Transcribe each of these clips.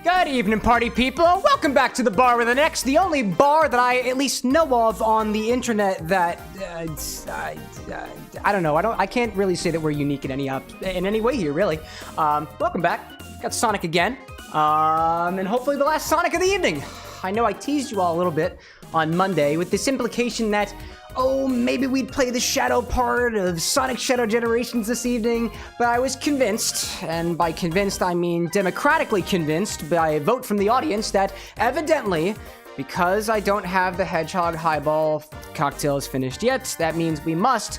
Good evening, party people. Welcome back to the Bar with an X, the only bar that I at least know of on the internet that I don't know. I can't really say that we're unique in any way here, really. Welcome back. Got Sonic again, and hopefully the last Sonic of the evening. I know I teased you all a little bit on Monday with this implication that, oh, maybe we'd play the shadow part of Sonic Shadow Generations this evening, but I was convinced, and by convinced I mean democratically convinced by a vote from the audience, that evidently, because I don't have the Hedgehog Highball cocktails finished yet, that means we must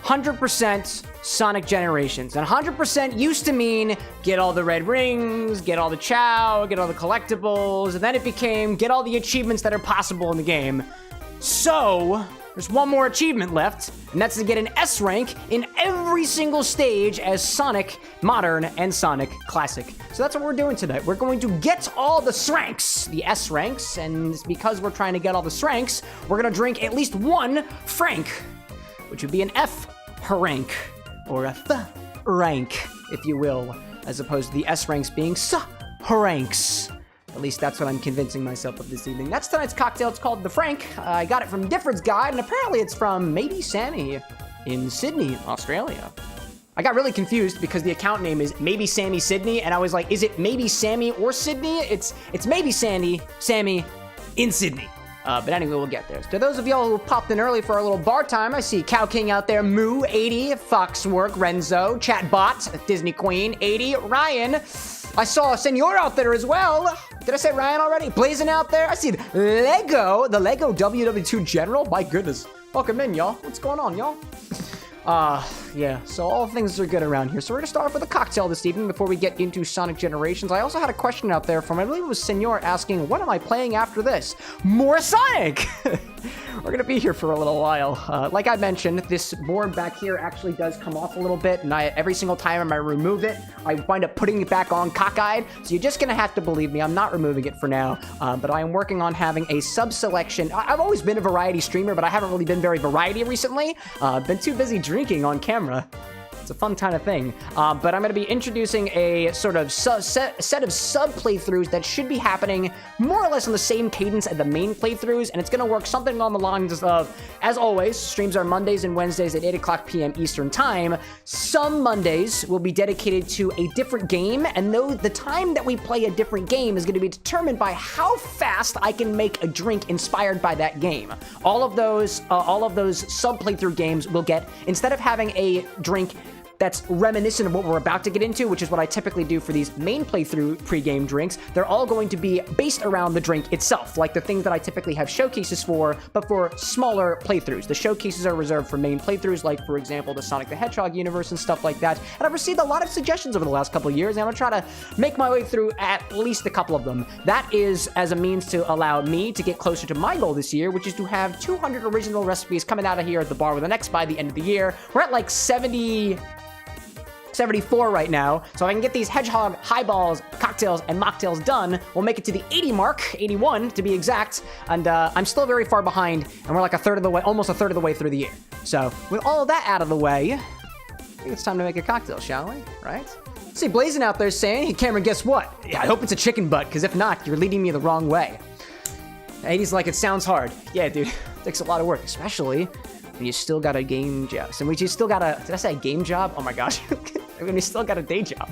100% Sonic Generations. And 100% used to mean get all the red rings, get all the chow, get all the collectibles, and then it became get all the achievements that are possible in the game. So there's one more achievement left, and that's to get an S rank in every single stage as Sonic Modern and Sonic Classic. So that's what we're doing tonight. We're going to get all the ranks, the S ranks, and because we're trying to get all the ranks, we're going to drink at least one Frank, which would be an F rank, or a F rank, if you will, as opposed to the S ranks being S ranks. At least that's what I'm convincing myself of this evening. That's tonight's cocktail. It's called the Frank. I got it from Difford's Guide, and apparently it's from Maybe Sammy in Sydney, Australia. I got really confused because the account name is Maybe Sammy Sydney, and I was like, is it Maybe Sammy or Sydney? It's Maybe Sammy in Sydney. But anyway, we'll get there. To those of y'all who popped in early for our little bar time, I see Cow King out there, Moo, 80, Foxwork, Renzo, Chatbot, Disney Queen, 80, Ryan. I saw Senor out there as well. Did I say Ryan already? Blazing out there. I see Lego, the Lego WW2 General. My goodness. Welcome in, y'all. What's going on, y'all? Yeah, so all things are good around here. So we're gonna start off with a cocktail this evening before we get into Sonic Generations. I also had a question out there from, I believe it was Senor, asking, what am I playing after this? More Sonic! We're gonna be here for a little while. Like I mentioned, this board back here actually does come off a little bit, and every single time I remove it, I wind up putting it back on cockeyed. So you're just gonna have to believe me, I'm not removing it for now, but I am working on having a sub-selection. I've always been a variety streamer, but I haven't really been very variety recently. Been too busy drinking on camera. It's a fun kind of thing. But I'm going to be introducing a sort of set of sub-playthroughs that should be happening more or less on the same cadence as the main playthroughs, and it's going to work something along the lines of, as always, streams are Mondays and Wednesdays at 8 o'clock p.m. Eastern Time. Some Mondays will be dedicated to a different game, and though the time that we play a different game is going to be determined by how fast I can make a drink inspired by that game. All of those sub-playthrough games will get, instead of having a drink that's reminiscent of what we're about to get into, which is what I typically do for these main playthrough pre-game drinks, they're all going to be based around the drink itself, like the things that I typically have showcases for, but for smaller playthroughs. The showcases are reserved for main playthroughs, like, for example, the Sonic the Hedgehog universe and stuff like that, and I've received a lot of suggestions over the last couple of years, and I'm gonna try to make my way through at least a couple of them. That is as a means to allow me to get closer to my goal this year, which is to have 200 original recipes coming out of here at the Bar with an X by the end of the year. We're at like 74 right now, so if I can get these Hedgehog Highballs, cocktails, and mocktails done, we'll make it to the 80 mark, 81 to be exact, and I'm still very far behind, and we're like almost a third of the way through the year. So, with all of that out of the way, I think it's time to make a cocktail, shall we? Right? See, Blazing out there saying, hey, Cameron, guess what? Yeah, I hope it's a chicken butt, because if not, you're leading me the wrong way. 80's like, it sounds hard. Yeah, dude, it takes a lot of work, especially when you still got a game job. So we just still got a, did I say a game job? Oh my gosh. I mean, we still got a day job.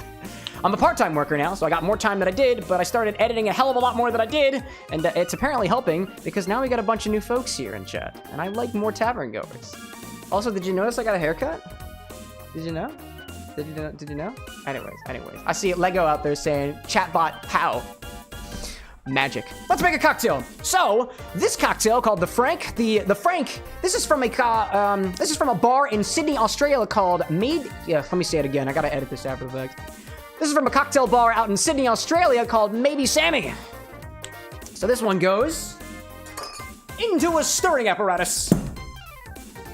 I'm a part-time worker now, so I got more time than I did, but I started editing a hell of a lot more than I did, and it's apparently helping, because now we got a bunch of new folks here in chat, and I like more tavern goers. Also, did you notice I got a haircut? Did you know? Did you know? Anyways. I see Lego out there saying, chatbot, how? Magic. Let's make a cocktail. So this cocktail called the Frank, the Frank. This is from a bar in Sydney, Australia called let me say it again. I gotta edit this after the fact. This is from a cocktail bar out in Sydney, Australia called Maybe Sammy. So this one goes into a stirring apparatus,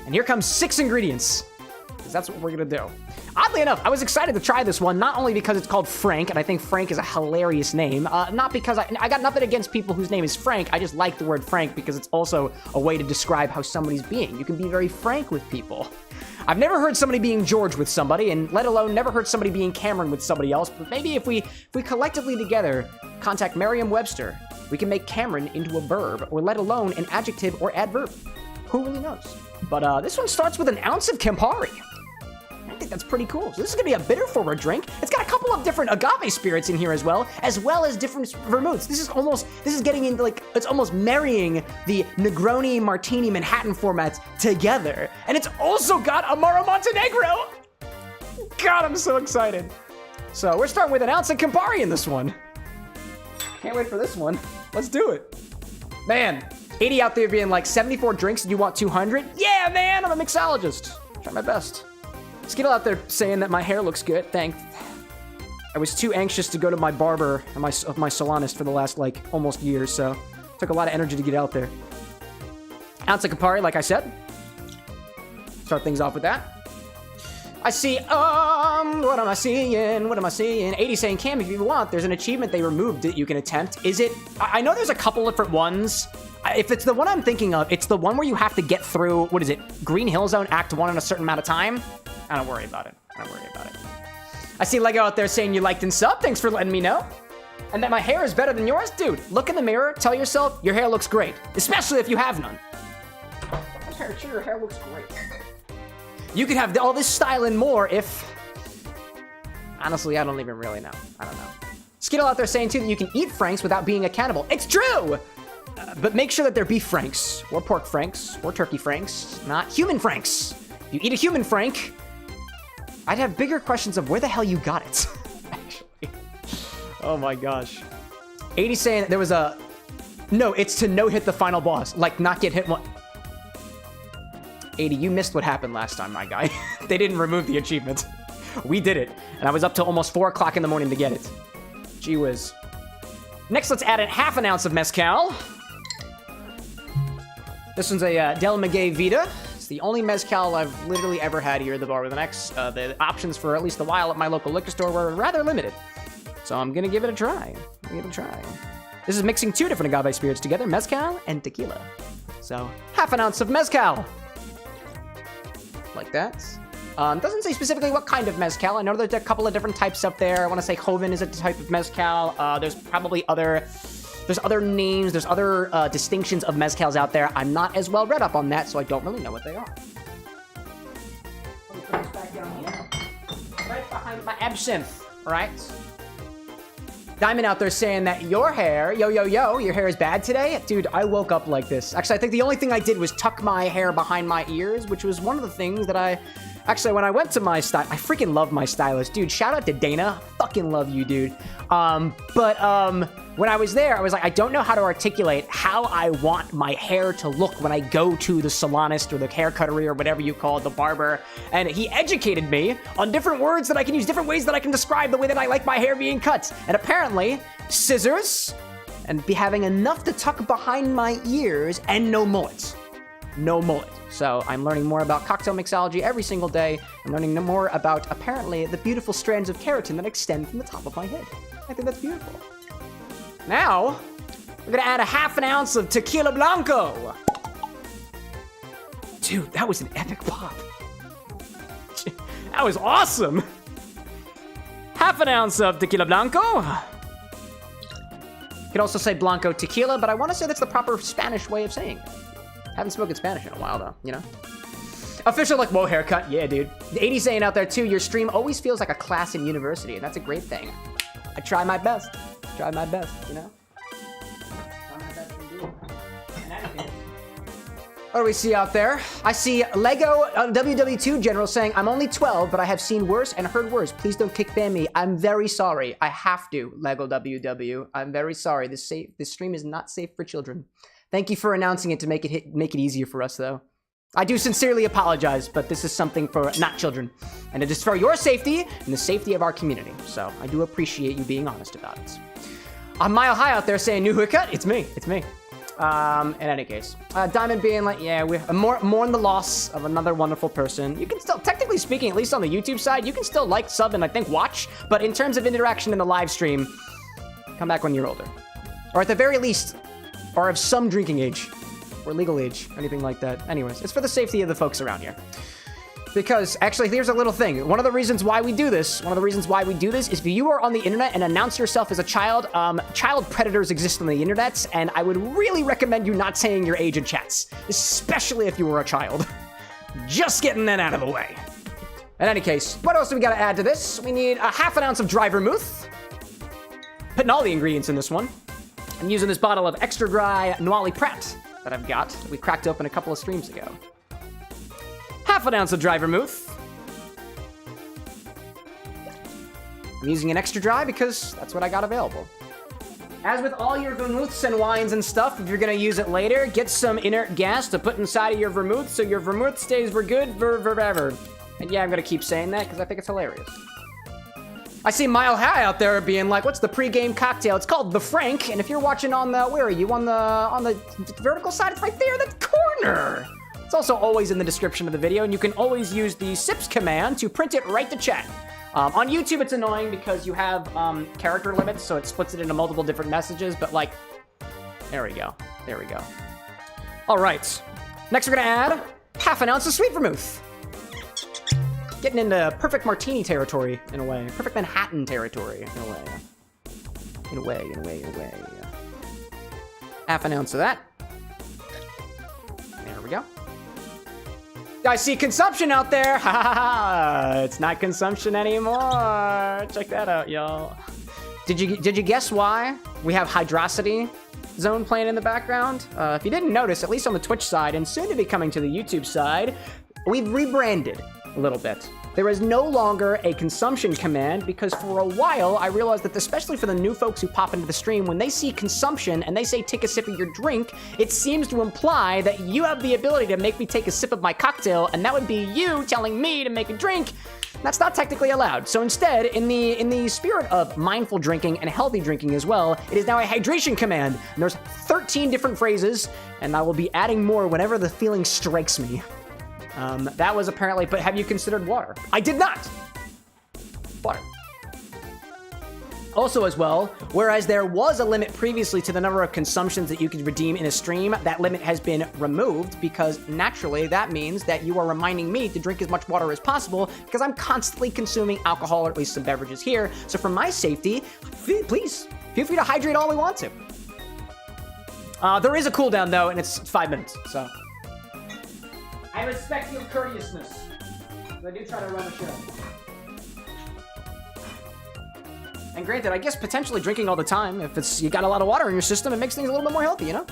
and here comes 6 ingredients, because that's what we're gonna do. Oddly enough, I was excited to try this one, not only because it's called Frank, and I think Frank is a hilarious name, not because I got nothing against people whose name is Frank, I just like the word Frank because it's also a way to describe how somebody's being. You can be very frank with people. I've never heard somebody being George with somebody, and let alone never heard somebody being Cameron with somebody else. But maybe if we collectively together contact Merriam-Webster, we can make Cameron into a verb, or let alone an adjective or adverb. Who really knows? But this one starts with an ounce of Campari. I think that's pretty cool. So this is gonna be a bitter forward drink. It's got a couple of different agave spirits in here as well as different vermouths. This is getting into like, it's almost marrying the Negroni Martini Manhattan formats together. And it's also got Amaro Montenegro. God, I'm so excited. So we're starting with an ounce of Campari in this one. Can't wait for this one. Let's do it. Man, 80 out there being like 74 drinks and you want 200? Yeah, man, I'm a mixologist. Try my best. Skittle out there saying that my hair looks good. Thanks. I was too anxious to go to my barber or my salonist for the last like almost year, so took a lot of energy to get out there. Ounce of Campari, like I said. Start things off with that. I see, what am I seeing? What am I seeing? 80 saying, Cam, if you want, there's an achievement they removed that you can attempt. Is it, I know there's a couple different ones. If it's the one I'm thinking of, it's the one where you have to get through, what is it? Green Hill Zone, Act 1 in a certain amount of time. I don't worry about it. I see Lego out there saying you liked and sub. Thanks for letting me know. And that my hair is better than yours? Dude, look in the mirror, tell yourself your hair looks great. Especially if you have none. Sure, your hair looks great. You could have all this style and more if... Honestly, I don't even really know. I don't know. Skittle out there saying too that you can eat Franks without being a cannibal. It's true! But make sure that they're beef Franks, or pork Franks, or turkey Franks, not human Franks. If you eat a human Frank, I'd have bigger questions of where the hell you got it. Actually. Oh my gosh. 80 saying there was a... No, it's to no-hit the final boss. Like, not get hit one... 80, you missed what happened last time, my guy. They didn't remove the achievement. We did it. And I was up till almost 4 o'clock in the morning to get it. Gee whiz. Next, let's add in half an ounce of Mezcal. This one's a Del Maguey Vida. It's the only Mezcal I've literally ever had here at the bar with an X. The options for at least a while at my local liquor store were rather limited. So I'm gonna give it a try. This is mixing 2 different agave spirits together, Mezcal and Tequila. So, half an ounce of Mezcal. Like that. Doesn't say specifically what kind of Mezcal. I know there's a couple of different types up there. I want to say Joven is a type of Mezcal. There's probably other names, there's other distinctions of Mezcals out there. I'm not as well read up on that, so I don't really know what they are. Let me put this back down here. Right behind my absinthe, right? Diamond out there saying that your hair, yo, your hair is bad today? Dude, I woke up like this. Actually, I think the only thing I did was tuck my hair behind my ears, which was one of the things that actually, when I went to my style, I freaking love my stylist. Dude, shout out to Dana. Fucking love you, dude. When I was there, I was like, I don't know how to articulate how I want my hair to look when I go to the salonist or the hair cuttery or whatever you call it, the barber. And he educated me on different words that I can use, different ways that I can describe the way that I like my hair being cut. And apparently, scissors and be having enough to tuck behind my ears and no mullet. No mullet. So I'm learning more about cocktail mixology every single day. I'm learning more about, apparently, the beautiful strands of keratin that extend from the top of my head. I think that's beautiful. Now, we're gonna add a half an ounce of Tequila Blanco. Dude, that was an epic pop. That was awesome. Half an ounce of Tequila Blanco. You could also say Blanco Tequila, but I want to say that's the proper Spanish way of saying it. Haven't spoken Spanish in a while, though, you know? Official, like, whoa, haircut. Yeah, dude. The 80 saying out there, too, your stream always feels like a class in university, and that's a great thing. I try my best. You know? Try my best indeed. What do we see out there? I see Lego WW2 General saying, I'm only 12, but I have seen worse and heard worse. Please don't kick ban me. I'm very sorry. I have to, Lego WW. I'm very sorry. This stream is not safe for children. Thank you for announcing it to make it easier for us, though. I do sincerely apologize, but this is something for not children. And it is for your safety and the safety of our community. So I do appreciate you being honest about it. I'm Mile High out there saying new haircut. It's me. In any case, Diamond being like, yeah, we're mourn the loss of another wonderful person. You can still, technically speaking, at least on the YouTube side, you can still like, sub, and I think watch. But in terms of interaction in the live stream, come back when you're older. Or at the very least, are of some drinking age. Or legal age, anything like that. Anyways, it's for the safety of the folks around here. Because, actually, here's a little thing. One of the reasons why we do this is if you are on the internet and announce yourself as a child, child predators exist on the internet, and I would really recommend you not saying your age in chats, especially if you were a child. Just getting that out of the way. In any case, what else do we gotta add to this? We need a half an ounce of dry vermouth. Putting all the ingredients in this one. I'm using this bottle of extra dry Noilly Prat that I've got. We cracked open a couple of streams ago. Half an ounce of dry vermouth. I'm using an extra dry because that's what I got available. As with all your vermouths and wines and stuff, if you're gonna use it later, get some inert gas to put inside of your vermouth so your vermouth stays for good forever. And yeah, I'm gonna keep saying that because I think it's hilarious. I see Mile High out there being like, what's the pregame cocktail? It's called the Frank, and if you're watching on the, where are you? On the vertical side, it's right there in the corner. It's also always in the description of the video, and you can always use the sips command to print it right to chat. On YouTube, it's annoying because you have character limits, so it splits it into multiple different messages, but like, there we go. There we go. All right. Next, we're gonna add half an ounce of sweet vermouth. Getting into perfect martini territory, in a way. Perfect Manhattan territory, in a way. In a way. Half an ounce of that. There we go. I see consumption out there. Ha ha ha! It's not consumption anymore. Check that out, y'all. Did you guess why we have Hydrosity Zone playing in the background? If you didn't notice, at least on the Twitch side, and soon to be coming to the YouTube side, we've rebranded a little bit. There is no longer a consumption command because for a while I realized that, especially for the new folks who pop into the stream, when they see consumption and they say take a sip of your drink, it seems to imply that you have the ability to make me take a sip of my cocktail, and that would be you telling me to make a drink. That's not technically allowed. So instead, in the spirit of mindful drinking and healthy drinking as well, it is now a hydration command. And there's 13 different phrases, and I will be adding more whenever the feeling strikes me. That was apparently, but have you considered water? I did not. Water. Also as well, whereas there was a limit previously to the number of consumptions that you could redeem in a stream, that limit has been removed because naturally that means that you are reminding me to drink as much water as possible because I'm constantly consuming alcohol or at least some beverages here. So for my safety, please feel free to hydrate all we want to. There is a cooldown though, and it's 5 minutes, so. I respect your courteousness. I do try to run a show. And granted, I guess potentially drinking all the time, if you got a lot of water in your system, it makes things a little bit more healthy, you know?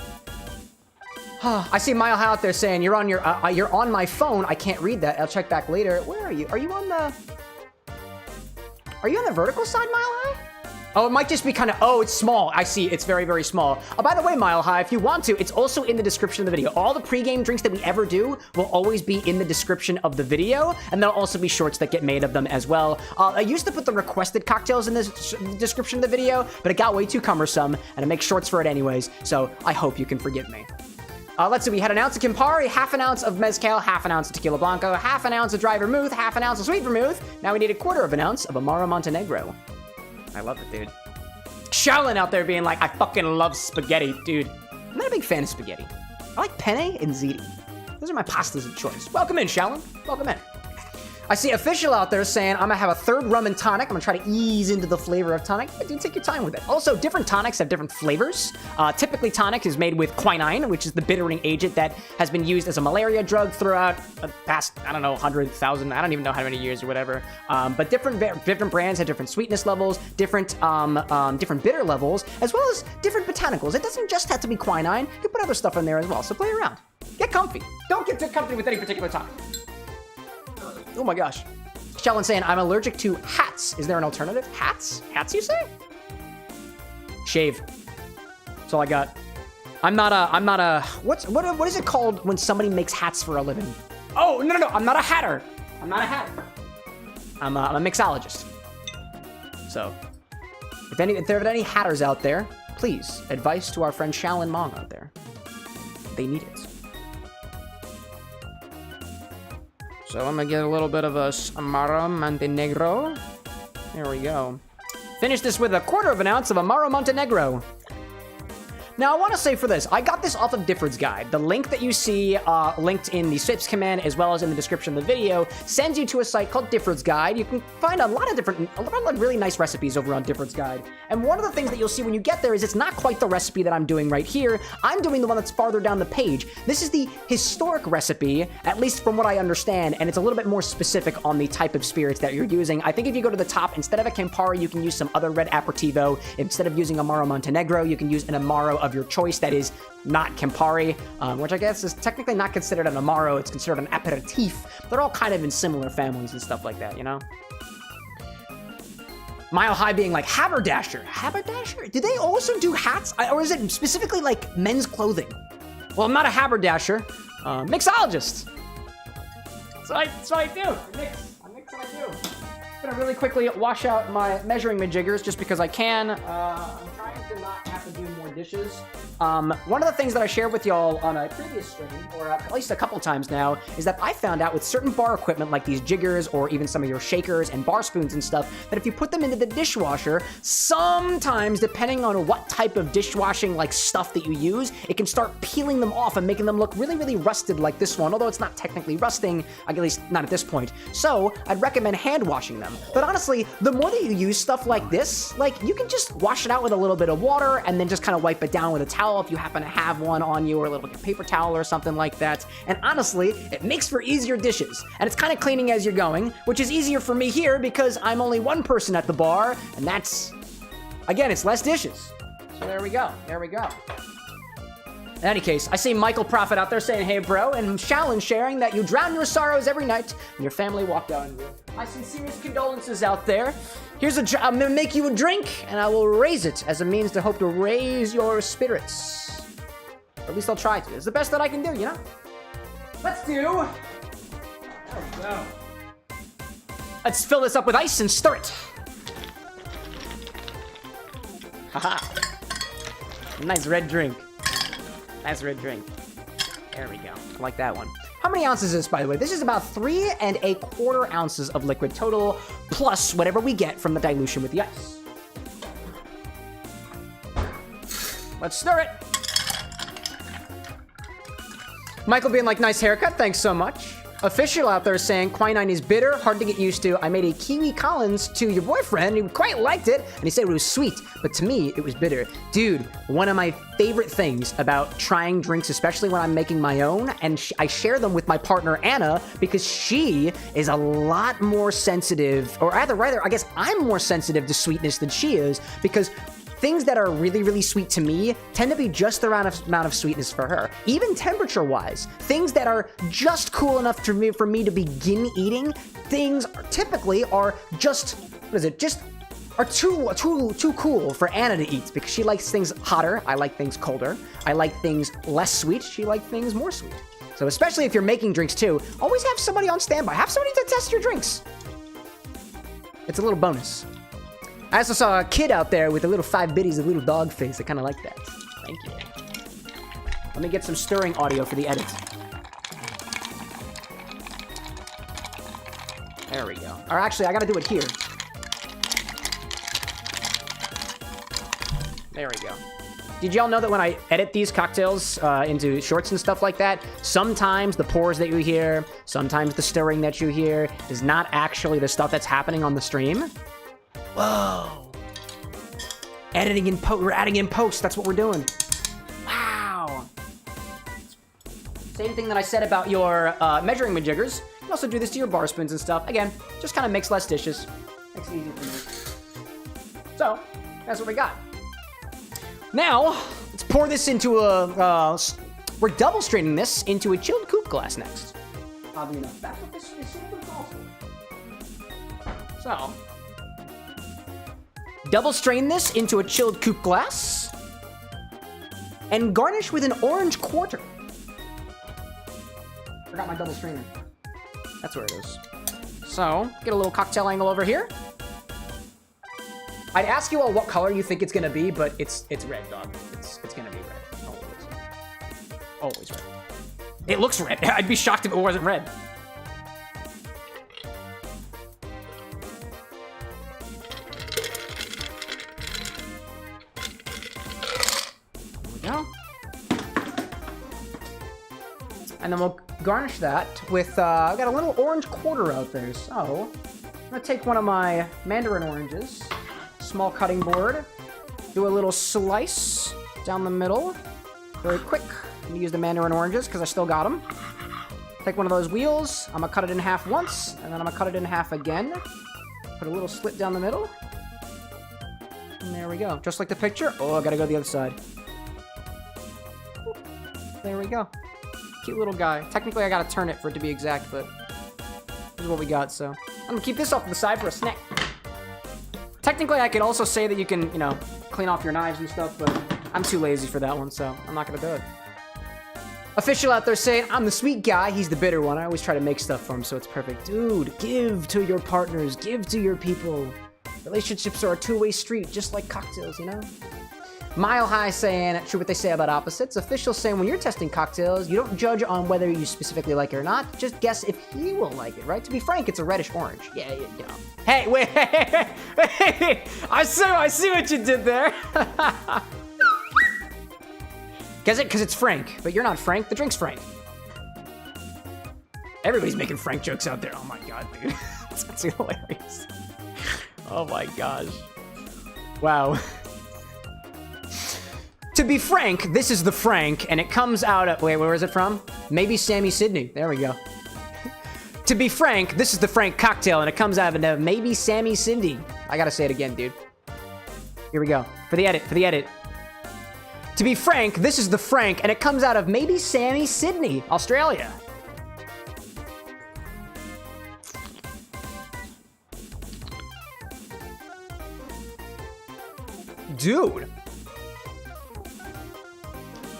I see Mile High out there saying, you're on my phone. I can't read that. I'll check back later. Where are you? Are you on the vertical side, Mile High? Oh, it might just be kind of, oh, it's small. I see, it's very, very small. Oh, by the way, Mile High, if you want to, it's also in the description of the video. All the pregame drinks that we ever do will always be in the description of the video, and there'll also be shorts that get made of them as well. I used to put the requested cocktails in the description of the video, but it got way too cumbersome, and I make shorts for it anyways, so I hope you can forgive me. Let's see, we had an ounce of Campari, half an ounce of Mezcal, half an ounce of Tequila Blanco, half an ounce of dry vermouth, half an ounce of sweet vermouth. Now we need a quarter of an ounce of Amaro Montenegro. I love it, dude. Shaolin out there being like, I fucking love spaghetti, dude. I'm not a big fan of spaghetti. I like penne and ziti. Those are my pastas of choice. Welcome in, Shaolin. Welcome in. I see Official out there saying, I'm gonna have a third rum and tonic. I'm gonna try to ease into the flavor of tonic. Yeah, dude, take your time with it. Also, different tonics have different flavors. Typically, tonic is made with quinine, which is the bittering agent that has been used as a malaria drug throughout the past, I don't know, 100,000, I don't even know how many years or whatever. But different brands have different sweetness levels, different bitter levels, as well as different botanicals. It doesn't just have to be quinine. You can put other stuff in there as well, so play around. Get comfy. Don't get too comfy with any particular tonic. Oh my gosh. Sheldon saying, I'm allergic to hats. Is there an alternative? Hats? Hats, you say? Shave. That's all I got. I'm not a, what is it called when somebody makes hats for a living? Oh, no, I'm not a hatter. I'm not a hatter. I'm a mixologist. So, if there are any hatters out there, please, advice to our friend Shaolin Mong out there. They need it. So I'm gonna get a little bit of a Amaro Montenegro. There we go. Finish this with a quarter of an ounce of Amaro Montenegro. Now, I want to say for this, I got this off of Difford's guide. The link that you see linked in the sips command as well as in the description of the video sends you to a site called Difford's Guide. You can find a lot of really nice recipes over on Difford's Guide. And one of the things that you'll see when you get there is it's not quite the recipe that I'm doing right here. I'm doing the one that's farther down the page. This is the historic recipe, at least from what I understand, and it's a little bit more specific on the type of spirits that you're using. I think if you go to the top, instead of a Campari, you can use some other red aperitivo. Instead of using Amaro Montenegro, you can use an Amaro of your choice that is not Campari, which I guess is technically not considered an Amaro, it's considered an aperitif. They're all kind of in similar families and stuff like that, you know? Mile High being like, haberdasher. Haberdasher? Do they also do hats? Or is it specifically like men's clothing? Well, I'm not a haberdasher. Mixologist. That's what I do. I mix what I do. I'm gonna really quickly wash out my measuring majiggers just because I can. I'm trying to not have to do more dishes. One of the things that I shared with y'all on a previous stream, or at least a couple times now, is that I found out with certain bar equipment like these jiggers or even some of your shakers and bar spoons and stuff, that if you put them into the dishwasher, sometimes, depending on what type of dishwashing like stuff that you use, it can start peeling them off and making them look really, really rusted like this one, although it's not technically rusting, at least not at this point. So I'd recommend hand washing them. But honestly, the more that you use stuff like this, like you can just wash it out with a little bit of water and then just kind of wipe it down with a towel if you happen to have one on you, or a little paper towel or something like that. And honestly, it makes for easier dishes. And it's kind of cleaning as you're going, which is easier for me here because I'm only one person at the bar, and that's, again, it's less dishes. So there we go. There we go. In any case, I see Michael Prophet out there saying, hey, bro, and Shallon sharing that you drown your sorrows every night and your family walk out on you. My sincerest condolences out there. I'm gonna make you a drink, and I will raise it as a means to hope to raise your spirits. Or at least I'll try to. It's the best that I can do, you know? Let's do... There we go. Let's fill this up with ice and stir it. Haha. Nice red drink. Nice red drink. There we go. I like that one. How many ounces is this, by the way? This is about 3 1/4 ounces of liquid total, plus whatever we get from the dilution with the ice. Let's stir it. Michael being like, nice haircut, thanks so much. Official out there saying, quinine is bitter, hard to get used to. I made a Kiwi Collins to your boyfriend, he quite liked it, and he said it was sweet, but to me, it was bitter. Dude, one of my favorite things about trying drinks, especially when I'm making my own, and I share them with my partner, Anna, because she is a lot more sensitive, or rather, I guess I'm more sensitive to sweetness than she is, because things that are really, really sweet to me tend to be just the right amount of sweetness for her. Even temperature-wise, things that are just cool enough for me to begin eating, things typically are just, are too cool for Anna to eat, because she likes things hotter, I like things colder, I like things less sweet, she likes things more sweet. So especially if you're making drinks too, always have somebody on standby, have somebody to test your drinks. It's a little bonus. I also saw a kid out there with a little 5 bitties of little dog face. I kind of like that. Thank you. Let me get some stirring audio for the edit. There we go. Or actually, I gotta do it here. There we go. Did y'all know that when I edit these cocktails into shorts and stuff like that, sometimes the pours that you hear, sometimes the stirring that you hear is not actually the stuff that's happening on the stream? Whoa. Editing in post, we're adding in post, that's what we're doing. Wow. Same thing that I said about your measuring majiggers. You can also do this to your bar spoons and stuff. Again, just kind of makes less dishes. Makes it easy for me. So, that's what we got. Now, let's pour this into a, we're double straining this into a chilled coupe glass next. Oddly enough, that's what this is called for. So, double strain this into a chilled coupe glass and garnish with an orange quarter. Forgot my double strainer. That's where it is. So, get a little cocktail angle over here. I'd ask you all what color you think it's gonna be, but it's red, dog. It's gonna be red. Always. Always red. It looks red. I'd be shocked if it wasn't red. we go. And then we'll garnish that with, I've got a little orange quarter out there. So, I'm gonna take one of my mandarin oranges, small cutting board, do a little slice down the middle. Very quick. I'm gonna use the mandarin oranges because I still got them. Take one of those wheels. I'm gonna cut it in half once, and then I'm gonna cut it in half again. Put a little slit down the middle. And there we go. Just like the picture. Oh, I gotta go the other side. There we go. Cute little guy. Technically, I gotta turn it for it to be exact, but this is what we got, so. I'm gonna keep this off to the side for a snack. Technically, I could also say that you can, you know, clean off your knives and stuff, but I'm too lazy for that one, so I'm not gonna do it. Official out there saying, I'm the sweet guy, he's the bitter one. I always try to make stuff for him, so it's perfect. Dude, give to your partners, give to your people. Relationships are a two-way street, just like cocktails, you know? Mile High saying, true what they say about opposites. Official saying, when you're testing cocktails, you don't judge on whether you specifically like it or not. Just guess if he will like it, right? To be frank, it's a reddish orange. Yeah, you know. Hey, wait, hey, I see what you did there. Because it's Frank, but you're not Frank. The drink's Frank. Everybody's making Frank jokes out there. Oh my god, dude. That's hilarious. Oh my gosh. Wow. To be frank, this is the Frank, and it comes out of... Wait, where is it from? Maybe Sammy Sydney. There we go. To be frank, this is the Frank cocktail, and it comes out of maybe Sammy Cindy. I gotta say it again, dude. Here we go. For the edit. To be frank, this is the Frank, and it comes out of maybe Sammy Sydney, Australia. Dude.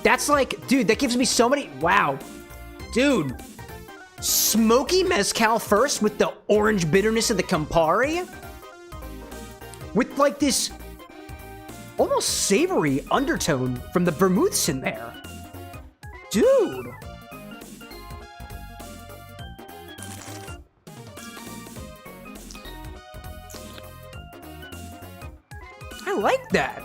That's like, dude, that gives me so many, wow. Dude. Smoky mezcal first with the orange bitterness of the Campari. With like this almost savory undertone from the vermouths in there. Dude. I like that.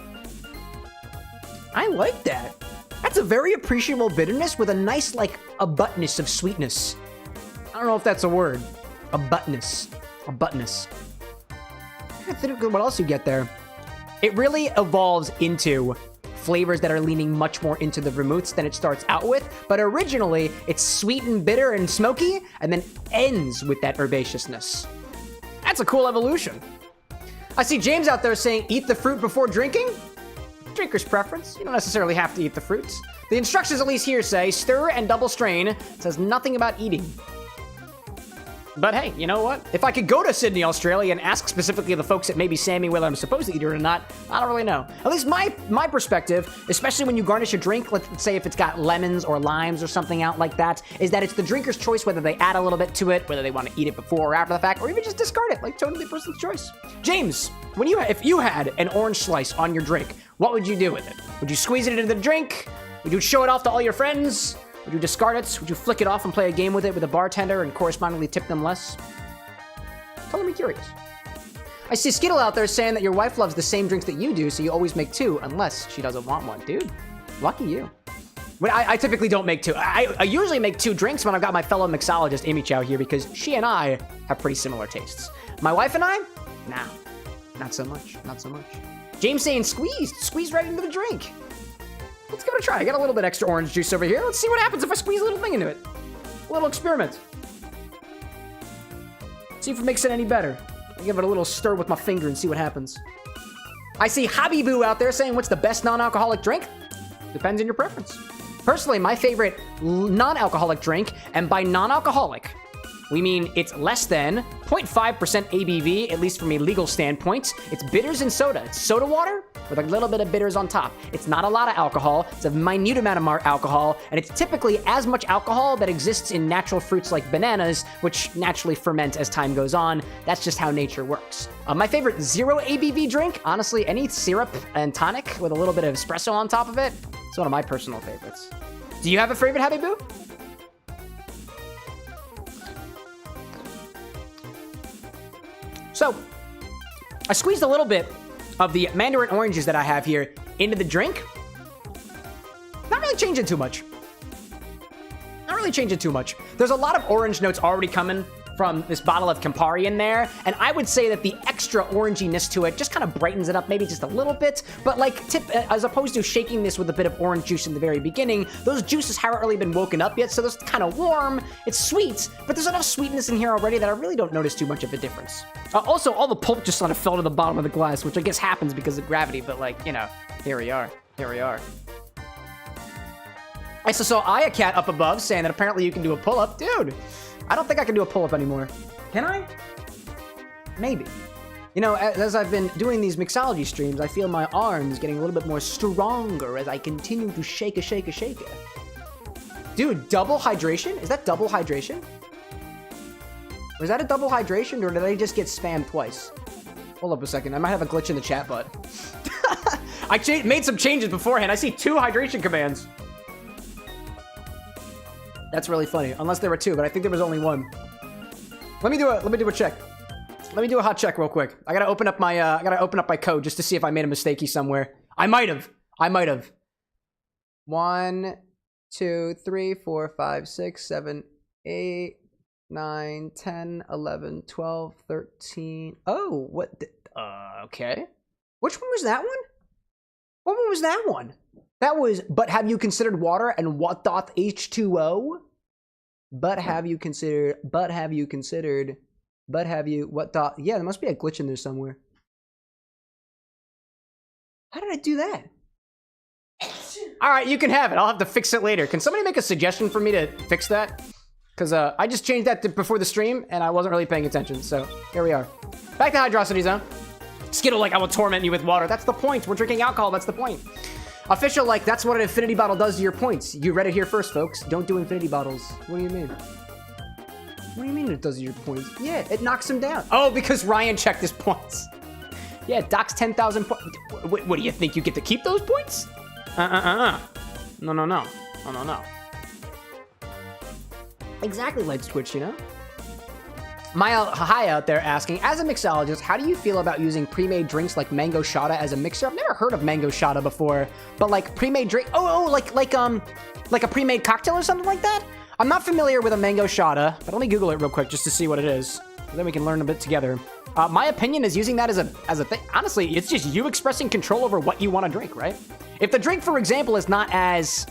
I like that. That's a very appreciable bitterness with a nice, like, abutness of sweetness. I don't know if that's a word. Abutness. Abutness. I think what else you get there. It really evolves into flavors that are leaning much more into the vermouths than it starts out with, but originally it's sweet and bitter and smoky, and then ends with that herbaceousness. That's a cool evolution. I see James out there saying, eat the fruit before drinking. Drinker's preference. You don't necessarily have to eat the fruits. The instructions, at least here, say stir and double strain. It says nothing about eating. But hey, you know what? If I could go to Sydney, Australia, and ask specifically the folks at maybe Sammy whether I'm supposed to eat it or not, I don't really know. At least my perspective, especially when you garnish a drink, let's say if it's got lemons or limes or something out like that, is that it's the drinker's choice whether they add a little bit to it, whether they want to eat it before or after the fact, or even just discard it, like totally personal choice. James, if you had an orange slice on your drink, what would you do with it? Would you squeeze it into the drink? Would you show it off to all your friends? Would you discard it? Would you flick it off and play a game with it with a bartender and correspondingly tip them less? Totally curious. I see Skittle out there saying that your wife loves the same drinks that you do, so you always make two, unless she doesn't want one. Dude, lucky you. But I typically don't make two. I usually make two drinks when I've got my fellow mixologist, Amy Chow, here, because she and I have pretty similar tastes. My wife and I? Nah, not so much, not so much. James saying squeeze right into the drink. Let's give it a try. I got a little bit extra orange juice over here. Let's see what happens if I squeeze a little thing into it. A little experiment. See if it makes it any better. I'll give it a little stir with my finger and see what happens. I see Hobby Boo out there saying, what's the best non-alcoholic drink? Depends on your preference. Personally, my favorite non-alcoholic drink, and by non-alcoholic, we mean it's less than 0.5% ABV, at least from a legal standpoint. It's bitters and soda. It's soda water with a little bit of bitters on top. It's not a lot of alcohol. It's a minute amount of alcohol, and it's typically as much alcohol that exists in natural fruits like bananas, which naturally ferment as time goes on. That's just how nature works. My favorite zero ABV drink, honestly, any syrup and tonic with a little bit of espresso on top of it. It's one of my personal favorites. Do you have a favorite, Happy Boo? So, I squeezed a little bit of the mandarin oranges that I have here into the drink. really changing too much. Not really changing too much. There's a lot of orange notes already coming from this bottle of Campari in there, and I would say that the extra oranginess to it just kind of brightens it up maybe just a little bit, but like as opposed to shaking this with a bit of orange juice in the very beginning, those juices haven't really been woken up yet, so they're kind of warm. It's sweet, but there's enough sweetness in here already that I really don't notice too much of a difference. Also, all the pulp just sort of fell to the bottom of the glass, which I guess happens because of gravity, but like, you know, here we are. Here we are. I also saw Ayacat up above saying that apparently you can do a pull-up. Dude, I don't think I can do a pull-up anymore. Can I? Maybe. You know, as I've been doing these mixology streams, I feel my arms getting a little bit more stronger as I continue to shake a. Dude, double hydration? Is that double hydration? Was that a double hydration, or did I just get spammed twice? Hold up a second. I might have a glitch in the chat, bud. I made some changes beforehand. I see 2 hydration commands. That's really funny. Unless there were 2, but I think there was only 1. Let me do a check. Let me do a hot check real quick. I gotta open up my code just to see if I made a mistakey somewhere. I might have. 1, 2, 3, 4, 5, 6, 7, 8, 9, 10, 11, 12, 13. Oh, what? Okay. Which one was that one? What one was that one? That was, but have you considered water and what doth H2O? What have you, what doth, yeah, there must be a glitch in there somewhere. How did I do that? All right, you can have it. I'll have to fix it later. Can somebody make a suggestion for me to fix that? Because I just changed that before the stream and I wasn't really paying attention. So here we are. Back to Hydrosity Zone. Skittle like I will torment you with water. That's the point. We're drinking alcohol. That's the point. Official like that's what an infinity bottle does to your points. You read it here first, folks. Don't do infinity bottles. What do you mean? What do you mean it does to your points? Yeah, it knocks them down. Oh, because Ryan checked his points. Yeah, docks 10,000 points. What do you think? You get to keep those points? No. Exactly, Let's Twitch, you know? Maya Hi out there asking, as a mixologist, how do you feel about using pre-made drinks like mango shada as a mixer? I've never heard of mango shada before, but like pre-made drink, like a pre-made cocktail or something like that? I'm not familiar with a mango shada, but let me Google it real quick just to see what it is. Then we can learn a bit together. My opinion is using that as a thing. Honestly, it's just you expressing control over what you want to drink, right? If the drink, for example, is not as,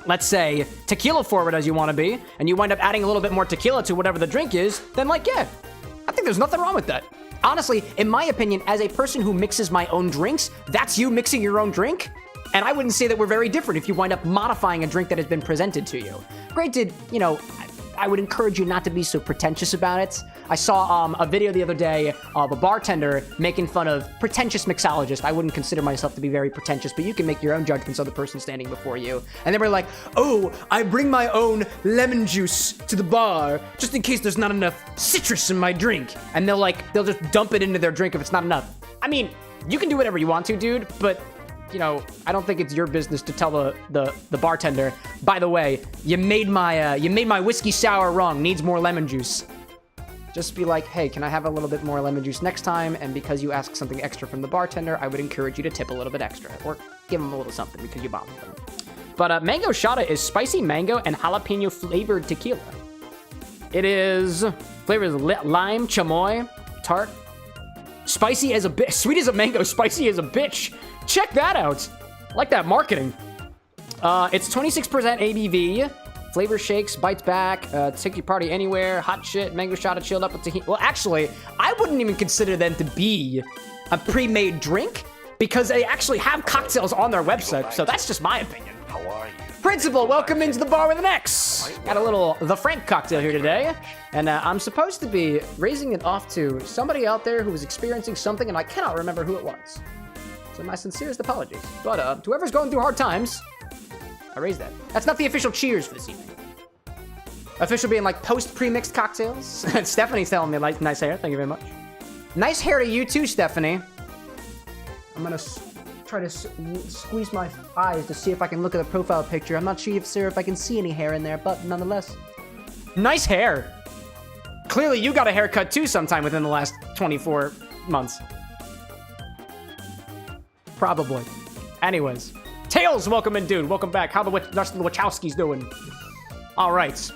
let's say, tequila forward as you want to be, and you wind up adding a little bit more tequila to whatever the drink is, then like, yeah, I think there's nothing wrong with that. Honestly, in my opinion, as a person who mixes my own drinks, that's you mixing your own drink. And I wouldn't say that we're very different if you wind up modifying a drink that has been presented to you. Granted, you know, I would encourage you not to be so pretentious about it. I saw a video the other day of a bartender making fun of pretentious mixologists. I wouldn't consider myself to be very pretentious, but you can make your own judgments of the person standing before you. And they were like, oh, I bring my own lemon juice to the bar just in case there's not enough citrus in my drink. And they'll just dump it into their drink if it's not enough. I mean, you can do whatever you want to, dude, but you know, I don't think it's your business to tell the bartender, by the way, you made my whiskey sour wrong, needs more lemon juice. Just be like, hey, can I have a little bit more lemon juice next time? And because you ask something extra from the bartender, I would encourage you to tip a little bit extra or give them a little something because you bothered them. But mango shada is spicy mango and jalapeno flavored tequila. It is flavors lime, chamoy, tart, spicy as a bitch, sweet as a mango, spicy as a bitch. Check that out. I like that marketing. It's 26% ABV. Flavor shakes, bites back, take your party anywhere, hot shit, mango shada chilled up with tahini. Well, actually, I wouldn't even consider them to be a pre-made drink because they actually have cocktails on their website. So that's just my opinion. How are you? Principal, welcome into the bar with an X. Got a little The Frank cocktail here today. And I'm supposed to be raising it off to somebody out there who was experiencing something and I cannot remember who it was. So my sincerest apologies. But to whoever's going through hard times, I raised that. That's not the official cheers for this evening. Official being like post pre-mixed cocktails. And Stephanie's telling me like nice hair. Thank you very much. Nice hair to you too, Stephanie. I'm gonna try to squeeze my eyes to see if I can look at the profile picture. I'm not sure if I can see any hair in there, but nonetheless. Nice hair. Clearly you got a haircut too sometime within the last 24 months. Probably. Anyways, Tails, welcome in, dude. Welcome back. How the rest of the Wachowskis doing? All right.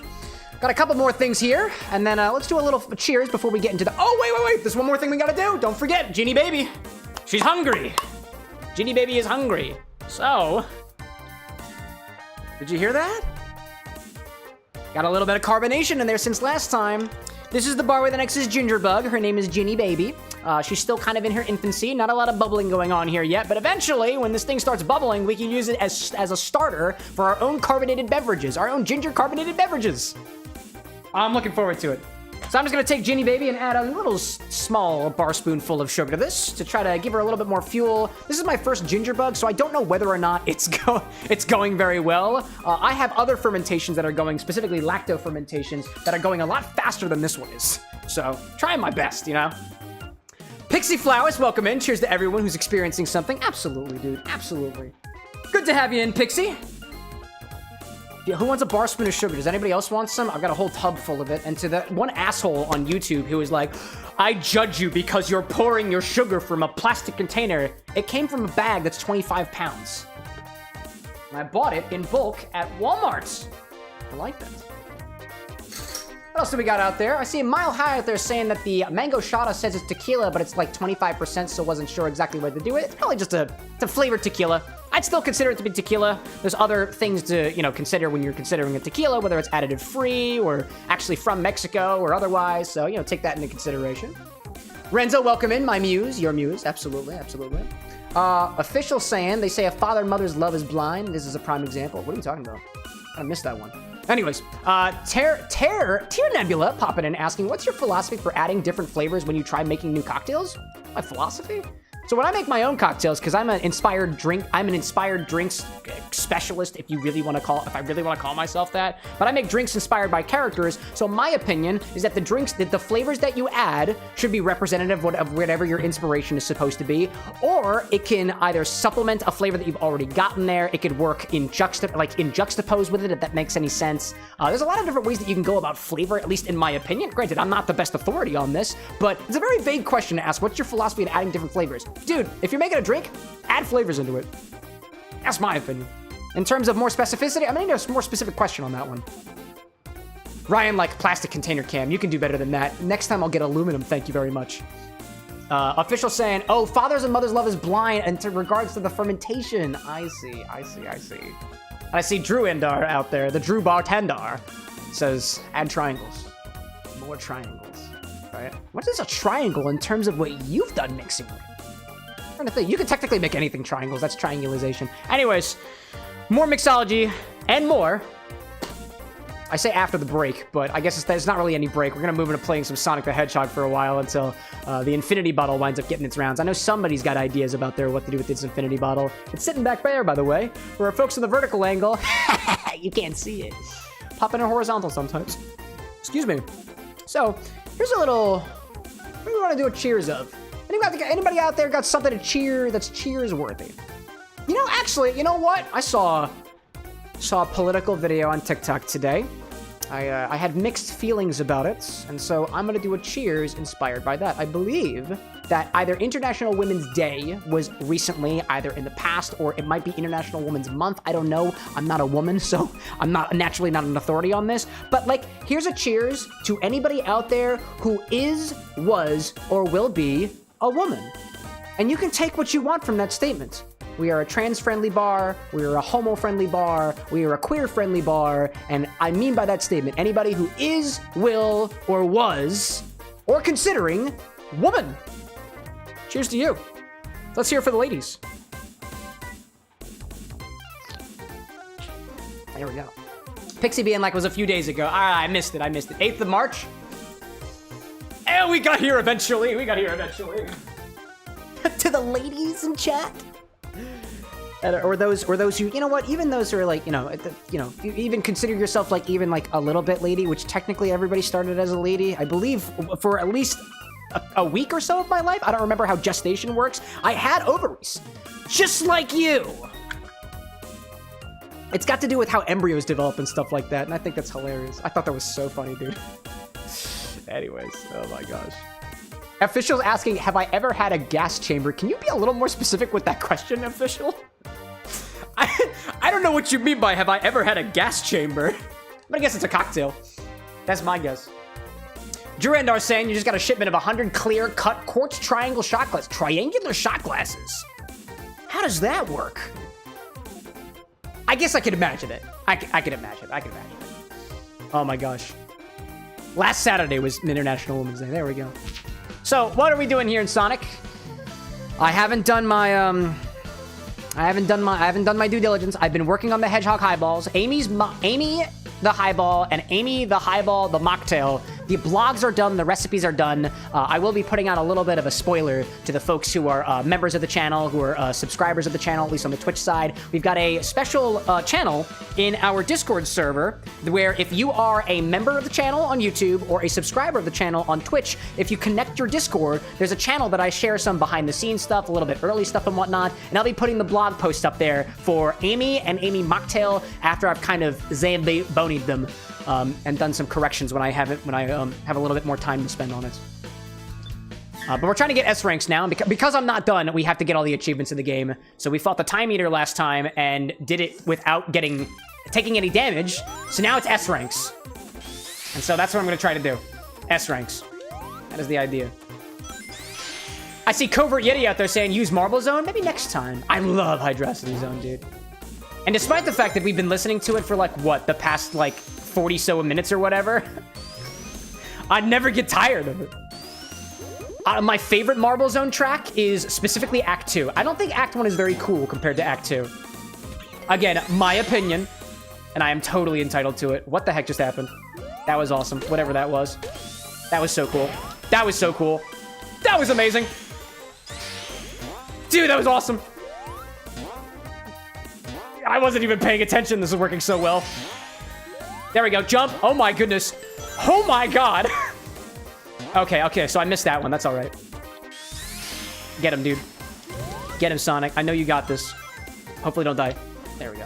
Got a couple more things here, and then let's do a little cheers before we get into the... Oh, wait. There's one more thing we gotta do. Don't forget, Ginny Baby. She's hungry. Ginny Baby is hungry. So... Did you hear that? Got a little bit of carbonation in there since last time. This is the bar with an X's ginger bug. Her name is Ginny Baby. She's still kind of in her infancy. Not a lot of bubbling going on here yet, but eventually, when this thing starts bubbling, we can use it as a starter for our own carbonated beverages, our own ginger carbonated beverages. I'm looking forward to it. So I'm just gonna take Ginny Baby and add a little small bar spoonful of sugar to this to try to give her a little bit more fuel. This is my first ginger bug, so I don't know whether or not it's going very well. I have other fermentations that are going, specifically lacto fermentations, that are going a lot faster than this one is. So trying my best, you know? Pixie Flowers, welcome in. Cheers to everyone who's experiencing something. Absolutely, dude. Absolutely. Good to have you in, Pixie. Yeah, who wants a bar spoon of sugar? Does anybody else want some? I've got a whole tub full of it. And to that one asshole on YouTube who is like, I judge you because you're pouring your sugar from a plastic container. It came from a bag that's 25 pounds. And I bought it in bulk at Walmart. I like that. What else do we got out there? I see a Mile High out there saying that the mango shata says it's tequila, but it's like 25%, so wasn't sure exactly what to do with it. It's probably just a flavored tequila. I'd still consider it to be tequila. There's other things to, consider when you're considering a tequila, whether it's additive free or actually from Mexico or otherwise. So, take that into consideration. Renzo, welcome in, my muse, your muse. Absolutely, absolutely. Official saying, they say a father and mother's love is blind. This is a prime example. What are you talking about? I missed that one. Anyways, Tear Nebula popping in asking, what's your philosophy for adding different flavors when you try making new cocktails? My philosophy? So when I make my own cocktails, because I'm an inspired drinks specialist, if I really want to call myself that. But I make drinks inspired by characters. So my opinion is that the flavors that you add should be representative of whatever your inspiration is supposed to be, or it can either supplement a flavor that you've already gotten there. It could work in juxtapose with it, if that makes any sense. There's a lot of different ways that you can go about flavor, at least in my opinion. Granted, I'm not the best authority on this, but it's a very vague question to ask. What's your philosophy in adding different flavors? Dude, if you're making a drink, add flavors into it. That's my opinion. In terms of more specificity, I'm gonna need a more specific question on that one. Ryan, like plastic container cam. You can do better than that. Next time I'll get aluminum, thank you very much. Official saying, oh, fathers and mothers love is blind in regards to the fermentation. I see. And I see Drew Endar out there, the Drew Bartender, says, add triangles. More triangles, right? What is a triangle in terms of what you've done mixing with? I'm trying to think. You can technically make anything triangles. That's triangulation. Anyways, more mixology and more. I say after the break, but I guess it's not really any break. We're going to move into playing some Sonic the Hedgehog for a while until the Infinity Bottle winds up getting its rounds. I know somebody's got ideas about what to do with this Infinity Bottle. It's sitting back there, by the way. For our folks in the vertical angle, you can't see it. Pop in a horizontal sometimes. Excuse me. So, here's a little... What do we want to do a cheers of? Anybody out there got something to cheer that's cheers worthy? Actually, you know what? I saw a political video on TikTok today. I had mixed feelings about it, and so I'm gonna do a cheers inspired by that. I believe that either International Women's Day was recently, either in the past, or it might be International Women's Month. I don't know. I'm not a woman, so I'm naturally not an authority on this. But here's a cheers to anybody out there who is, was, or will be a woman. And you can take what you want from that statement. We are a trans-friendly bar, we are a homo-friendly bar, we are a queer-friendly bar, and I mean by that statement, anybody who is, will, or was, or considering, woman. Cheers to you. Let's hear it for the ladies. There we go. Pixie being like was a few days ago. I missed it. 8th of March. And we got here eventually. To the ladies in chat. Or those who, even those who are you even consider yourself even a little bit lady, which technically everybody started as a lady. I believe for at least a week or so of my life. I don't remember how gestation works. I had ovaries, just like you. It's got to do with how embryos develop and stuff like that, and I think that's hilarious. I thought that was so funny, dude. Anyways, oh my gosh. Official's asking, have I ever had a gas chamber? Can you be a little more specific with that question, Official? don't know what you mean by have I ever had a gas chamber. But I guess it's a cocktail. That's my guess. Durandar saying you just got a shipment of 100 clear cut quartz triangle shot glasses. Triangular shot glasses? How does that work? I guess I could imagine it. I could imagine it. Oh my gosh. Last Saturday was International Women's Day. There we go. So, what are we doing here in Sonic? I haven't done my due diligence. I've been working on the Hedgehog highballs. Amy the highball and Amy the highball the mocktail. The blogs are done. The recipes are done. I will be putting out a little bit of a spoiler to the folks who are members of the channel, who are subscribers of the channel, at least on the Twitch side. We've got a special channel in our Discord server where if you are a member of the channel on YouTube or a subscriber of the channel on Twitch, if you connect your Discord, there's a channel that I share some behind-the-scenes stuff, a little bit early stuff and whatnot, and I'll be putting the blog post up there for Amy and Amy Mocktail after I've kind of zambonied them. And done some corrections when I have a little bit more time to spend on it. But we're trying to get S ranks now, because I'm not done. We have to get all the achievements in the game. So we fought the Time Eater last time and did it without taking any damage. So now it's S ranks, and so that's what I'm going to try to do. S ranks. That is the idea. I see Covert Yeti out there saying use Marble Zone. Maybe next time. I love Hydrasity Zone, dude. And despite the fact that we've been listening to it for like what, the past like 40 so minutes or whatever, I never get tired of it. My favorite Marble Zone track is specifically Act 2. I don't think Act 1 is very cool compared to Act 2. Again, my opinion, and I am totally entitled to it. What the heck just happened? That was awesome. Whatever that was. That was so cool. That was so cool. That was amazing. Dude, that was awesome. I wasn't even paying attention. This is working so well. There we go. Jump. Oh my goodness. Oh my god. Okay, so I missed that one. That's all right. Get him, dude. Get him, Sonic. I know you got this. Hopefully don't die. There we go.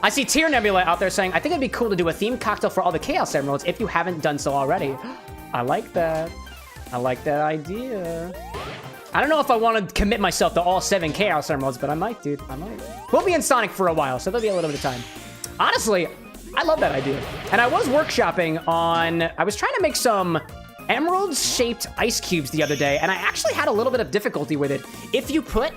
I see Tier Nebula out there saying, I think it'd be cool to do a themed cocktail for all the Chaos Emeralds if you haven't done so already. I like that. I like that idea. I don't know if I want to commit myself to all 7 Chaos Emeralds, but I might, dude. I might. We'll be in Sonic for a while, so there'll be a little bit of time. Honestly, I love that idea. And I was workshopping on... I was trying to make some emerald-shaped ice cubes the other day, and I actually had a little bit of difficulty with it. If you put,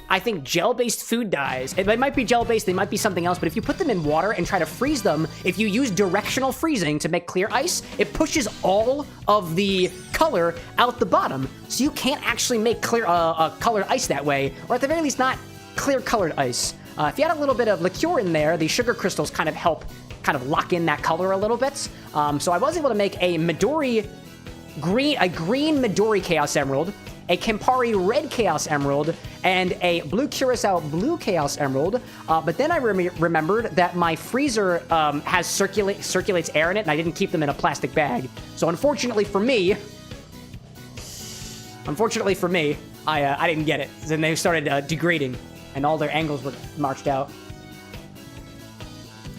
I think, gel-based food dyes, they might be gel-based, they might be something else, but if you put them in water and try to freeze them, if you use directional freezing to make clear ice, it pushes all of the color out the bottom, so you can't actually make clear colored ice that way, or at the very least not clear colored ice. If you add a little bit of liqueur in there, the sugar crystals kind of help lock in that color a little bit. So I was able to make a green Midori Chaos Emerald, a Campari Red Chaos Emerald, and a Blue Curacao Blue Chaos Emerald. But then I remembered that my freezer circulates air in it, and I didn't keep them in a plastic bag. So unfortunately for me, I didn't get it. Then they started degrading, and all their angles were marched out.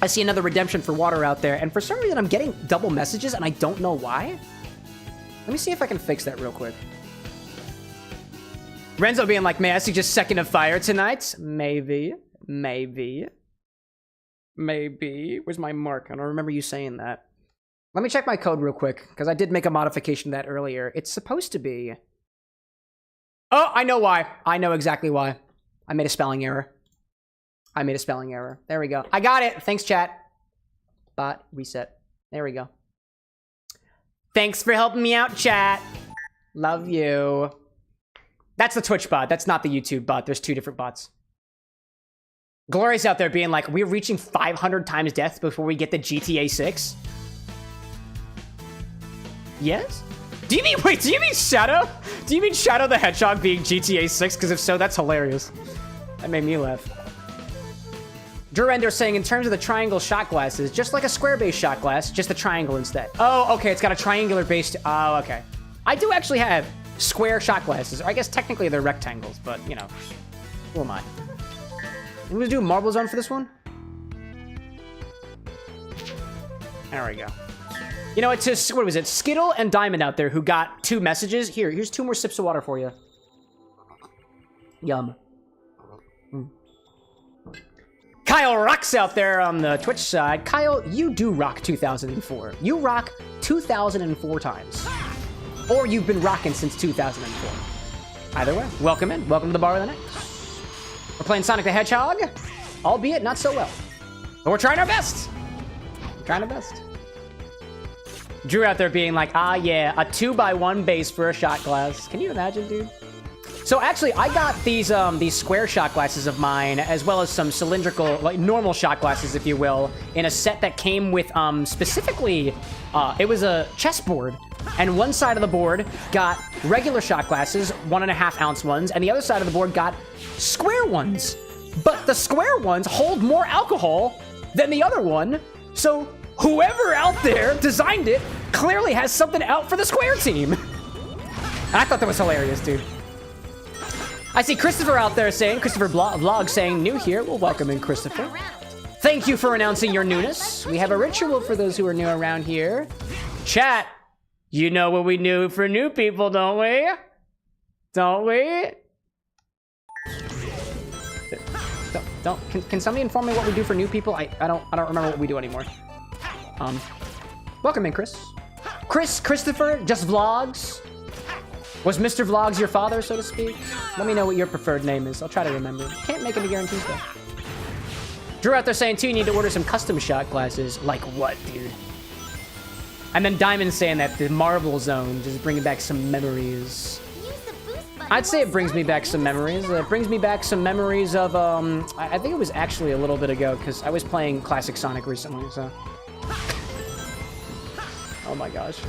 I see another redemption for water out there, and for some reason I'm getting double messages, and I don't know why. Let me see if I can fix that real quick. Renzo being like, may I suggest Second of Fire tonight? Maybe. Where's my mark? I don't remember you saying that. Let me check my code real quick, because I did make a modification to that earlier. It's supposed to be... Oh, I know why. I know exactly why. I made a spelling error. There we go. I got it. Thanks, chat. Bot reset. There we go. Thanks for helping me out, chat. Love you. That's the Twitch bot. That's not the YouTube bot. There's 2 different bots. Glorious out there being like, we're reaching 500 times death before we get the GTA 6. Yes? Do you mean Shadow? Do you mean Shadow the Hedgehog being GTA 6? Because if so, that's hilarious. That made me laugh. Durender saying, in terms of the triangle shot glasses, just like a square-based shot glass, just a triangle instead. Oh, okay, it's got a triangular-based... Oh, okay. I do actually have square shot glasses. Or I guess technically they're rectangles, but, you know. Who am I? I'm gonna do a Marble Zone for this one. There we go. You know, it's what was it? Skittle and Diamond out there who got 2 messages. Here's 2 more sips of water for you. Yum. Kyle rocks out there on the Twitch side. Kyle, you do rock 2004. You rock 2004 times. Or you've been rocking since 2004. Either way, welcome in. Welcome to the Bar with an X. We're playing Sonic the Hedgehog, albeit not so well. But we're trying our best. We're trying our best. Drew out there being like, ah, yeah, a 2x1 base for a shot glass. Can you imagine, dude? So actually, I got these square shot glasses of mine, as well as some cylindrical, like normal shot glasses, if you will, in a set that came with specifically, it was a chessboard, and one side of the board got regular shot glasses, 1.5 ounce ones, and the other side of the board got square ones. But the square ones hold more alcohol than the other one, so whoever out there designed it clearly has something out for the square team. And I thought that was hilarious, dude. I see Christopher out there saying, Christopher Vlog saying, new here. Well, welcome in, Christopher. Thank you for announcing your newness. We have a ritual for those who are new around here. Chat, you know what we do for new people, don't we? Don't we? Can somebody inform me what we do for new people? I don't remember what we do anymore. Welcome in, Chris. Christopher, just vlogs. Was Mr. Vlogs your father, so to speak? Let me know what your preferred name is. I'll try to remember. Can't make any guarantees, though. Drew out there saying, too, you need to order some custom shot glasses. Like what, dude? And then Diamond saying that the Marble Zone just bringing back some memories. I'd say it brings me back some memories. It brings me back some memories of, I think it was actually a little bit ago, because I was playing Classic Sonic recently, so. Oh my gosh.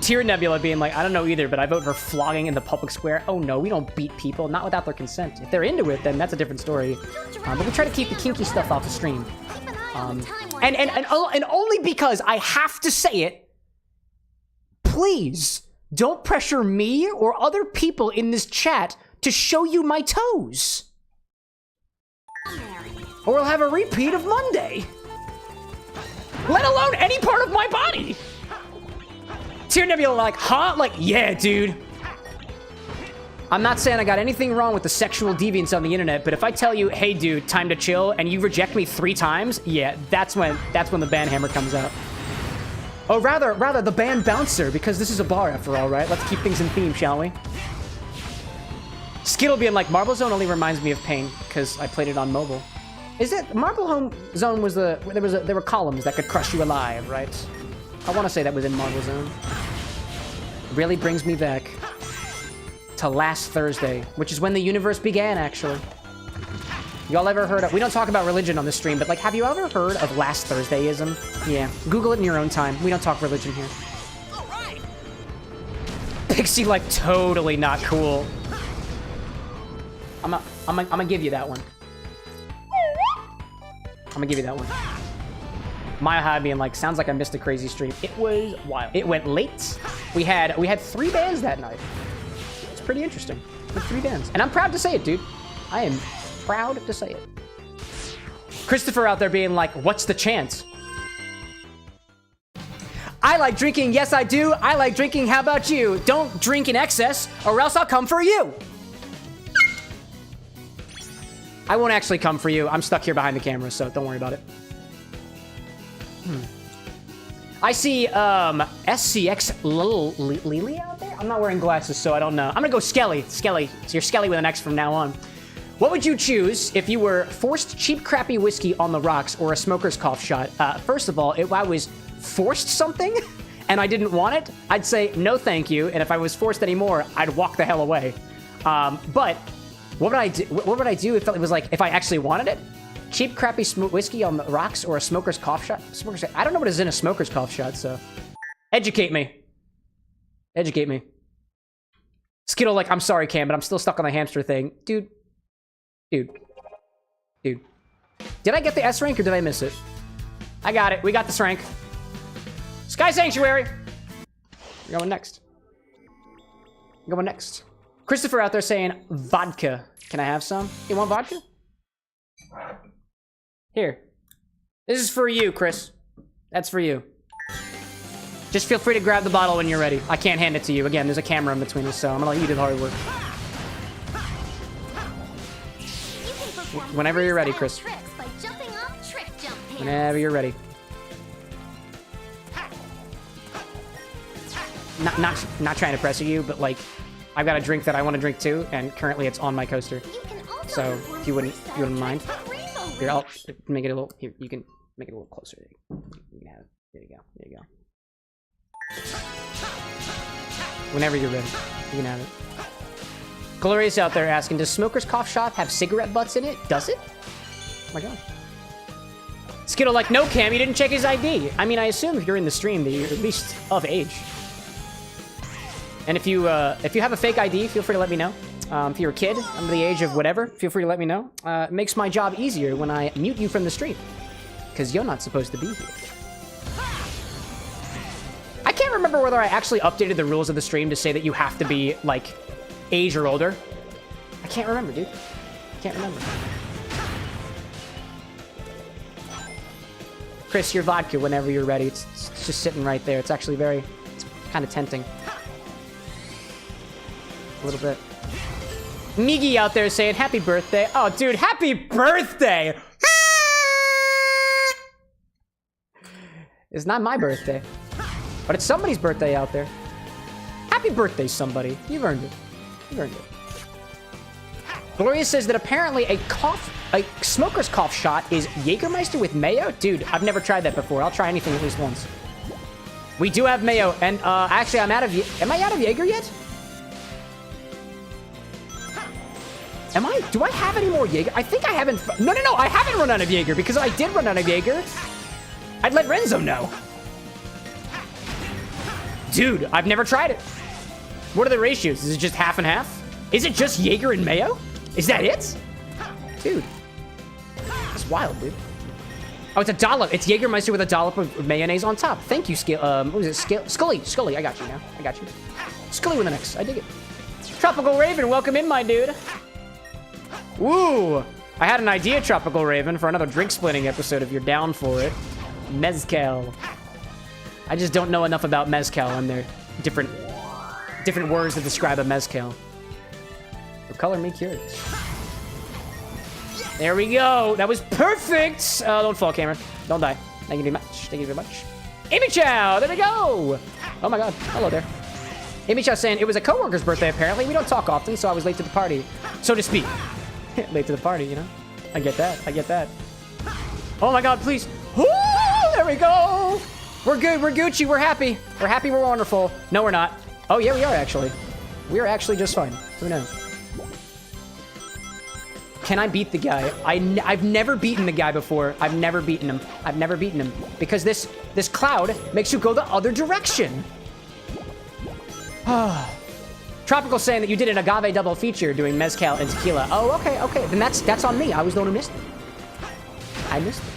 Tear Nebula being like, I don't know either, but I vote for flogging in the public square. Oh no, we don't beat people, not without their consent. If they're into it, then that's a different story. But we try to keep the kinky stuff off the stream. And only because I have to say it, please don't pressure me or other people in this chat to show you my toes. Or we'll have a repeat of Monday. Let alone any part of my body. Tear Nebula like, huh? Like, yeah, dude. I'm not saying I got anything wrong with the sexual deviance on the internet, but if I tell you, hey, dude, time to chill, and you reject me 3 times, yeah, that's when the band hammer comes out. Oh, rather the band bouncer, because this is a bar after all, right? Let's keep things in theme, shall we? Skittle being like, Marble Zone only reminds me of Pain, because I played it on mobile. Is it Marble Zone was there were columns that could crush you alive, right? I want to say that was in Marble Zone. Really brings me back to last Thursday, which is when the universe began, actually. Y'all ever heard of... We don't talk about religion on this stream, but, like, have you ever heard of last Thursdayism? Yeah. Google it in your own time. We don't talk religion here. All right. Pixie, like, totally not cool. I'm gonna give you that one. I'm gonna give you that one. Maya High being like, sounds like I missed a crazy stream. It was wild. It went late. We had 3 bands that night. It's pretty interesting. With 3 bands. And I'm proud to say it, dude. I am proud to say it. Christopher out there being like, what's the chance? I like drinking. Yes, I do. I like drinking. How about you? Don't drink in excess or else I'll come for you. I won't actually come for you. I'm stuck here behind the camera, so don't worry about it. I see SCX Lily out there. I'm not wearing glasses, so I don't know. I'm gonna go Skelly. Skelly. So you're Skelly with an X from now on. What would you choose if you were forced cheap, crappy whiskey on the rocks or a smoker's cough shot? First of all, if I was forced something and I didn't want it, I'd say no thank you. And if I was forced anymore, I'd walk the hell away. But what would I do? What would I do if it was like, if I actually wanted it? Cheap, crappy whiskey on the rocks or a smoker's cough shot? I don't know what is in a smoker's cough shot, so... Educate me. Educate me. Skittle like, I'm sorry, Cam, but I'm still stuck on the hamster thing. Dude. Did I get the S rank or did I miss it? I got it. We got this rank. Sky Sanctuary. We're going next. Christopher out there saying, vodka. Can I have some? You want vodka? Here. This is for you, Chris. That's for you. Just feel free to grab the bottle when you're ready. I can't hand it to you. Again, there's a camera in between us, so I'm gonna let you do the hard work. Whenever you're ready, Chris. Whenever you're ready. Not trying to pressure you, but like, I've got a drink that I want to drink too, and currently it's on my coaster. So if you wouldn't mind, here I'll make it a little. Here you can make it a little closer. You can have it. There you go. There you go. Whenever you're ready, you can have it. Glorious out there asking, does Smoker's Cough Shop have cigarette butts in it? Does it? Oh my god. Skittle like, no, Cam, you didn't check his ID. I mean, I assume if you're in the stream that you're at least of age. And if you have a fake ID, feel free to let me know. If you're a kid under the age of whatever, feel free to let me know. It makes my job easier when I mute you from the stream, because you're not supposed to be here. I can't remember whether I actually updated the rules of the stream to say that you have to be, like, age or older. I can't remember, dude. Can't remember. Chris, your vodka whenever you're ready. It's just sitting right there. It's actually it's kind of tempting. A little bit. Miggy out there saying, happy birthday. Oh, dude, happy birthday! It's not my birthday. But it's somebody's birthday out there. Happy birthday, somebody. You've earned it. You've earned it. Gloria says that apparently a smoker's cough shot is Jägermeister with mayo? Dude, I've never tried that before. I'll try anything at least once. We do have mayo, and actually I'm out of... Am I out of Jaeger yet? Am I? Do I have any more Jaeger? I think I haven't... No, I haven't run out of Jaeger, because if I did run out of Jaeger, I'd let Renzo know. Dude, I've never tried it. What are the ratios? Is it just half and half? Is it just Jaeger and mayo? Is that it? Dude. That's wild, dude. Oh, it's a dollop. It's Jägermeister with a dollop of mayonnaise on top. Thank you, what was it? Scully, I got you now. I got you. Scully with an X. I dig it. Tropical Raven, welcome in, my dude. Woo! I had an idea, Tropical Raven, for another drink splitting episode if you're down for it. Mezcal. I just don't know enough about Mezcal and their different words to describe a Mezcal. So color me curious. There we go. That was perfect. Don't fall, Cameron. Don't die. Thank you very much. Thank you very much. Amy Chow, there we go. Oh my god. Hello there. Amy Chow saying, it was a coworker's birthday, apparently. We don't talk often, so I was late to the party. So to speak. Late to the party, you know? I get that. I get that. Oh my god, please. Woo! There we go. We're good. We're Gucci. We're happy. We're happy. We're wonderful. No, we're not. Oh, yeah, we are, actually. We are actually just fine. Who knows? Can I beat the guy? I've never beaten the guy before. I've never beaten him. I've never beaten him. Because this cloud makes you go the other direction. Tropical saying that you did an agave double feature doing mezcal and tequila. Oh, okay, okay. Then that's on me. I was the one who missed it. I missed it.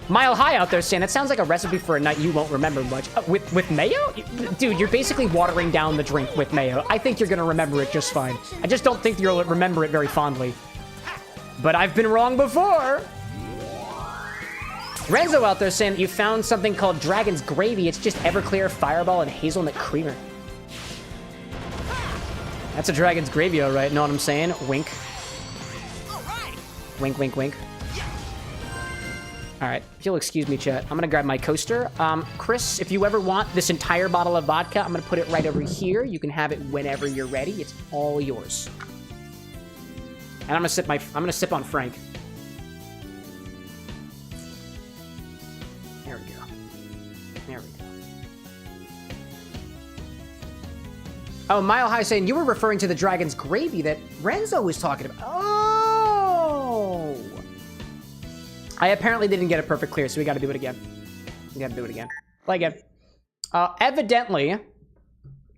Mile High out there saying, that sounds like a recipe for a night you won't remember much. With mayo? Dude, you're basically watering down the drink with mayo. I think you're going to remember it just fine. I just don't think you'll remember it very fondly. But I've been wrong before. Renzo out there saying that you found something called Dragon's Gravy. It's just Everclear, Fireball, and Hazelnut Creamer. That's a Dragon's Gravy, all right. Know what I'm saying? Wink. Wink, wink, wink. All right, if you'll excuse me, chat, I'm gonna grab my coaster. Chris, if you ever want this entire bottle of vodka, I'm gonna put it right over here. You can have it whenever you're ready. It's all yours. And I'm gonna sip on Frank. There we go. There we go. Oh, Mile High saying you were referring to the Dragon's Gravy that Renzo was talking about. Oh! I apparently didn't get a perfect clear, so we gotta do it again. We gotta do it again. Play again. Evidently,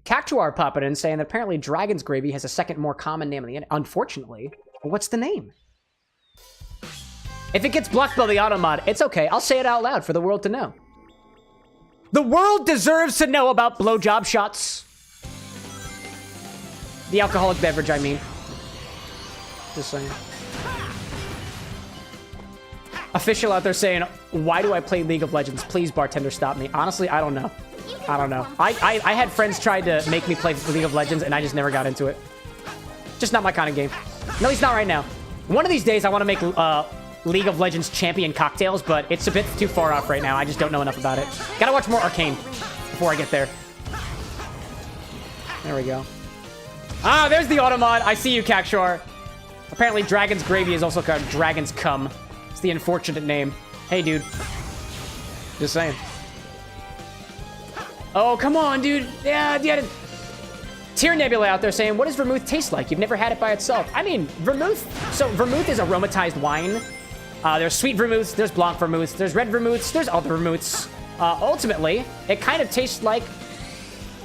Cactuar popping in saying that apparently Dragon's Gravy has a second more common name on the end. Unfortunately, what's the name? If it gets blocked by the auto mod, it's okay. I'll say it out loud for the world to know. The world deserves to know about blowjob shots. The alcoholic beverage, I mean. Just saying. Official out there saying, why do I play League of Legends? Please, bartender, stop me. Honestly, I don't know. I don't know. I had friends try to make me play League of Legends, and I just never got into it. Just not my kind of game. At least not right now. One of these days, I want to make League of Legends champion cocktails, but it's a bit too far off right now. I just don't know enough about it. Gotta watch more Arcane before I get there. There we go. Ah, there's the Automod. I see you, Kakshor. Apparently, Dragon's Gravy is also called Dragon's Cum. It's the unfortunate name. Hey, dude. Just saying. Oh, come on, dude. Yeah. Tear Nebula out there saying, what does Vermouth taste like? You've never had it by itself. I mean, Vermouth. So, Vermouth is aromatized wine. There's sweet Vermouths, there's Blanc Vermouths, there's red Vermouths, there's other Vermouths. Ultimately, it kind of tastes like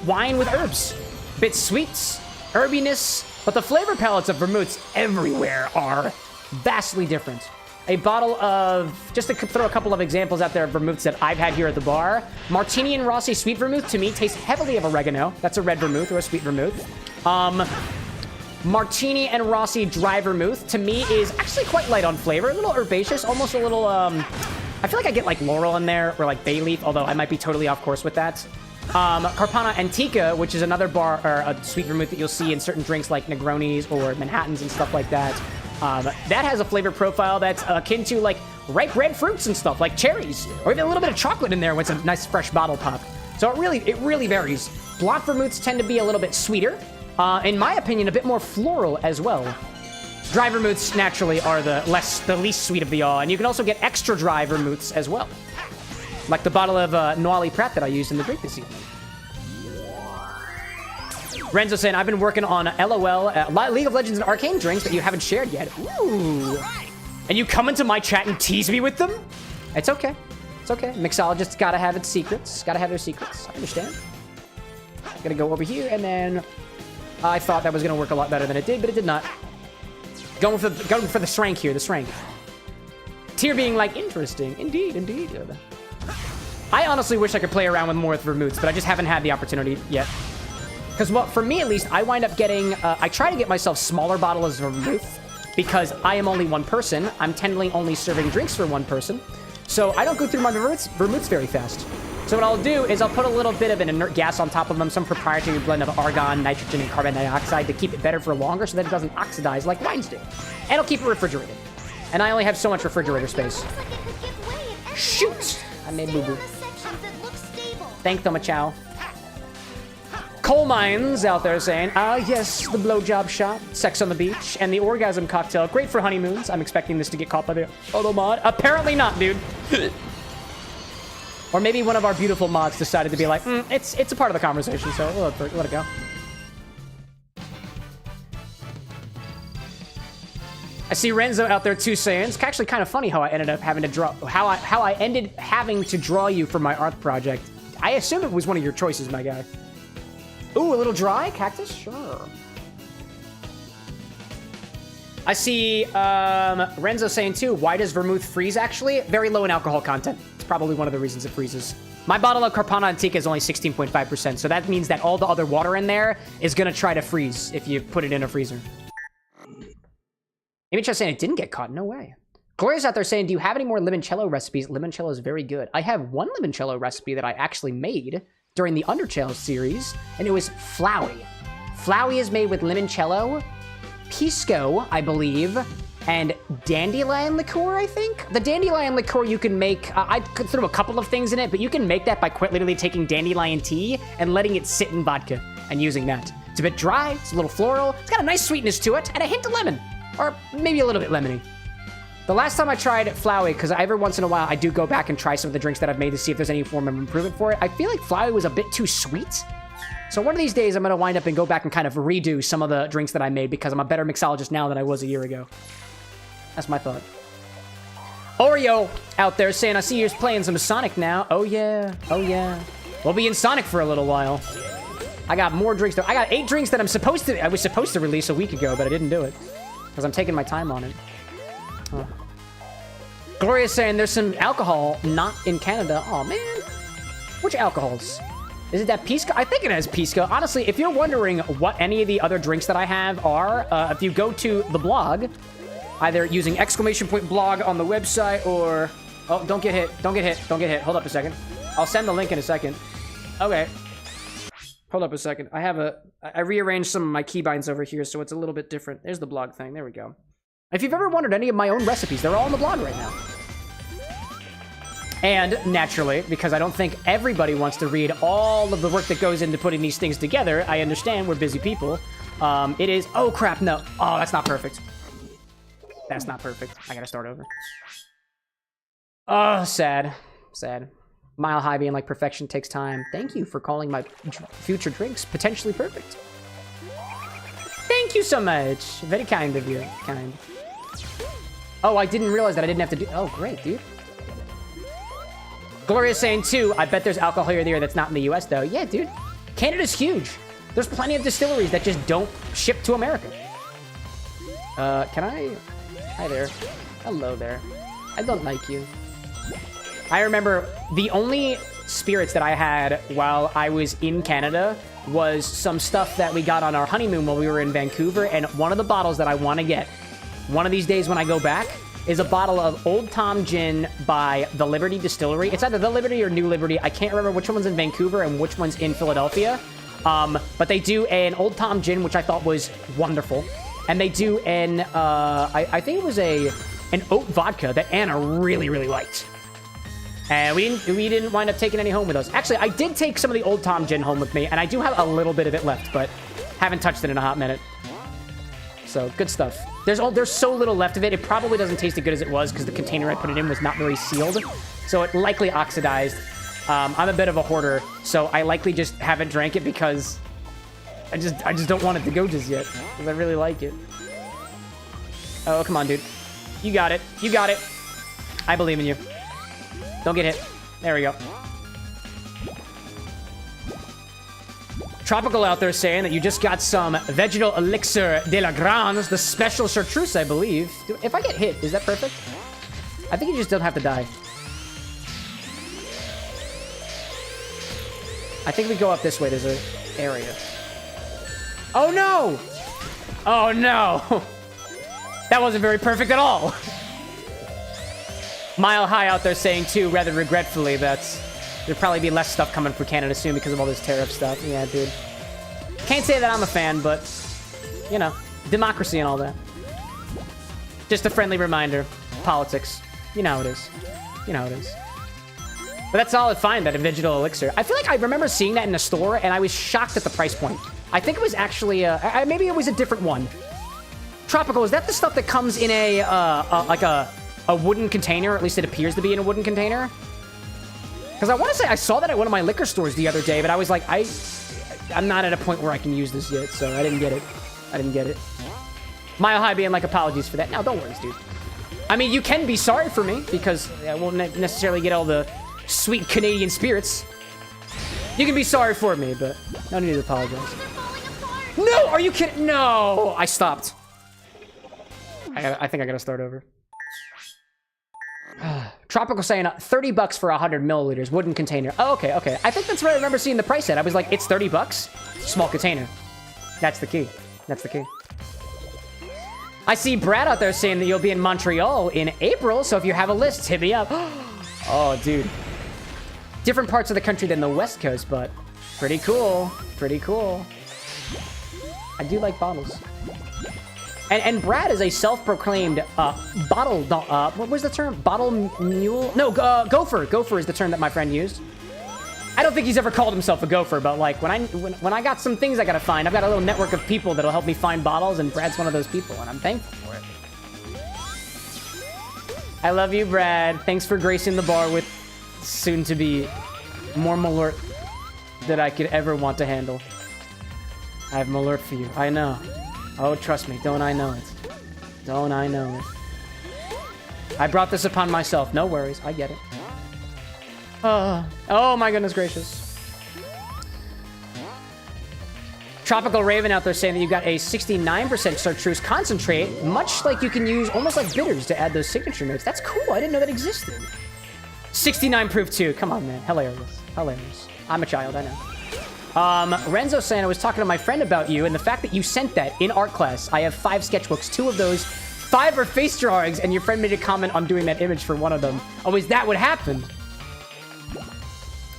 wine with herbs. Bit sweets, herbiness, but the flavor palettes of Vermouths everywhere are vastly different. A bottle of, just to throw a couple of examples out there of Vermouths that I've had here at the bar. Martini and Rossi Sweet Vermouth, to me, tastes heavily of oregano. That's a red Vermouth or a sweet Vermouth. Martini and Rossi Dry Vermouth, to me, is actually quite light on flavor. A little herbaceous, almost a little, I feel like I get, like, laurel in there, or, like, bay leaf, although I might be totally off course with that. Carpano Antica, which is another bar, or a sweet Vermouth that you'll see in certain drinks like Negronis or Manhattans and stuff like that. That has a flavor profile that's akin to, like, ripe red fruits and stuff, like cherries, or even a little bit of chocolate in there when it's a nice fresh bottle pop. So it really varies. Blanc Vermouths tend to be a little bit sweeter. In my opinion, a bit more floral as well. Dry Vermouths, naturally, are the least sweet of the all, and you can also get extra dry Vermouths as well. Like the bottle of Noilly Prat that I used in the drink this evening. Renzo saying, I've been working on LOL, League of Legends and Arcane drinks that you haven't shared yet. Ooh. And you come into my chat and tease me with them? It's okay. It's okay. Mixologists gotta have its secrets. Gotta have their secrets. I understand. Gonna go over here, and then I thought that was gonna work a lot better than it did, but it did not. Going for the Shrank here, the Shrank. Tier being like, interesting. Indeed. I honestly wish I could play around with more with Vermouths, but I just haven't had the opportunity yet. Because, well, for me at least, I wind up getting... I try to get myself smaller bottles of Vermouth because I am only one person. I'm tending only serving drinks for one person. So I don't go through my Vermouths very fast. So what I'll do is I'll put a little bit of an inert gas on top of them, some proprietary blend of argon, nitrogen, and carbon dioxide to keep it better for longer so that it doesn't oxidize like wines do. And I'll keep it refrigerated. And I only have so much refrigerator space. Shoot! I made boo-boo. Thank you, Machow. Coal Mines out there saying, yes, the blowjob shot, sex on the beach, and the orgasm cocktail. Great for honeymoons. I'm expecting this to get caught by the auto mod. Apparently not, dude. Or maybe one of our beautiful mods decided to be like, it's a part of the conversation, so we'll let it go. I see Renzo out there too saying, it's actually kind of funny how I ended up having to draw, how I ended having to draw you for my art project. I assume it was one of your choices, my guy. Ooh, a little dry? Cactus? Sure. I see Renzo saying, too, why does Vermouth freeze, actually? Very low in alcohol content. It's probably one of the reasons it freezes. My bottle of Carpano Antica is only 16.5%, so that means that all the other water in there is going to try to freeze if you put it in a freezer. Maybe just saying it didn't get caught. No way. Gloria's out there saying, do you have any more limoncello recipes? Limoncello is very good. I have one limoncello recipe that I actually made during the Undercello series, and it was Flowey. Flowey is made with limoncello, pisco, I believe, and dandelion liqueur, I think? The dandelion liqueur you can make, I could throw a couple of things in it, but you can make that by quite literally taking dandelion tea and letting it sit in vodka and using that. It's a bit dry, it's a little floral, it's got a nice sweetness to it, and a hint of lemon. Or maybe a little bit lemony. The last time I tried Flowey, because every once in a while I do go back and try some of the drinks that I've made to see if there's any form of improvement for it, I feel like Flowey was a bit too sweet. So one of these days I'm going to wind up and go back and kind of redo some of the drinks that I made because I'm a better mixologist now than I was a year ago. That's my thought. Oreo out there saying, I see you're playing some Sonic now. Oh yeah, oh yeah. We'll be in Sonic for a little while. I got more drinks though. I got 8 drinks that I was supposed to release a week ago, but I didn't do it. Because I'm taking my time on it. Huh. Gloria's saying there's some alcohol not in Canada. Oh man. Which alcohols? Is it that Pisco? I think it has Pisco. Honestly, if you're wondering what any of the other drinks that I have are, if you go to the blog, either using !blog on the website or... Oh, don't get hit. Don't get hit. Don't get hit. Hold up a second. I'll send the link in a second. Okay. Hold up a second. I rearranged some of my keybinds over here, so it's a little bit different. There's the blog thing. There we go. If you've ever wondered any of my own recipes, they're all on the blog right now. And naturally, because I don't think everybody wants to read all of the work that goes into putting these things together, I understand we're busy people. It is... Oh, crap, no. Oh, that's not perfect. That's not perfect. I gotta start over. Oh, sad. Sad. Mile High being like perfection takes time. Thank you for calling my future drinks potentially perfect. Thank you so much. Very kind of you. Kind. Oh, I didn't realize that I didn't have to do... Oh, great, dude. Gloria's saying, too, I bet there's alcohol here there that's not in the US, though. Yeah, dude. Canada's huge. There's plenty of distilleries that just don't ship to America. Can I... Hi there. Hello there. I don't like you. I remember the only spirits that I had while I was in Canada was some stuff that we got on our honeymoon while we were in Vancouver, and one of the bottles that I want to get one of these days when I go back is a bottle of Old Tom Gin by the Liberty Distillery. It's either the Liberty or New Liberty. I can't remember which one's in Vancouver and which one's in Philadelphia. But they do an Old Tom Gin, which I thought was wonderful. And they do an, I think it was an oat vodka that Anna really, really liked. And we didn't wind up taking any home with us. Actually, I did take some of the Old Tom Gin home with me, and I do have a little bit of it left, but haven't touched it in a hot minute. So, good stuff. There's so little left of it. It probably doesn't taste as good as it was because the container I put it in was not very sealed. So it likely oxidized. I'm a bit of a hoarder, so I likely just haven't drank it because I just don't want it to go just yet because I really like it. Oh, come on, dude. You got it. You got it. I believe in you. Don't get hit. There we go. Tropical out there saying that you just got some Vegetal Elixir de la Grange, the special chartreuse, I believe. Dude, if I get hit, is that perfect? I think you just don't have to die. I think we go up this way. There's an area. Oh, no! Oh, no! That wasn't very perfect at all. Mile High out there saying, too, rather regretfully, that there'll probably be less stuff coming for Canada soon because of all this tariff stuff. Yeah, dude. Can't say that I'm a fan, but, you know, democracy and all that. Just a friendly reminder. Politics. You know how it is. You know how it is. But that's all I find, that Vegetal Elixir. I feel like I remember seeing that in the store, and I was shocked at the price point. I think it was actually, maybe it was a different one. Tropical, is that the stuff that comes in like a wooden container? Or at least it appears to be in a wooden container? Because I want to say I saw that at one of my liquor stores the other day, but I was like, I'm not at a point where I can use this yet, so I didn't get it. I didn't get it. Mile High being like, apologies for that. No, don't worry, dude. I mean, you can be sorry for me, because I won't necessarily get all the sweet Canadian spirits. You can be sorry for me, but no need to apologize. No, are you kidding? No, I stopped. I think I gotta start over. Tropical saying $30 for 100 milliliters, wooden container. Oh, okay, okay. I think that's what I remember seeing the price at. I was like, it's $30, small container. That's the key. That's the key. I see Brad out there saying that you'll be in Montreal in April, so if you have a list, hit me up. Oh, dude. Different parts of the country than the West Coast, but pretty cool. Pretty cool. I do like bottles. And Brad is a self-proclaimed bottle... what was the term? Bottle mule? No, gopher. Gopher is the term that my friend used. I don't think he's ever called himself a gopher, but like when I got some things I gotta find, I've got a little network of people that'll help me find bottles, and Brad's one of those people, and I'm thankful for it. I love you, Brad. Thanks for gracing the bar with soon-to-be more Malort that I could ever want to handle. I have Malort for you. I know. Oh, trust me. Don't I know it? Don't I know it? I brought this upon myself. No worries. I get it. Oh my goodness gracious. Tropical Raven out there saying that you've got a 69% chartreuse concentrate, much like you can use almost like bitters to add those signature notes. That's cool. I didn't know that existed. 69 proof too. Come on, man. Hilarious. Hilarious. I'm a child, I know. Renzo saying, I was talking to my friend about you, and the fact that you sent that in art class. I have 5 sketchbooks. 2 of those, 5 are face drawings, and your friend made a comment on doing that image for one of them. Oh, is that what happened?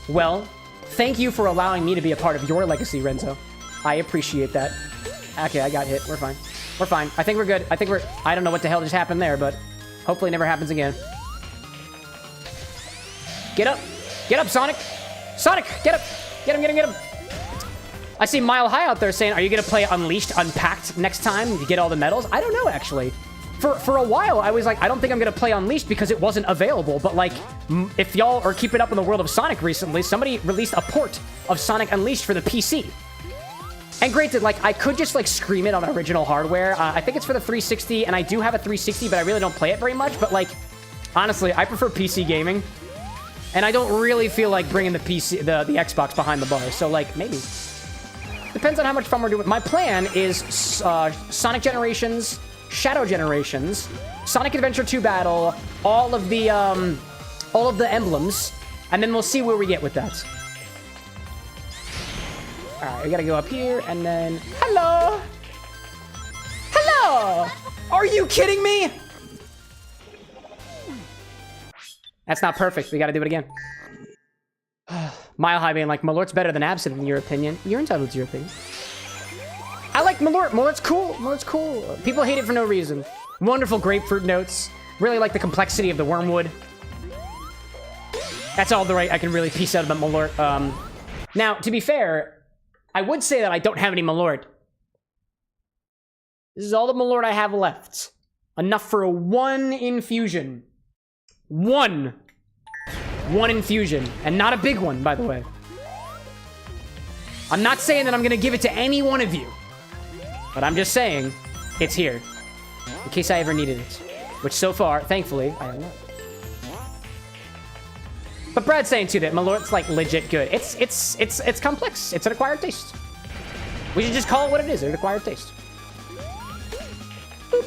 Well, thank you for allowing me to be a part of your legacy, Renzo. I appreciate that. Okay, I got hit. We're fine. We're fine. I think we're good. I don't know what the hell just happened there, but hopefully it never happens again. Get up. Get up, Sonic. Sonic, get up. Get him, get him, get him. I see Mile High out there saying, are you going to play Unleashed Unpacked next time you get all the medals? I don't know, actually. For a while, I was like, I don't think I'm going to play Unleashed because it wasn't available. But, like, if y'all are keeping up in the world of Sonic recently, somebody released a port of Sonic Unleashed for the PC. And granted, like, I could just, like, scream it on original hardware. I think it's for the 360, and I do have a 360, but I really don't play it very much. But, like, honestly, I prefer PC gaming. And I don't really feel like bringing the Xbox behind the bar. So, like, maybe. Depends on how much fun we're doing. My plan is Sonic Generations, Shadow Generations, Sonic Adventure 2 Battle, all of the emblems, and then we'll see where we get with that. All right, we gotta go up here, and then... Hello! Hello! Are you kidding me? That's not perfect. We gotta do it again. Mile High being like, Malort's better than Absinthe in your opinion. You're entitled to your opinion. I like Malort. Malort's cool. Malort's cool. People hate it for no reason. Wonderful grapefruit notes. Really like the complexity of the wormwood. That's all the right I can really piece out about Malort. Now, to be fair, I would say that I don't have any Malort. This is all the Malort I have left. Enough for one infusion. One infusion. And not a big one, by the way. I'm not saying that I'm going to give it to any one of you. But I'm just saying, it's here. In case I ever needed it. Which so far, thankfully, I have not. But Brad's saying too that Malort's like legit good. It's complex. It's an acquired taste. We should just call it what it is. An acquired taste. Boop.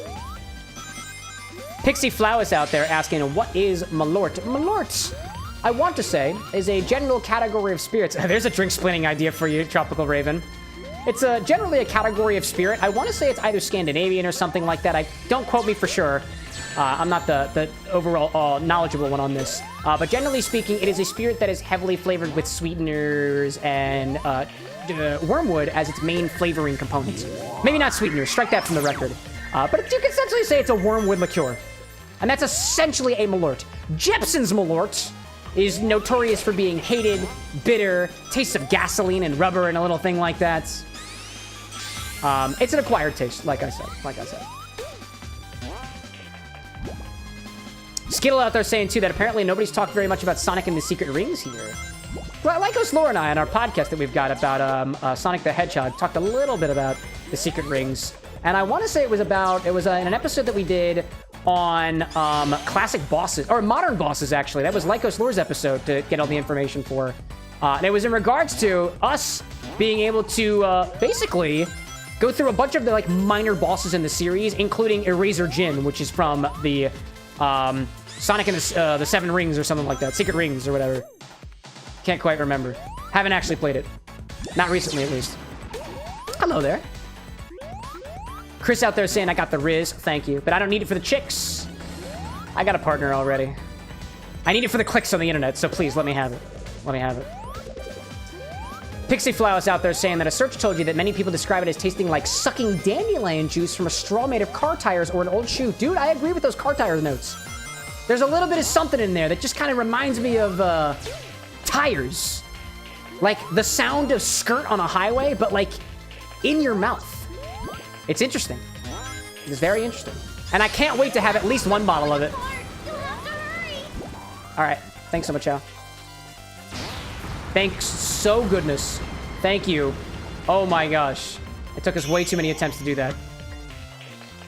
Pixie Flowers out there asking, what is Malort? Malort, I want to say, is a general category of spirits. There's a drink splitting idea for you, Tropical Raven. It's generally a category of spirit. I want to say it's either Scandinavian or something like that. Don't quote me for sure. I'm not the overall knowledgeable one on this. But generally speaking, it is a spirit that is heavily flavored with sweeteners and wormwood as its main flavoring component. Maybe not sweeteners. Strike that from the record. But you can essentially say it's a wormwood liqueur. And that's essentially a Malort. Jepson's Malort is notorious for being hated, bitter, tastes of gasoline and rubber and a little thing like that. It's an acquired taste, like I said. Skittle out there saying, too, that apparently nobody's talked very much about Sonic and the Secret Rings here. Well, Lycos Laura and I, on our podcast that we've got about Sonic the Hedgehog, talked a little bit about the Secret Rings. And I want to say it was in an episode that we did on classic bosses, or modern bosses, actually. That was Lycos Laura's episode to get all the information for. And it was in regards to us being able to basically go through a bunch of the like minor bosses in the series, including Eraser Jin, which is from the Sonic and the Seven Rings or something like that. Secret Rings or whatever. Can't quite remember. Haven't actually played it. Not recently, at least. Hello there. Chris out there saying, I got the Riz. Thank you. But I don't need it for the chicks. I got a partner already. I need it for the clicks on the internet, so please, let me have it. Let me have it. Pixie Flowers out there saying that a search told you that many people describe it as tasting like sucking dandelion juice from a straw made of car tires or an old shoe. Dude, I agree with those car tire notes. There's a little bit of something in there that just kind of reminds me of tires. Like the sound of skirt on a highway, but like in your mouth. It's interesting. It's very interesting. And I can't wait to have at least one bottle of it. All right. Thanks so much, Al. Thanks so goodness. Thank you. Oh my gosh. It took us way too many attempts to do that.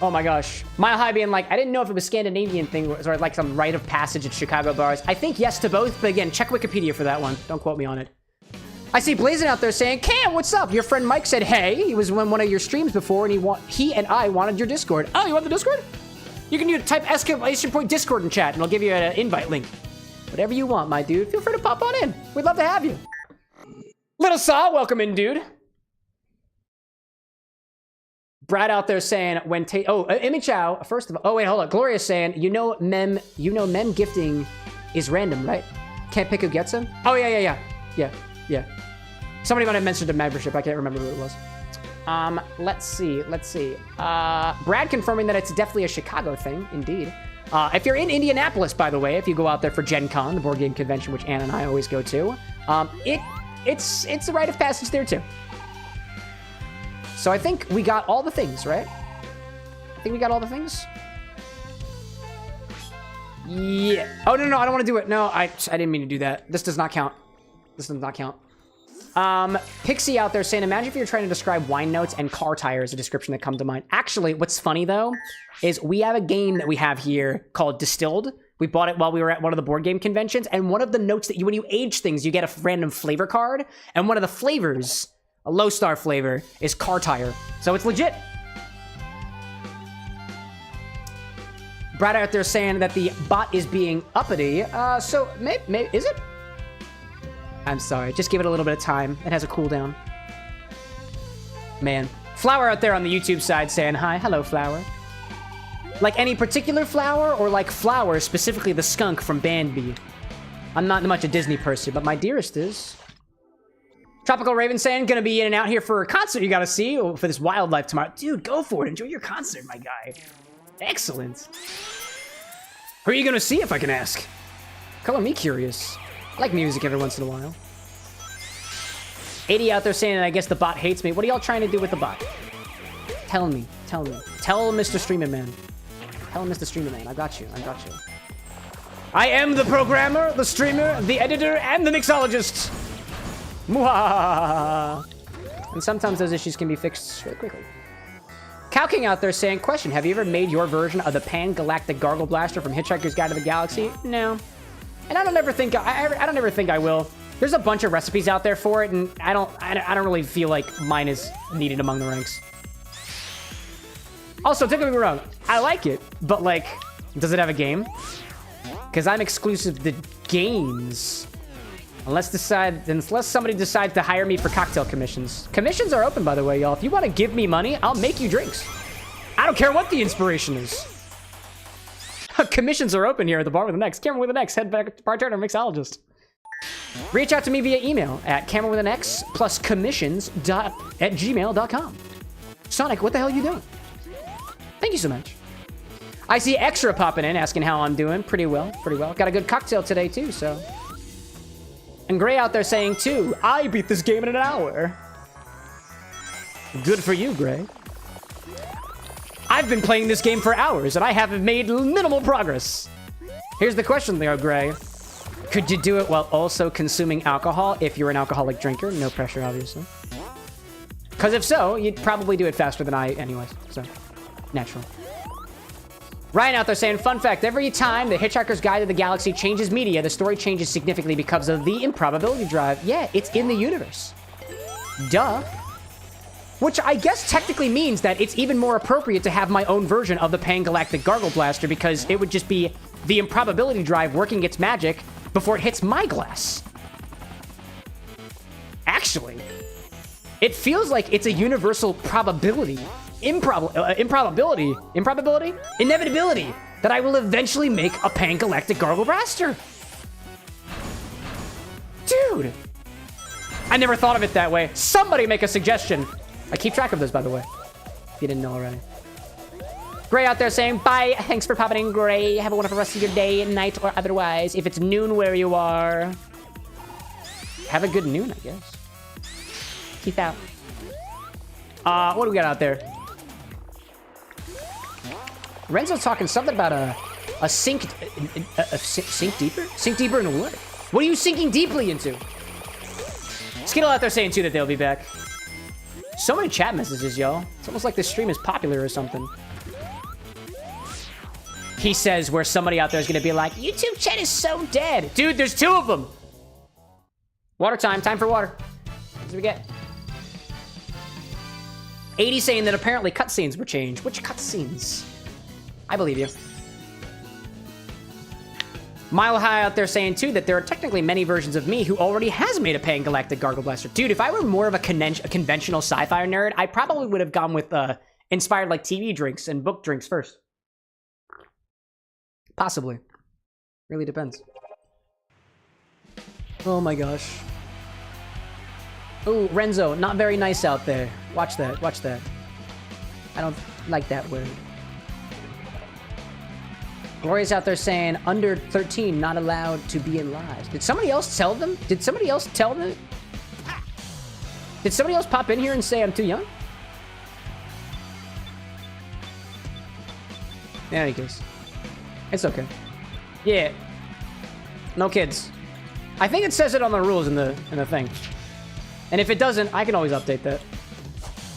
Oh my gosh. Mile High being like, I didn't know if it was a Scandinavian thing or like some rite of passage at Chicago bars. I think yes to both, but again, check Wikipedia for that one. Don't quote me on it. I see Blazing out there saying, Cam, what's up? Your friend Mike said, hey, he was in one of your streams before and he and I wanted your Discord. Oh, you want the Discord? You can type ! Discord in chat and I'll give you an invite link. Whatever you want, my dude. Feel free to pop on in. We'd love to have you. Little Saw, welcome in, dude. Brad out there saying, Image Chow, first of all, oh wait, hold on. Gloria's saying, you know mem gifting is random, right? Can't pick who gets them? Oh, yeah. Somebody might have mentioned a membership. I can't remember who it was. Let's see. Brad confirming that it's definitely a Chicago thing, indeed. If you're in Indianapolis, by the way, if you go out there for Gen Con, the board game convention, which Anna and I always go to, it's a rite of passage there too. So I think we got all the things, right? I think we got all the things. Yeah. Oh, no, I don't want to do it. No, I didn't mean to do that. This does not count. This does not count. Pixie out there saying, imagine if you're trying to describe wine notes and car tires, a description that come to mind. Actually, what's funny though, is we have a game that we have here called Distilled. We bought it while we were at one of the board game conventions, and one of the notes that when you age things, you get a random flavor card, and one of the flavors, a low star flavor, is car tire. So it's legit. Brad out there saying that the bot is being uppity. So maybe is it? I'm sorry. Just give it a little bit of time. It has a cooldown. Man. Flower out there on the YouTube side saying hi. Hello, Flower. Like any particular flower, or like Flower, specifically the skunk from Bambi? I'm not much a Disney person, but my dearest is. Tropical Raven saying, gonna be in and out here for a concert you gotta see, or for this wildlife tomorrow. Dude, go for it. Enjoy your concert, my guy. Excellent. Who are you gonna see, if I can ask? Color me curious. I like music every once in a while. 80 out there saying that I guess the bot hates me. What are y'all trying to do with the bot? Tell me. Tell Mr. Streaming Man. Tell Mr. Streaming Man. I got you. I am the programmer, the streamer, the editor, and the mixologist. Mwah! And sometimes those issues can be fixed really quickly. Cow King out there saying, question, have you ever made your version of the Pan-Galactic Gargle Blaster from Hitchhiker's Guide to the Galaxy? No. And I don't ever think I will. There's a bunch of recipes out there for it, and I don't really feel like mine is needed among the ranks. Also, don't get me wrong, I like it, but like, does it have a game? Because I'm exclusive to games. Unless somebody decides to hire me for cocktail commissions. Commissions are open, by the way, y'all. If you want to give me money, I'll make you drinks. I don't care what the inspiration is. Commissions are open here at the Bar with an X. CameroxnWithAnX, head back bartender, mixologist. Reach out to me via email at CameroxnWithAnX plus commissions@gmail.com. Sonic, what the hell are you doing? Thank you so much. I see Extra popping in, asking how I'm doing. Pretty well. Got a good cocktail today, too, so. And Gray out there saying, too, I beat this game in an hour. Good for you, Gray. I've been playing this game for hours, and I haven't made minimal progress. Here's the question, Leo Gray. Could you do it while also consuming alcohol if you're an alcoholic drinker? No pressure, obviously. Because if so, you'd probably do it faster than I anyways, so natural. Ryan out there saying, fun fact, every time the Hitchhiker's Guide to the Galaxy changes media, the story changes significantly because of the improbability drive. Yeah, it's in the universe. Duh. Which I guess technically means that it's even more appropriate to have my own version of the Pan-Galactic Gargle Blaster because it would just be the improbability drive working its magic before it hits my glass. Actually, it feels like it's a universal probability. Inevitability that I will eventually make a Pan-Galactic Gargle Blaster. Dude, I never thought of it that way. Somebody make a suggestion. I keep track of this, by the way, if you didn't know already. Gray out there saying, bye. Thanks for popping in, Gray. Have a wonderful rest of your day, night, or otherwise. If it's noon where you are, have a good noon, I guess. Keep out. What do we got out there? Renzo's talking something about a sink deeper? Sink deeper in what? What are you sinking deeply into? Skittle out there saying, too, that they'll be back. So many chat messages, y'all. It's almost like this stream is popular or something. He says where somebody out there is going to be like, YouTube chat is so dead. Dude, there's 2 of them. Water time. Time for water. What do we get? 80 saying that apparently cutscenes were changed. Which cutscenes? I believe you. Mile High out there saying, too, that there are technically many versions of me who already has made a Pan-Galactic Gargle Blaster. Dude, if I were more of a conventional sci-fi nerd, I probably would have gone with inspired, like, TV drinks and book drinks first. Possibly. Really depends. Oh my gosh. Ooh, Renzo, not very nice out there. Watch that, watch that. I don't like that word. Gloria's out there saying, under 13, not allowed to be in lives. Did somebody else tell them? Did somebody else tell them? Did somebody else pop in here and say I'm too young? In any case, it's okay. Yeah. No kids. I think it says it on the rules in the thing. And if it doesn't, I can always update that.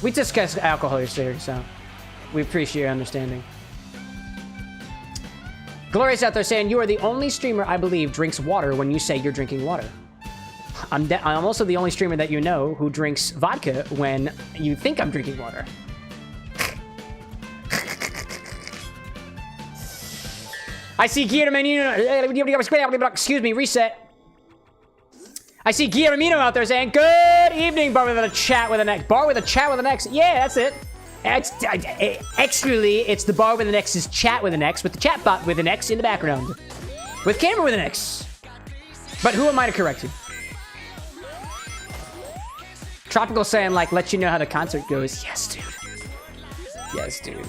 We discuss alcohol here, so we appreciate your understanding. Gloria's out there saying, you are the only streamer I believe drinks water when you say you're drinking water. I'm also the only streamer that you know who drinks vodka when you think I'm drinking water. I see Guillermino. Excuse me, reset. I see Guillermino out there saying, good evening, Bar with a Chat with an X. Bar with a Chat with an X. Yeah, that's it. Actually, it's the Bar with an X's Chat with an X with the chat bot with an X in the background. With camera with an X. But who am I to correct you? Tropical saying, like, let you know how the concert goes. Yes, dude. Yes, dude.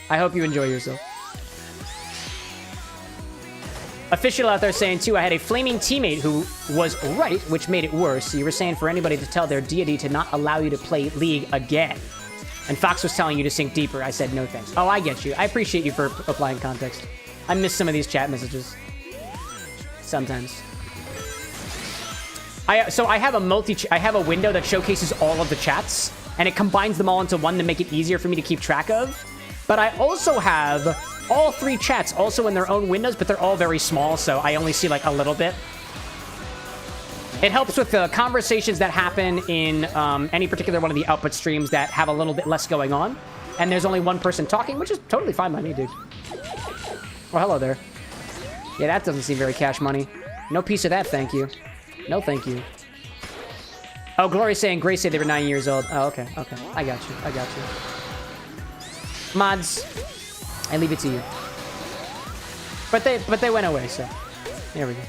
I hope you enjoy yourself. Official out there saying, too, I had a flaming teammate who was right, which made it worse. You were saying for anybody to tell their deity to not allow you to play League again. And Fox was telling you to sink deeper. I said, no thanks. Oh, I get you. I appreciate you for applying context. I miss some of these chat messages. Sometimes. So I have a window that showcases all of the chats, and it combines them all into one to make it easier for me to keep track of. But I also have all 3 chats also in their own windows, but they're all very small, so I only see like a little bit. It helps with the conversations that happen in any particular one of the output streams that have a little bit less going on. And there's only one person talking, which is totally fine by me, dude. Oh, hello there. Yeah, that doesn't seem very cash money. No piece of that, thank you. No, thank you. Oh, Glory's saying Grace said they were 9 years old. Oh, okay, okay. I got you. I got you. Mods, I leave it to you. But they went away, so there we go.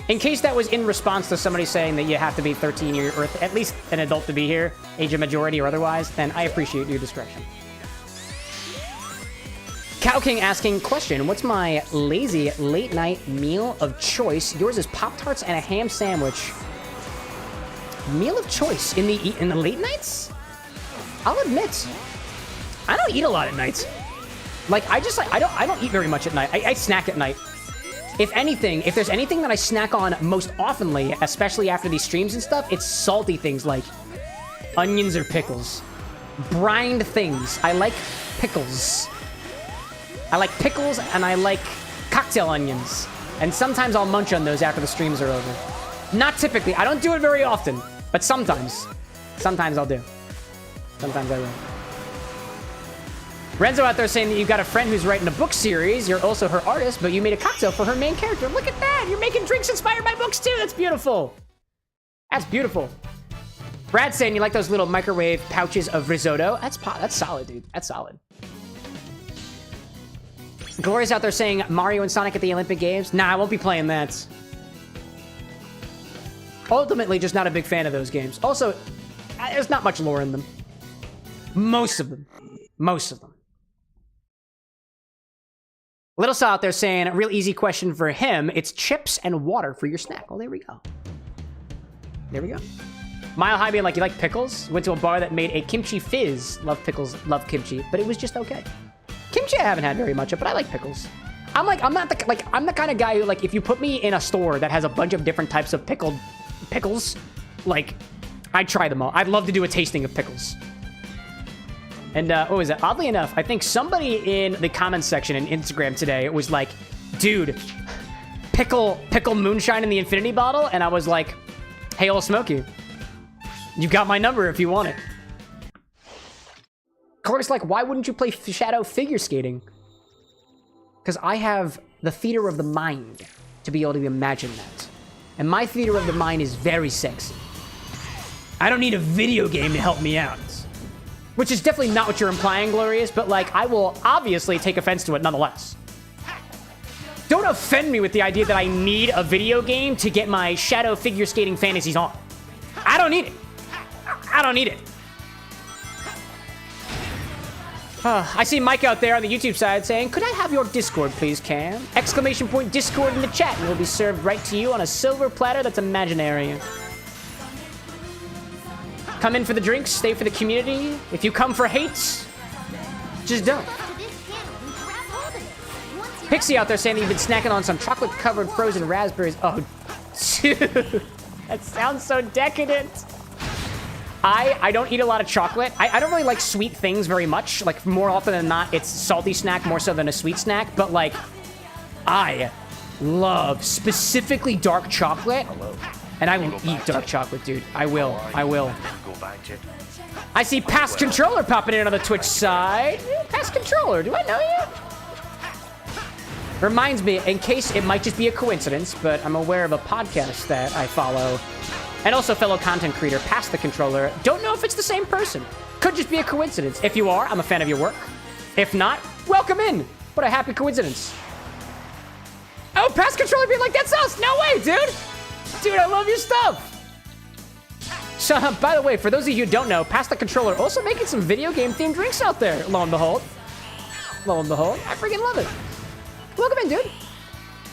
In case that was in response to somebody saying that you have to be 13 years or at least an adult to be here, age of majority or otherwise, then I appreciate your discretion. Cow King asking, question, what's my lazy late night meal of choice? Yours is Pop-Tarts and a ham sandwich. Meal of choice in the late nights? I'll admit, I don't eat a lot at night. Like, I don't eat very much at night. I snack at night. If anything, if there's anything that I snack on most oftenly, especially after these streams and stuff, it's salty things like onions or pickles. Brined things. I like pickles. I like pickles and I like cocktail onions. And sometimes I'll munch on those after the streams are over. Not typically. I don't do it very often, but sometimes. Sometimes I'll do. Sometimes I will. Renzo out there saying that you've got a friend who's writing a book series. You're also her artist, but you made a cocktail for her main character. Look at that. You're making drinks inspired by books too. That's beautiful. That's beautiful. Brad saying you like those little microwave pouches of risotto. That's solid, dude. That's solid. Gloria's out there saying Mario and Sonic at the Olympic Games. Nah, I won't be playing that. Ultimately, just not a big fan of those games. Also, there's not much lore in them. Most of them. Most of them. Little Saw out there saying, a real easy question for him. It's chips and water for your snack. Oh, there we go. There we go. Mile High being like, you like pickles? Went to a bar that made a kimchi fizz. Love pickles, love kimchi, but it was just okay. Kimchi I haven't had very much of, but I like pickles. I'm the kind of guy who, like, if you put me in a store that has a bunch of different types of pickles, like, I'd try them all. I'd love to do a tasting of pickles. And, what was it? Oddly enough, I think somebody in the comments section in Instagram today was like, dude, pickle moonshine in the infinity bottle? And I was like, hey, I'll smoke you. You got my number if you want it. Corey's like, why wouldn't you play Shadow figure skating? Because I have the theater of the mind to be able to imagine that. And my theater of the mind is very sexy. I don't need a video game to help me out. Which is definitely not what you're implying, Glorious, but, like, I will obviously take offense to it nonetheless. Don't offend me with the idea that I need a video game to get my Shadow figure skating fantasies on. don't need it. I don't need it. I see Mike out there on the YouTube side saying, could I have your Discord, please, Cam? Exclamation point Discord in the chat, and it will be served right to you on a silver platter that's imaginary. Come in for the drinks, stay for the community. If you come for hates, just don't. Pixie out there saying that you've been snacking on some chocolate-covered frozen raspberries. Oh, dude. That sounds so decadent. I don't eat a lot of chocolate. I don't really like sweet things very much. Like, more often than not, it's salty snack more so than a sweet snack. But, like, I love specifically dark chocolate. And I will eat dark chocolate, dude. I will. I will. I see Past Controller popping in on the Twitch side. Past Controller, do I know you? Reminds me, in case it might just be a coincidence, but I'm aware of a podcast that I follow, and also fellow content creator, Past the Controller. Don't know if it's the same person. Could just be a coincidence. If you are, I'm a fan of your work. If not, welcome in. What a happy coincidence. Oh, Past Controller being like, that's us. No way, dude. Dude, I love your stuff. So, by the way, for those of you who don't know, Past the Controller also making some video game themed drinks out there, lo and behold. Lo and behold. I freaking love it. Welcome in, dude.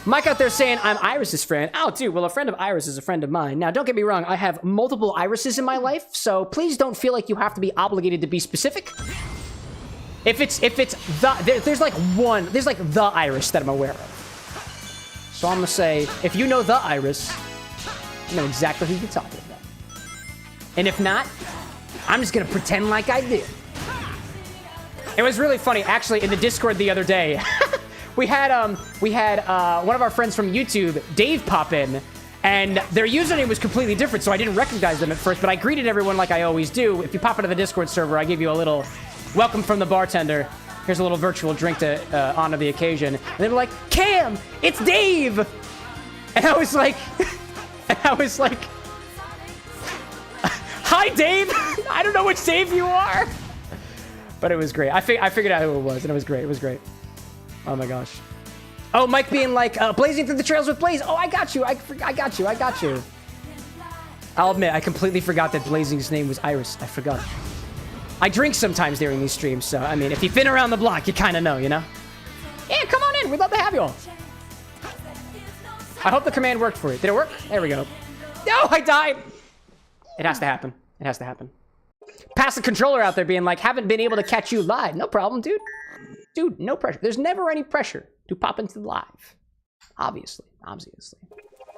Mike out there saying, I'm Iris's friend. Oh, dude, well, a friend of Iris is a friend of mine. Now, don't get me wrong. I have multiple Irises in my life, so please don't feel like you have to be obligated to be specific. If it's the, there's like the Iris that I'm aware of. So I'm gonna say, if you know the Iris, you know exactly who you're talking about. And if not, I'm just gonna pretend like I did. It was really funny, actually, in the Discord the other day. We had one of our friends from YouTube, Dave, pop in, and their username was completely different, so I didn't recognize them at first, but I greeted everyone like I always do. If you pop into the Discord server, I give you a little welcome from the bartender. Here's a little virtual drink to honor the occasion. And they were like, Cam, it's Dave! And I was like, hi, Dave! I don't know which Dave you are! But it was great. I figured out who it was, and it was great. It was great. Oh my gosh. Oh, Mike being like, blazing through the trails with Blaze. Oh, I got you. I got you. I got you. I'll admit, I completely forgot that Blazing's name was Iris. I forgot. I drink sometimes during these streams, so, I mean, if you've been around the block, you kind of know, you know? Yeah, come on in. We'd love to have you all. I hope the command worked for you. Did it work? There we go. No, I died. It has to happen. It has to happen. Pass the controller out there being like, haven't been able to catch you live. No problem, dude. Dude, no pressure. There's never any pressure to pop into the live. Obviously.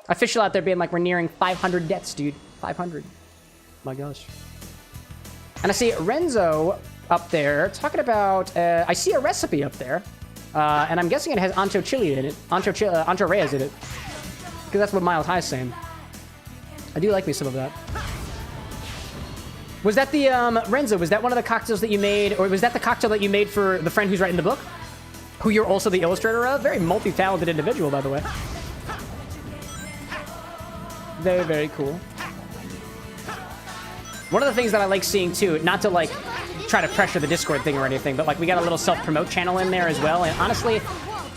Official out there being like, we're nearing 500 deaths, dude. 500. My gosh. And I see Renzo up there talking about, I see a recipe up there. And I'm guessing it has ancho chili in it. Ancho Reyes in it. Because that's what Miles High is saying. I do like me some of that. Was that the, Renzo, was that one of the cocktails that you made, or was that the cocktail that you made for the friend who's writing the book? Who you're also the illustrator of? Very multi-talented individual, by the way. Very, very cool. One of the things that I like seeing, too, not to, like, try to pressure the Discord thing or anything, but, like, we got a little self-promote channel in there as well, and honestly,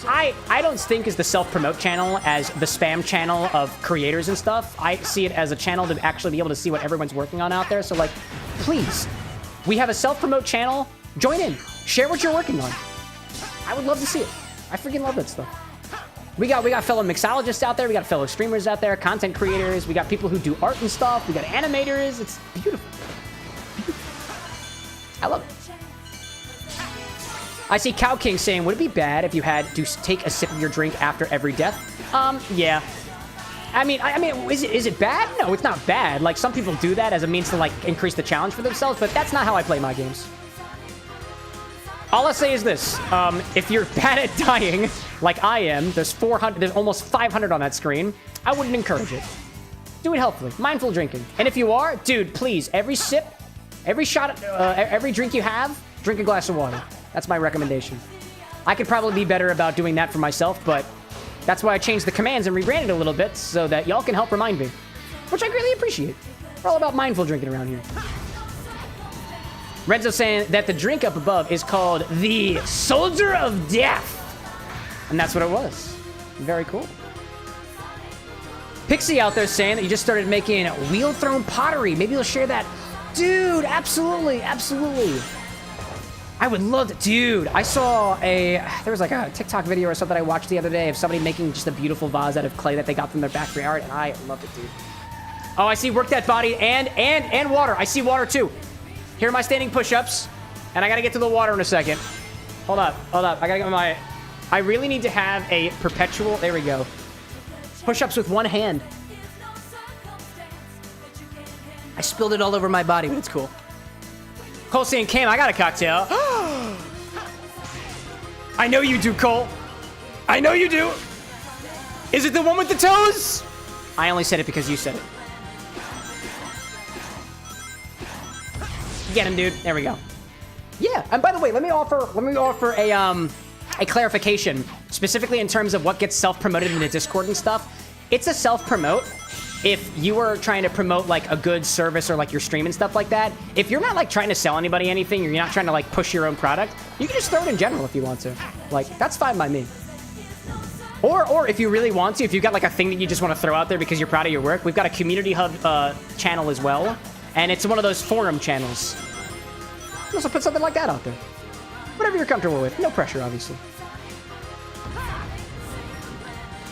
I don't think is the self-promote channel as the spam channel of creators and stuff. I see it as a channel to actually be able to see what everyone's working on out there. So, like, please, we have a self-promote channel. Join in. Share what you're working on. I would love to see it. I freaking love that stuff. We got fellow mixologists out there. We got fellow streamers out there, content creators. We got people who do art and stuff. We got animators. It's beautiful. I love it. I see Cow King saying, would it be bad if you had to take a sip of your drink after every death? Yeah. I mean, is it bad? No, it's not bad. Like, some people do that as a means to, like, increase the challenge for themselves, but that's not how I play my games. All I say is this. If you're bad at dying, like I am, there's almost 500 on that screen, I wouldn't encourage it. Do it healthily. Mindful drinking. And if you are, dude, please, every sip, every shot, every drink you have, drink a glass of water. That's my recommendation. I could probably be better about doing that for myself, but that's why I changed the commands and rebranded a little bit so that y'all can help remind me, which I greatly appreciate. We're all about mindful drinking around here. Renzo saying that the drink up above is called the Soldier of Death. And that's what it was. Very cool. Pixie out there saying that you just started making wheel-thrown pottery. Maybe you'll share that. Dude, absolutely, absolutely. I would love to. Dude, I saw there was like a TikTok video or something I watched the other day of somebody making just a beautiful vase out of clay that they got from their backyard, and I love it, dude. Oh, I see work that body and water. I see water too. Here are my standing push-ups, and I gotta get to the water in a second. Hold up. I gotta get my... I really need to have a perpetual... There we go. Push-ups with one hand. I spilled it all over my body, but it's cool. Cole saying, Cam, I got a cocktail. I know you do, Cole. I know you do. Is it the one with the toes? I only said it because you said it. Get him, dude. There we go. Yeah, and by the way, let me offer a clarification, specifically in terms of what gets self-promoted in the Discord and stuff. It's a self-promote. If you were trying to promote like a good service or like your stream and stuff like that, if you're not like trying to sell anybody anything, or you're not trying to like push your own product, you can just throw it in general if you want to. Like, that's fine by me. Or if you really want to, if you've got like a thing that you just want to throw out there because you're proud of your work, we've got a community hub channel as well, and it's one of those forum channels. You also put something like that out there. Whatever you're comfortable with. No pressure, obviously.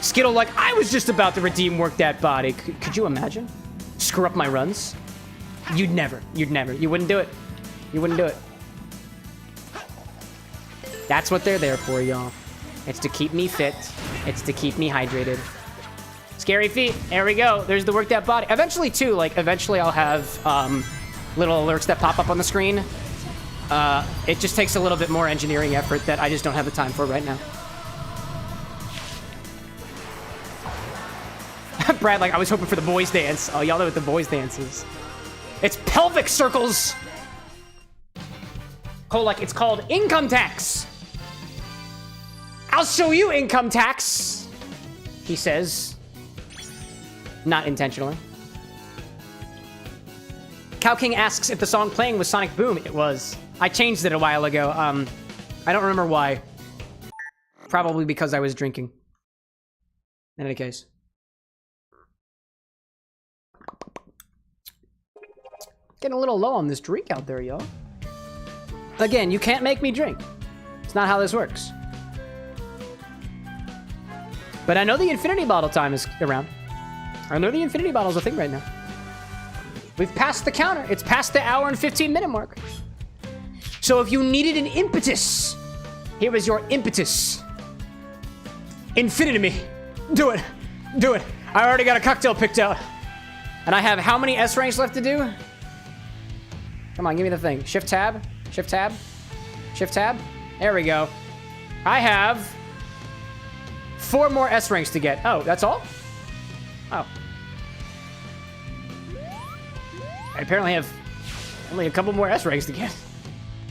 Skittle, like, I was just about to redeem work that body. Could you imagine? Screw up my runs? You'd never. You'd never. You wouldn't do it. You wouldn't do it. That's what they're there for, y'all. It's to keep me fit. It's to keep me hydrated. Scary feet. There we go. There's the work that body. Eventually, too, like, eventually I'll have little alerts that pop up on the screen. It just takes a little bit more engineering effort that I just don't have the time for right now. Brad, like, I was hoping for the boys dance. Oh, y'all know what the boys dance is. It's pelvic circles. Cole, like, it's called income tax. I'll show you income tax, he says. Not intentionally. Cow King asks if the song playing was Sonic Boom. It was. I changed it a while ago. I don't remember why. Probably because I was drinking. In any case. Getting a little low on this drink out there, y'all. Again, you can't make me drink. It's not how this works. But I know the infinity bottle time is around. I know the infinity bottle's a thing right now. We've passed the counter. It's past the hour and 15-minute mark. So if you needed an impetus, here is your impetus. Infinity me. Do it. Do it. I already got a cocktail picked out. And I have how many S ranks left to do? Come on, give me the thing. Shift tab. Shift tab. Shift tab. There we go. I have 4 more S ranks to get. Oh, that's all? Oh. I apparently have only a couple more S ranks to get.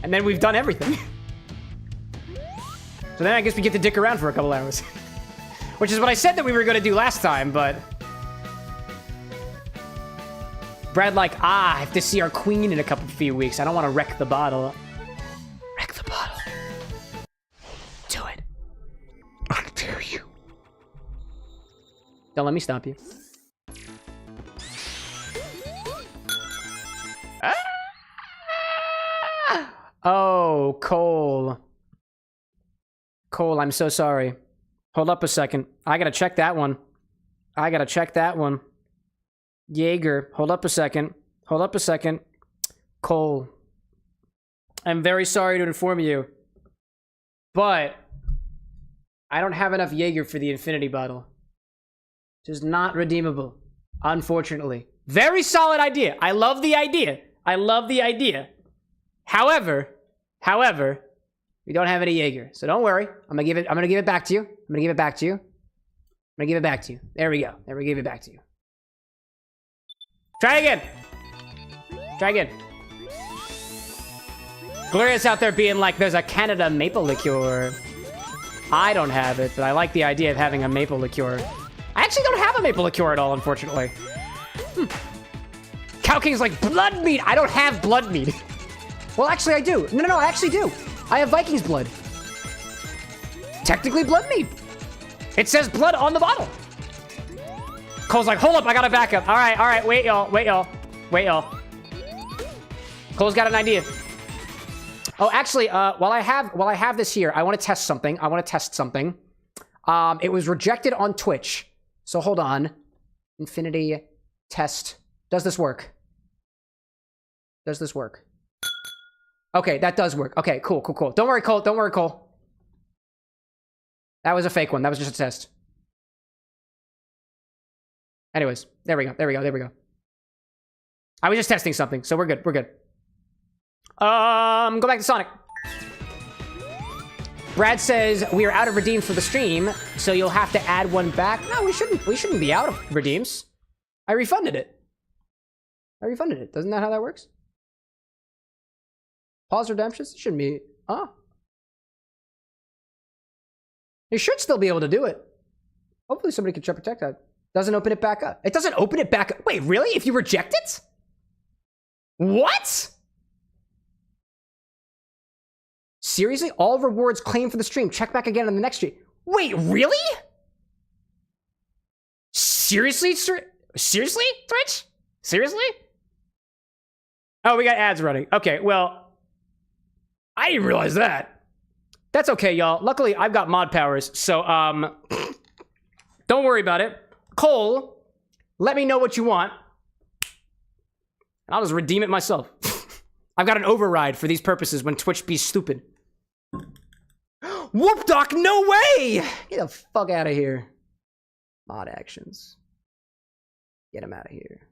And then we've done everything. So then I guess we get to dick around for a couple hours. Which is what I said that we were going to do last time, but... Brad, like, I have to see our queen in a few weeks. I don't want to wreck the bottle. Wreck the bottle. Do it. I dare you. Don't let me stop you. Oh, Cole. Cole, I'm so sorry. Hold up a second. I gotta check that one. I gotta check that one. Jaeger, hold up a second. Hold up a second. Cole, I'm very sorry to inform you, but I don't have enough Jaeger for the infinity bottle. Just not redeemable, unfortunately. Very solid idea. I love the idea. I love the idea. However, we don't have any Jaeger, so don't worry. I'm gonna give it back to you. I'm gonna give it back to you. I'm gonna give it back to you. There we go. There we give it back to you. Try again. Try again. Gloria's out there being like, there's a Canada maple liqueur. I don't have it, but I like the idea of having a maple liqueur. I actually don't have a maple liqueur at all, unfortunately. Cow King's like, blood meat. I don't have blood meat. Well, actually, I do. No, I actually do. I have Viking's blood. Technically blood meat. It says blood on the bottle. Cole's like, hold up, I got a backup. All right, wait, y'all. Cole's got an idea. Oh, actually, while I have this here, I want to test something. It was rejected on Twitch. So hold on. Infinity test. Does this work? Okay, that does work. Okay, cool. Don't worry, Cole. That was a fake one. That was just a test. Anyways, there we go. I was just testing something, so we're good. Go back to Sonic. Brad says we are out of redeems for the stream, so you'll have to add one back. No, we shouldn't be out of redeems. I refunded it. Isn't that how that works? Pause redemptions? It shouldn't be. You should still be able to do it. Hopefully somebody can triple check that. Doesn't open it back up. It doesn't open it back up. Wait, really? If you reject it? What? Seriously? All rewards claimed for the stream. Check back again on the next stream. Wait, really? Seriously, Twitch? Seriously? Oh, we got ads running. Okay, well, I didn't realize that. That's okay, y'all. Luckily, I've got mod powers, so, don't worry about it. Cole, let me know what you want. I'll just redeem it myself. I've got an override for these purposes when Twitch be stupid. Whoop Doc, no way! Get the fuck out of here. Mod actions. Get him out of here.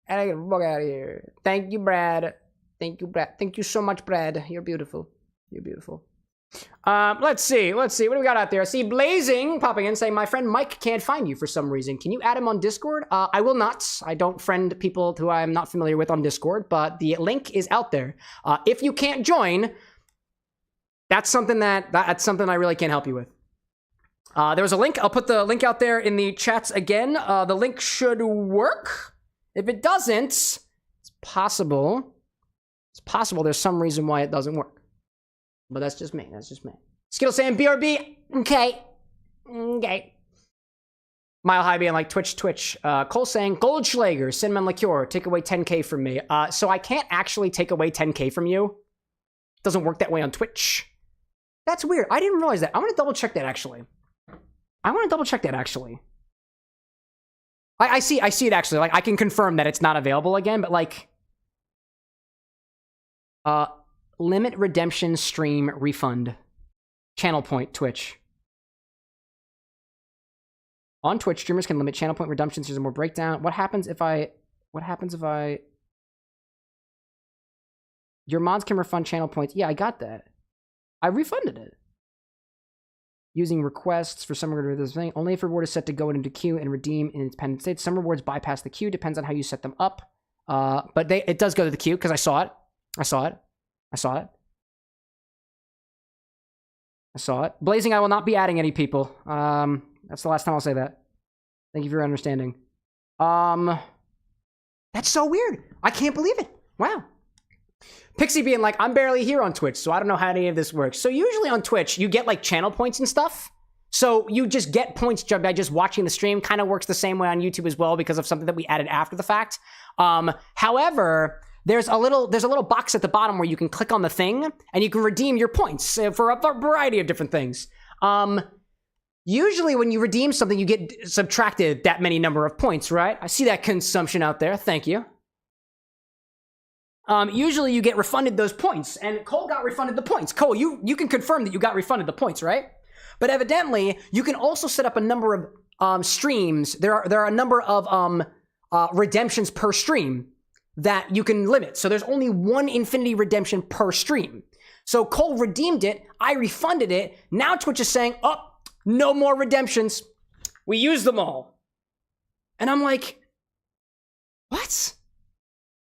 Get the fuck out of here. Thank you, Brad. Thank you so much, Brad. You're beautiful. Let's see. What do we got out there? I see Blazing popping in saying, my friend Mike can't find you for some reason. Can you add him on Discord? I will not. I don't friend people who I'm not familiar with on Discord, but the link is out there. If you can't join, that's something I really can't help you with. There was a link. I'll put the link out there in the chats again. The link should work. If it doesn't, it's possible there's some reason why it doesn't work. But that's just me. Skittle saying BRB. Okay. Mile High being like Twitch. Cole saying Goldschlager, cinnamon liqueur, take away 10k from me. So I can't actually take away 10k from you. It doesn't work that way on Twitch. That's weird. I didn't realize that. I'm gonna double check that actually. I see it actually. Like I can confirm that it's not available again, but like limit redemption stream refund. Channel point Twitch. On Twitch, streamers can limit channel point redemptions. There's a more breakdown. What happens if I... Your mods can refund channel points. Yeah, I got that. I refunded it. Using requests for some reward of this thing. Only if reward is set to go into queue and redeem in independent states. Some rewards bypass the queue. Depends on how you set them up. But it does go to the queue because I saw it. Blazing, I will not be adding any people. That's the last time I'll say that. Thank you for your understanding. That's so weird. I can't believe it. Wow. Pixie being like, I'm barely here on Twitch, so I don't know how any of this works. So usually on Twitch, you get like channel points and stuff. So you just get points by just watching the stream. Kind of works the same way on YouTube as well because of something that we added after the fact. However, there's a little box at the bottom where you can click on the thing and you can redeem your points for a variety of different things. Usually when you redeem something, you get subtracted that many number of points, right? I see that consumption out there. Thank you. Usually you get refunded those points, and Cole got refunded the points. Cole, you can confirm that you got refunded the points, right? But evidently, you can also set up a number of streams. There are a number of redemptions per stream that you can limit. So there's only one infinity redemption per stream. So Cole redeemed it. I refunded it. Now Twitch is saying, oh, no more redemptions. We used them all. And I'm like, what?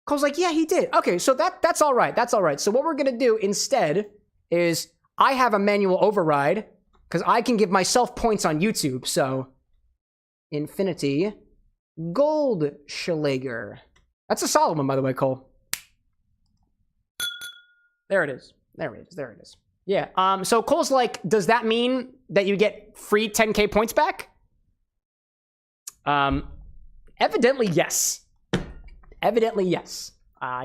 Cole's like, yeah, he did. Okay, so that's all right. That's all right. So what we're going to do instead is I have a manual override because I can give myself points on YouTube. So Infinity Goldschlager. That's a solid one, by the way, Cole. There it is. There it is. Yeah. So Cole's like, does that mean that you get free 10k points back? Evidently, yes. Evidently, yes.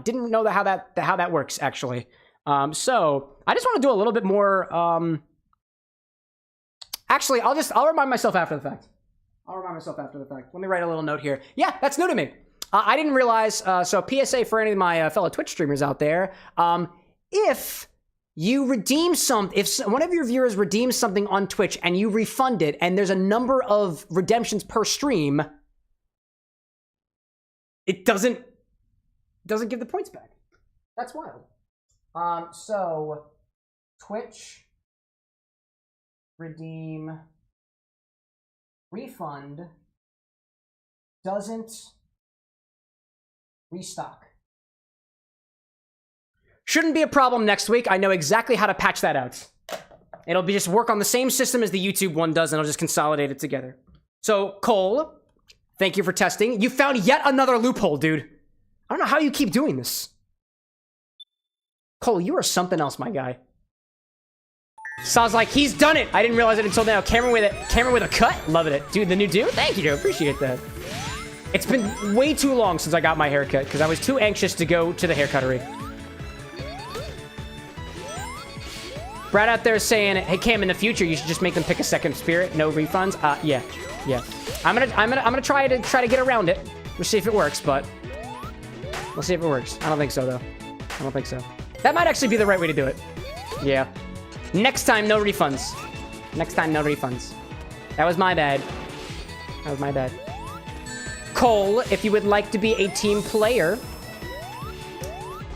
Didn't know how that works, actually. So I just want to do a little bit more. Actually, I'll remind myself after the fact. Let me write a little note here. Yeah, that's new to me. I didn't realize. So PSA for any of my fellow Twitch streamers out there. If you redeem if one of your viewers redeems something on Twitch and you refund it, and there's a number of redemptions per stream, it doesn't give the points back. That's wild. So Twitch redeem refund doesn't restock. Shouldn't be a problem next week. I know exactly how to patch that out. It'll be just work on the same system as the YouTube one does, and I'll just consolidate it together. So, Cole, thank you for testing. You found yet another loophole, dude. I don't know how you keep doing this. Cole, you are something else, my guy. Saw's like, he's done it. I didn't realize it until now. Camera with a cut. Loving it. Dude, the new dude? Thank you. Appreciate that. It's been way too long since I got my haircut because I was too anxious to go to the haircuttery. Brad out there saying, hey Cam, in the future you should just make them pick a second spirit, no refunds. Yeah. I'm gonna try to get around it. We'll see if it works, but we'll see if it works. I don't think so though. I don't think so. That might actually be the right way to do it. Yeah. Next time, no refunds. Next time, no refunds. That was my bad. That was my bad. Cole, if you would like to be a team player,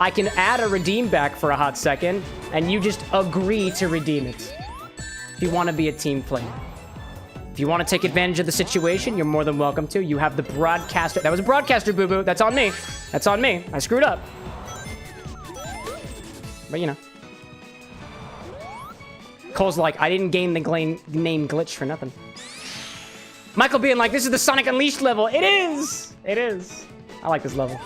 I can add a redeem back for a hot second, and you just agree to redeem it. If you want to be a team player. If you want to take advantage of the situation, you're more than welcome to. You have the broadcaster. That was a broadcaster, boo-boo. That's on me. That's on me. I screwed up. But, you know. Cole's like, I didn't gain the name glitch for nothing. Michael being like, this is the Sonic Unleashed level. It is. It is. I like this level.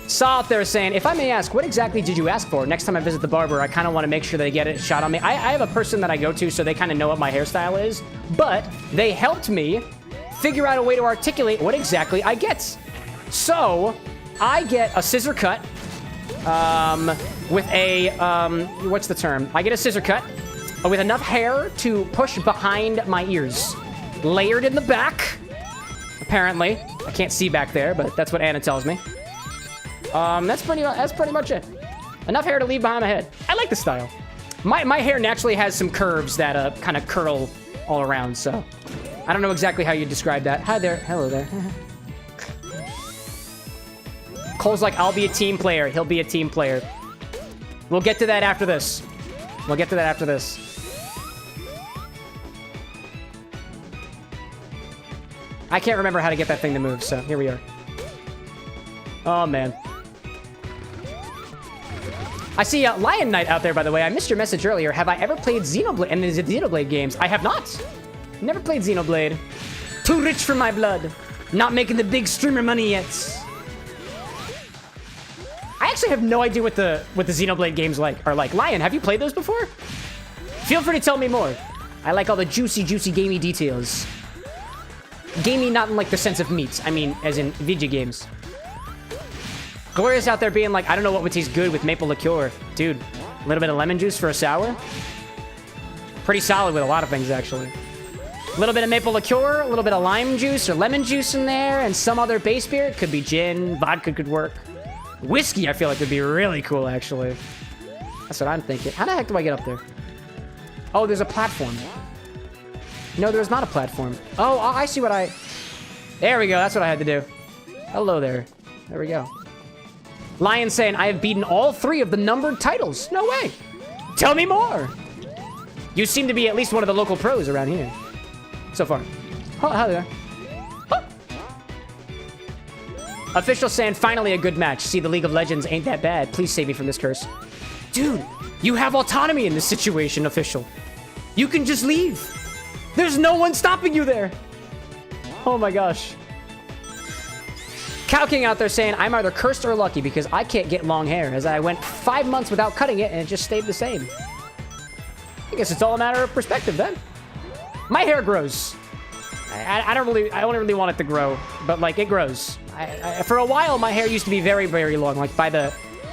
Saw out there saying, if I may ask, what exactly did you ask for? Next time I visit the barber, I kind of want to make sure they get it shot on me. I have a person that I go to, so they kind of know what my hairstyle is. But they helped me figure out a way to articulate what exactly I get. So I get a scissor cut with a, what's the term? I get a scissor cut with enough hair to push behind my ears. Layered in the back, apparently. I can't see back there, but that's what Anna tells me. That's pretty much it. Enough hair to leave behind my head. I like the style. My hair naturally has some curves that kind of curl all around, so I don't know exactly how you describe that. Hi there. Hello there. Cole's like, I'll be a team player. He'll be a team player. We'll get to that after this. We'll get to that after this. I can't remember how to get that thing to move, so here we are. Oh, man. I see Lion Knight out there, by the way. I missed your message earlier. Have I ever played Xenoblade and the Xenoblade games? I have not. Never played Xenoblade. Too rich for my blood. Not making the big streamer money yet. I actually have no idea what the Xenoblade games are like. Lion, have you played those before? Feel free to tell me more. I like all the juicy, gamey details. Gamey not in like the sense of meat. I mean, as in video games. Glorious out there being like, I don't know what would taste good with maple liqueur. Dude, a little bit of lemon juice for a sour? Pretty solid with a lot of things, actually. A little bit of maple liqueur, a little bit of lime juice or lemon juice in there, and some other base beer. It could be gin, vodka could work. Whiskey, I feel like, would be really cool, actually. That's what I'm thinking. How the heck do I get up there? Oh, there's a platform. No, there's not a platform. Oh, I see what I... There we go. That's what I had to do. Hello there. There we go. Lion saying, I have beaten all 3 of the numbered titles. No way. Tell me more. You seem to be at least one of the local pros around here. So far. Oh, hi there. Oh. Official saying, finally a good match. See, the League of Legends ain't that bad. Please save me from this curse. Dude, you have autonomy in this situation, Official. You can just leave. There's no one stopping you there. Oh my gosh. Cow King out there saying, I'm either cursed or lucky because I can't get long hair, as I went 5 months without cutting it and it just stayed the same. I guess it's all a matter of perspective then. My hair grows. I don't really want it to grow, but like it grows. For a while, my hair used to be very, very long. Like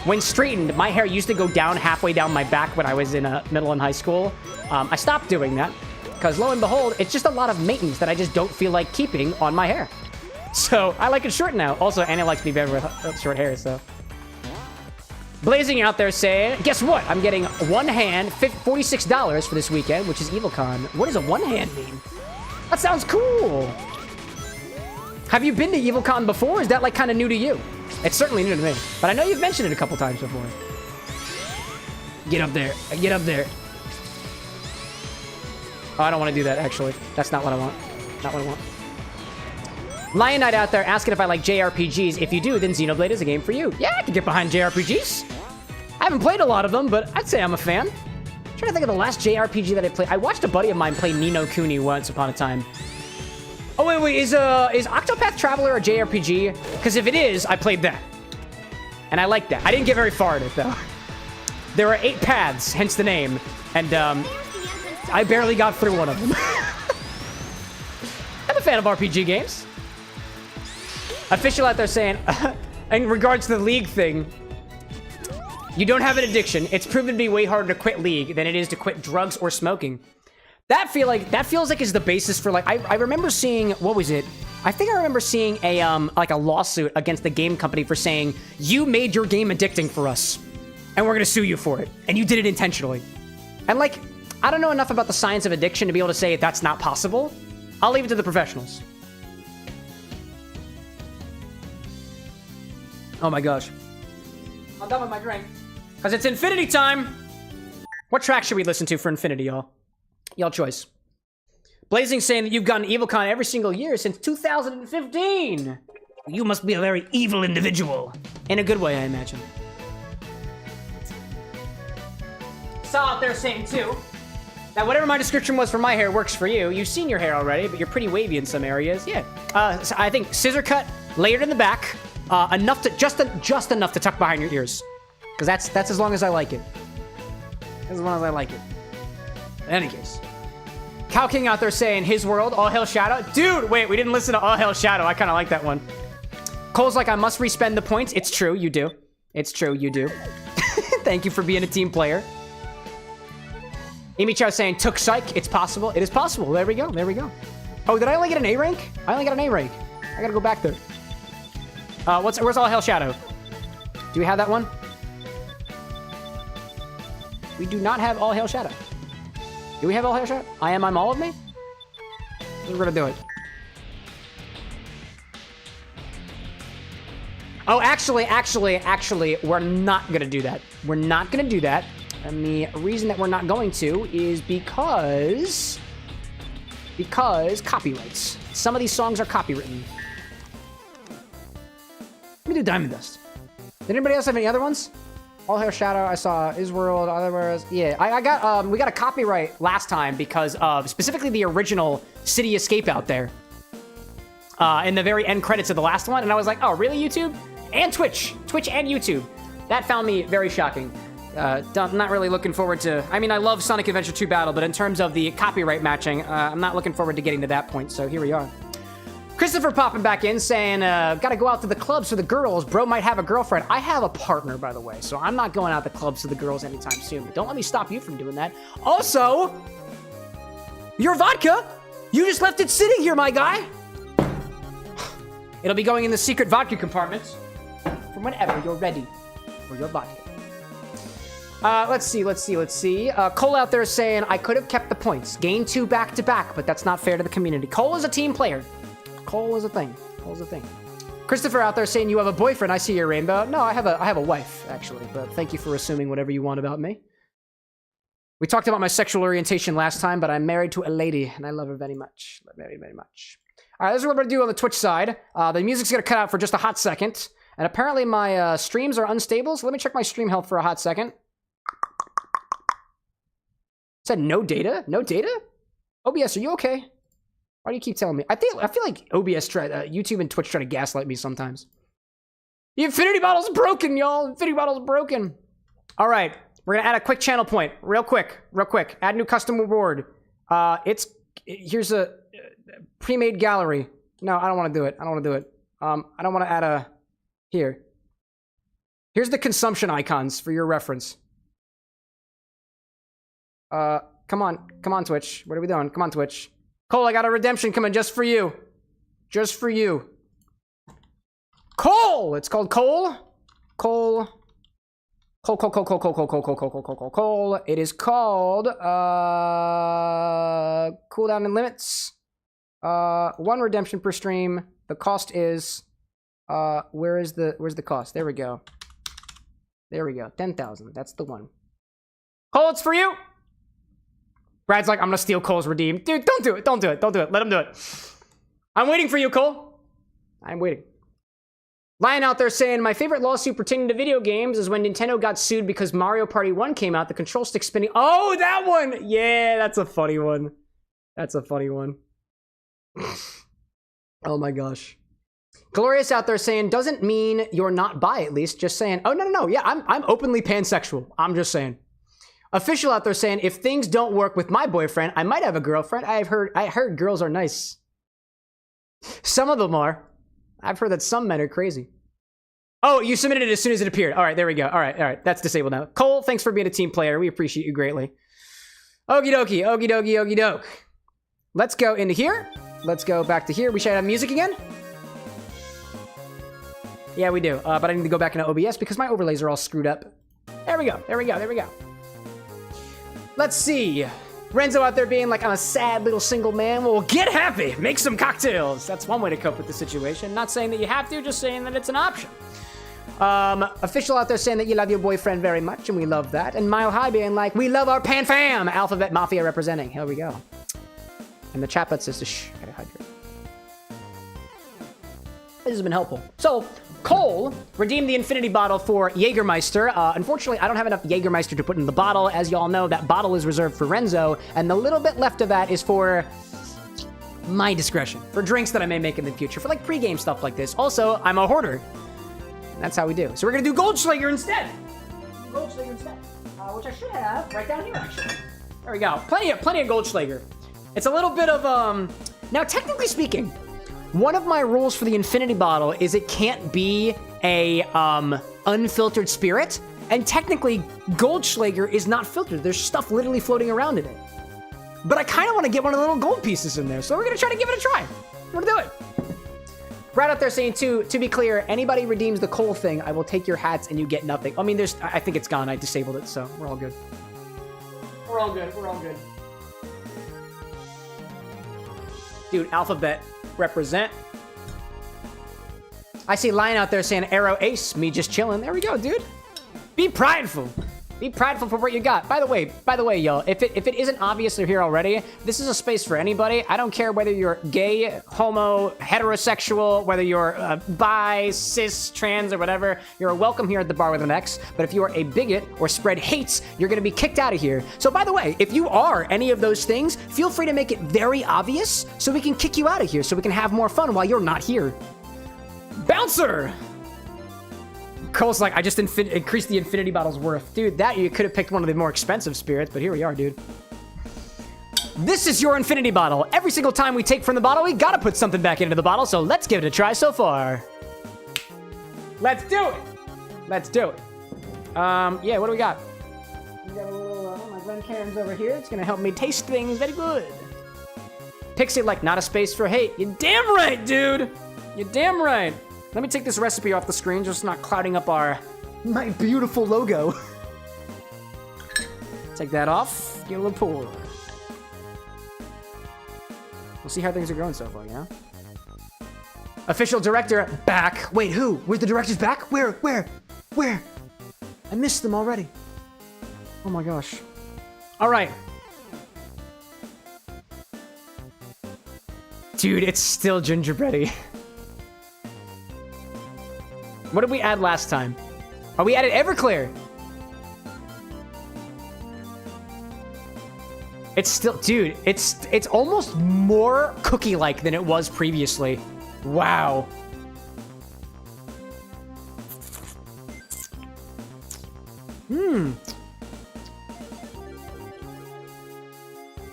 when straightened, my hair used to go down halfway down my back when I was in middle and high school. I stopped doing that because lo and behold, it's just a lot of maintenance that I just don't feel like keeping on my hair. So I like it short now. Also, Annie likes me better with short hair, so. Blazing out there saying, guess what? I'm getting one hand, $46 for this weekend, which is EvilCon. What does a one hand mean? That sounds cool. Have you been to EvilCon before? Is that like kind of new to you? It's certainly new to me, but I know you've mentioned it a couple times before. Get up there. Get up there. Oh, I don't want to do that, actually. That's not what I want. Not what I want. Lion Knight out there asking if I like JRPGs. If you do, then Xenoblade is a game for you. Yeah, I can get behind JRPGs. I haven't played a lot of them, but I'd say I'm a fan. I'm trying to think of the last JRPG that I played. I watched a buddy of mine play Ni no Kuni once upon a time. Oh, wait, is Octopath Traveler a JRPG? Because if it is, I played that. And I like that. I didn't get very far in it, though. There are 8 paths, hence the name. And, I barely got through one of them. I'm a fan of RPG games. Official out there saying, in regards to the League thing, you don't have an addiction. It's proven to be way harder to quit League than it is to quit drugs or smoking. That feels like is the basis for like I remember seeing, what was it? I think I remember seeing a like a lawsuit against the game company for saying you made your game addicting for us, and we're gonna sue you for it, and you did it intentionally. And like I don't know enough about the science of addiction to be able to say that's not possible. I'll leave it to the professionals. Oh my gosh. I'm done with my drink. Because it's Infinity time! What track should we listen to for Infinity, y'all? Y'all choice. Blazing saying that you've gotten EvilCon every single year since 2015! You must be a very evil individual. In a good way, I imagine. Saw out there saying, too, that whatever my description was for my hair works for you. You've seen your hair already, but you're pretty wavy in some areas. Yeah. So I think scissor cut, layered in the back, enough to just enough to tuck behind your ears, because that's as long as I like it. As long as I like it. In any case, Cow King out there saying his world, All Hail Shadow. Dude, wait, we didn't listen to All Hail Shadow. I kind of like that one. Cole's like, I must respend the points. It's true, you do. It's true, you do. Thank you for being a team player. Amy Chow saying, took psych. It's possible. It is possible. There we go. There we go. Oh, did I only get an A rank? I only got an A rank. I gotta go back there. Where's All Hail Shadow? Do we have that one? We do not have All Hail Shadow. Do we have All Hail Shadow? I'm all of me? We're gonna do it. Oh, actually, we're not gonna do that. We're not gonna do that. And the reason that we're not going to is because copyrights. Some of these songs are copywritten. Let me do Diamond Dust. Did anybody else have any other ones? All Hail Shadow, I saw Isworld, otherwise, yeah. I got, we got a copyright last time because of specifically the original City Escape out there. In the very end credits of the last one, and I was like, oh, really, YouTube? And Twitch and YouTube. That found me very shocking. Not really looking forward to, I mean, I love Sonic Adventure 2 Battle, but in terms of the copyright matching, I'm not looking forward to getting to that point, so here we are. Christopher popping back in saying, gotta go out to the clubs for the girls. Bro might have a girlfriend. I have a partner, by the way, so I'm not going out to the clubs for the girls anytime soon. But don't let me stop you from doing that. Also, your vodka, you just left it sitting here, my guy. It'll be going in the secret vodka compartment from whenever you're ready for your vodka. Let's see. Cole out there is saying, I could have kept the points. Gained 2 back-to-back, but that's not fair to the community. Cole is a team player. Cole is a thing. Christopher out there saying you have a boyfriend. I see your rainbow. No, I have a wife, actually. But thank you for assuming whatever you want about me. We talked about my sexual orientation last time, but I'm married to a lady, and I love her very much. Very, very much. All right, this is what we're going to do on the Twitch side. The music's going to cut out for just a hot second. And apparently my streams are unstable, so let me check my stream health for a hot second. It said no data? No data? OBS, are you okay? Why do you keep telling me? I feel like OBS YouTube and Twitch try to gaslight me sometimes. The Infinity Bottle's broken, y'all. Infinity Bottle's broken. All right, we're gonna add a quick channel point, real quick. Add new custom reward. Here's a pre-made gallery. No, I don't want to do it. I don't want to do it. I don't want to add a... Here. Here's the consumption icons for your reference. Come on, Twitch. What are we doing? Come on, Twitch. Cole, I got a redemption coming just for you. Just for you. Cole! It's called Cole. Cole. Cole. It is called, cooldown and limits. 1 redemption per stream. The cost is, where's the cost? There we go. There we go. 10,000. That's the one. Cole, it's for you. Brad's like, I'm gonna steal Cole's redeem. Dude, don't do it. Don't do it. Don't do it. Let him do it. I'm waiting for you, Cole. I'm waiting. Lion out there saying, my favorite lawsuit pertaining to video games is when Nintendo got sued because Mario Party 1 came out, the control stick spinning. Oh, that one! Yeah, that's a funny one. That's a funny one. Oh my gosh. Glorious out there saying, doesn't mean you're not bi, at least. Just saying, oh, no. Yeah, I'm openly pansexual. I'm just saying. Official out there saying, if things don't work with my boyfriend, I might have a girlfriend. I heard girls are nice. Some of them are. I've heard that some men are crazy. Oh, you submitted it as soon as it appeared. All right, there we go. All right. That's disabled now. Cole, thanks for being a team player. We appreciate you greatly. Okie doke. Let's go into here. Let's go back to here. We should have music again. Yeah, we do. But I need to go back into OBS because my overlays are all screwed up. There we go. Let's see. Renzo out there being like, I'm a sad little single man. Well, get happy. Make some cocktails. That's one way to cope with the situation. Not saying that you have to, just saying that it's an option. Official out there saying that you love your boyfriend very much, and we love that. And Mile High being like, we love our Pan Fam. Alphabet Mafia representing. Here we go. And the chat bot says to shh, gotta hydrate. This has been helpful. So, Cole redeemed the infinity bottle for Jägermeister. Unfortunately, I don't have enough Jägermeister to put in the bottle. As y'all know, that bottle is reserved for Renzo, and the little bit left of that is for my discretion, for drinks that I may make in the future, for like pre-game stuff like this. Also, I'm a hoarder. That's how we do. So we're gonna do Goldschlager instead. Which I should have right down here, actually. There we go. Plenty of Goldschlager. It's a little bit of, now technically speaking, one of my rules for the infinity bottle is it can't be a unfiltered spirit, and technically Goldschlager is not filtered. There's stuff literally floating around in it. But I kind of want to get one of the little gold pieces in there, so we're gonna try to give it a try. We're gonna do it. Brad out there saying to be clear, anybody redeems the Cole thing, I will take your hats and you get nothing. I mean, I think it's gone. I disabled it, so we're all good. We're all good. Dude, Alphabet. Represent. I see Lion out there saying Arrow Ace, me just chilling. There we go, dude. Be prideful. Be prideful for what you got. By the way, y'all, if it isn't obvious they're here already, this is a space for anybody. I don't care whether you're gay, homo, heterosexual, whether you're bi, cis, trans, or whatever. You're welcome here at the bar with an X. But if you are a bigot or spread hates, you're gonna be kicked out of here. So by the way, if you are any of those things, feel free to make it very obvious so we can kick you out of here, so we can have more fun while you're not here. Bouncer! Cole's like, I just increased the infinity bottle's worth. Dude, that you could have picked one of the more expensive spirits, but here we are, dude. This is your infinity bottle. Every single time we take from the bottle, we gotta put something back into the bottle, so let's give it a try so far. Let's do it. Yeah, what do we got? We got a little, my Glencairn's over here. It's gonna help me taste things very good. Pixie like, not a space for hate. You're damn right, dude. You're damn right. Let me take this recipe off the screen, just not clouding up my beautiful logo. Take that off, get a little pour. We'll see how things are going so far, yeah? Official director back. Wait, who? Where's the director's back? Where? I missed them already. Oh my gosh. All right. Dude, it's still gingerbready. What did we add last time? Oh, we added Everclear. It's still, dude, it's almost more cookie-like than it was previously. Wow.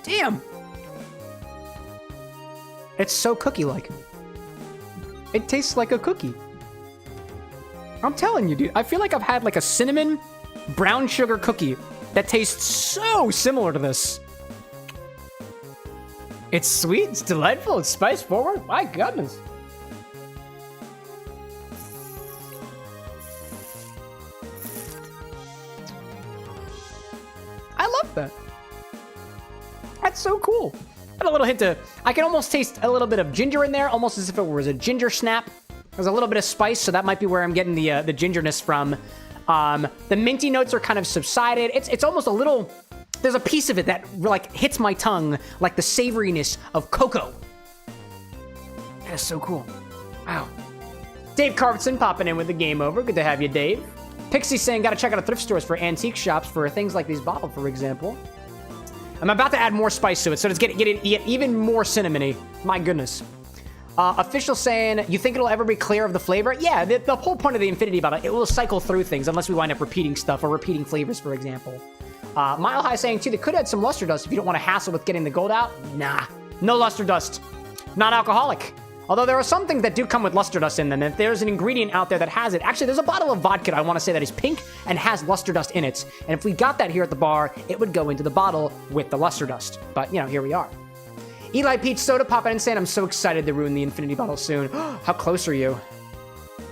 Damn. It's so cookie-like. It tastes like a cookie. I'm telling you, dude. I feel like I've had like a cinnamon brown sugar cookie that tastes so similar to this. It's sweet, it's delightful, it's spice forward. My goodness. I love that. That's so cool. And a little hint of, I can almost taste a little bit of ginger in there, almost as if it was a ginger snap. There's a little bit of spice, so that might be where I'm getting the gingerness from. The minty notes are kind of subsided. It's almost a little, there's a piece of it that like hits my tongue like the savoriness of cocoa. That is so cool. Wow. Dave Carpson popping in with the game over. Good to have you, Dave. Pixie saying, gotta check out the thrift stores for antique shops for things like these bottles, for example. I'm about to add more spice to it, so it's get even more cinnamony. My goodness. Official saying, you think it'll ever be clear of the flavor? Yeah, the whole point of the Infinity Bottle, it will cycle through things unless we wind up repeating stuff or repeating flavors, for example. Mile High saying, too, they could add some luster dust if you don't want to hassle with getting the gold out. Nah, no luster dust. Not alcoholic. Although there are some things that do come with luster dust in them. If there's an ingredient out there that has it, actually, there's a bottle of vodka, I want to say, that is pink and has luster dust in it. And if we got that here at the bar, it would go into the bottle with the luster dust. But, you know, here we are. Eli Peach Soda popping in saying, I'm so excited to ruin the Infinity Bottle soon. How close are you?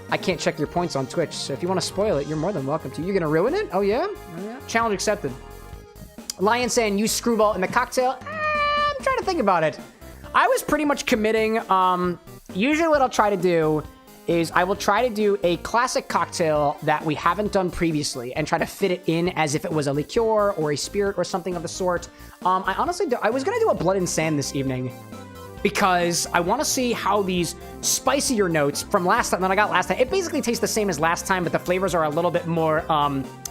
I can't check your points on Twitch, so if you want to spoil it, you're more than welcome to. You're going to ruin it? Oh, yeah? Oh, yeah? Challenge accepted. Lion saying, use Screwball in the cocktail. I'm trying to think about it. I was pretty much committing. Usually what I'll try to do is I will try to do a classic cocktail that we haven't done previously and try to fit it in as if it was a liqueur or a spirit or something of the sort. I honestly I was going to do a Blood and Sand this evening because I want to see how these spicier notes from last time that I got last time, it basically tastes the same as last time, but the flavors are a little bit more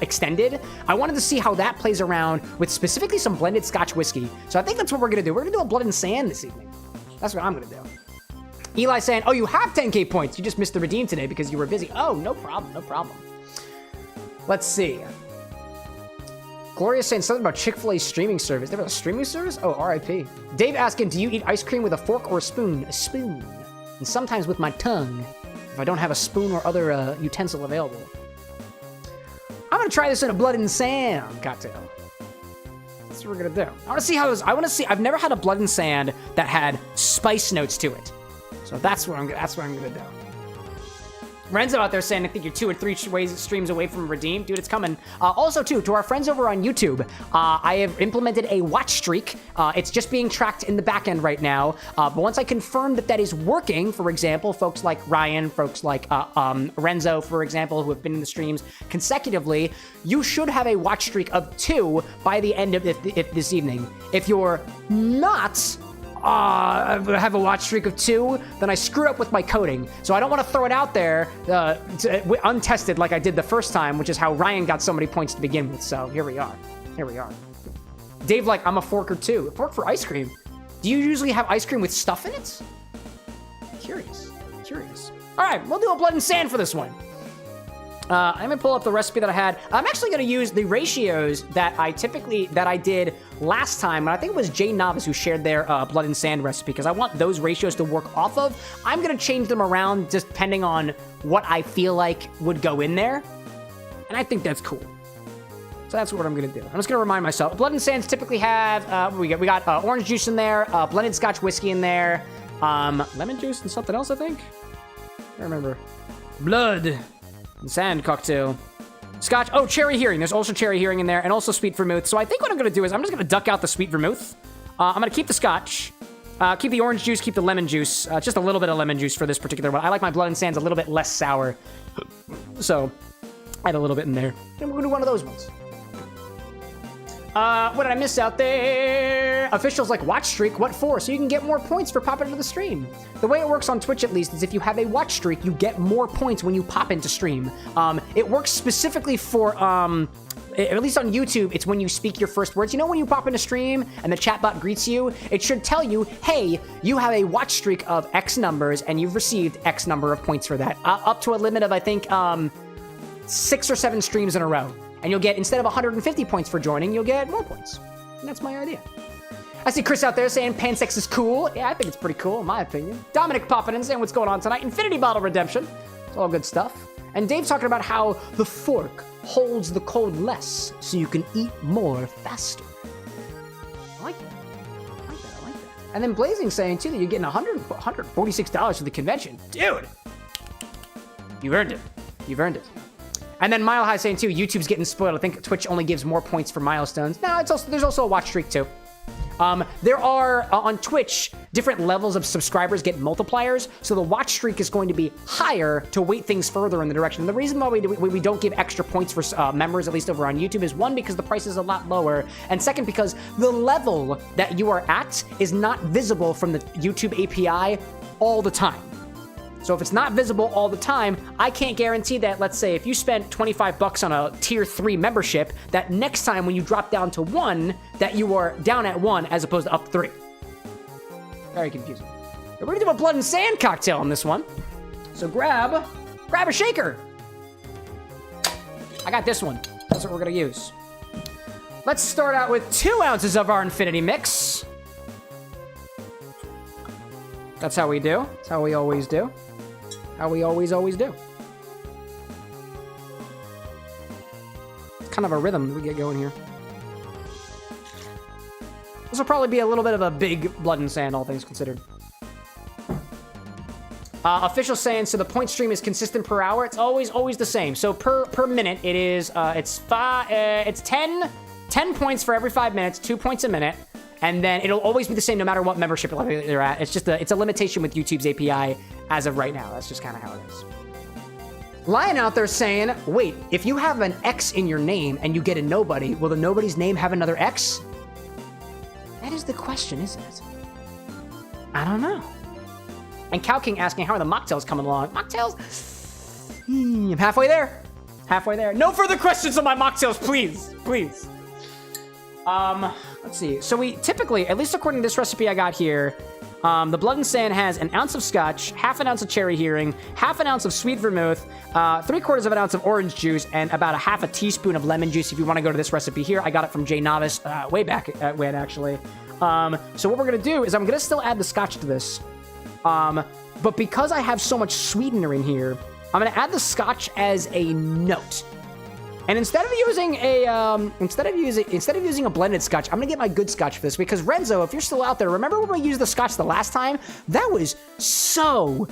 extended. I wanted to see how that plays around with specifically some blended Scotch whiskey. So I think that's what we're going to do. We're going to do a Blood and Sand this evening. That's what I'm going to do. Eli saying, oh, you have 10K points. You just missed the redeem today because you were busy. Oh, no problem. No problem. Let's see. Gloria saying something about Chick-fil-A streaming service. They have a streaming service? Oh, RIP. Dave asking, do you eat ice cream with a fork or a spoon? A spoon. And sometimes with my tongue if I don't have a spoon or other utensil available. I'm going to try this in a Blood and Sand cocktail. That's what we're going to do. I want to see how this... I've never had a Blood and Sand that had spice notes to it. So that's what I'm gonna do. Renzo out there saying, I think you're 2 or 3 streams away from redeem. Dude, it's coming. Also, too, to our friends over on YouTube, I have implemented a watch streak. It's just being tracked in the back end right now. But once I confirm that that is working, for example, folks like Ryan, folks like Renzo, for example, who have been in the streams consecutively, you should have a watch streak of 2 by the end of this evening. If you're not... have a watch streak of 2, then I screwed up with my coding. So I don't want to throw it out there untested like I did the first time, which is how Ryan got so many points to begin with. So here we are. Here we are. Dave, like, I'm a fork or 2. A fork for ice cream? Do you usually have ice cream with stuff in it? Curious. Curious. All right, we'll do a Blood and Sand for this one. I'm gonna pull up the recipe that I had. I'm actually gonna use the ratios that I did last time, and I think it was Jay Novice who shared their Blood and Sand recipe, because I want those ratios to work off of. I'm gonna change them around just depending on what I feel like would go in there, and I think that's cool. So that's what I'm gonna do. I'm just gonna remind myself. Blood and Sands typically have, we got orange juice in there, blended Scotch whiskey in there, lemon juice and something else, I think. I remember. Blood and Sand cocktail. Scotch. Oh, cherry hearing. There's also cherry hearing in there, and also sweet vermouth. So I think what I'm going to do is I'm just going to duck out the sweet vermouth. I'm going to keep the Scotch, keep the orange juice, keep the lemon juice. Just a little bit of lemon juice for this particular one. I like my Blood and Sands a little bit less sour. So add a little bit in there. And we're going to do one of those ones. What did I miss out there? Officials like watch streak. What for? So you can get more points for popping into the stream. The way it works on Twitch, at least, is if you have a watch streak, you get more points when you pop into stream. It works specifically for, at least on YouTube, it's when you speak your first words. You know when you pop into stream and the chatbot greets you? It should tell you, hey, you have a watch streak of X numbers and you've received X number of points for that. Up to a limit of, I think, 6 or 7 streams in a row. And you'll get, instead of 150 points for joining, you'll get more points. And that's my idea. I see Chris out there saying pansex is cool. Yeah, I think it's pretty cool, in my opinion. Dominic popping in saying what's going on tonight. Infinity Bottle Redemption. It's all good stuff. And Dave's talking about how the fork holds the cold less so you can eat more faster. I like that. I like that. I like that. And then Blazing saying, too, that you're getting $146 for the convention. Dude! You've earned it. You've earned it. And then Mile High saying, too, YouTube's getting spoiled. I think Twitch only gives more points for milestones. No, there's also a watch streak, too. There are, on Twitch, different levels of subscribers get multipliers, so the watch streak is going to be higher to weight things further in the direction. And the reason why we don't give extra points for members, at least over on YouTube, is one, because the price is a lot lower, and second, because the level that you are at is not visible from the YouTube API all the time. So if it's not visible all the time, I can't guarantee that, let's say, if you spent 25 bucks on a tier 3 membership, that next time when you drop down to 1, that you are down at 1 as opposed to up 3. Very confusing. We're gonna do a blood and sand cocktail on this one. So grab a shaker. I got this one. That's what we're gonna use. Let's start out with 2 ounces of our Infinity Mix. That's how we do. That's how we always do. How we always do. It's kind of a rhythm that we get going here. This will probably be a little bit of a big blood and sand, all things considered. Official saying, so the point stream is consistent per hour. It's always the same. So per minute, it is it's 10 points for every 5 minutes, 2 points a minute. And then it'll always be the same no matter what membership level they're at. It's just it's a limitation with YouTube's API as of right now. That's just kind of how it is. Lion out there saying, wait, if you have an X in your name and you get a nobody, will the nobody's name have another X? That is the question, isn't it? I don't know. And Cow King asking, how are the mocktails coming along? Mocktails? I'm halfway there. Halfway there. No further questions on my mocktails, please. Please. Let's see. So we typically, at least according to this recipe I got here, the Blood and Sand has an ounce of scotch, half an ounce of cherry hearing, half an ounce of sweet vermouth, 3/4 of an ounce of orange juice, and about a half a teaspoon of lemon juice. If you want to go to this recipe here, I got it from Jay Novice way back when, actually. So what we're going to do is I'm going to still add the scotch to this. But because I have so much sweetener in here, I'm going to add the scotch as a note. And instead of using a blended scotch, I'm gonna get my good scotch for this, because Renzo, if you're still out there, remember when we used the scotch the last time? That was so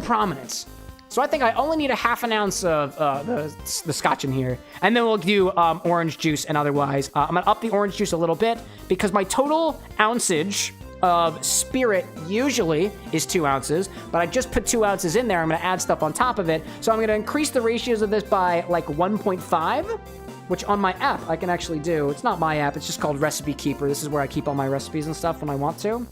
prominent. So I think I only need a half an ounce of the scotch in here, and then we'll do orange juice and otherwise. I'm gonna up the orange juice a little bit because my total ounceage of spirit usually is 2 ounces, but I just put 2 ounces in there. I'm gonna add stuff on top of it. So I'm gonna increase the ratios of this by like 1.5, which on my app I can actually do. It's not my app, it's just called Recipe Keeper. This is where I keep all my recipes and stuff when I want to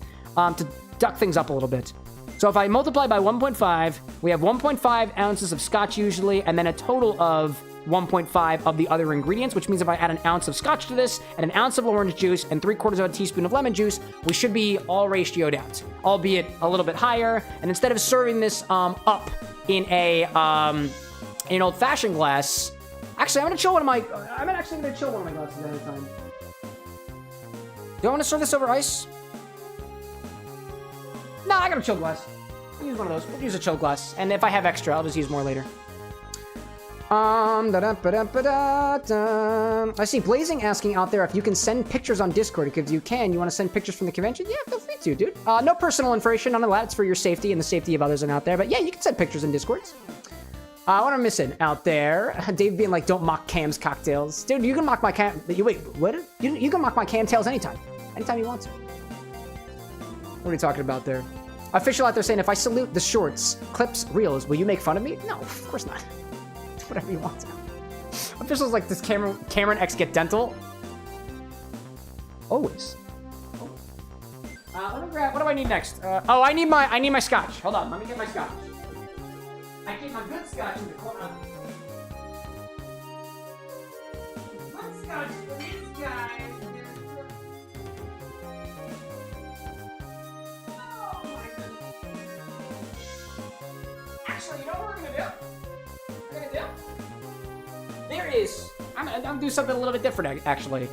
duck things up a little bit. So if I multiply by 1.5, we have 1.5 ounces of scotch usually, and then a total of 1.5 of the other ingredients, which means if I add an ounce of scotch to this and an ounce of orange juice and 3/4 of a teaspoon of lemon juice, we should be all ratioed out, albeit a little bit higher. And instead of serving this up in an old-fashioned glass, actually, I'm actually gonna chill one of my glasses at a time. Do I want to serve this over ice? No, I got a chilled glass. I'll use one of those. We'll use a chilled glass, and if I have extra, I'll just use more later. I see Blazing asking out there if you can send pictures on Discord. If you can, you want to send pictures from the convention? Yeah, feel free to, dude. No personal information, none of that. It's for your safety and the safety of others and out there. But yeah, you can send pictures in Discords. What am I missing out there? Dave being like, don't mock Cam's cocktails. Dude, you can mock my Cam... Wait, what? You can mock my Cam tails anytime. Anytime you want to. What are you talking about there? Official out there saying, if I salute the shorts, clips, reels, will you make fun of me? No, of course not. Whatever you want to. Officials like, does Cameron X get dental? Always. Let me grab, what do I need next? Oh, I need my scotch. Hold on, let me get my scotch. I keep my good scotch in the corner. Good scotch for this guy. Oh my goodness. Actually, you know what we're gonna do? There is, I'm gonna do something a little bit different, actually.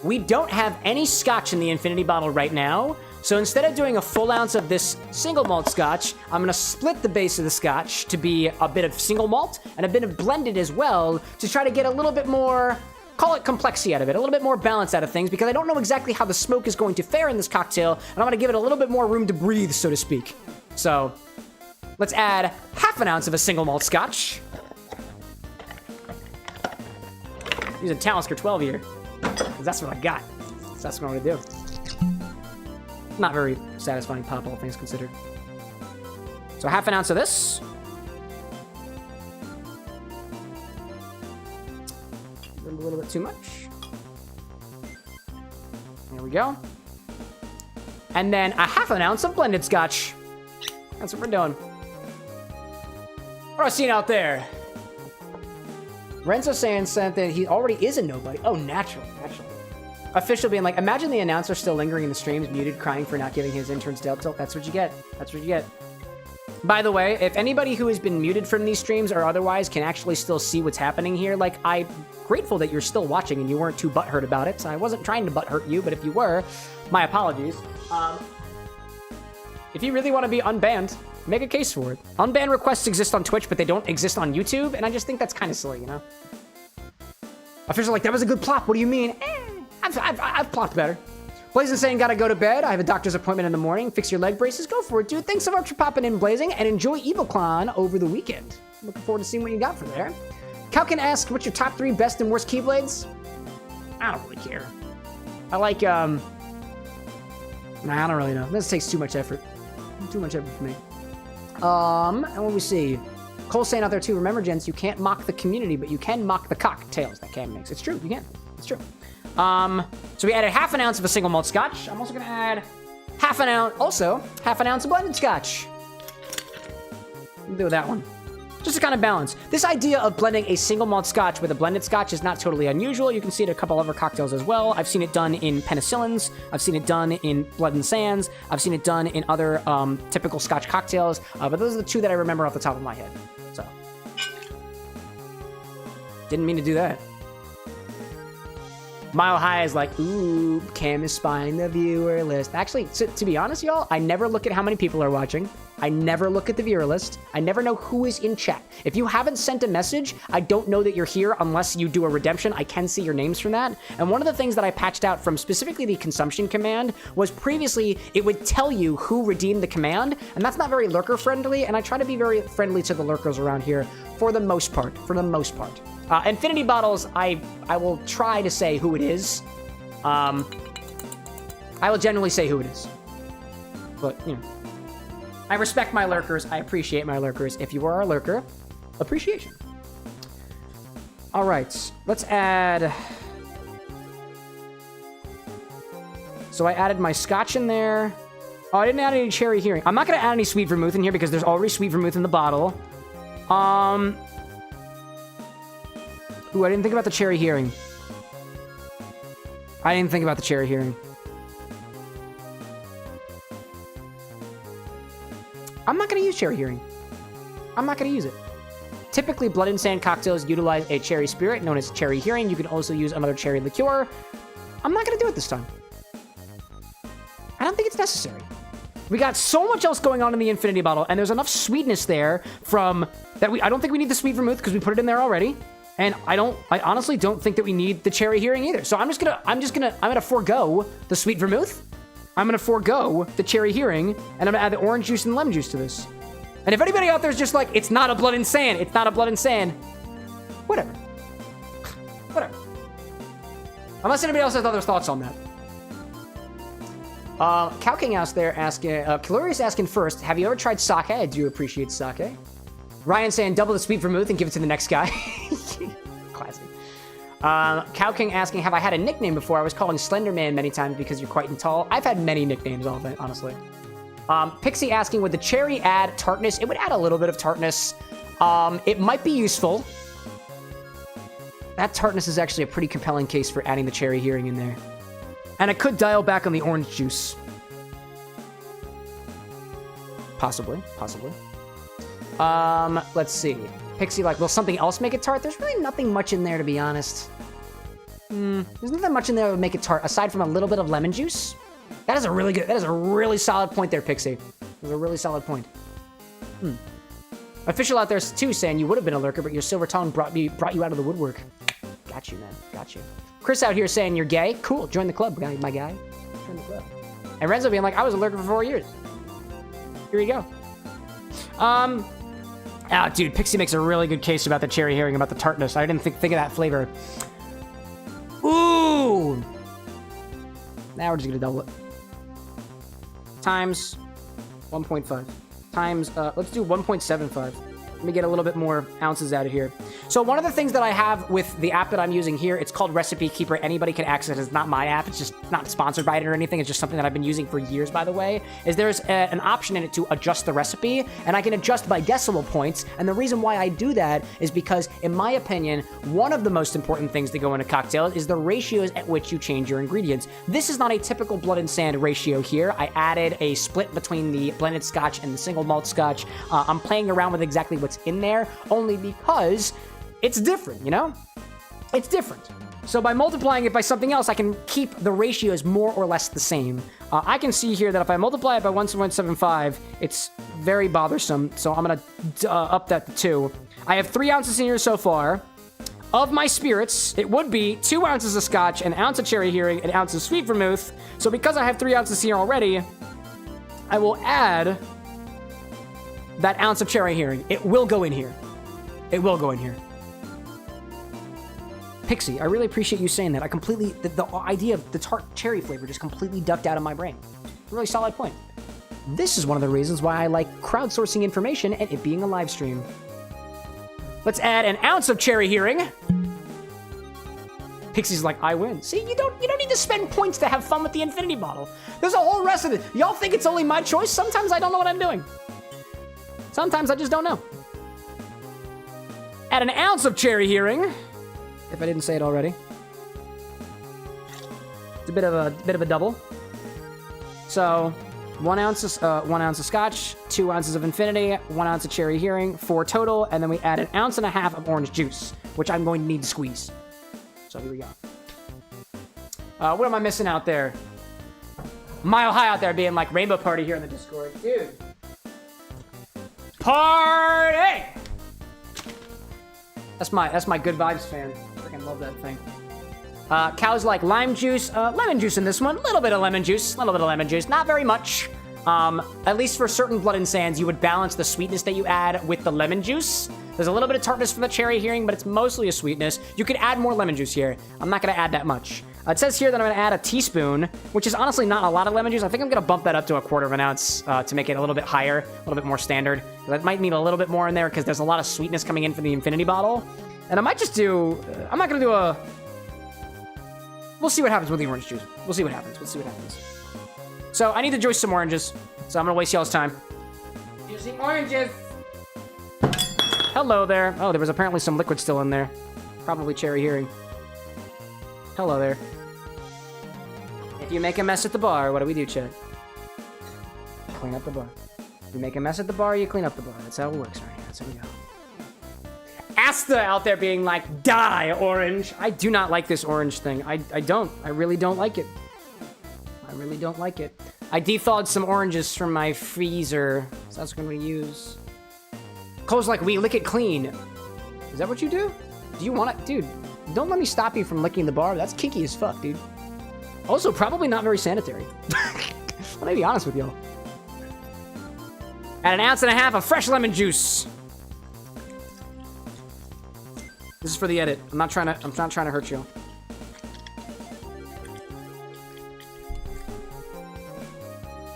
we don't have any scotch in the infinity bottle right now. So instead of doing a full ounce of this single malt scotch, I'm gonna split the base of the scotch to be a bit of single malt and a bit of blended as well to try to get a little bit more, call it complexity out of it, a little bit more balance out of things, because I don't know exactly how the smoke is going to fare in this cocktail, and I'm gonna give it a little bit more room to breathe, so to speak. So let's add half an ounce of a single malt scotch. Using Talisker 12 here, because that's what I got. So that's what I'm gonna do. Not very satisfying pop, all things considered. So half an ounce of this. A little bit too much. There we go. And then a half an ounce of blended scotch. That's what we're doing. What are I seeing out there? Renzo saying something, he already is a nobody. Oh, naturally. Official being like, imagine the announcer still lingering in the streams, muted, crying for not giving his interns Dale Tilt. That's what you get. That's what you get. By the way, if anybody who has been muted from these streams or otherwise can actually still see what's happening here, like, I'm grateful that you're still watching and you weren't too butthurt about it. So I wasn't trying to butthurt you, but if you were, my apologies. If you really want to be unbanned, make a case for it. Unban requests exist on Twitch, but they don't exist on YouTube, and I just think that's kind of silly, you know? Official like, that was a good plot. What do you mean? I've plopped better. Blazing saying, gotta go to bed. I have a doctor's appointment in the morning. Fix your leg braces. Go for it, dude. Thanks so much for popping in, Blazing, and enjoy EvilClon over the weekend. Looking forward to seeing what you got for there. Calkin asks, what's your top 3 best and worst Keyblades? I don't really care. I like, nah, I don't really know. This takes too much effort. Too much effort for me. And what we see? Cole saying out there too, remember, gents, you can't mock the community, but you can mock the cocktails that Cam makes. It's true, you can. It's true. So we added half an ounce of a single malt scotch. I'm also gonna add half an ounce of blended scotch. We'll do that one. Just to kind of balance. This idea of blending a single malt scotch with a blended scotch is not totally unusual. You can see it in a couple other cocktails as well. I've seen it done in penicillins. I've seen it done in Blood and Sands. I've seen it done in other typical scotch cocktails. But those are the 2 that I remember off the top of my head. So. Didn't mean to do that. Mile High is like, ooh, Cam is spying the viewer list. Actually, to be honest, y'all, I never look at how many people are watching. I never look at the viewer list. I never know who is in chat. If you haven't sent a message, I don't know that you're here unless you do a redemption. I can see your names from that. And one of the things that I patched out from specifically the consumption command was previously it would tell you who redeemed the command, and that's not very lurker friendly, and I try to be very friendly to the lurkers around here for the most part. Infinity bottles, I will try to say who it is. I will generally say who it is. But, you know. I respect my lurkers. I appreciate my lurkers. If you are a lurker, appreciation. All right. Let's add... So I added my scotch in there. Oh, I didn't add any cherry hearing. I'm not going to add any sweet vermouth in here because there's already sweet vermouth in the bottle. Ooh, I didn't think about the cherry hearing. I'm not going to use cherry hearing. I'm not going to use it. Typically, Blood and Sand cocktails utilize a cherry spirit known as cherry hearing. You can also use another cherry liqueur. I'm not going to do it this time. I don't think it's necessary. We got so much else going on in the infinity bottle, and there's enough sweetness there from that I don't think we need the sweet vermouth because we put it in there already. And I honestly don't think that we need the cherry hearing either. So I'm gonna forego the sweet vermouth. I'm gonna forego the cherry hearing, and I'm gonna add the orange juice and lemon juice to this. And if anybody out there is just like, it's not a Blood and Sand, whatever. Whatever. Unless anybody else has other thoughts on that. Cow King out there asking, Calorius asking first, have you ever tried sake? I do appreciate sake. Ryan saying double the sweet vermouth and give it to the next guy. Classic. Cow King asking, have I had a nickname before? I was calling Slender Man many times because you're quite tall. I've had many nicknames, honestly. Pixie asking, would the cherry add tartness? It would add a little bit of tartness. It might be useful. That tartness is actually a pretty compelling case for adding the cherry hearing in there. And it could dial back on the orange juice. Possibly. Let's see. Pixie like, will something else make it tart? There's really nothing much in there, to be honest. There's not that much in there that would make it tart, aside from a little bit of lemon juice. That is a really solid point there, Pixie. That was a really solid point. Official out there, too, saying you would have been a lurker, but your silver tongue brought you out of the woodwork. Got you, man. Got you. Chris out here saying you're gay. Cool. Join the club, my guy. Join the club. And Renzo being like, I was a lurker for 4 years. Here you go. Dude, Pixie makes a really good case about the cherry herring, about the tartness. I didn't think of that flavor. Ooh! Now we're just gonna double it. Times 1.5. Times, let's do 1.75. Let me get a little bit more ounces out of here. So one of the things that I have with the app that I'm using here, it's called Recipe Keeper. Anybody can access it. It's not my app. It's just not sponsored by it or anything. It's just something that I've been using for years, by the way, is there's an option in it to adjust the recipe, and I can adjust by decimal points. And the reason why I do that is because, in my opinion, one of the most important things to go in a cocktail is the ratios at which you change your ingredients. This is not a typical blood and sand ratio here. I added a split between the blended scotch and the single malt scotch. I'm playing around with exactly what's in there, only because it's different, you know? It's different. So by multiplying it by something else, I can keep the ratios more or less the same. I can see here that if I multiply it by 1.75, it's very bothersome, so I'm gonna up that to 2. I have 3 ounces in here so far. Of my spirits, it would be 2 ounces of scotch, an ounce of cherry herring, an ounce of sweet vermouth. So because I have 3 ounces here already, I will add that ounce of cherry herring. It will go in here. It will go in here. Pixie, I really appreciate you saying that. I completely, the idea of the tart cherry flavor just completely ducked out of my brain. Really solid point. This is one of the reasons why I like crowdsourcing information and it being a live stream. Let's add an ounce of cherry herring. Pixie's like, I win. See, you don't need to spend points to have fun with the infinity bottle. There's a whole rest of it. Y'all think it's only my choice? Sometimes I don't know what I'm doing. Sometimes I just don't know. Add an ounce of cherry herring, if I didn't say it already. It's a bit of a double. So 1 ounce of scotch, 2 ounces of infinity, 1 ounce of cherry herring, 4 total, and then we add an ounce and a half of orange juice, which I'm going to need to squeeze. So here we go. What am I missing out there? Mile High out there being like Rainbow Party here in the Discord. Dude. Party! That's my good vibes fan. Freaking love that thing. Cows like lime juice, lemon juice in this one. A little bit of lemon juice, not very much. At least for certain blood and sands, you would balance the sweetness that you add with the lemon juice. There's a little bit of tartness from the cherry herring, but it's mostly a sweetness. You could add more lemon juice here. I'm not gonna add that much. It says here that I'm gonna add a teaspoon, which is honestly not a lot of lemon juice. I think I'm gonna bump that up to 1/4 of an ounce to make it a little bit higher, a little bit more standard. That might need a little bit more in there because there's a lot of sweetness coming in from the infinity bottle. And I might just do, I'm not gonna do a, we'll see what happens with the orange juice. We'll see what happens. So I need to juice some oranges, so I'm gonna waste y'all's time. Juicing oranges. Hello there. Oh, there was apparently some liquid still in there. Probably cherry herring. Hello there. If you make a mess at the bar, what do we do, Chad? Clean up the bar. You make a mess at the bar, you clean up the bar. That's how it works right here. That's how we go. Asta out there being like, die, orange. I do not like this orange thing. I don't. I really don't like it. I thawed some oranges from my freezer. So that's what I'm going to use. Cole's like, we lick it clean. Is that what you do? Do you want it? Dude, don't let me stop you from licking the bar. That's kinky as fuck, dude. Also, probably not very sanitary. Let me be honest with y'all. Add 1.5 ounces of fresh lemon juice. This is for the edit. I'm not trying to hurt you.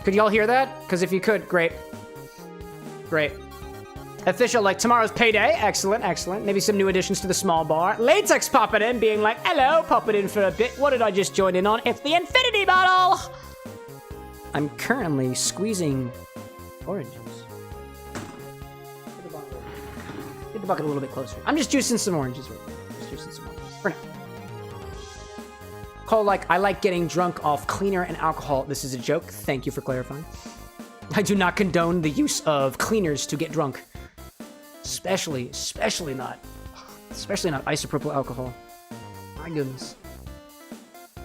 Could y'all hear that? Because if you could, great. Great. Official, like, tomorrow's payday. Excellent, excellent. Maybe some new additions to the small bar. Latex popping in, being like, hello, popping in for a bit. What did I just join in on? It's the infinity bottle! I'm currently squeezing oranges. Get the bucket a little bit closer. I'm just juicing some oranges right now. Just juicing some oranges. For now. Cole, like, I like getting drunk off cleaner and alcohol. This is a joke. Thank you for clarifying. I do not condone the use of cleaners to get drunk. Especially not isopropyl alcohol. My goodness.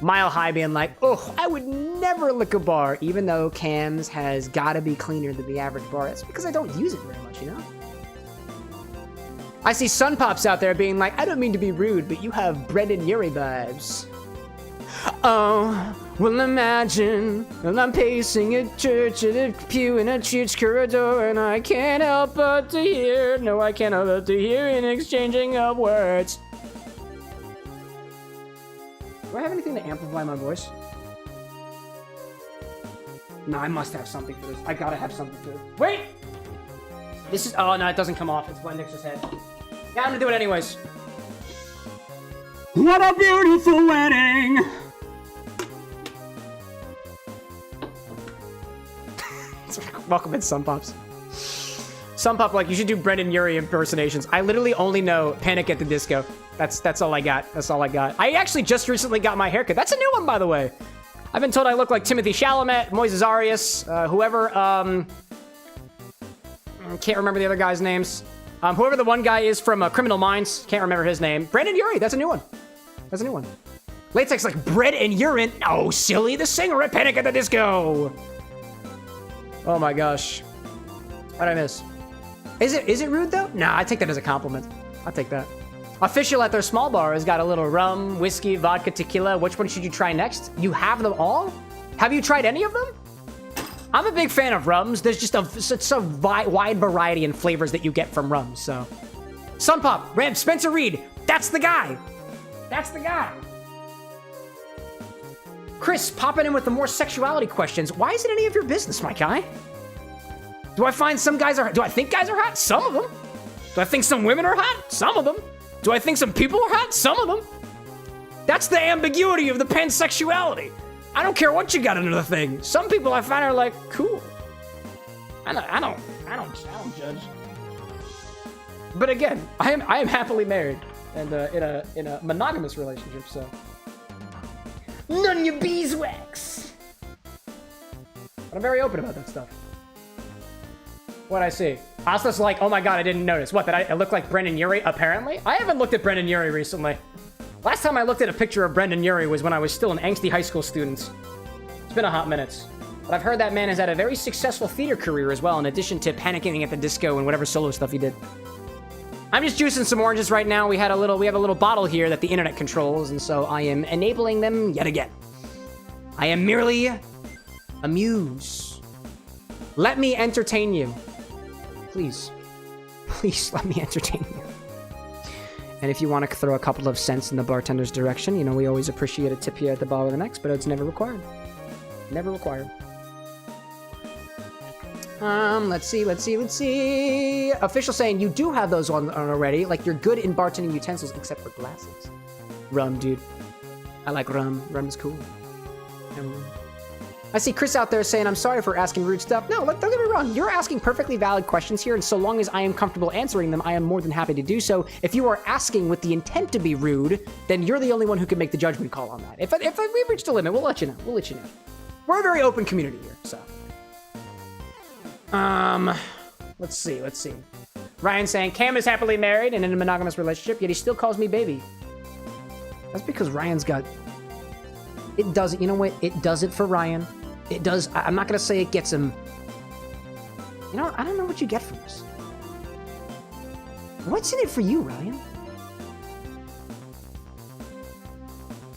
Mile High being like, oh, I would never lick a bar, even though Cam's has got to be cleaner than the average bar. That's because I don't use it very much, you know? I see Sun Pops out there being like, I don't mean to be rude, but you have Brendan Urie vibes. Oh, well, imagine when I'm pacing a church at a pew in a church corridor, and I can't help but to hear, no, I can't help but to hear an exchanging of words. Do I have anything to amplify my voice? No, I must have something for this. I gotta have something for this. Wait! This is, oh no, it doesn't come off. It's Blendix's head. Yeah, I'm gonna do it anyways. What a beautiful wedding! Welcome in, Sun Pops. Sun Pop, like, you should do Brendan Urie impersonations. I literally only know Panic at the Disco. That's all I got. That's all I got. I actually just recently got my haircut. That's a new one, by the way. I've been told I look like Timothy Chalamet, Moises Arias, whoever, can't remember the other guys' names. Whoever the one guy is from Criminal Minds, can't remember his name. Brendan Urie, that's a new one. That's a new one. Latex like bread and urine. Oh, silly, the singer at Panic at the Disco. Oh my gosh. What'd I miss? Is it rude though? Nah, I take that as a compliment. I'll take that. Official at their small bar has got a little rum, whiskey, vodka, tequila. Which one should you try next? You have them all? Have you tried any of them? I'm a big fan of rums. There's just such a wide variety in flavors that you get from rums, so. Sun Pop, Red, Spencer Reed. That's the guy. That's the guy. Chris, popping in with the more sexuality questions. Why is it any of your business, my guy? Do I find some guys are, do I think guys are hot? Some of them. Do I think some women are hot? Some of them. Do I think some people are hot? Some of them. That's the ambiguity of the pansexuality. I don't care what you got under the thing. Some people I find are like, cool. I don't judge. But again, I am happily married and in a monogamous relationship, so. None of your beeswax. But I'm very open about that stuff. What'd I see? Asla's like, oh my god, I didn't notice. What, that I look like Brendan Urie? Apparently. I haven't looked at Brendan Urie recently. Last time I looked at a picture of Brendan Urie was when I was still an angsty high school student. It's been a hot minute. But I've heard that man has had a very successful theater career as well, in addition to panicking at the disco and whatever solo stuff he did. I'm just juicing some oranges right now. We have a little bottle here that the internet controls, and so I am enabling them yet again. I am merely a muse. Let me entertain you. Please. Please let me entertain you. And if you want to throw a couple of cents in the bartender's direction, you know, we always appreciate a tip here at the bar with an X, but it's never required. Never required. Let's see. Official saying you do have those on already. Like, you're good in bartending utensils, except for glasses. Rum, dude. I like rum. Rum is cool. I see Chris out there saying, I'm sorry for asking rude stuff. No, look, don't get me wrong. You're asking perfectly valid questions here, and so long as I am comfortable answering them, I am more than happy to do so. If you are asking with the intent to be rude, then you're the only one who can make the judgment call on that. If we've reached a limit, we'll let you know. We'll let you know. We're a very open community here, so. Let's see. Ryan saying, Cam is happily married and in a monogamous relationship, yet he still calls me baby. That's because Ryan's got... It does it. You know what? It does it for Ryan. It does. I'm not going to say it gets him... You know, I don't know what you get from this. What's in it for you, Ryan?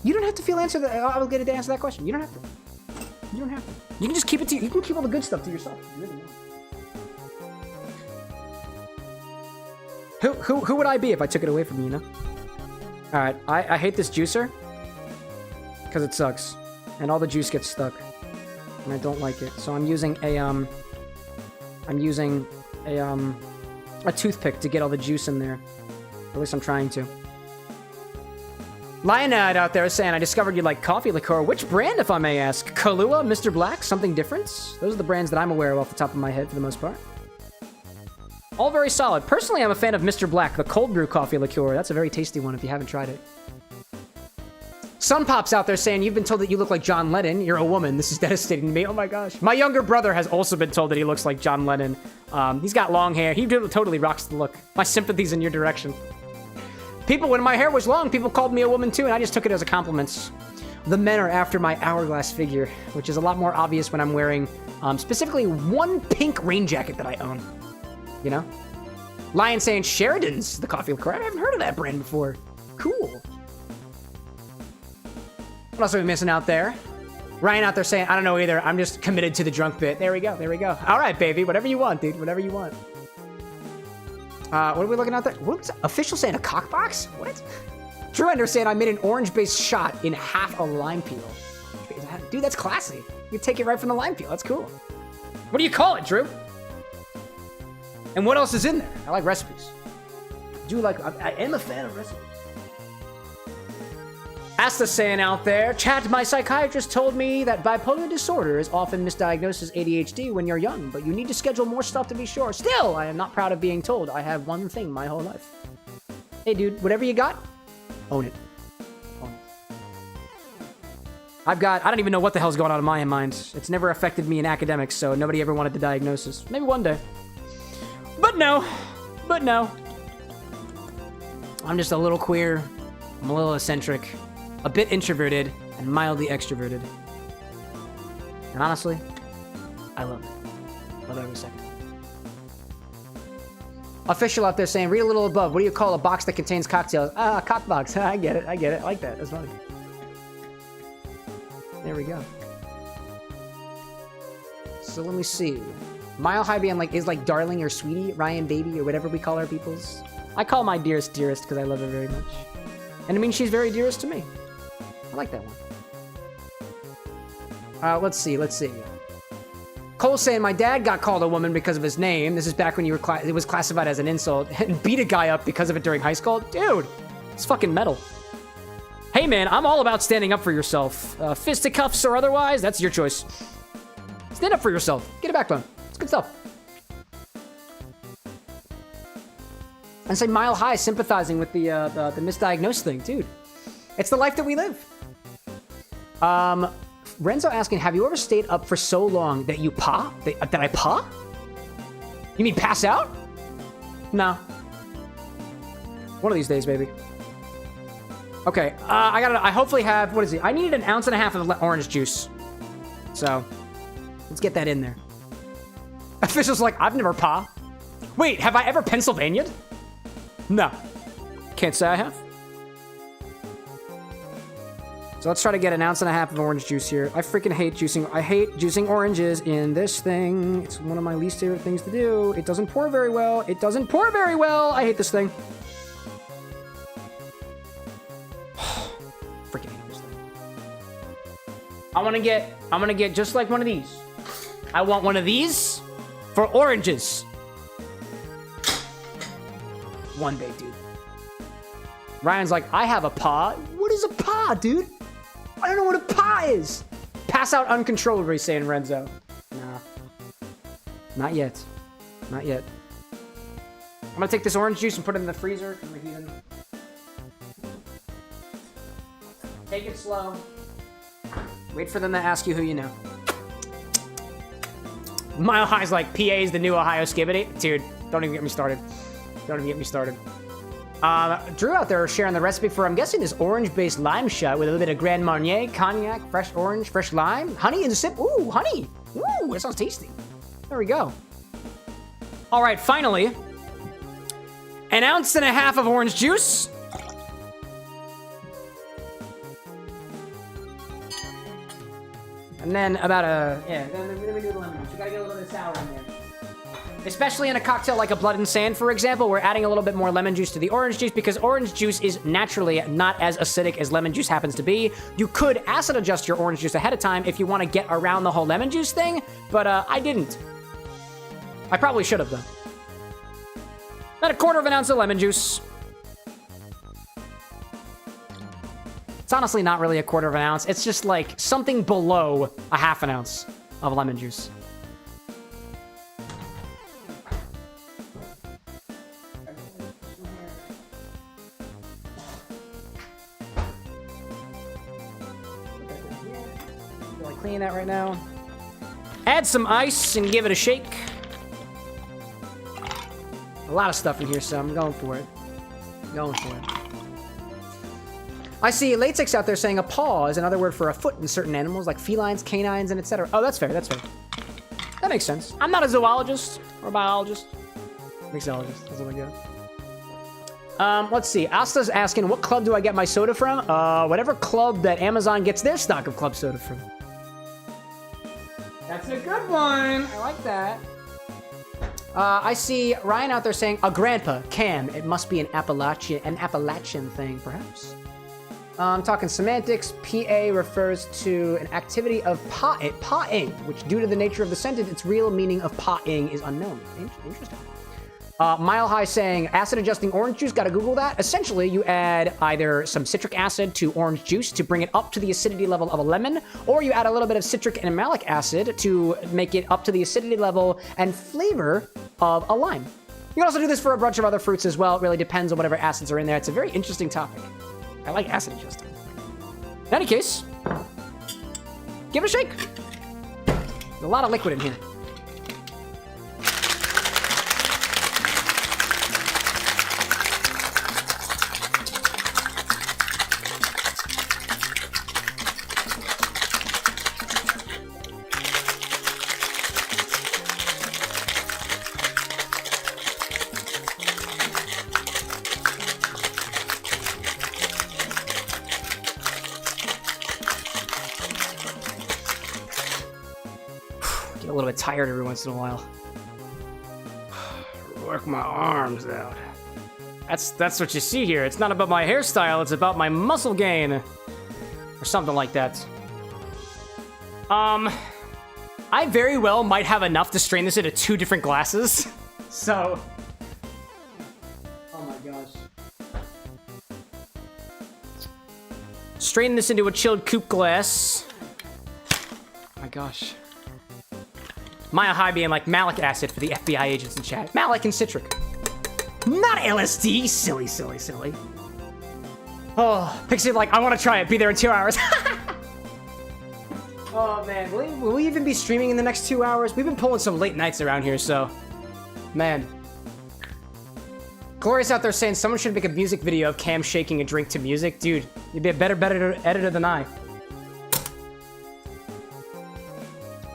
You don't have to feel obligated to answer that question. You don't have to. You don't have to. You can just keep it to you. You can keep all the good stuff to yourself. You really know. Who would I be if I took it away from you, you know? Alright, I hate this juicer. Because it sucks. And all the juice gets stuck. And I don't like it. So I'm using a toothpick to get all the juice in there. At least I'm trying to. Lionad out there is saying, I discovered you like coffee liqueur. Which brand, if I may ask? Kahlua, Mr. Black, something different? Those are the brands that I'm aware of off the top of my head for the most part. All very solid. Personally, I'm a fan of Mr. Black, the cold brew coffee liqueur. That's a very tasty one if you haven't tried it. Sun Pop's out there saying, you've been told that you look like John Lennon. You're a woman. This is devastating to me. Oh my gosh. My younger brother has also been told that he looks like John Lennon. He's got long hair. He totally rocks the look. My sympathy's in your direction. People, when my hair was long, people called me a woman too, and I just took it as a compliment. the men are after my hourglass figure, which is a lot more obvious when I'm wearing specifically one pink rain jacket that I own. You know? Lion saying Sheridan's the coffee liqueur. I haven't heard of that brand before. Cool. What else are we missing out there? Ryan out there saying, I don't know either. I'm just committed to the drunk bit. There we go. There we go. All right, baby. Whatever you want, dude. Whatever you want. What are we looking at there? What's official saying? A cock box? What? Drew Ender saying I made an orange-based shot in half a lime peel. Dude, that's classy. You take it right from the lime peel. That's cool. What do you call it, Drew? And what else is in there? I like recipes. I am a fan of recipes. Asta saying out there, chat, my psychiatrist told me that bipolar disorder is often misdiagnosed as ADHD when you're young, but you need to schedule more stuff to be sure. Still, I am not proud of being told I have one thing my whole life. Hey, dude, whatever you got, own it. Own it. I don't even know what the hell's going on in my mind. It's never affected me in academics, so nobody ever wanted the diagnosis. Maybe one day. But no. I'm just a little queer. I'm a little eccentric. A bit introverted and mildly extroverted. And honestly, I love it. Love every second. Official out there saying, read a little above. What do you call a box that contains cocktails? Ah, cock box. I get it. I like that. That's funny. There we go. So let me see. Mile High being is like darling or sweetie, Ryan baby, or whatever we call our peoples. I call my dearest because I love her very much. And it means she's very dearest to me. I like that one. Let's see. Cole saying, my dad got called a woman because of his name. This is back when it was classified as an insult. And beat a guy up because of it during high school. Dude, it's fucking metal. Hey, man, I'm all about standing up for yourself. Fisticuffs or otherwise, that's your choice. Stand up for yourself. Get a backbone. It's good stuff. And say Mile High sympathizing with the misdiagnosed thing. Dude, it's the life that we live. Renzo asking, have you ever stayed up for so long that you pa? That I pa? You mean pass out? No. One of these days, baby. Okay, I hopefully have, what is it? I needed an ounce and a half of orange juice. So, let's get that in there. Official's like, I've never pa. Wait, have I ever Pennsylvania'd? No. Can't say I have. So let's try to get an ounce and a half of orange juice here. I freaking hate juicing. I hate juicing oranges in this thing. It's one of my least favorite things to do. It doesn't pour very well. I hate this thing. Freaking hate this thing. I'm gonna get just like one of these. I want one of these for oranges. One day, dude. Ryan's like, I have a paw. What is a paw, dude? I don't know what a paw is. Pass out uncontrollably, saying Renzo. Nah. Not yet. Not yet. I'm gonna take this orange juice and put it in the freezer. Take it slow. Wait for them to ask you who you know. Mile High's like, PA is the new Ohio Skibbity. Dude, don't even get me started. Drew out there sharing the recipe for, I'm guessing, this orange-based lime shot with a little bit of Grand Marnier, cognac, fresh orange, fresh lime, honey in the sip. Ooh, honey. Ooh, that sounds tasty. There we go. All right, finally, an ounce and a half of orange juice. And then about then we do the lemon juice. We gotta get a little bit of sour in there. Especially in a cocktail like a Blood and Sand, for example, we're adding a little bit more lemon juice to the orange juice because orange juice is naturally not as acidic as lemon juice happens to be. You could acid adjust your orange juice ahead of time if you want to get around the whole lemon juice thing, but I didn't. I probably should have, though. About a quarter of an ounce of lemon juice. It's honestly not really a quarter of an ounce. It's just like something below a half an ounce of lemon juice. Clean that right now. Add some ice and give it a shake. A lot of stuff in here, so I'm going for it. I see Latex out there saying a paw is another word for a foot in certain animals, like felines, canines, and etc. Oh, that's fair, that's fair. That makes sense. I'm not a zoologist or a biologist. Mixologist, that's what I got. Let's see. Asta's asking, what club do I get my soda from? Whatever club that Amazon gets their stock of club soda from. That's a good one. I like that. I see Ryan out there saying, a grandpa, Cam. It must be an Appalachian thing, perhaps. I'm talking semantics. PA refers to an activity of pawing, which due to the nature of the sentence, its real meaning of pawing is unknown. Interesting. Mile High saying, acid adjusting orange juice, gotta Google that. Essentially, you add either some citric acid to orange juice to bring it up to the acidity level of a lemon, or you add a little bit of citric and malic acid to make it up to the acidity level and flavor of a lime. You can also do this for a bunch of other fruits as well. It really depends on whatever acids are in there. It's a very interesting topic. I like acid adjusting. In any case, give it a shake. There's a lot of liquid in here. A little bit tired every once in a while. Work my arms out. That's what you see here. It's not about my hairstyle, it's about my muscle gain. Or something like that. I very well might have enough to strain this into 2 different glasses. So... oh my gosh. Strain this into a chilled coupe glass. Oh my gosh. Maya High being like malic acid for the FBI agents in chat. Malic and citric. Not LSD. Silly, silly, silly. Oh, Pixie like, I want to try it. Be there in 2 hours. Oh, man. Will we even be streaming in the next 2 hours? We've been pulling some late nights around here, so... man. Glorious out there saying someone should make a music video of Cam shaking a drink to music. Dude, you'd be a better editor than I.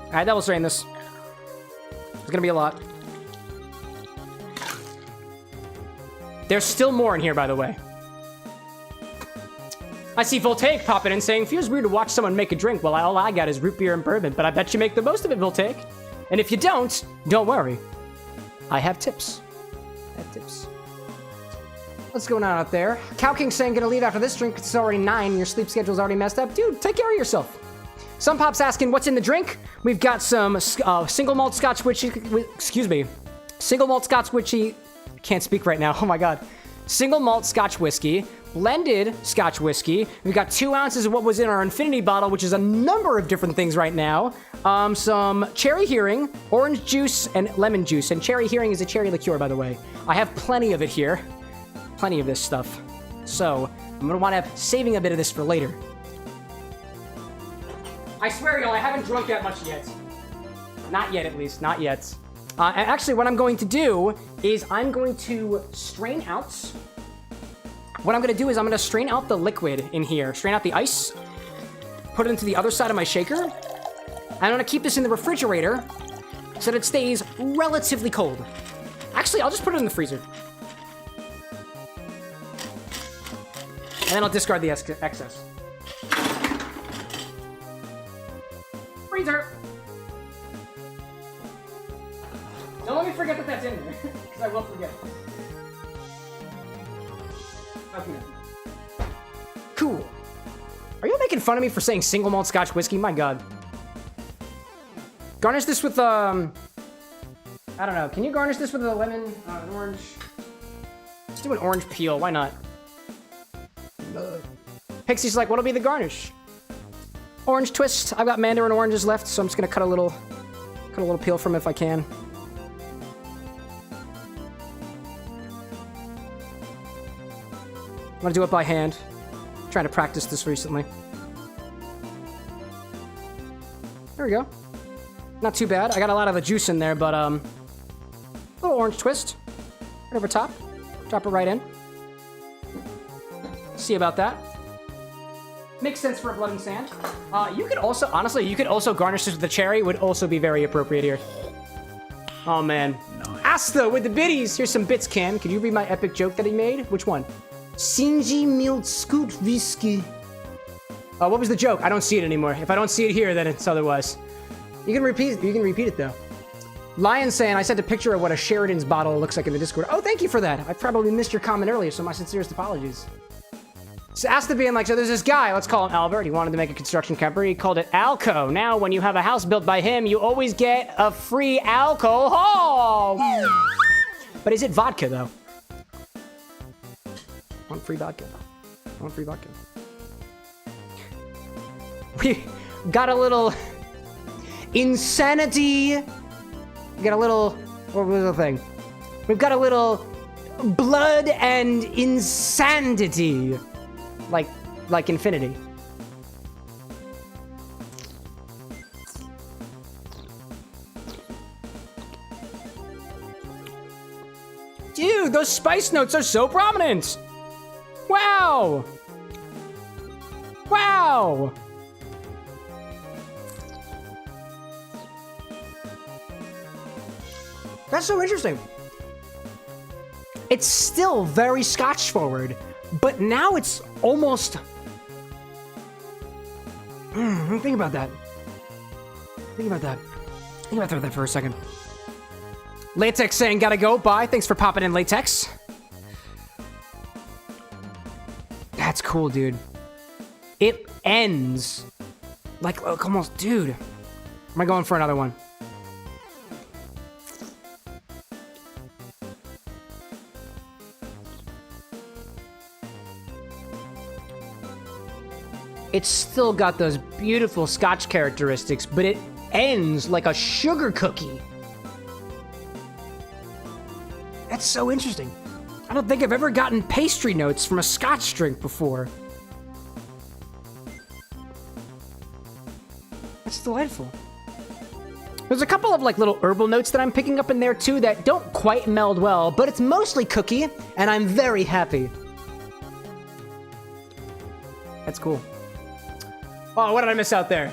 Alright, double strain this. It's gonna be a lot. There's still more in here, by the way. I see Voltaic popping in saying, feels weird to watch someone make a drink while all I got is root beer and bourbon, but I bet you make the most of it, Voltaic. And if you don't worry. I have tips. What's going on out there? Cow King saying, gonna leave after this drink. It's already 9. Your sleep schedule's already messed up. Dude, take care of yourself. Some Pop's asking, what's in the drink? We've got some single malt Scotch whiskey. Excuse me. Single malt Scotch whiskey. Can't speak right now. Oh my god. Single malt Scotch whiskey. Blended Scotch whiskey. We've got 2 ounces of what was in our infinity bottle, which is a number of different things right now. Some cherry hearing, orange juice, and lemon juice. And cherry hearing is a cherry liqueur, by the way. I have plenty of it here. Plenty of this stuff. So, I'm gonna wind up saving a bit of this for later. I swear, y'all, I haven't drunk that much yet. Not yet, at least. Not yet. And actually, what I'm going to do is I'm going to strain out... what I'm going to do is I'm going to strain out the liquid in here. Strain out the ice. Put it into the other side of my shaker. And I'm going to keep this in the refrigerator so that it stays relatively cold. Actually, I'll just put it in the freezer. And then I'll discard the excess. Freezer! Don't let me forget that that's in there, because I will forget. Okay. Cool. Are you making fun of me for saying single malt Scotch whiskey? My god. Garnish this with, I don't know. Can you garnish this with a lemon, an orange? Let's do an orange peel. Why not? Pixie's like, what'll be the garnish? Orange twist. I've got mandarin oranges left, so I'm just gonna cut a little peel from it if I can. I'm gonna do it by hand. I'm trying to practice this recently. There we go. Not too bad. I got a lot of the juice in there, but a little orange twist. Right over top. Drop it right in. See about that. Makes sense for a blood and sand. You could also, honestly, you could also garnish this with the cherry. Would also be very appropriate here. Oh, man. Nice. Asta with the biddies. Here's some bits, Cam. Could you read my epic joke that he made? Which one? Sinji mild scoot whiskey. What was the joke? I don't see it anymore. If I don't see it here, then it's otherwise. You can repeat it, though. Lion saying, I sent a picture of what a Sheridan's bottle looks like in the Discord. Oh, thank you for that. I probably missed your comment earlier, so my sincerest apologies. So Asta being like, so there's this guy, let's call him Albert. He wanted to make a construction camper. He called it Alco. Now, when you have a house built by him, you always get a free alcohol. But is it vodka, though? I want free vodka. I want free vodka. We got a little insanity. We got a little, what was the thing? We've got a little blood and insanity. Like infinity. Dude, those spice notes are so prominent. Wow. Wow. That's so interesting. It's still very Scotch forward, but now it's almost... think about that. Think about that for a second. Latex saying, gotta go, bye. Thanks for popping in, Latex. That's cool, dude. It ends like almost, dude. Am I going for another one? It's still got those beautiful Scotch characteristics, but it ends like a sugar cookie. That's so interesting. I don't think I've ever gotten pastry notes from a Scotch drink before. That's delightful. There's a couple of like little herbal notes that I'm picking up in there too that don't quite meld well, but it's mostly cookie, and I'm very happy. That's cool. Oh, what did I miss out there?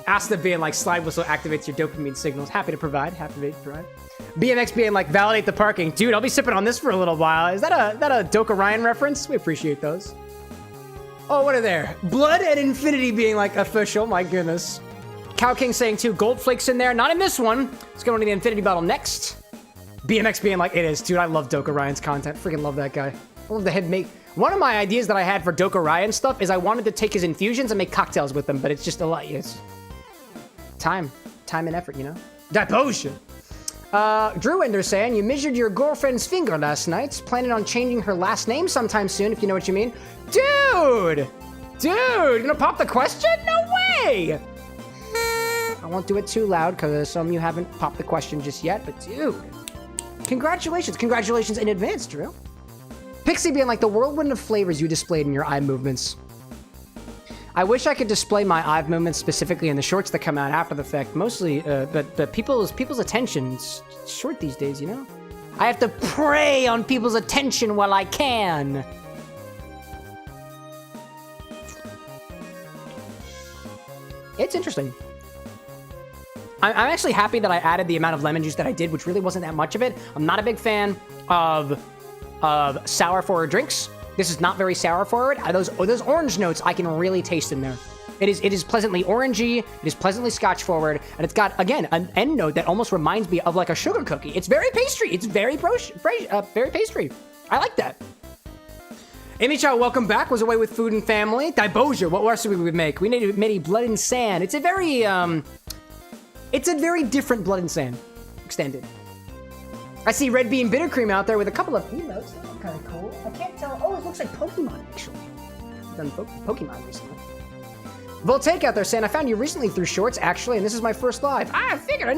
Asta being like, slide whistle activates your dopamine signals. Happy to provide. BMX being like, validate the parking. Dude, I'll be sipping on this for a little while. Is that a Doka Ryan reference? We appreciate those. Oh, what are there? Blood and Infinity being like, official. My goodness. Cow King saying, too, gold flakes in there. Not in this one. Let's go into the Infinity bottle next. BMX being like, it is. Dude, I love Doka Ryan's content. Freaking love that guy. I love the head make. One of my ideas that I had for Doka Ryan stuff is I wanted to take his infusions and make cocktails with them, but it's just a lot. It's time and effort, you know? Devotion. Drew Ender saying, you measured your girlfriend's finger last night. Planning on changing her last name sometime soon, if you know what you mean. Dude, gonna pop the question? No way! I won't do it too loud because some of you haven't popped the question just yet, but dude, congratulations in advance, Drew. Pixie being like, the whirlwind of flavors you displayed in your eye movements. I wish I could display my eye movements specifically in the shorts that come out after the fact. Mostly, but people's attention's short these days, you know? I have to prey on people's attention while I can. It's interesting. I'm actually happy that I added the amount of lemon juice that I did, which really wasn't that much of it. I'm not a big fan of sour forward drinks. This is not very sour forward. Those orange notes I can really taste in there. It is pleasantly orangey. It is pleasantly Scotch forward, and it's got again an end note that almost reminds me of like a sugar cookie. It's very pastry. It's very very pastry. I like that. Amy Chow, welcome back. Was away with food and family. Diboja, what else would we make? We made a blood and sand. It's a very different blood and sand extended. I see Red Bean Bitter Cream out there with a couple of emotes. That look kind of cool. I can't tell. Oh, it looks like Pokemon, actually. I've done Pokemon recently. Voltaic out there saying, I found you recently through shorts, actually, and this is my first live. I figured. I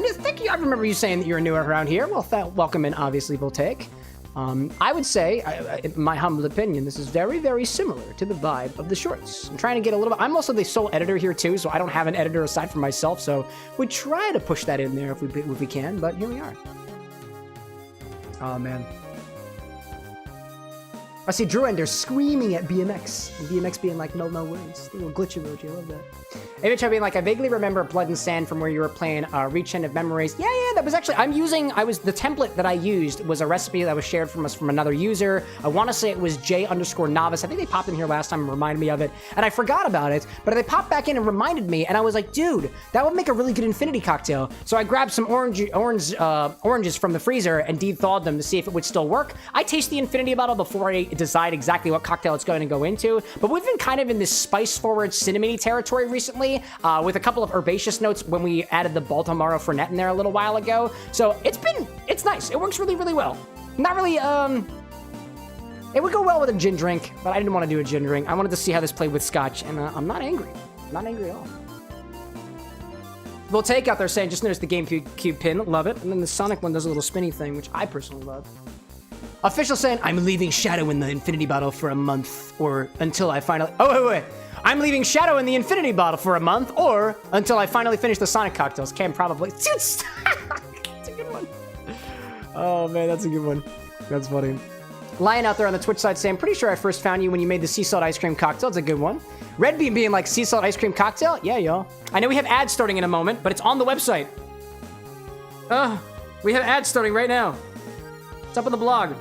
remember you saying that you were new around here. Well, welcome in, obviously, Voltaic. I would say, in my humble opinion, this is very, very similar to the vibe of the shorts. I'm trying to get a little bit... I'm also the sole editor here, too, so I don't have an editor aside from myself, so we try to push that in there if we can, but here we are. Oh, man. I see Drew Ender screaming at BMX, and BMX being like, no worries. A little glitch emoji, I love that. Image being like, I vaguely remember Blood and Sand from where you were playing Reach End of Memories. Yeah, that was actually, the template that I used was a recipe that was shared from us from another user. I want to say it was J_Novice. I think they popped in here last time and reminded me of it, and I forgot about it, but they popped back in and reminded me, and I was like, dude, that would make a really good infinity cocktail. So I grabbed some oranges from the freezer and de-thawed them to see if it would still work. I taste the infinity bottle before I decide exactly what cocktail it's going to go into, but we've been kind of in this spice-forward cinnamony territory recently, with a couple of herbaceous notes when we added the Baltimore Fernet in there a little while ago. So it's nice. It works really, really well. Not really, it would go well with a gin drink, but I didn't want to do a gin drink. I wanted to see how this played with scotch, and I'm not angry. I'm not angry at all. We'll take out there saying, just noticed the GameCube pin, love it. And then the Sonic one does a little spinny thing, which I personally love. Official saying, I'm leaving Shadow in the infinity bottle for a month, or until I finally... Oh, wait. I'm leaving Shadow in the infinity bottle for a month, or until I finally finish the Sonic cocktails. Cam probably... That's a good one. Oh, man, that's a good one. That's funny. Lion out there on the Twitch side saying, pretty sure I first found you when you made the sea salt ice cream cocktail. It's a good one. Red Bean being like, sea salt ice cream cocktail? Yeah, y'all. I know we have ads starting in a moment, but it's on the website. We have ads starting right now. It's up on the blog.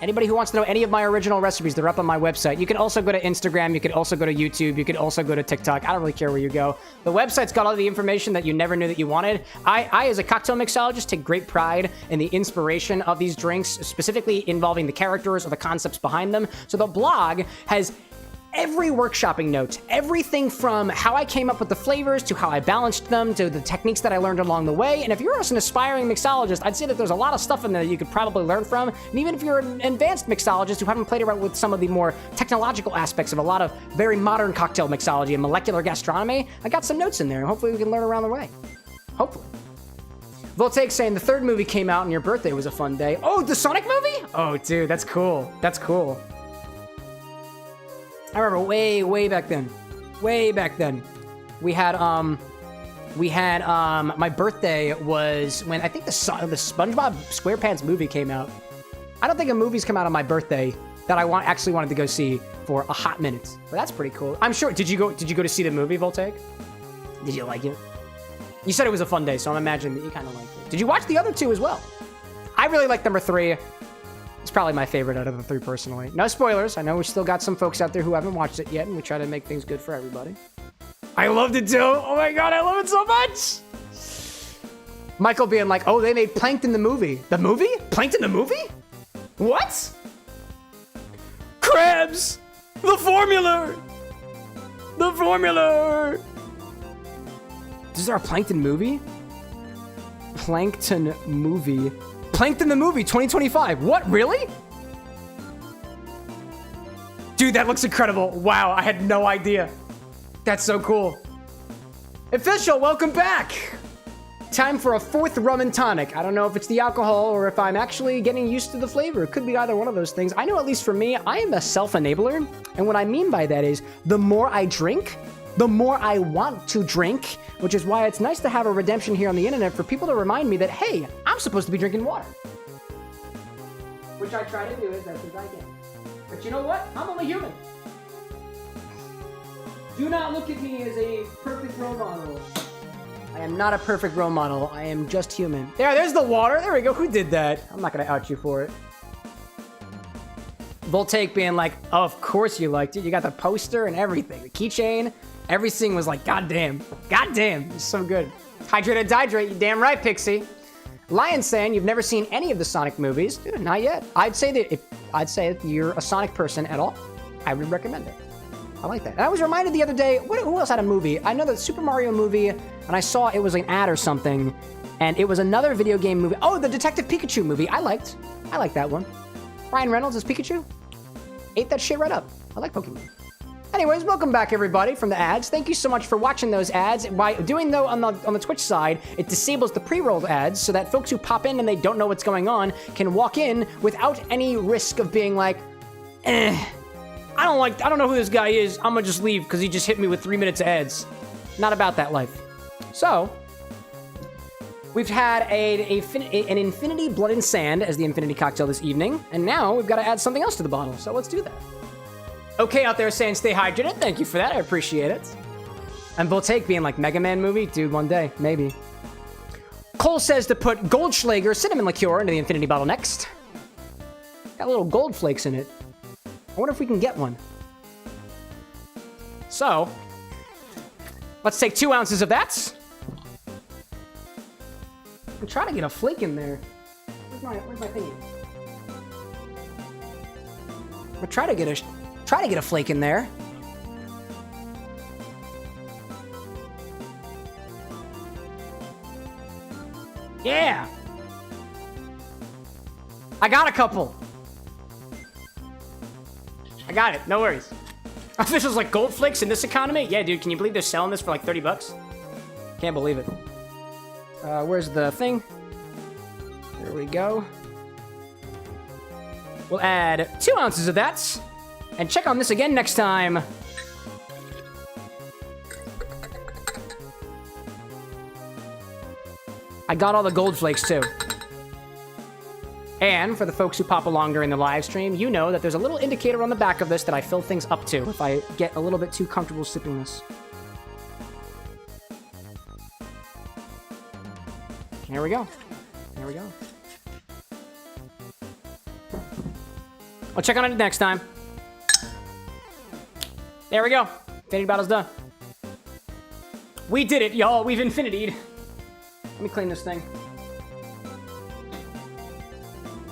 Anybody who wants to know any of my original recipes, they're up on my website. You can also go to Instagram. You can also go to YouTube. You can also go to TikTok. I don't really care where you go. The website's got all the information that you never knew that you wanted. I as a cocktail mixologist, take great pride in the inspiration of these drinks, specifically involving the characters or the concepts behind them. So the blog has every workshopping note, everything from how I came up with the flavors to how I balanced them to the techniques that I learned along the way. And if you're an aspiring mixologist, I'd say that there's a lot of stuff in there that you could probably learn from. And even if you're an advanced mixologist who haven't played around with some of the more technological aspects of a lot of very modern cocktail mixology and molecular gastronomy, I got some notes in there. And hopefully we can learn around the way. Hopefully. Voltaic saying the third movie came out and your birthday was a fun day. Oh, the Sonic movie? Oh, dude, that's cool. That's cool. I remember way back then. Way back then. We had my birthday was when I think the SpongeBob SquarePants movie came out. I don't think a movie's come out on my birthday that I actually wanted to go see for a hot minute. But that's pretty cool. I'm sure. Did you go to see the movie, Voltaic? Did you like it? You said it was a fun day, so I'm imagining that you kind of liked it. Did you watch the other two as well? I really like number 3. It's probably my favorite out of the 3 personally. No spoilers. I know we still got some folks out there who haven't watched it yet, and we try to make things good for everybody. I loved it too. Oh my god, I love it so much. Michael being like, oh, they made Plankton the movie. The movie? Plankton the movie? What? Crabs! The formula! The formula! Is there a Plankton movie? Plankton movie. Plankton the movie 2025. What? Really? Dude, that looks incredible. Wow, I had no idea. That's so cool. Official, welcome back. Time for a 4th rum and tonic. I don't know if it's the alcohol or if I'm actually getting used to the flavor. It could be either one of those things. I know at least for me, I am a self-enabler. And what I mean by that is the more I drink, the more I want to drink, which is why it's nice to have a redemption here on the internet for people to remind me that, hey, I'm supposed to be drinking water. Which I try to do as best as I can. But you know what? I'm only human. Do not look at me as a perfect role model. I am not a perfect role model. I am just human. There's the water. There we go. Who did that? I'm not going to out you for it. Voltaic being like, oh, of course you liked it. You got the poster and everything. The keychain. Everything was like, goddamn. Goddamn. It's so good. Hydrate, dihydrate. You damn right, Pixie. Lion saying you've never seen any of the Sonic movies. Dude, not yet. I'd say that if you're a Sonic person at all, I would recommend it. I like that. And I was reminded the other day, who else had a movie? I know the Super Mario movie, and I saw it was an ad or something, and it was another video game movie. Oh, the Detective Pikachu movie. I liked that one. Ryan Reynolds as Pikachu. Ate that shit right up. I like Pokemon. Anyways, welcome back everybody from the ads. Thank you so much for watching those ads. By doing though on the Twitch side, it disables the pre-rolled ads so that folks who pop in and they don't know what's going on can walk in without any risk of being like, I don't know who this guy is. I'm gonna just leave because he just hit me with 3 minutes of ads. Not about that life. So, We've had an Infinity Blood and Sand as the Infinity Cocktail this evening, and now we've got to add something else to the bottle, so let's do that. Okay, out there saying stay hydrated, thank you for that, I appreciate it. And Voltaic being like, Mega Man movie? Dude, one day, maybe. Cole says to put Goldschlager cinnamon liqueur into the Infinity bottle next. Got little gold flakes in it. I wonder if we can get one. So, let's take 2 ounces of that. I'm trying to get a flake in there. Where's my thingy? I'm try to get a flake in there. Yeah. I got a couple. I got it. No worries. Officials like gold flakes in this economy? Yeah, dude. Can you believe they're selling this for like 30 bucks? Can't believe it. Where's the thing? There we go. We'll add 2 ounces of that. And check on this again next time. I got all the gold flakes too. And for the folks who pop along during the live stream, you know that there's a little indicator on the back of this that I fill things up to if I get a little bit too comfortable sipping this. Here we go. There we go. I'll check on it next time. There we go. Infinity bottle's done. We did it, y'all. We've infinitied. Let me clean this thing.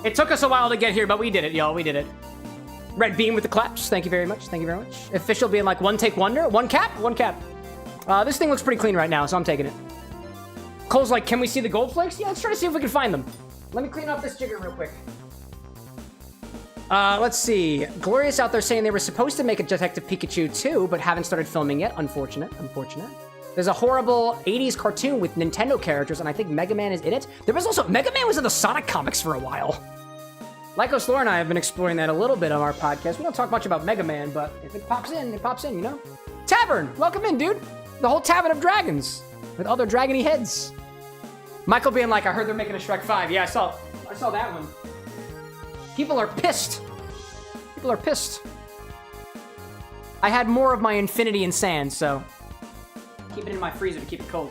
It took us a while to get here, but we did it, y'all. We did it. Red beam with the claps. Thank you very much. Thank you very much. Official being like one take wonder. One cap. One cap. This thing looks pretty clean right now, so I'm taking it. Cole's like, can we see the gold flakes? Yeah, let's try to see if we can find them. Let me clean up this jigger real quick. Let's see. Glorious out there saying they were supposed to make a Detective Pikachu 2, but haven't started filming yet. Unfortunate. Unfortunate. There's a horrible 80s cartoon with Nintendo characters, and I think Mega Man is in it. There was also... Mega Man was in the Sonic comics for a while. Lycos Lore and I have been exploring that a little bit on our podcast. We don't talk much about Mega Man, but if it pops in, you know? Tavern! Welcome in, dude! The whole Tavern of Dragons. With other dragony heads. Michael being like, I heard they're making a Shrek 5. Yeah, I saw that one. People are pissed. People are pissed. I had more of my Infinity and Sand, so... keep it in my freezer to keep it cold.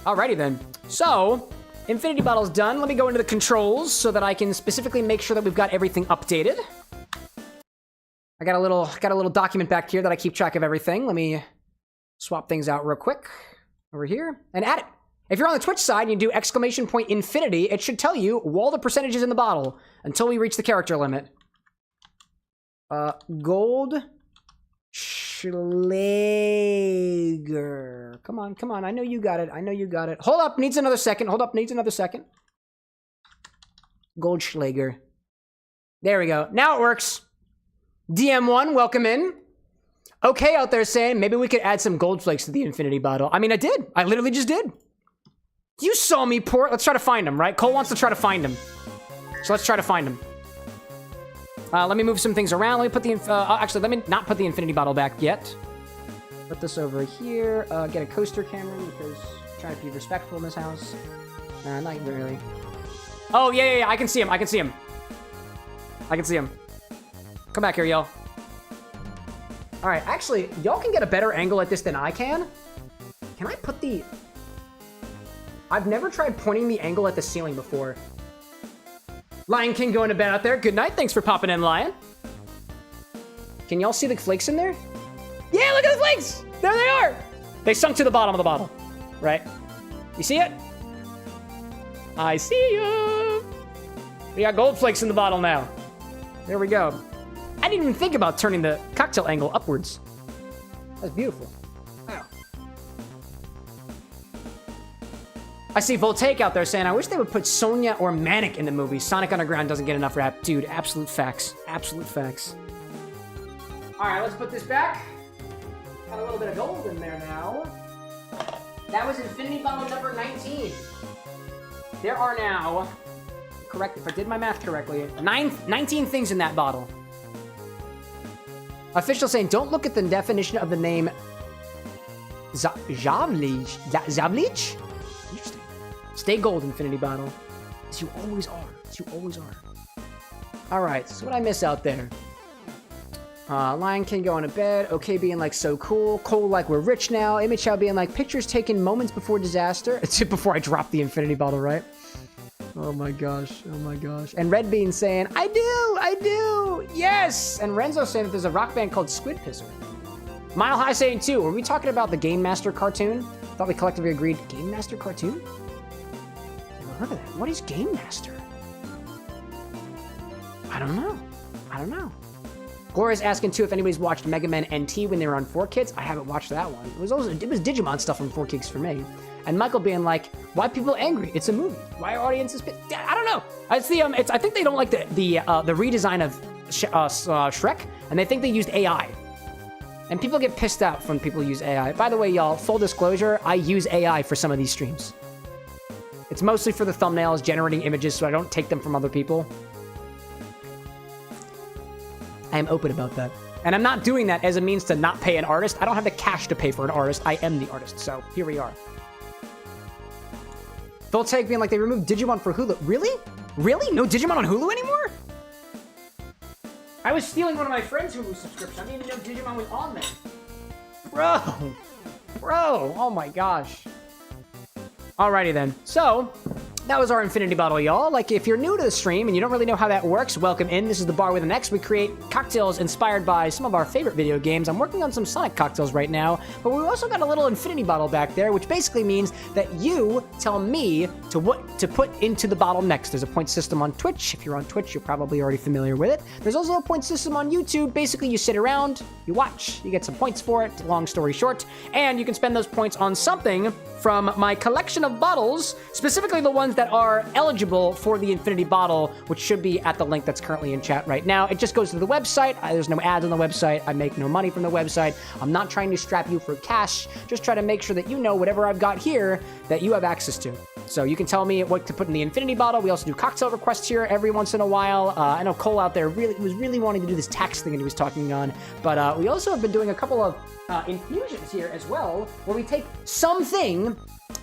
Alrighty then. So, Infinity bottle's done. Let me go into the controls so that I can specifically make sure that we've got everything updated. I got a little document back here that I keep track of everything. Let me swap things out real quick over here and add it. If you're on the Twitch side and you do !infinity, it should tell you all the percentages in the bottle until we reach the character limit. Gold Schlager. Come on, come on. I know you got it. I know you got it. Hold up. Needs another second. Hold up. Needs another second. Goldschlager. There we go. Now it works. DM1, welcome in. Okay, out there saying maybe we could add some gold flakes to the Infinity bottle. I mean, I did. I literally just did. You saw me pour it. Let's try to find him, right? Cole wants to try to find him. So let's try to find him. Let me move some things around. Let me put the... actually, let me not put the Infinity bottle back yet. Put this over here. Get a coaster camera because I'm trying to be respectful in this house. Nah, not even really. Oh, yeah. I can see him. I can see him. I can see him. Come back here, y'all. All right, actually, y'all can get a better angle at this than I can. Can I put the... I've never tried pointing the angle at the ceiling before. Lion King going to bed out there. Good night. Thanks for popping in, Lion. Can y'all see the flakes in there? Yeah, look at the flakes. There they are. They sunk to the bottom of the bottle, right? You see it? I see you. We got gold flakes in the bottle now. There we go. I didn't even think about turning the cocktail angle upwards. That's beautiful. Wow. I see Voltaic out there saying, I wish they would put Sonya or Manic in the movie. Sonic Underground doesn't get enough rap. Dude, absolute facts. Absolute facts. All right, let's put this back. Got a little bit of gold in there now. That was Infinity bottle number 19. There are now, correct, if I did my math correctly, 19 things in that bottle. Official saying, don't look at the definition of the name Zavlich. Zavlich? You Stay gold, Infinity Bottle. As you always are. As you always are. Alright, so what I miss out there? Lion King going to bed. Okay being like so cool. Cole like we're rich now. Image Chow being like pictures taken moments before disaster. It's before I drop the Infinity Bottle, right? Oh my gosh. Oh my gosh. And Red Bean saying, I do. Yes. And Renzo saying that there's a rock band called Squid Pisser. Mile High saying too. Were we talking about the Game Master cartoon? I thought we collectively agreed. Game Master cartoon? Never heard of that. What is Game Master? I don't know. Gloria's asking too if anybody's watched Mega Man NT when they were on 4Kids. I haven't watched that one. It was Digimon stuff on 4Kids for me. And Michael being like, why are people angry? It's a movie. Why are audiences pissed? I don't know. It's the I think they don't like the redesign of Shrek, and they think they used AI. And people get pissed out when people use AI. By the way, y'all, full disclosure, I use AI for some of these streams. It's mostly for the thumbnails, generating images, so I don't take them from other people. I am open about that. And I'm not doing that as a means to not pay an artist. I don't have the cash to pay for an artist. I am the artist, so here we are. Full Take being like, they removed Digimon for Hulu. Really? Really? No Digimon on Hulu anymore? I was stealing one of my friend's Hulu subscription. I didn't even know Digimon was on there. Bro, oh my gosh. Alrighty then. So, that was our Infinity Bottle, y'all. Like, if you're new to the stream and you don't really know how that works, welcome in. This is the Bar with an X. We create cocktails inspired by some of our favorite video games. I'm working on some Sonic cocktails right now, but we've also got a little Infinity Bottle back there, which basically means that you tell me what to put into the bottle next. There's a point system on Twitch. If you're on Twitch, you're probably already familiar with it. There's also a point system on YouTube. Basically, you sit around, you watch, you get some points for it, long story short, and you can spend those points on something from my collection of bottles, specifically the ones that are eligible for the Infinity Bottle, which should be at the link that's currently in chat right now. It just goes to the website. There's no ads on the website. I make no money from the website. I'm not trying to strap you for cash. Just try to make sure that you know whatever I've got here that you have access to. So you can tell me what to put in the Infinity Bottle. We also do cocktail requests here every once in a while. I know Cole out there was really wanting to do this tax thing that he was talking on, but we also have been doing a couple of infusions here as well, where we take something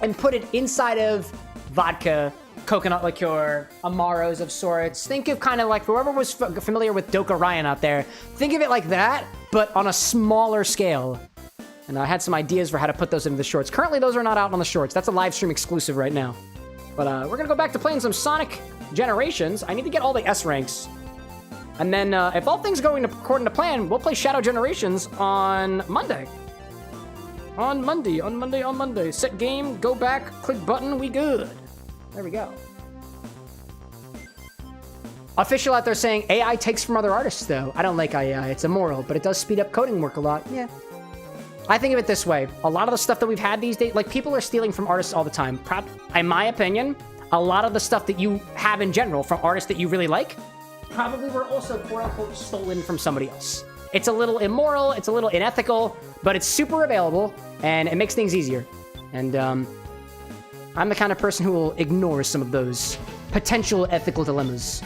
and put it inside of vodka, coconut liqueur, Amaros of sorts. Think of kind of like, whoever was familiar with Doka Ryan out there, think of it like that, but on a smaller scale. And I had some ideas for how to put those into the shorts. Currently, those are not out on the shorts. That's a live stream exclusive right now. But we're gonna go back to playing some Sonic Generations. I need to get all the S ranks. And then if all things going according to plan, we'll play Shadow Generations on Monday. On Monday. Set game, go back, click button, we good. There we go. Official out there saying AI takes from other artists, though. I don't like AI. It's immoral, but it does speed up coding work a lot. Yeah. I think of it this way. A lot of the stuff that we've had these days, like, people are stealing from artists all the time. In my opinion, a lot of the stuff that you have in general from artists that you really like probably were also, quote-unquote, stolen from somebody else. It's a little immoral, it's a little unethical, but it's super available, and it makes things easier. And, I'm the kind of person who will ignore some of those potential ethical dilemmas.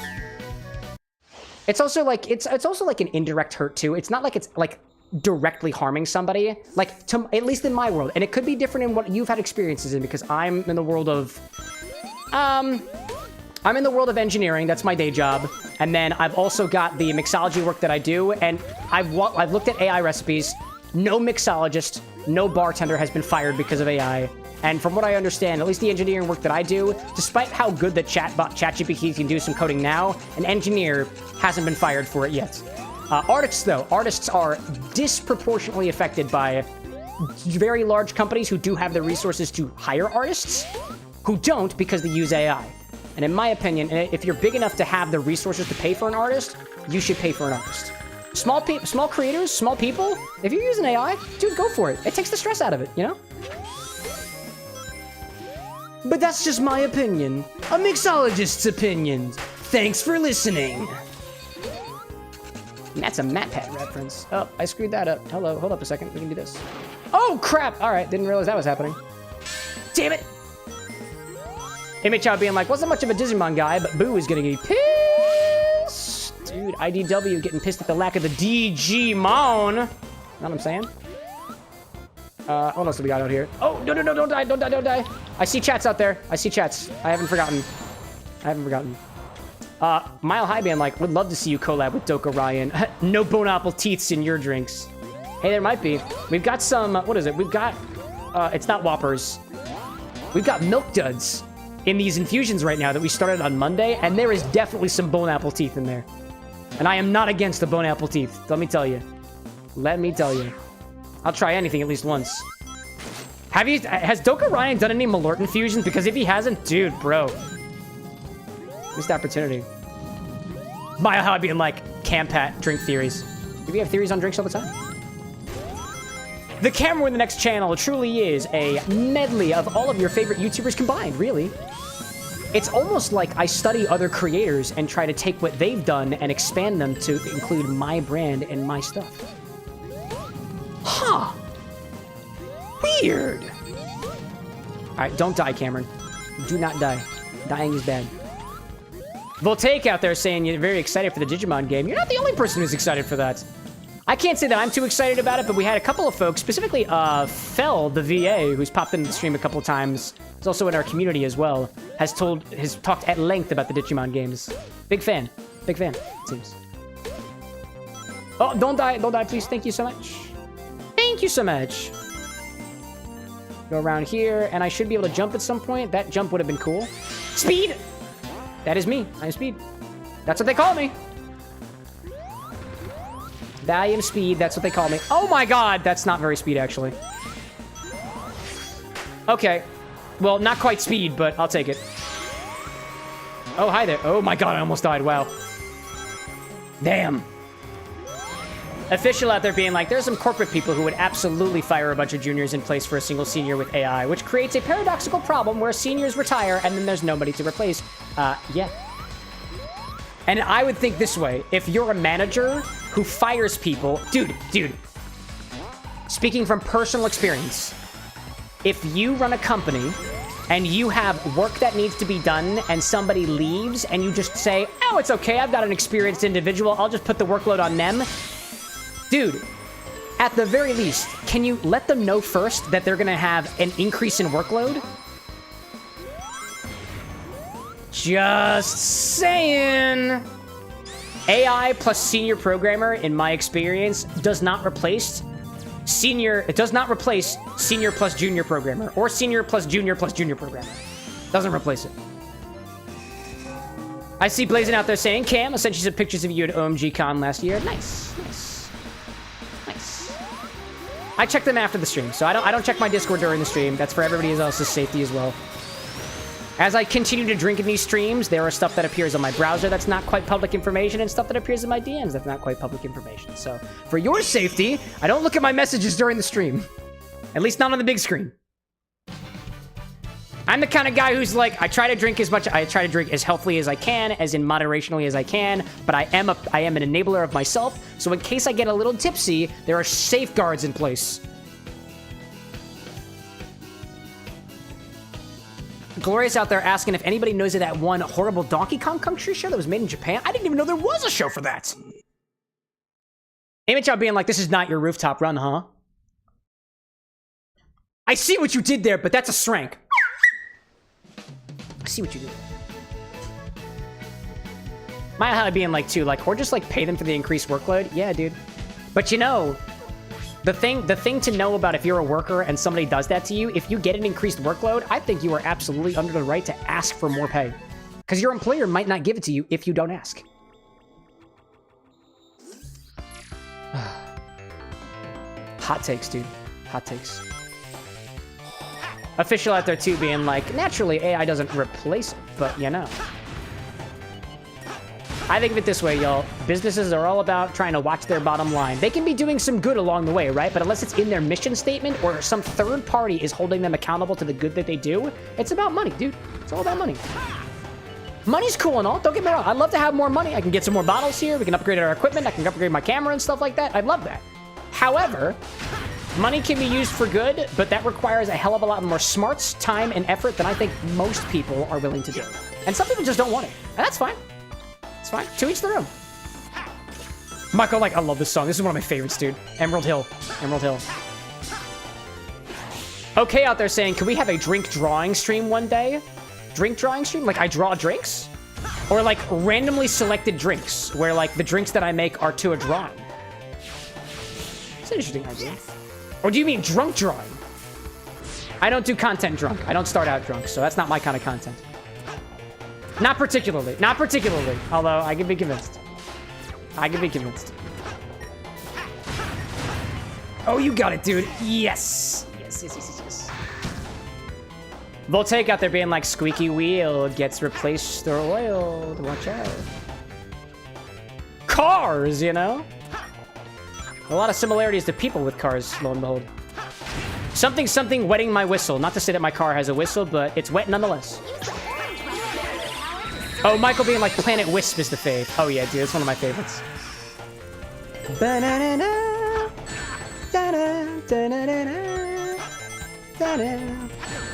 It's also like it's also like an indirect hurt too. It's not like it's like directly harming somebody, like at least in my world. And it could be different in what you've had experiences in, because I'm in the world of engineering. That's my day job. And then I've also got the mixology work that I do, and I've looked at AI recipes. No mixologist, no bartender has been fired because of AI. And from what I understand, at least the engineering work that I do, despite how good the ChatGPT can do some coding now, an engineer hasn't been fired for it yet. Artists, though. Artists are disproportionately affected by very large companies who do have the resources to hire artists, who don't because they use AI. And in my opinion, if you're big enough to have the resources to pay for an artist, you should pay for an artist. Small creators, small people, if you're using AI, dude, go for it. It takes the stress out of it, you know? But that's just my opinion. A mixologist's opinion. Thanks for listening. And that's a MatPat reference. Oh, I screwed that up. Hello, hold up a second. We can do this. Oh, crap! Alright, didn't realize that was happening. Damn it! Image being like, wasn't much of a Digimon guy, but Boo is gonna get pissed. Dude, IDW getting pissed at the lack of the Digimon. Know what I'm saying? What else do we got out here? Oh, no, don't die. I see chats out there. I see chats. I haven't forgotten. I haven't forgotten. Mile High being like, would love to see you collab with Doka Ryan. No bone apple teeths in your drinks. Hey, there might be. We've got some, what is it? We've got, it's not Whoppers. We've got Milk Duds in these infusions right now that we started on Monday, and there is definitely some bone apple teeth in there. And I am not against the bone apple teeth, let me tell you. Let me tell you. I'll try anything at least once. Has Doka Ryan done any Malort infusions? Because if he hasn't, dude, bro. Missed opportunity. Mile High being like, Campat, drink theories. Do we have theories on drinks all the time? The CameroxnWithAnX channel truly is a medley of all of your favorite YouTubers combined, really. It's almost like I study other creators and try to take what they've done and expand them to include my brand and my stuff. Huh. Weird. All right, don't die, Cameron. Do not die. Dying is bad. Voltaic out there saying you're very excited for the Digimon game. You're not the only person who's excited for that. I can't say that I'm too excited about it, but we had a couple of folks, specifically Fell, the VA, who's popped into the stream a couple of times. He's also in our community as well. Has talked at length about the Digimon games. Big fan. Big fan, it seems. Oh, don't die, please. Thank you so much. Thank you so much. Go around here, and I should be able to jump at some point. That jump would have been cool. Speed! That is me. I am Speed. That's what they call me. I am Speed. That's what they call me. Oh my god! That's not very Speed, actually. Okay. Well, not quite Speed, but I'll take it. Oh, hi there. Oh my god, I almost died. Wow. Damn. Official out there being like, there's some corporate people who would absolutely fire a bunch of juniors in place for a single senior with AI, which creates a paradoxical problem where seniors retire and then there's nobody to replace. Yeah. And I would think this way, if you're a manager who fires people, dude, speaking from personal experience, if you run a company and you have work that needs to be done and somebody leaves and you just say, oh, it's okay, I've got an experienced individual, I'll just put the workload on them. Dude, at the very least, can you let them know first that they're gonna have an increase in workload? Just saying. AI plus senior programmer, in my experience, does not replace senior. It does not replace senior plus junior programmer or senior plus junior programmer. Doesn't replace it. I see Blazing out there saying, Cam, I sent you some pictures of you at OMG Con last year. Nice, nice. I check them after the stream, so I don't check my Discord during the stream. That's for everybody else's safety as well. As I continue to drink in these streams, there are stuff that appears on my browser that's not quite public information and stuff that appears in my DMs that's not quite public information. So for your safety, I don't look at my messages during the stream. At least not on the big screen. I'm the kind of guy who's like, I try to drink as healthily as I can, as in moderationally as I can, but I am an enabler of myself, so in case I get a little tipsy, there are safeguards in place. Glorious out there asking if anybody knows of that one horrible Donkey Kong Country show that was made in Japan. I didn't even know there was a show for that. Image out being like, this is not your rooftop run, huh? I see what you did there, but that's a shrank. I see what you did. Maya had being like, too, like, or just like pay them for the increased workload. Yeah, dude. But you know, the thing to know about if you're a worker and somebody does that to you, if you get an increased workload, I think you are absolutely under the right to ask for more pay. Because your employer might not give it to you if you don't ask. Hot takes, dude. Hot takes. Official out there, too, being like, naturally, AI doesn't replace it, but, you know. I think of it this way, y'all. Businesses are all about trying to watch their bottom line. They can be doing some good along the way, right? But unless it's in their mission statement or some third party is holding them accountable to the good that they do, it's about money, dude. It's all about money. Money's cool and all. Don't get me wrong. I'd love to have more money. I can get some more bottles here. We can upgrade our equipment. I can upgrade my camera and stuff like that. I'd love that. However, money can be used for good, but that requires a hell of a lot more smarts, time, and effort than I think most people are willing to do. And some people just don't want it. And that's fine. It's fine. To each their own. Michael, like, I love this song. This is one of my favorites, dude. Emerald Hill. Emerald Hill. Okay out there saying, can we have a drink drawing stream one day? Drink drawing stream? Like I draw drinks? Or like randomly selected drinks where like the drinks that I make are to a drawing. It's an interesting idea. Or do you mean drunk drawing? I don't do content drunk. I don't start out drunk, so that's not my kind of content. Not particularly. Not particularly. Although I can be convinced. I can be convinced. Oh, you got it, dude. Yes. Yes. Voltaic out there being like, squeaky wheel gets replaced or oiled. Watch out. Cars, you know? A lot of similarities to people with cars, lo and behold. Something wetting my whistle. Not to say that my car has a whistle, but it's wet nonetheless. Oh, Michael being like, Planet Wisp is the fave. Oh yeah, dude, it's one of my favorites.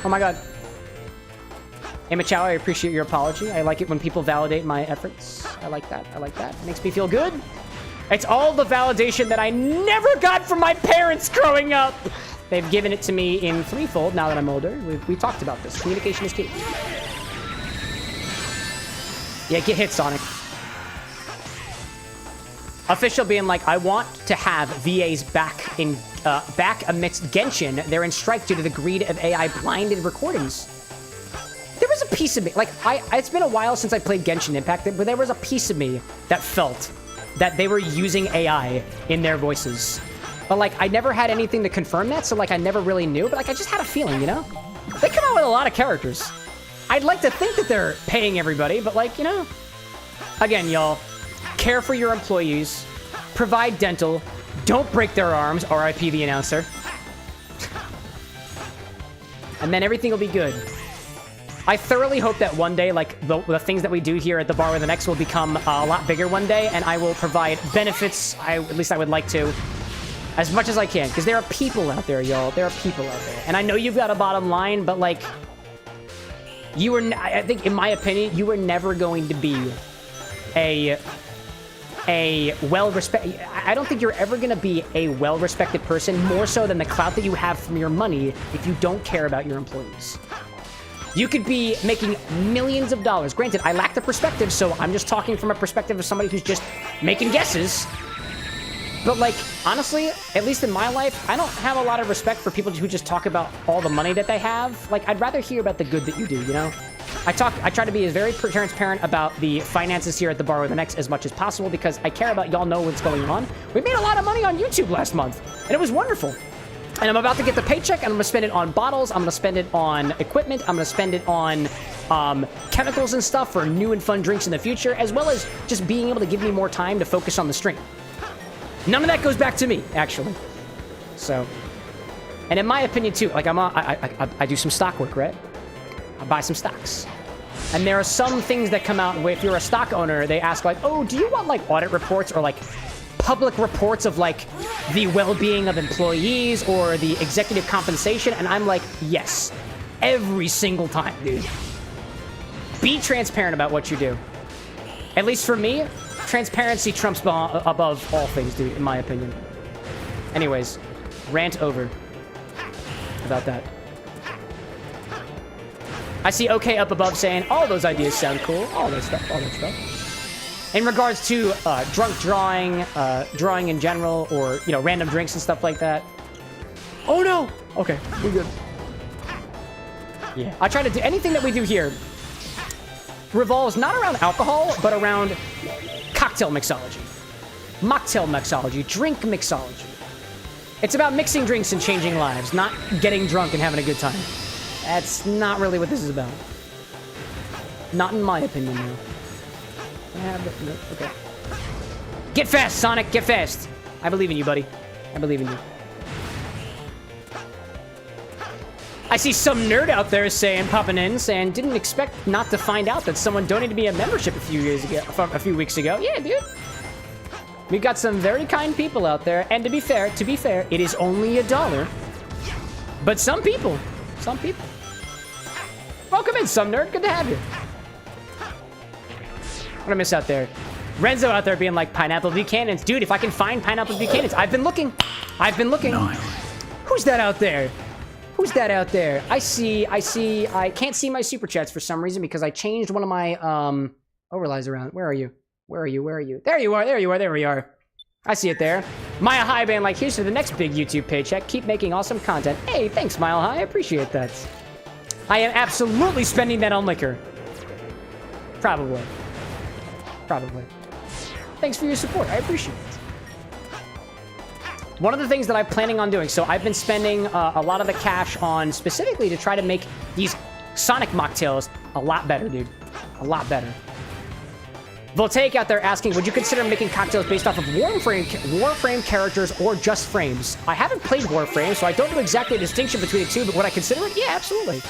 Oh my god. Hey, Machow, I appreciate your apology. I like it when people validate my efforts. I like that. It makes me feel good. It's all the validation that I never got from my parents growing up. They've given it to me in threefold now that I'm older. We've talked about this. Communication is key. Yeah, get hit, Sonic. Official being like, I want to have VAs back amidst Genshin. They're in strike due to the greed of AI blinded recordings. There was a piece of me, like, it's been a while since I played Genshin Impact, but there was a piece of me that felt that they were using AI in their voices. But, like, I never had anything to confirm that, so, like, I never really knew, but, like, I just had a feeling, you know? They come out with a lot of characters. I'd like to think that they're paying everybody, but, like, you know? Again, y'all, care for your employees, provide dental, don't break their arms, RIP the announcer. And then everything will be good. I thoroughly hope that one day, like, the things that we do here at the Bar with an X will become a lot bigger one day, and I will provide benefits, at least I would like to, as much as I can, because there are people out there, y'all. There are people out there. And I know you've got a bottom line, but, like, you were, I think, in my opinion, you were never going to be a well-respected... I don't think you're ever going to be a well-respected person, more so than the clout that you have from your money, if you don't care about your employees. You could be making millions of dollars. Granted, I lack the perspective, so I'm just talking from a perspective of somebody who's just making guesses. But, like, honestly, at least in my life, I don't have a lot of respect for people who just talk about all the money that they have. Like, I'd rather hear about the good that you do, you know? I try to be as very transparent about the finances here at the Bar with an X as much as possible because I care about y'all know what's going on. We made a lot of money on YouTube last month, and it was wonderful. And I'm about to get the paycheck, and I'm going to spend it on bottles. I'm going to spend it on equipment. I'm going to spend it on chemicals and stuff for new and fun drinks in the future, as well as just being able to give me more time to focus on the stream. None of that goes back to me, actually. So, and in my opinion, too, like I do some stock work, right? I buy some stocks. And there are some things that come out where if you're a stock owner, they ask like, oh, do you want like audit reports or like public reports of like the well-being of employees or the executive compensation? And I'm like, yes, every single time, dude. Be transparent about what you do. At least for me, transparency trumps above all things, dude, in my opinion. Anyways, rant over about that. I see OK up above saying, all those ideas sound cool. All that stuff. In regards to drunk drawing, drawing in general, or, you know, random drinks and stuff like that. Oh, no. Okay, we're good. Yeah, I try to do anything that we do here revolves not around alcohol, but around cocktail mixology, mocktail mixology, drink mixology. It's about mixing drinks and changing lives, not getting drunk and having a good time. That's not really what this is about. Not in my opinion, though. Yeah, but, no, okay. Get fast, Sonic, get fast. I believe in you, buddy. I believe in you. I see some nerd out there popping in, saying, didn't expect not to find out that someone donated me a membership a few weeks ago. Yeah, dude. We've got some very kind people out there, and to be fair, it is only $1. But some people. Welcome in, some nerd. Good to have you. What did I miss out there? Renzo out there being like, pineapple Buchanan's. Dude, if I can find pineapple Buchanan's. I've been looking. Noilly. Who's that out there? Who's that out there? I can't see my super chats for some reason because I changed one of my overlays around. Where are you? Where are you? Where are you? There you are. There you are. There we are. I see it there. Mile High band like, here's to the next big YouTube paycheck. Keep making awesome content. Hey, thanks, Mile High. I appreciate that. I am absolutely spending that on liquor. Probably. Probably. Thanks for your support. I appreciate it. One of the things that I'm planning on doing, so I've been spending a lot of the cash on specifically to try to make these Sonic mocktails a lot better, dude. A lot better. Voltaic out there asking, would you consider making cocktails based off of Warframe characters or just frames? I haven't played Warframe, so I don't know exactly the distinction between the two, but would I consider it? Yeah, absolutely.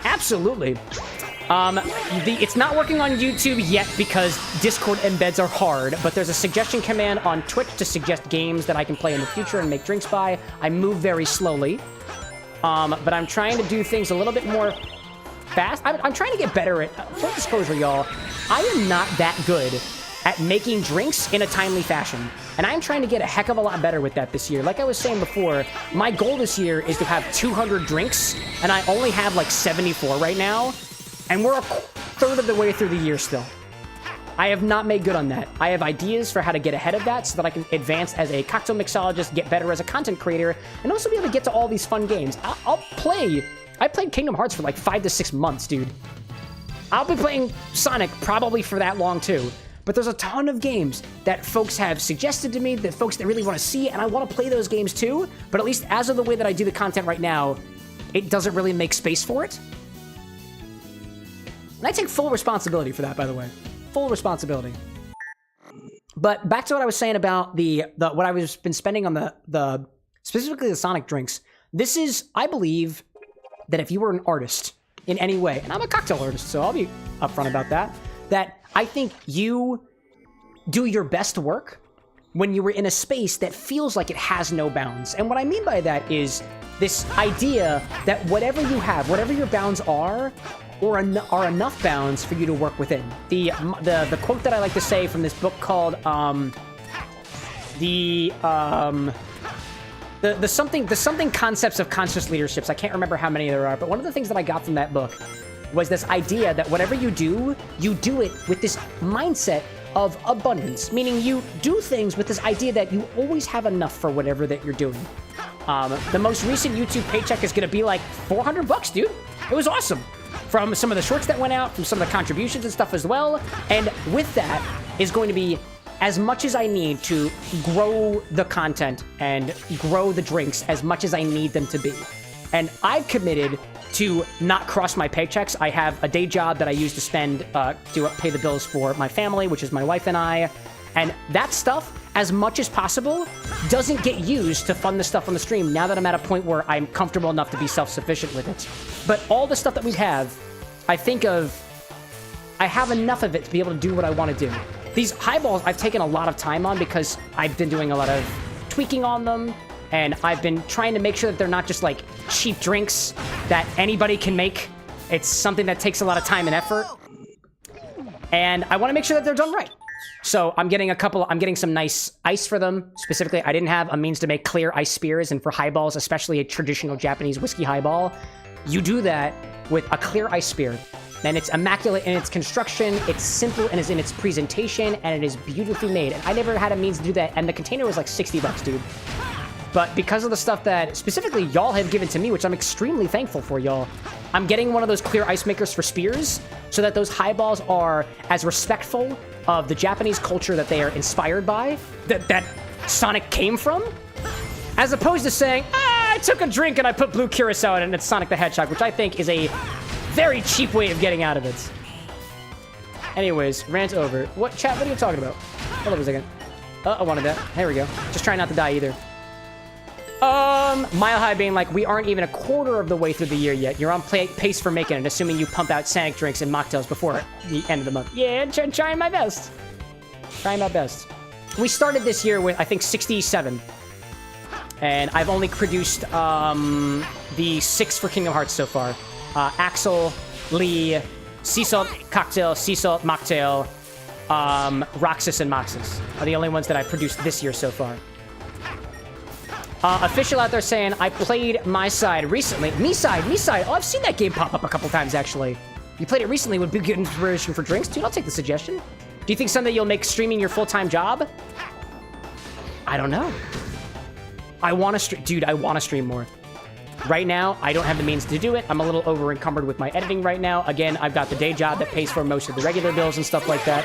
Absolutely. It's not working on YouTube yet because Discord embeds are hard, but there's a suggestion command on Twitch to suggest games that I can play in the future and make drinks by. I move very slowly, but I'm trying to do things a little bit more fast. I'm trying to get better at, full disclosure, y'all, I am not that good at making drinks in a timely fashion, and I'm trying to get a heck of a lot better with that this year. Like I was saying before, my goal this year is to have 200 drinks, and I only have like 74 right now. And we're a third of the way through the year still. I have not made good on that. I have ideas for how to get ahead of that so that I can advance as a cocktail mixologist, get better as a content creator, and also be able to get to all these fun games. I played Kingdom Hearts for like 5 to 6 months, dude. I'll be playing Sonic probably for that long too. But there's a ton of games that folks have suggested to me, that folks that really want to see, and I want to play those games too. But at least as of the way that I do the content right now, it doesn't really make space for it. And I take full responsibility for that, by the way. Full responsibility. But back to what I was saying about what I was been spending on the specifically the Sonic drinks. This is, I believe, that if you were an artist in any way, and I'm a cocktail artist, so I'll be upfront about that, that I think you do your best work when you were in a space that feels like it has no bounds. And what I mean by that is this idea that whatever you have, whatever your bounds are enough bounds for you to work within. The quote that I like to say from this book called the something concepts of conscious leaderships. I can't remember how many there are, but one of the things that I got from that book was this idea that whatever you do it with this mindset of abundance, meaning you do things with this idea that you always have enough for whatever that you're doing. The most recent YouTube paycheck is gonna be like $400, dude. It was awesome. From some of the shorts that went out, from some of the contributions and stuff as well. And with that is going to be as much as I need to grow the content and grow the drinks as much as I need them to be. And I've committed to not cross my paychecks. I have a day job that I use to spend, to pay the bills for my family, which is my wife and I. And that stuff, as much as possible, doesn't get used to fund the stuff on the stream now that I'm at a point where I'm comfortable enough to be self-sufficient with it. But all the stuff that we have, I have enough of it to be able to do what I want to do. These highballs I've taken a lot of time on because I've been doing a lot of tweaking on them, and I've been trying to make sure that they're not just like cheap drinks that anybody can make. It's something that takes a lot of time and effort, and I want to make sure that they're done right. So I'm getting some nice ice for them. Specifically, I didn't have a means to make clear ice spears, and for highballs, especially a traditional Japanese whiskey highball, you do that with a clear ice spear. And it's immaculate in its construction, it's simple and is in its presentation, and it is beautifully made. And I never had a means to do that, and the container was like $60, dude. But because of the stuff that specifically y'all have given to me, which I'm extremely thankful for, y'all, I'm getting one of those clear ice makers for spears so that those highballs are as respectful of the Japanese culture that they are inspired by, that Sonic came from, as opposed to saying, I took a drink and I put blue curacao in it and it's Sonic the Hedgehog, which I think is a very cheap way of getting out of it. Anyways, rant over. What, chat, what are you talking about? Hold up a second. I wanted that. There we go. Just trying not to die either. Mile High being like, we aren't even a quarter of the way through the year yet. You're on pace for making it, assuming you pump out Sonic drinks and mocktails before the end of the month. Yeah, trying my best. Trying my best. We started this year with, I think, 67. And I've only produced, the 6 for Kingdom Hearts so far. Axel, Lee, Sea Salt Cocktail, Sea Salt Mocktail, Roxas and Moxas are the only ones that I've produced this year so far. Official out there saying, I played my side recently. Me side. Oh, I've seen that game pop up a couple times, actually. You played it recently, would be good inspiration for drinks. Dude, I'll take the suggestion. Do you think someday you'll make streaming your full-time job? I don't know. I want to stream. Dude, I want to stream more. Right now, I don't have the means to do it. I'm a little over-encumbered with my editing right now. Again, I've got the day job that pays for most of the regular bills and stuff like that.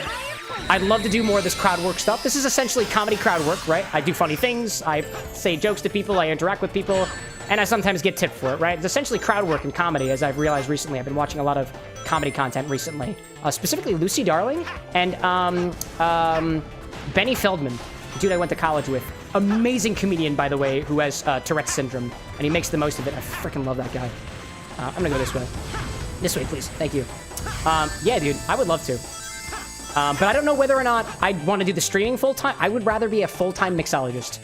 I'd love to do more of this crowd work stuff. This is essentially comedy crowd work, right? I do funny things. I say jokes to people. I interact with people. And I sometimes get tipped for it, right? It's essentially crowd work and comedy, as I've realized recently. I've been watching a lot of comedy content recently. Specifically Lucy Darling and Benny Feldman, the dude I went to college with. Amazing comedian, by the way, who has Tourette's syndrome. And he makes the most of it. I freaking love that guy. I'm gonna go this way. This way, please. Thank you. Yeah, dude, I would love to. But I don't know whether or not I'd want to do the streaming full-time. I would rather be a full-time mixologist.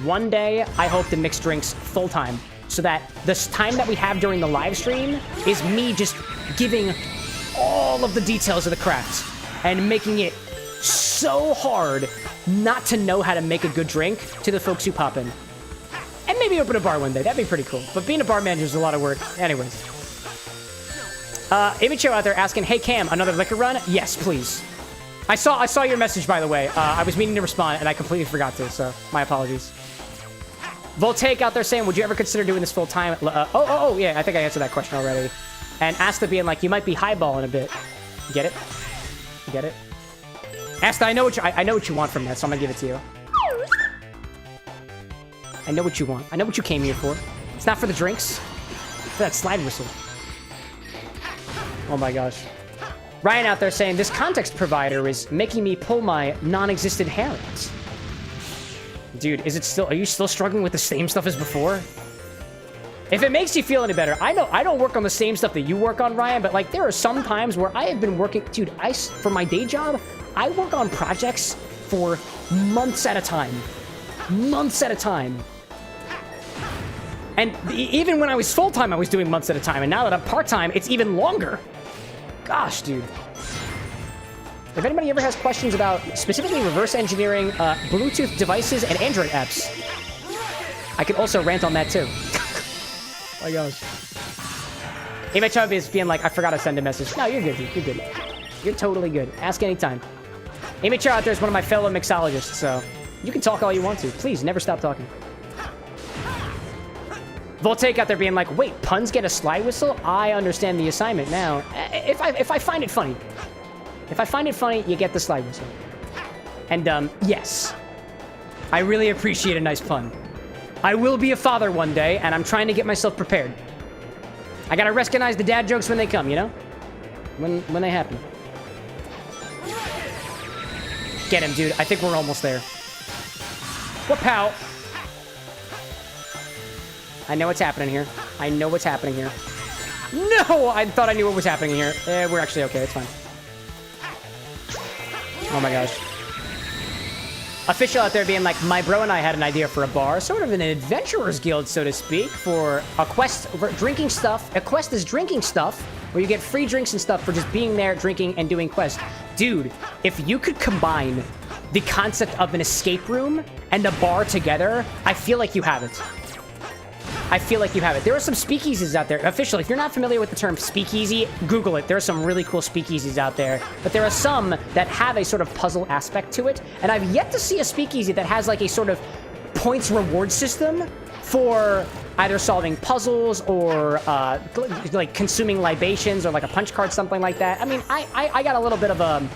One day, I hope to mix drinks full-time, so that this time that we have during the live stream is me just giving all of the details of the craft and making it so hard not to know how to make a good drink to the folks who pop in. And maybe open a bar one day. That'd be pretty cool. But being a bar manager is a lot of work. Anyways. Imicho out there asking, hey Cam, another liquor run? Yes, please. I saw your message, by the way. I was meaning to respond, and I completely forgot to, so my apologies. Voltaic out there saying, would you ever consider doing this full-time? Yeah, I think I answered that question already. And Asta being like, you might be highballing a bit. You get it? You get it? Asta, I know what you want from that, so I'm gonna give it to you. I know what you want. I know what you came here for. It's not for the drinks. It's for that slide whistle. Oh my gosh. Ryan out there saying, this context provider is making me pull my non-existent hair out. Dude, are you still struggling with the same stuff as before? If it makes you feel any better, I know I don't work on the same stuff that you work on, Ryan, but like there are some times where I have been working, dude, for my day job, I work on projects for months at a time. Months at a time. And even when I was full-time, I was doing months at a time. And now that I'm part-time, it's even longer. Gosh, dude. If anybody ever has questions about specifically reverse engineering Bluetooth devices and Android apps, I could also rant on that too. Oh my gosh. Imachub is being like, I forgot to send a message. No, you're good, dude. You're good. You're totally good. Ask anytime. Imachub out there is one of my fellow mixologists, so you can talk all you want to. Please, never stop talking. Voltaic out there being like, wait, puns get a slide whistle? I understand the assignment now. If I find it funny. If I find it funny, you get the slide whistle. And, yes. I really appreciate a nice pun. I will be a father one day, and I'm trying to get myself prepared. I gotta recognize the dad jokes when they come, you know? When they happen. Get him, dude. I think we're almost there. What pow? I know what's happening here. I know what's happening here. No! I thought I knew what was happening here. We're actually okay. It's fine. Oh my gosh. Official out there being like, my bro and I had an idea for a bar, sort of an adventurer's guild, so to speak, for a quest for drinking stuff. A quest is drinking stuff, where you get free drinks and stuff for just being there, drinking, and doing quests. Dude, if you could combine the concept of an escape room and a bar together, I feel like you have it. I feel like you have it. There are some speakeasies out there. Official, if you're not familiar with the term speakeasy, Google it. There are some really cool speakeasies out there. But there are some that have a sort of puzzle aspect to it. And I've yet to see a speakeasy that has like a sort of points reward system for either solving puzzles or like consuming libations or like a punch card, something like that. I mean, I got a little bit of a...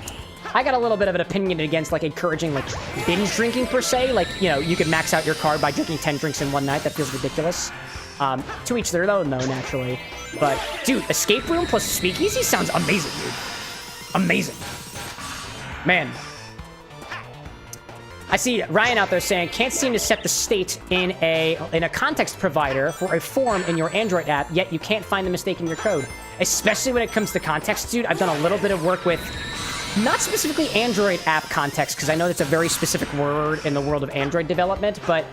I got a little bit of an opinion against, like, encouraging, like, binge drinking, per se. Like, you know, you could max out your card by drinking 10 drinks in one night. That feels ridiculous. To each their own, though, naturally. But, dude, escape room plus speakeasy sounds amazing, dude. Amazing. Man. I see Ryan out there saying, can't seem to set the state in a context provider for a form in your Android app, yet you can't find the mistake in your code. Especially when it comes to context, dude. I've done a little bit of work with... Not specifically Android app context, because I know that's a very specific word in the world of Android development, but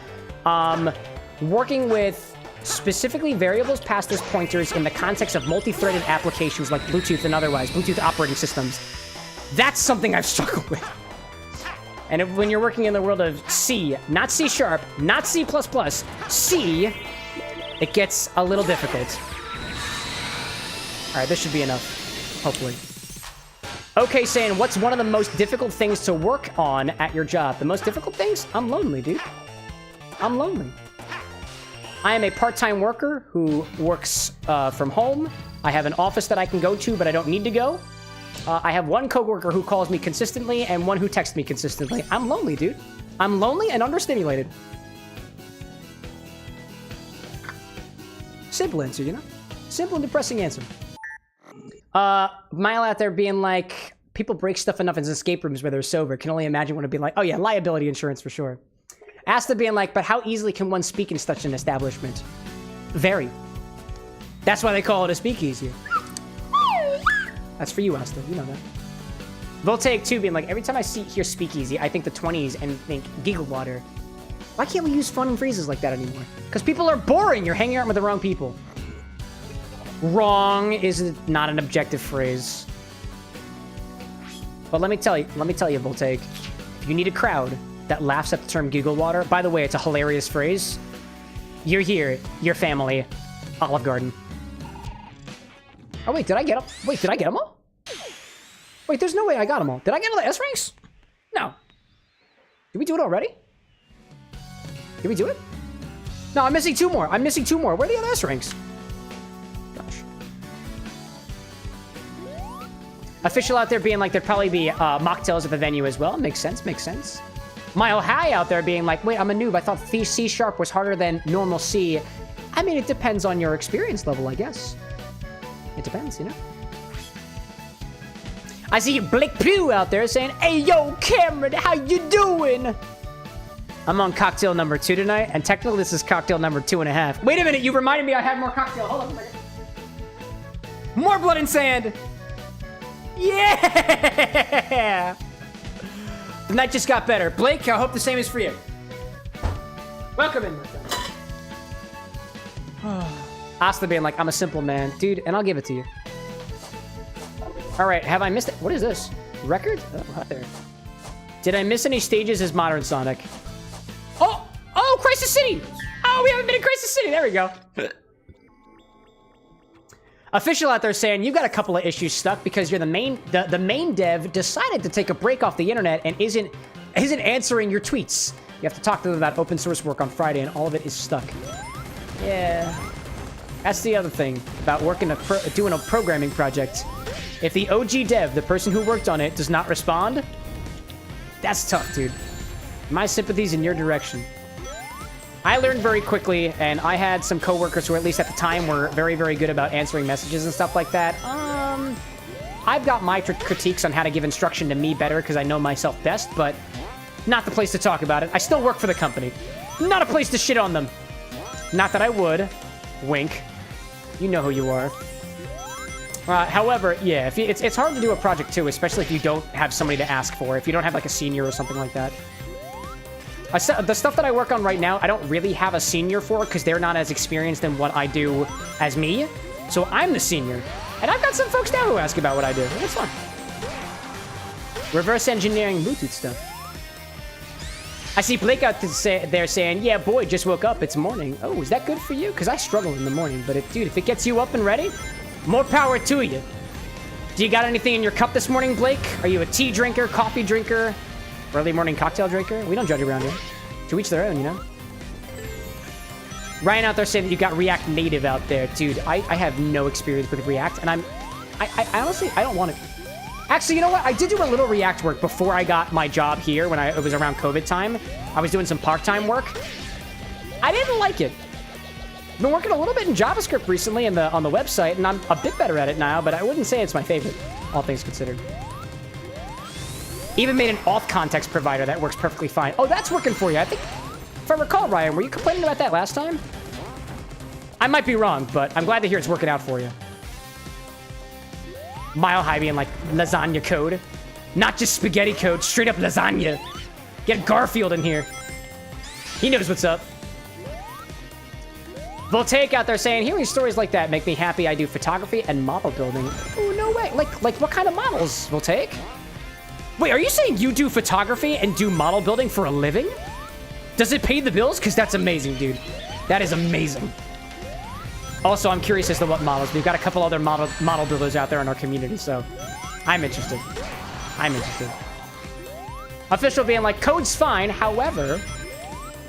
working with specifically variables passed as pointers in the context of multi-threaded applications like Bluetooth and otherwise, Bluetooth operating systems. That's something I've struggled with. And when you're working in the world of C, not C sharp, not C++, C, it gets a little difficult. All right, this should be enough, hopefully. Okay, saying, what's one of the most difficult things to work on at your job? The most difficult things? I'm lonely, dude. I'm lonely. I am a part-time worker who works from home. I have an office that I can go to, but I don't need to go. I have one coworker who calls me consistently and one who texts me consistently. I'm lonely, dude. I'm lonely and understimulated. Simple answer, you know? Simple and depressing answer. Mile out there being like, people break stuff enough in escape rooms where they're sober. Can only imagine what it'd be like. Oh yeah, liability insurance for sure. Asta being like, but how easily can one speak in such an establishment? Very. That's why they call it a speakeasy. That's for you, Asta. You know that. Voltaic 2 being like, every time I hear speakeasy, I think the 20s and think giggle water. Why can't we use fun phrases like that anymore? Because people are boring. You're hanging out with the wrong people. Wrong is not an objective phrase. But let me tell you, Voltaic, if you need a crowd that laughs at the term giggle water, by the way, it's a hilarious phrase. You're here, your family, Olive Garden. Oh, wait, did I get them? Wait, did I get them all? Wait, there's no way I got them all. Did I get all the S ranks? No. Did we do it already? Did we do it? No, I'm missing 2 more. I'm missing 2 more. Where are the other S ranks? Gosh. Official out there being like, there'd probably be mocktails at the venue as well. Makes sense, makes sense. Mile High out there being like, wait, I'm a noob. I thought C sharp was harder than normal C. I mean, it depends on your experience level, I guess. It depends, you know? I see Blake Pugh out there saying, hey, yo, Cameron, how you doing? I'm on cocktail number 2 tonight, and technically this is cocktail number 2.5. Wait a minute, you reminded me I had more cocktail. Hold on a second. More blood and sand. Yeah! The night just got better. Blake, I hope the same is for you. Welcome in, my friend. Asta being like, I'm a simple man. Dude, and I'll give it to you. All right, have I missed it? What is this? Record? Oh, right there. Did I miss any stages as Modern Sonic? Oh, Crisis City! Oh, we haven't been in Crisis City. There we go. Official out there saying, you've got a couple of issues stuck because you're the main dev decided to take a break off the internet and isn't answering your tweets. You have to talk to them about open source work on Friday and all of it is stuck. Yeah. That's the other thing about working doing a programming project. If the OG dev, the person who worked on it, does not respond, that's tough, dude. My sympathies in your direction. I learned very quickly, and I had some coworkers who, at least at the time, were very, very good about answering messages and stuff like that. I've got my critiques on how to give instruction to me better because I know myself best, but not the place to talk about it. I still work for the company. Not a place to shit on them. Not that I would. Wink. You know who you are. However, yeah, it's hard to do a project too, especially if you don't have somebody to ask for. If you don't have like a senior or something like that. The stuff that I work on right now, I don't really have a senior for because they're not as experienced in what I do as me. So I'm the senior. And I've got some folks now who ask about what I do. It's fun. Reverse engineering Bluetooth stuff. I see Blake out there saying, yeah, boy, just woke up. It's morning. Oh, is that good for you? Because I struggle in the morning. But, dude, if it gets you up and ready, more power to you. Do you got anything in your cup this morning, Blake? Are you a tea drinker, coffee drinker, early morning cocktail drinker? We don't judge around here. To each their own, you know? Ryan out there saying that you got React Native out there. Dude, I have no experience with React. And I honestly, I don't want to. Actually, you know what? I did do a little React work before I got my job here when it was around COVID time. I was doing some part-time work. I didn't like it. I've been working a little bit in JavaScript recently on the website, and I'm a bit better at it now, but I wouldn't say it's my favorite, all things considered. Even made an auth context provider that works perfectly fine. Oh, that's working for you. I think, if I recall, Ryan, were you complaining about that last time? I might be wrong, but I'm glad to hear it's working out for you. Mile High being like lasagna code. Not just spaghetti code, straight up lasagna. Get Garfield in here. He knows what's up. Voltaic out there saying, hearing stories like that make me happy. I do photography and model building. Oh, no way. Like what kind of models, Voltaic? Wait, are you saying you do photography and do model building for a living? Does it pay the bills? Because that's amazing, dude. That is amazing. Also, I'm curious as to what models. We've got a couple other model builders out there in our community, so I'm interested. I'm interested. Official being like, code's fine. However,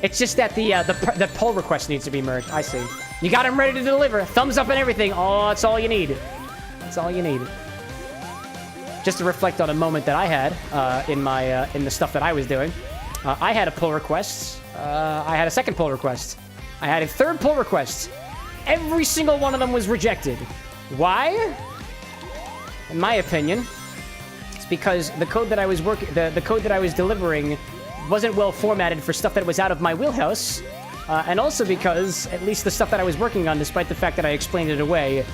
it's just that the pull request needs to be merged. I see. You got him ready to deliver. Thumbs up and everything. Oh, that's all you need. That's all you need. Just to reflect on a moment that I had in the stuff that I was doing. I had a pull request. I had a second pull request. I had a third pull request. Every single one of them was rejected. Why? In my opinion, it's because the code that I was the code that I was delivering wasn't well formatted for stuff that was out of my wheelhouse, and also because at least the stuff that I was working on, despite the fact that I explained it away,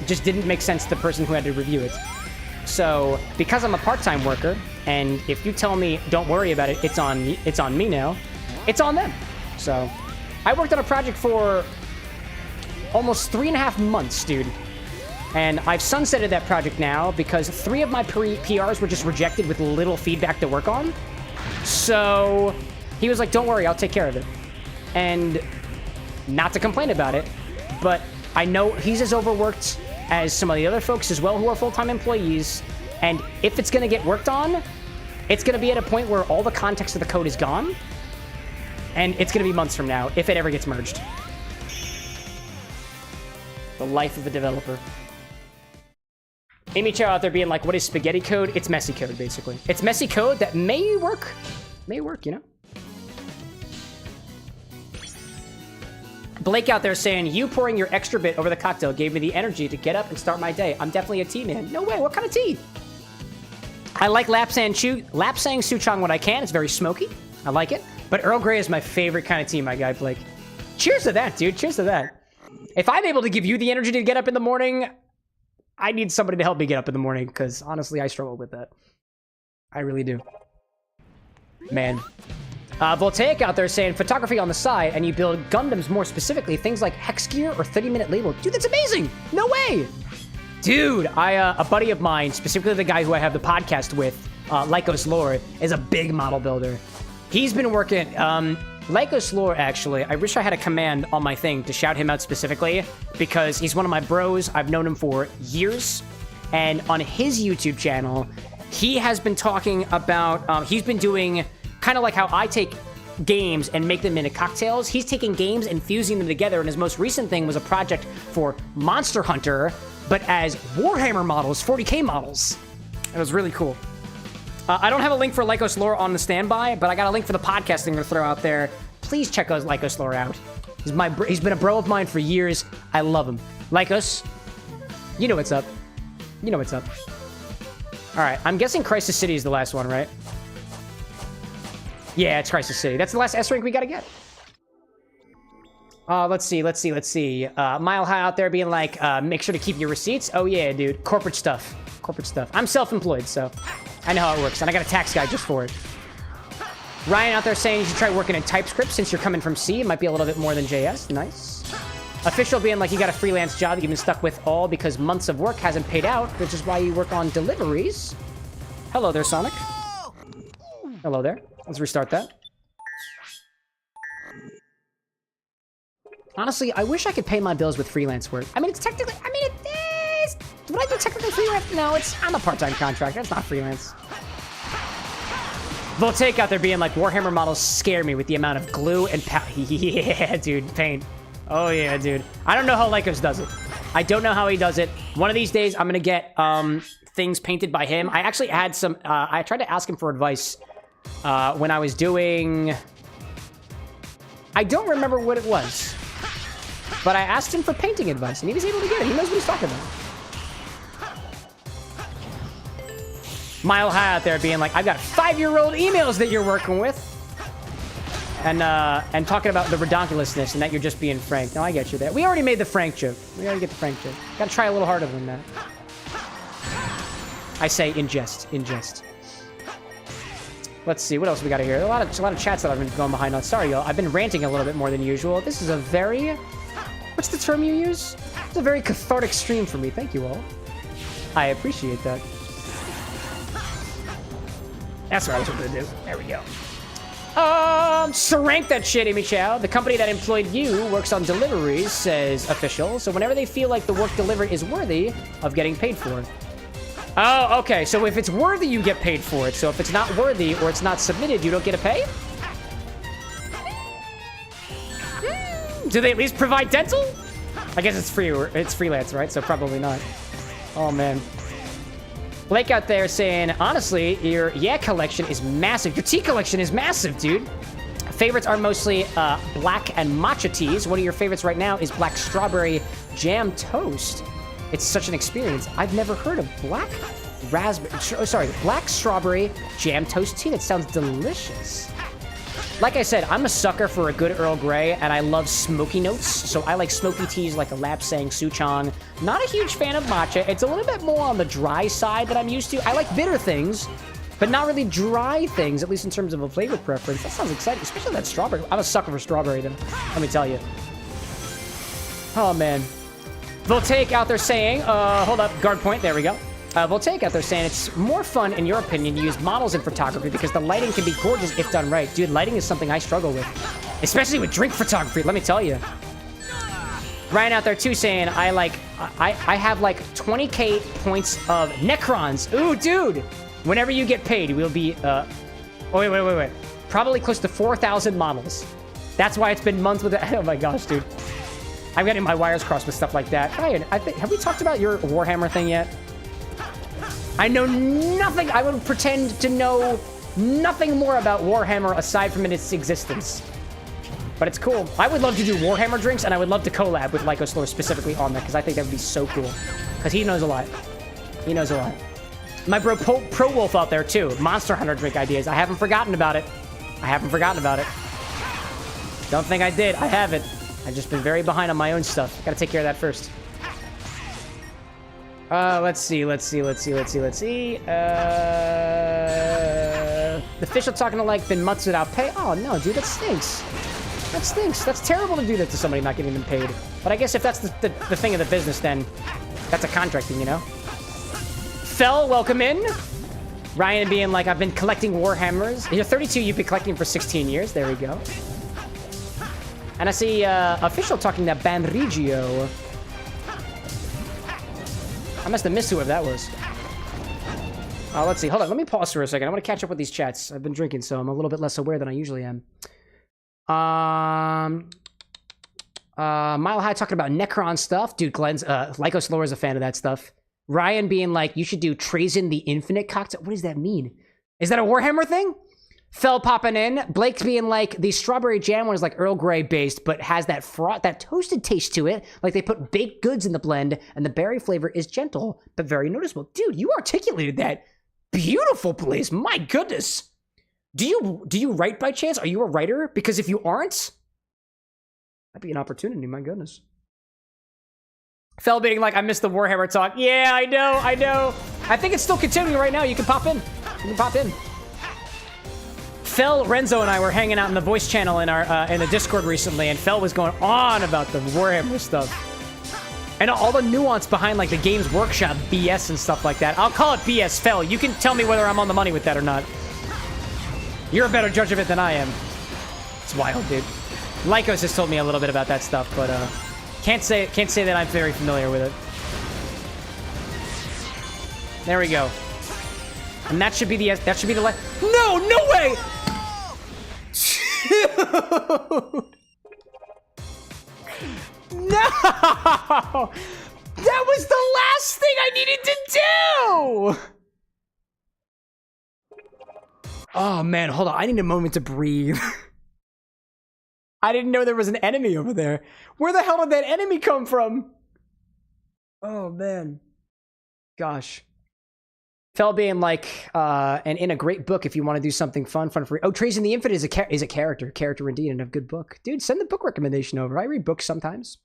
just didn't make sense to the person who had to review it. So, because I'm a part-time worker, and if you tell me don't worry about it, it's on me now, it's on them. So, I worked on a project for almost 3.5 months, dude. And I've sunsetted that project now because 3 of my PRs were just rejected with little feedback to work on. So he was like, don't worry, I'll take care of it. And not to complain about it, but I know he's as overworked as some of the other folks as well who are full-time employees. And if it's going to get worked on, it's going to be at a point where all the context of the code is gone. And it's going to be months from now if it ever gets merged. The life of a developer. Amy Chow out there being like, what is spaghetti code? It's messy code, basically. It's messy code that may work. May work, you know? Blake out there saying, you pouring your extra bit over the cocktail gave me the energy to get up and start my day. I'm definitely a tea man. No way, what kind of tea? I like lapsang souchong when I can. It's very smoky. I like it. But Earl Grey is my favorite kind of tea, my guy, Blake. Cheers to that, dude. Cheers to that. If I'm able to give you the energy to get up in the morning, I need somebody to help me get up in the morning, because honestly, I struggle with that. I really do. Man. Voltaic out there saying, photography on the side, and you build Gundams more specifically, things like hex gear or 30-minute label. Dude, that's amazing! No way! Dude, a buddy of mine, specifically the guy who I have the podcast with, Lycos Lore, is a big model builder. He's been working... Lycos Lore, actually, I wish I had a command on my thing to shout him out specifically, because he's one of my bros. I've known him for years, and on his YouTube channel, he has been talking about, he's been doing kind of like how I take games and make them into cocktails. He's taking games and fusing them together, and his most recent thing was a project for Monster Hunter, but as Warhammer models, 40K models. It was really cool. I don't have a link for Lycos Lore on the standby, but I got a link for the podcast I'm going to throw out there. Please check out Lycos Lore out. He's been a bro of mine for years. I love him. Lycos, you know what's up. You know what's up. All right, I'm guessing Crisis City is the last one, right? Yeah, it's Crisis City. That's the last S rank we got to get. Let's see. Mile High out there being like, make sure to keep your receipts. Oh, yeah, dude. Corporate stuff. Corporate stuff. I'm self-employed, so I know how it works, and I got a tax guy just for it. Ryan out there saying you should try working in TypeScript since you're coming from C. It might be a little bit more than JS. Nice. Official being like, you got a freelance job that you've been stuck with all because months of work hasn't paid out, which is why you work on deliveries. Hello there, Sonic. Hello there. Let's restart that. Honestly, I wish I could pay my bills with freelance work. I mean, it's technically... I mean, it is... Would I do technically freelance? No, I'm a part-time contractor. It's not freelance. Voltaic out there being like, Warhammer models scare me with the amount of glue and yeah, dude, paint. Oh, yeah, dude. I don't know how Lycos does it. I don't know how he does it. One of these days, I'm going to get things painted by him. I actually had some... I tried to ask him for advice when I was doing... I don't remember what it was. But I asked him for painting advice, and he was able to get it. He knows what he's talking about. Mile High out there being like, I've got 5-year-old emails that you're working with. And talking about the redonkulousness and that you're just being frank. No, I get you there. We already made the frank joke. We already get the frank joke. Gotta try a little harder than that. I say in jest. In jest. Let's see, what else we got here? A lot of chats that I've been going behind on. Sorry, y'all. I've been ranting a little bit more than usual. This is a very... What's the term you use? It's a very cathartic stream for me. Thank you all. I appreciate that. That's what I was going to do. There we go. So rank that shit, Amy Chow. The company that employed you works on deliveries, says official. So whenever they feel like the work delivered is worthy of getting paid for. Oh, okay. So if it's worthy, you get paid for it. So if it's not worthy or it's not submitted, you don't get a pay? Do they at least provide dental? I guess it's free or it's freelance, right? So probably not. Oh, man. Blake out there saying, honestly, your collection is massive. Your tea collection is massive, dude. Favorites are mostly black and matcha teas. One of your favorites right now is black strawberry jam toast. It's such an experience. I've never heard of black strawberry jam toast tea. That sounds delicious. Like I said, I'm a sucker for a good Earl Grey, and I love smoky notes. So I like smoky teas like a Lapsang Souchong. Not a huge fan of matcha. It's a little bit more on the dry side that I'm used to. I like bitter things, but not really dry things, at least in terms of a flavor preference. That sounds exciting, especially that strawberry. I'm a sucker for strawberry, then. Let me tell you. Oh, man. Voltaic out there saying, hold up, guard point, there we go. Voltaic out there saying it's more fun, in your opinion, to use models in photography because the lighting can be gorgeous if done right. Dude, lighting is something I struggle with, especially with drink photography, let me tell you. Ryan out there too saying, I have like 20k points of Necrons. Ooh, dude, whenever you get paid, we'll be, oh, wait. Probably close to 4,000 models. That's why it's been months with it. Oh my gosh, dude. I'm getting my wires crossed with stuff like that. Ryan, have we talked about your Warhammer thing yet? I know nothing. I would pretend to know nothing more about Warhammer aside from its existence. But it's cool. I would love to do Warhammer drinks, and I would love to collab with Lycos Lore specifically on that, because I think that would be so cool. Because he knows a lot. He knows a lot. My bro Pro Wolf out there, too. Monster Hunter drink ideas. I haven't forgotten about it. Don't think I did. I haven't. I've just been very behind on my own stuff. Gotta take care of that first. Let's see. The official talking to like been months without pay. Oh, no, dude, that stinks. That's terrible to do that to somebody not getting them paid. But I guess if that's the thing of the business, then that's a contracting, you know? Fell, welcome in. Ryan being like, I've been collecting Warhammers. You're 32, you've been collecting for 16 years. There we go. And I see official talking to Banregio. I must have missed whoever that was. Let's see. Hold on. Let me pause for a second. I want to catch up with these chats. I've been drinking, so I'm a little bit less aware than I usually am. Mile High talking about Necron stuff. Dude, Glenn's, Lycos Lore is a fan of that stuff. Ryan being like, you should do Trazen the Infinite cocktail. What does that mean? Is that a Warhammer thing? Fell popping in. Blake's being like, the strawberry jam one is like Earl Grey based, but has that that toasted taste to it. Like they put baked goods in the blend, and the berry flavor is gentle, but very noticeable. Dude, you articulated that beautiful, please. My goodness. Do you write by chance? Are you a writer? Because if you aren't, that'd be an opportunity, my goodness. Fell being like, I missed the Warhammer talk. Yeah, I know. I think it's still continuing right now. You can pop in. Fell, Renzo, and I were hanging out in the voice channel in our in the Discord recently, and Fell was going on about the Warhammer stuff. And all the nuance behind, like, the Games Workshop BS and stuff like that. I'll call it BS, Fell. You can tell me whether I'm on the money with that or not. You're a better judge of it than I am. It's wild, dude. Lycos has told me a little bit about that stuff, but can't say that I'm very familiar with it. There we go. And that should be the No way! No! That was the last thing I needed to do! Oh, man, hold on. I need a moment to breathe. I didn't know there was an enemy over there. Where the hell did that enemy come from? Oh, man. Gosh. Fell being like, and in a great book if you want to do something fun for... Oh, Trazen the Infinite is a character indeed, and a good book. Dude, send the book recommendation over. I read books sometimes.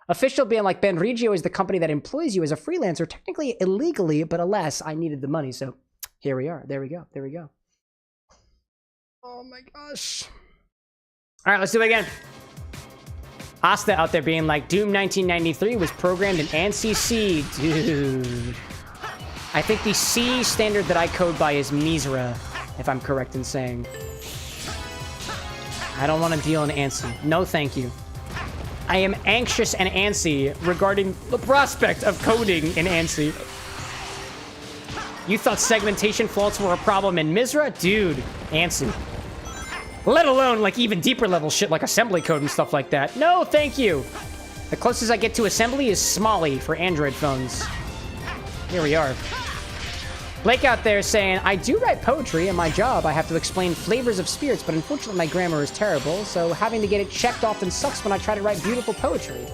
Official being like, Banregio is the company that employs you as a freelancer, technically illegally, but alas, I needed the money, so here we are. There we go. Oh my gosh. All right, let's do it again. Asta out there being like, Doom 1993 was programmed in ANSI C. Dude. I think the C standard that I code by is Misra. if I'm correct in saying. I don't want to deal in antsy. No, thank you. I am anxious and antsy regarding the prospect of coding in antsy. You thought segmentation faults were a problem in Misra? Dude, antsy. Let alone, like, even deeper level shit like assembly code and stuff like that. No, thank you. The closest I get to assembly is Smalley for Android phones. Here we are. Blake out there saying, I do write poetry in my job. I have to explain flavors of spirits, but unfortunately my grammar is terrible, so having to get it checked often sucks when I try to write beautiful poetry.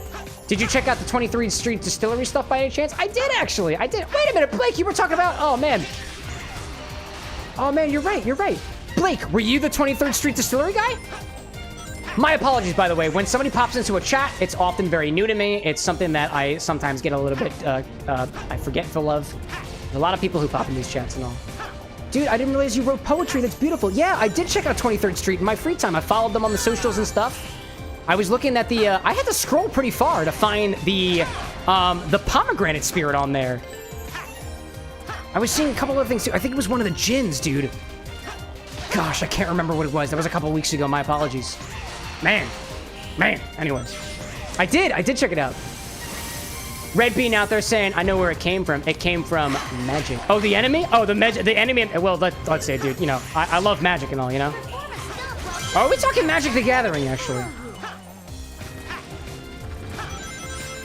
Did you check out the 23rd Street Distillery stuff by any chance? I did, actually. I did. Wait a minute, Blake, you were talking about... Oh, man. Oh, man, you're right. You're right. Blake, were you the 23rd Street Distillery guy? My apologies, by the way. When somebody pops into a chat, it's often very new to me. It's something that I sometimes get a little bit, forgetful of. There's a lot of people who pop in these chats and all. Dude, I didn't realize you wrote poetry. That's beautiful. Yeah, I did check out 23rd Street in my free time. I followed them on the socials and stuff. I was looking at the, I had to scroll pretty far to find the pomegranate spirit on there. I was seeing a couple other things too. I think it was one of the gins, dude. Gosh, I can't remember what it was. That was a couple weeks ago. My apologies. Man. Anyways. I did check it out. Red Bean out there saying, I know where it came from. It came from magic. Oh, the enemy? Oh, the enemy. Well, let's say, dude, you know, I love magic and all, you know? Are we talking Magic the Gathering, actually?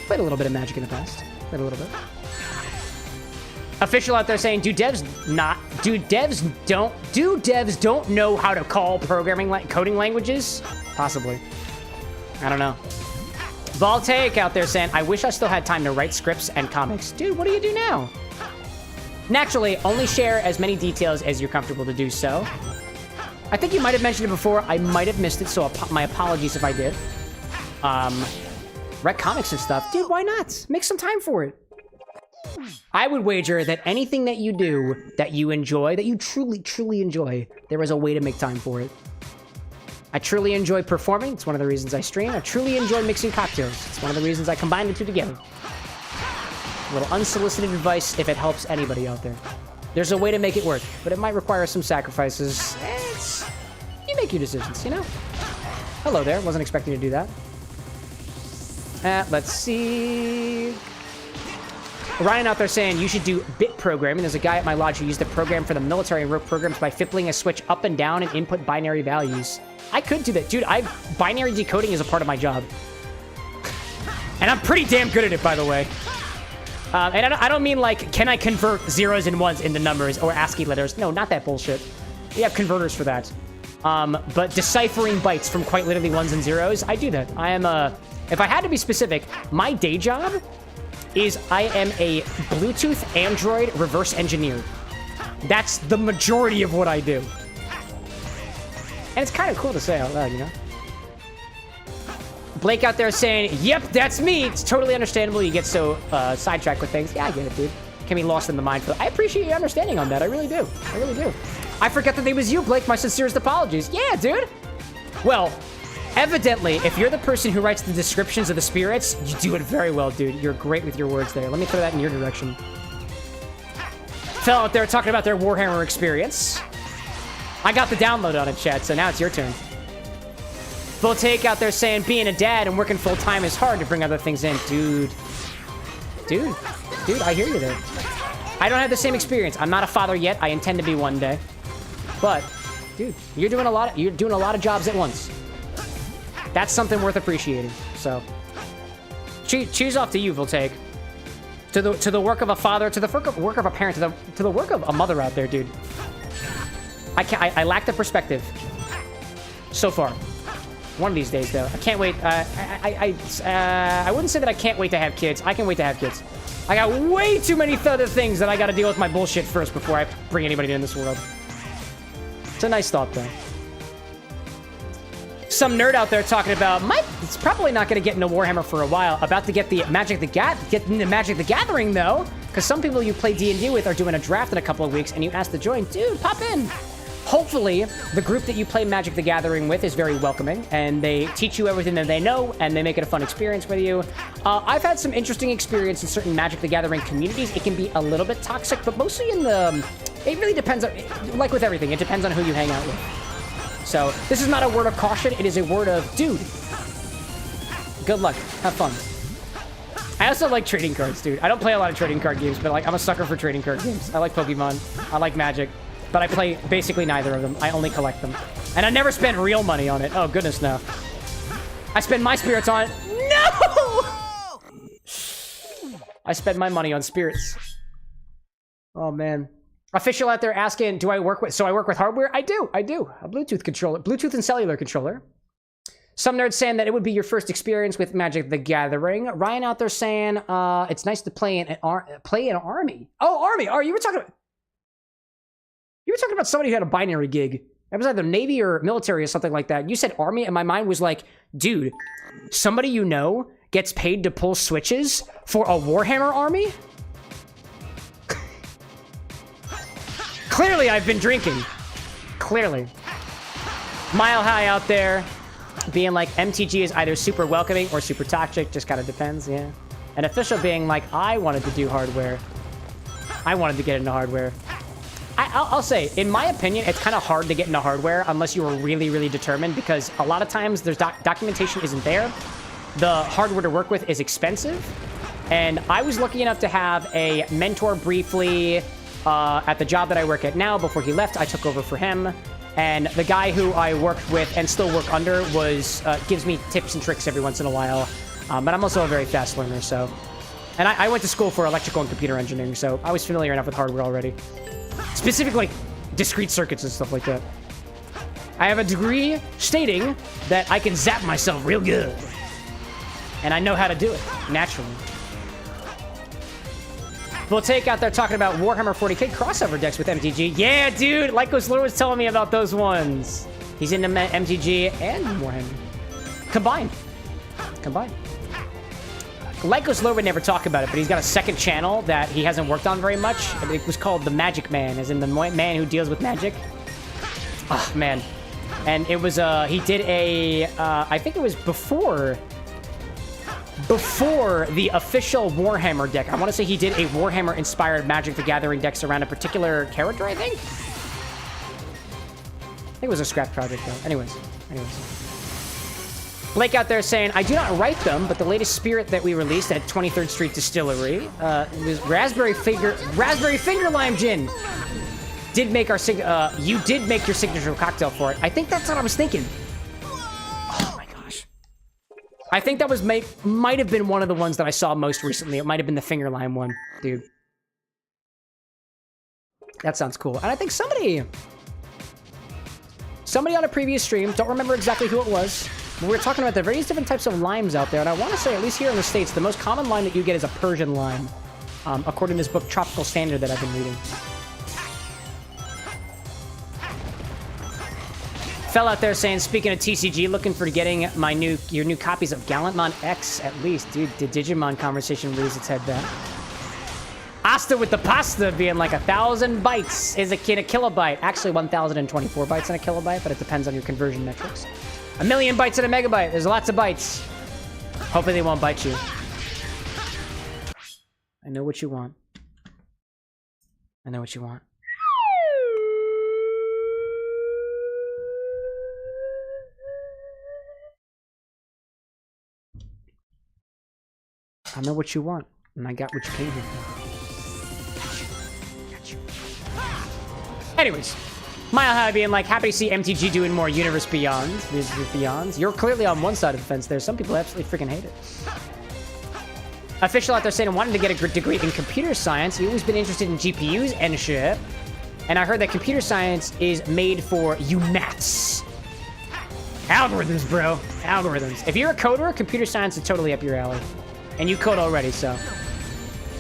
Played a little bit of Magic in the past. Played a little bit. Official out there saying, do devs don't know how to call coding languages? Possibly. I don't know. Voltaic out there saying, I wish I still had time to write scripts and comics. Dude, what do you do now? Naturally, only share as many details as you're comfortable to do so. I think you might have mentioned it before. I might have missed it, so my apologies if I did. Write comics and stuff. Dude, why not? Make some time for it. I would wager that anything that you do that you enjoy, that you truly, truly enjoy, there is a way to make time for it. I truly enjoy performing. It's one of the reasons I stream. I truly enjoy mixing cocktails. It's one of the reasons I combine the two together. A little unsolicited advice if it helps anybody out there. There's a way to make it work, but it might require some sacrifices. You make your decisions, you know? Hello there. Wasn't expecting to do that. Let's see. Ryan out there saying you should do bit programming. There's a guy at my lodge who used to program for the military and wrote programs by fippling a switch up and down and input binary values. I could do that. Dude, binary decoding is a part of my job. And I'm pretty damn good at it, by the way. And I don't mean like, can I convert zeros and ones into numbers or ASCII letters? No, not that bullshit. We have converters for that. But deciphering bytes from quite literally ones and zeros, I do that. I am if I had to be specific, my day job is I am a Bluetooth Android reverse engineer. That's the majority of what I do. And it's kind of cool to say out loud, you know? Blake out there saying, yep, that's me. It's totally understandable you get so sidetracked with things. Yeah, I get it, dude. Can be lost in the mind. I appreciate your understanding on that. I really do. I really do. I forgot that it was you, Blake. My sincerest apologies. Yeah, dude. Well, evidently, if you're the person who writes the descriptions of the spirits, you do it very well, dude. You're great with your words there. Let me throw that in your direction. Fell out there talking about their Warhammer experience. I got the download on it, chat, so now it's your turn. Voltaic out there saying being a dad and working full-time is hard to bring other things in. Dude, I hear you there. I don't have the same experience. I'm not a father yet. I intend to be one day. But, dude, you're doing a lot of jobs at once. That's something worth appreciating. So, choose off to you, Voltaic. To the work of a father, to the work of a parent, to the work of a mother out there, dude. I lack the perspective. So far. One of these days, though. I can't wait. I wouldn't say that I can't wait to have kids. I can wait to have kids. I got way too many other things that I got to deal with my bullshit first before I bring anybody in this world. It's a nice thought, though. Some nerd out there talking about, it's probably not going to get into Warhammer for a while. About to get the Magic the Gathering, though. Because some people you play D&D with are doing a draft in a couple of weeks, and you ask to join. Dude, pop in. Hopefully, the group that you play Magic the Gathering with is very welcoming, and they teach you everything that they know, and they make it a fun experience with you. I've had some interesting experience in certain Magic the Gathering communities. It can be a little bit toxic, but mostly in the It really depends on, like with everything, it depends on who you hang out with. So this is not a word of caution. It is a word of, dude, good luck. Have fun. I also like trading cards, dude. I don't play a lot of trading card games, but like I'm a sucker for trading card games. I like Pokemon. I like Magic. But I play basically neither of them. I only collect them. And I never spend real money on it. Oh, goodness, no. I spend my spirits on it. No! I spend my money on spirits. Oh, man. Official out there asking, do I work with... So I work with hardware? I do. A Bluetooth controller. Bluetooth and cellular controller. Some nerds saying that it would be your first experience with Magic the Gathering. Ryan out there saying, it's nice to play in an army. Oh, army. Oh, you were talking about somebody who had a binary gig. It was either Navy or military or something like that. You said army, and my mind was like, dude, somebody you know gets paid to pull switches for a Warhammer army? Clearly, I've been drinking. Clearly. Mile High out there being like, MTG is either super welcoming or super toxic. Just kind of depends, yeah. And Official being like, I wanted to do hardware. I wanted to get into hardware. I'll say, in my opinion, it's kind of hard to get into hardware unless you are really, really determined, because a lot of times there's documentation isn't there. The hardware to work with is expensive. And I was lucky enough to have a mentor briefly at the job that I work at now. Before he left, I took over for him. And the guy who I worked with and still work under gives me tips and tricks every once in a while. But I'm also a very fast learner, so... And I went to school for electrical and computer engineering, so I was familiar enough with hardware already. Specifically, discrete circuits and stuff like that. I have a degree stating that I can zap myself real good. And I know how to do it, naturally. We'll take out there talking about Warhammer 40k crossover decks with MTG. Yeah, dude! Lycos Lure was telling me about those ones. He's into MTG and Warhammer. Combined. Lycos Lure would never talk about it, but he's got a second channel that he hasn't worked on very much. It was called The Magic Man, as in the man who deals with magic. Oh, man. And it was, he did a, I think it was before the official Warhammer deck. I want to say he did a Warhammer-inspired Magic the Gathering decks around a particular character, I think? I think it was a scrap project, though. Anyways. Blake out there saying, I do not write them, but the latest spirit that we released at 23rd Street Distillery was Raspberry Finger Lime Gin. You did make your signature cocktail for it. I think that's what I was thinking. Oh my gosh. I think that was might have been one of the ones that I saw most recently. It might have been the Finger Lime one, dude. That sounds cool. And I think somebody on a previous stream, don't remember exactly who it was, we were talking about the various different types of limes out there, and I want to say, at least here in the States, the most common lime that you get is a Persian lime, according to this book, Tropical Standard, that I've been reading. Fell out there saying, speaking of TCG, looking for getting your new copies of Gallantmon X, at least. Dude, the Digimon conversation rears its head back. Asta with the pasta being like 1,000 bytes is a kilobyte. Actually, 1,024 bytes in a kilobyte, but it depends on your conversion metrics. 1,000,000 bytes in a megabyte. There's lots of bytes. Hopefully they won't bite you. I know what you want. I know what you want. I know what you want, and I got what you came here for. Got you. Anyways. Mile High being like, happy to see MTG doing more Universe Beyonds. You're clearly on one side of the fence there. Some people absolutely freaking hate it. Official out there saying, wanting to get a degree in computer science. You've always been interested in GPUs and shit. And I heard that computer science is made for you gnats. Algorithms, bro. Algorithms. If you're a coder, computer science is totally up your alley. And you code already, so.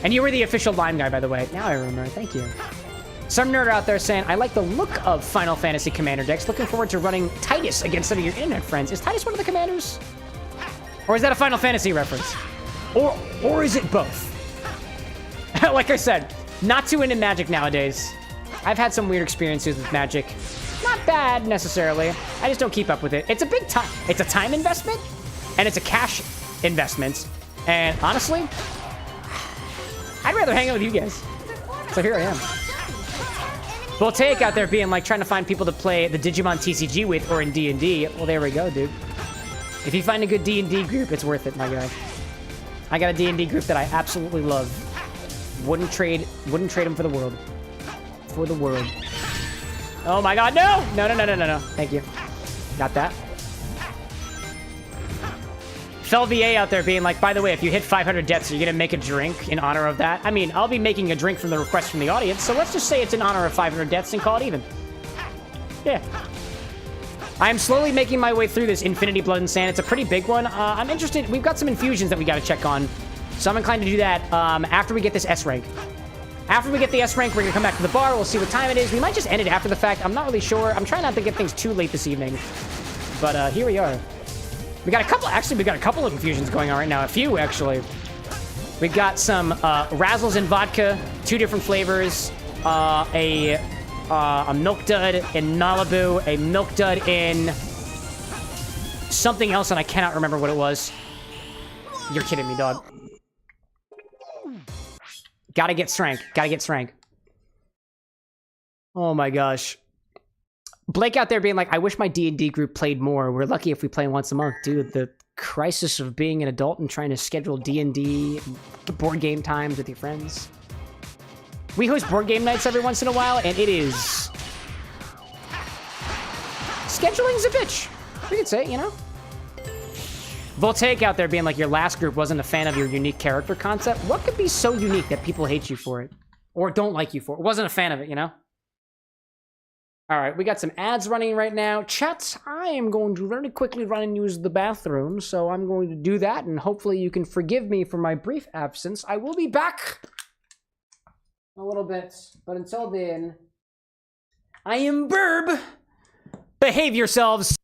And you were the official Lime guy, by the way. Now I remember. Thank you. Some nerd out there saying, I like the look of Final Fantasy Commander decks. Looking forward to running Titus against some of your internet friends. Is Titus one of the commanders? Or is that a Final Fantasy reference? Or is it both? Like I said, not too into Magic nowadays. I've had some weird experiences with Magic. Not bad, necessarily. I just don't keep up with it. It's a big time. It's a time investment, and it's a cash investment. And honestly, I'd rather hang out with you guys. So here I am. Voltaic out there being like trying to find people to play the Digimon TCG with or in D&D. Well, there we go, dude. If you find a good D&D group, it's worth it, my guy. I got a D&D group that I absolutely love. Wouldn't trade them for the world. For the world. Oh my god, no! No, no, no, no, no, no. Thank you. Got that. Fel VA out there being like, by the way, if you hit 500 deaths, are you gonna make a drink in honor of that? I mean, I'll be making a drink from the request from the audience, so let's just say it's in honor of 500 deaths and call it even. Yeah. I am slowly making my way through this Infinity Blood and Sand. It's a pretty big one. I'm interested. We've got some infusions that we gotta check on, so I'm inclined to do that after we get this S rank. After we get the S rank, we're gonna come back to the bar. We'll see what time it is. We might just end it after the fact. I'm not really sure. I'm trying not to get things too late this evening, but here we are. We got a couple, actually, we got a couple of infusions going on right now. A few, actually. We got some Razzles and vodka, 2 different flavors. A Milk Dud in Malibu, a Milk Dud in something else, and I cannot remember what it was. You're kidding me, dog. Gotta get Srank. Gotta get Srank. Oh my gosh. Blake out there being like, I wish my D&D group played more. We're lucky if we play once a month. Dude, the crisis of being an adult and trying to schedule D&D board game times with your friends. We host board game nights every once in a while, and it is... scheduling's a bitch. We could say, you know? Voltaic out there being like, your last group wasn't a fan of your unique character concept. What could be so unique that people hate you for it? Or don't like you for it? Wasn't a fan of it, you know? All right, we got some ads running right now. Chat, I am going to very quickly run and use the bathroom, so I'm going to do that, and hopefully you can forgive me for my brief absence. I will be back in a little bit, but until then, I am Burb. Behave yourselves.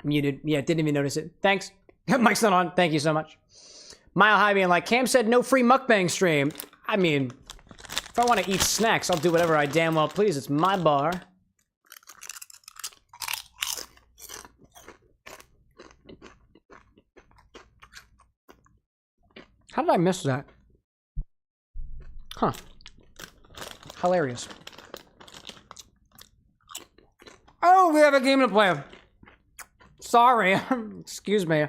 Muted. Yeah, didn't even notice it. Thanks. Mic's not on. Thank you so much. Mile High being like, Cam said no free mukbang stream. I mean, if I want to eat snacks, I'll do whatever I damn well please. It's my bar. How did I miss that? Huh. Hilarious. Oh, we have a game to play. Sorry. Excuse me.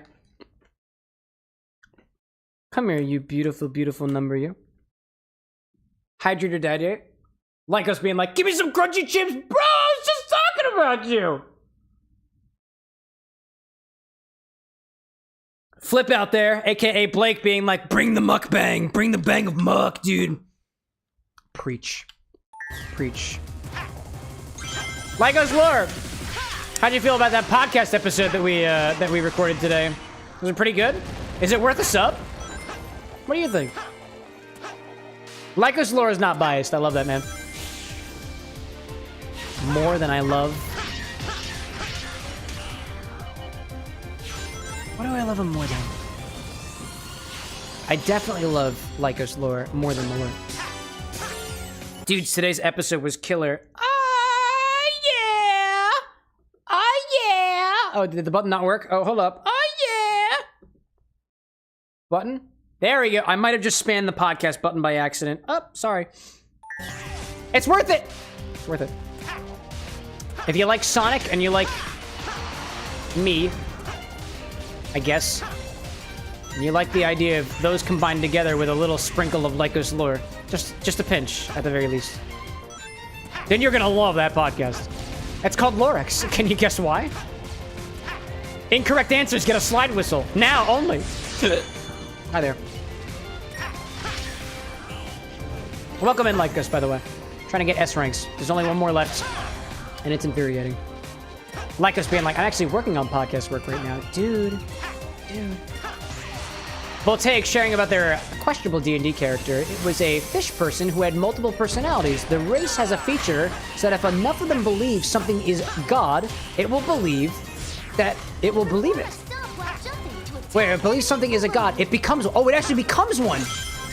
Come here, you beautiful, beautiful number, you. Hydrated daddy. Like us being like, give me some crunchy chips. Bro, I was just talking about you. Flip out there, aka Blake being like, bring the mukbang. Bring the bang of muck, dude. Preach. Preach. Like us lore. How do you feel about that podcast episode that we recorded today? Was it pretty good? Is it worth a sub? What do you think? Lycos lore is not biased. I love that, man. More than I love. What do I love him more than? I definitely love Lycos lore more than the lore. Dude, today's episode was killer. Oh, yeah! Oh, yeah! Oh, did the button not work? Oh, hold up. Oh, yeah! Button? There we go. I might have just spammed the podcast button by accident. Oh, sorry. It's worth it! It's worth it. If you like Sonic and you like me, I guess, and you like the idea of those combined together with a little sprinkle of Lycos lore, just a pinch, at the very least, then you're gonna love that podcast. It's called Lorex. Can you guess why? Incorrect answers get a slide whistle. Now only. Hi there. Welcome in, Lycos, by the way. Trying to get S ranks. There's only one more left, and it's infuriating. Lycos being like, I'm actually working on podcast work right now. Dude. Voltaic sharing about their questionable D&D character. It was a fish person who had multiple personalities. The race has a feature so that if enough of them believe something is God, it will believe that it will believe it. Wait, it believes something is a God, it becomes... Oh, it actually becomes one!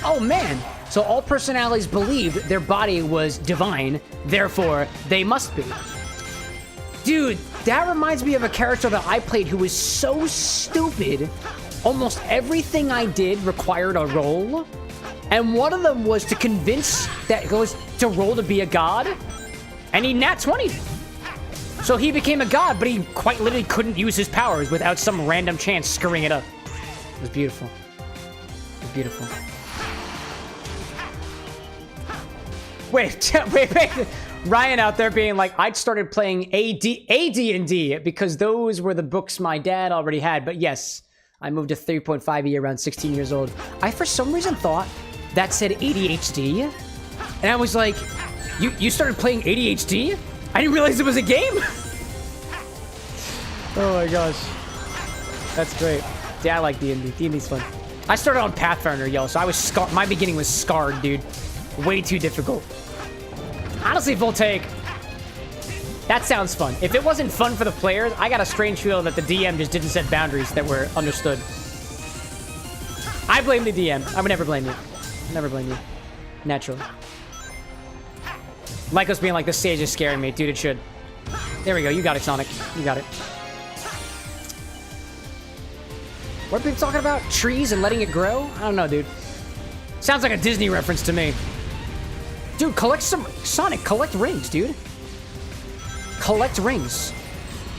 Oh, man! So all personalities believed their body was divine, therefore, they must be. Dude, that reminds me of a character that I played who was so stupid. Almost everything I did required a roll. And one of them was to convince that it was to roll to be a god. And he nat 20'd. So he became a god, but he quite literally couldn't use his powers without some random chance screwing it up. It was beautiful. It was beautiful. Wait. Ryan out there being like, I'd started playing AD&D because those were the books my dad already had. But yes, I moved to 3.5e around 16 years old. I, for some reason, thought that said ADHD. And I was like, you started playing ADHD? I didn't realize it was a game. Oh my gosh. That's great. Yeah, I like D&D. D&D's fun. I started on Pathfinder, yo, so I was scarred. My beginning was scarred, dude. Way too difficult. Honestly, Voltaic, that sounds fun. If it wasn't fun for the players, I got a strange feel that the DM just didn't set boundaries that were understood. I blame the DM. I would never blame you. Never blame you. Naturally. Lycos being like, this stage is scaring me. Dude, it should. There we go. You got it, Sonic. You got it. What are people talking about? Trees and letting it grow? I don't know, dude. Sounds like a Disney reference to me. Dude, collect some... Sonic, collect rings, dude. Collect rings.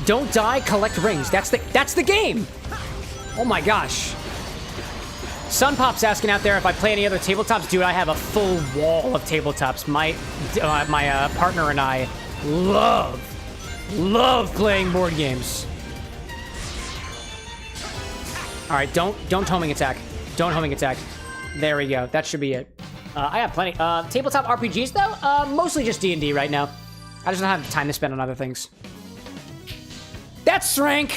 Don't die, collect rings. That's the game! Oh my gosh. Sunpop's asking out there if I play any other tabletops. Dude, I have a full wall of tabletops. My partner and I love playing board games. All right, don't homing attack. Don't homing attack. There we go. That should be it. I have plenty. Tabletop RPGs though, mostly just D&D right now. I just don't have time to spend on other things. That's rank.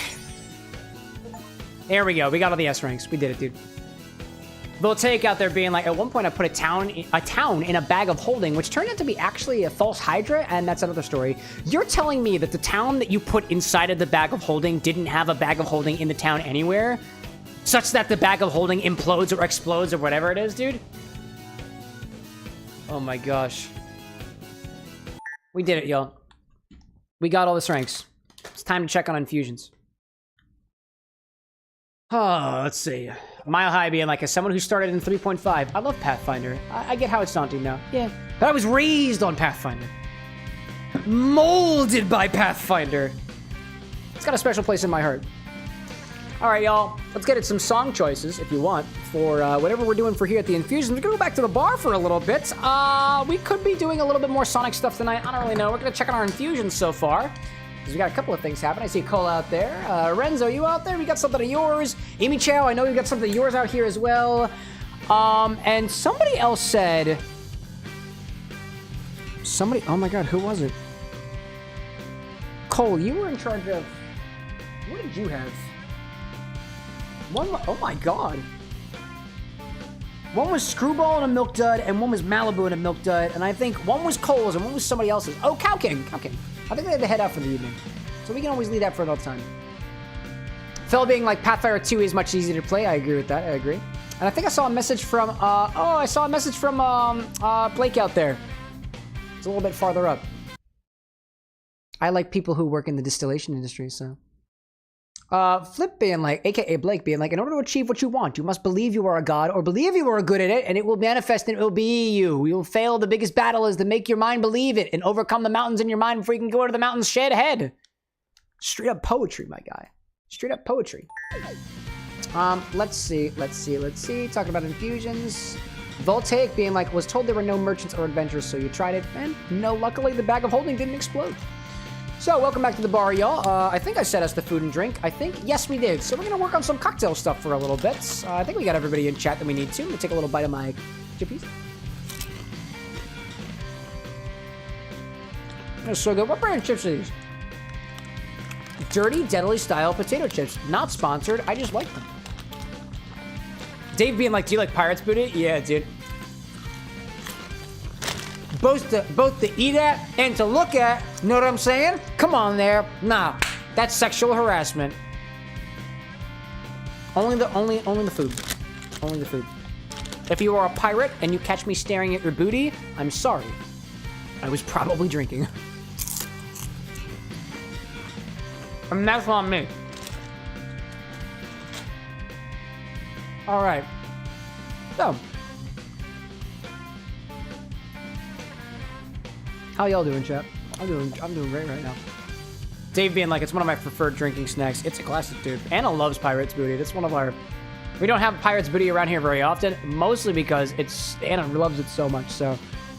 There we go. We got all the S ranks. We did it, dude. Voltaic out there being like, at one point I put a town in a bag of holding, which turned out to be actually a false Hydra, and that's another story. You're telling me that the town that you put inside of the bag of holding didn't have a bag of holding in the town anywhere, such that the bag of holding implodes or explodes or whatever it is, dude? Oh my gosh. We did it, y'all. We got all the ranks. It's time to check on infusions. Oh, let's see. Mile High being like, as someone who started in 3.5, I love Pathfinder. I get how it's daunting now. Yeah. But I was raised on Pathfinder. Molded by Pathfinder. It's got a special place in my heart. All right, y'all. Let's get at some song choices, if you want, for whatever we're doing for here at the Infusions. We're going to go back to the bar for a little bit. We could be doing a little bit more Sonic stuff tonight. I don't really know. We're going to check on our Infusions so far. We got a couple of things happen. I see Cole out there. Renzo, you out there? We got something of yours. Amy Chow, I know we got something of yours out here as well. And somebody else said... Oh my god, who was it? Cole, you were in charge of... What did you have? Oh my god. One was Screwball and a Milk Dud, and one was Malibu and a Milk Dud, and I think one was Cole's and one was somebody else's. Oh, Cow King. Cow King. I think they had to head out for the evening. So we can always leave that for another time. Phil being like, Pathfinder 2 is much easier to play. I agree with that. I agree. And I think I saw a message from, Blake out there. It's a little bit farther up. I like people who work in the distillation industry, so. Flip being like, aka Blake being like, in order to achieve what you want, you must believe you are a god or believe you are good at it, and it will manifest and it will be you. You will fail. The biggest battle is to make your mind believe it and overcome the mountains in your mind before you can go to the mountains straight ahead. Straight up poetry, my guy. Straight up poetry. Let's see. Talking about infusions. Voltaic being like, was told there were no merchants or adventurers, so you tried it, and no, luckily the bag of holding didn't explode. So, welcome back to the bar, y'all. I think I set us the food and drink. Yes, we did. So, we're going to work on some cocktail stuff for a little bit. I think we got everybody in chat that we need to. I'm going to take a little bite of my chippies. That's so good. What brand of chips are these? Dirty, deadly style potato chips. Not sponsored. I just like them. Dave being like, do you like Pirates Booty? Yeah, dude. Both to eat at and to look at. Know what I'm saying? Come on there. Nah, that's sexual harassment. Only the food. Only the food. If you are a pirate and you catch me staring at your booty, I'm sorry. I was probably drinking. And that's on me. All right. So. How y'all doing, chat? I'm doing great right now. Dave being like, it's one of my preferred drinking snacks. It's a classic, dude. Anna loves Pirates Booty. That's one of our... We don't have Pirates Booty around here very often, mostly because Anna loves it so much, so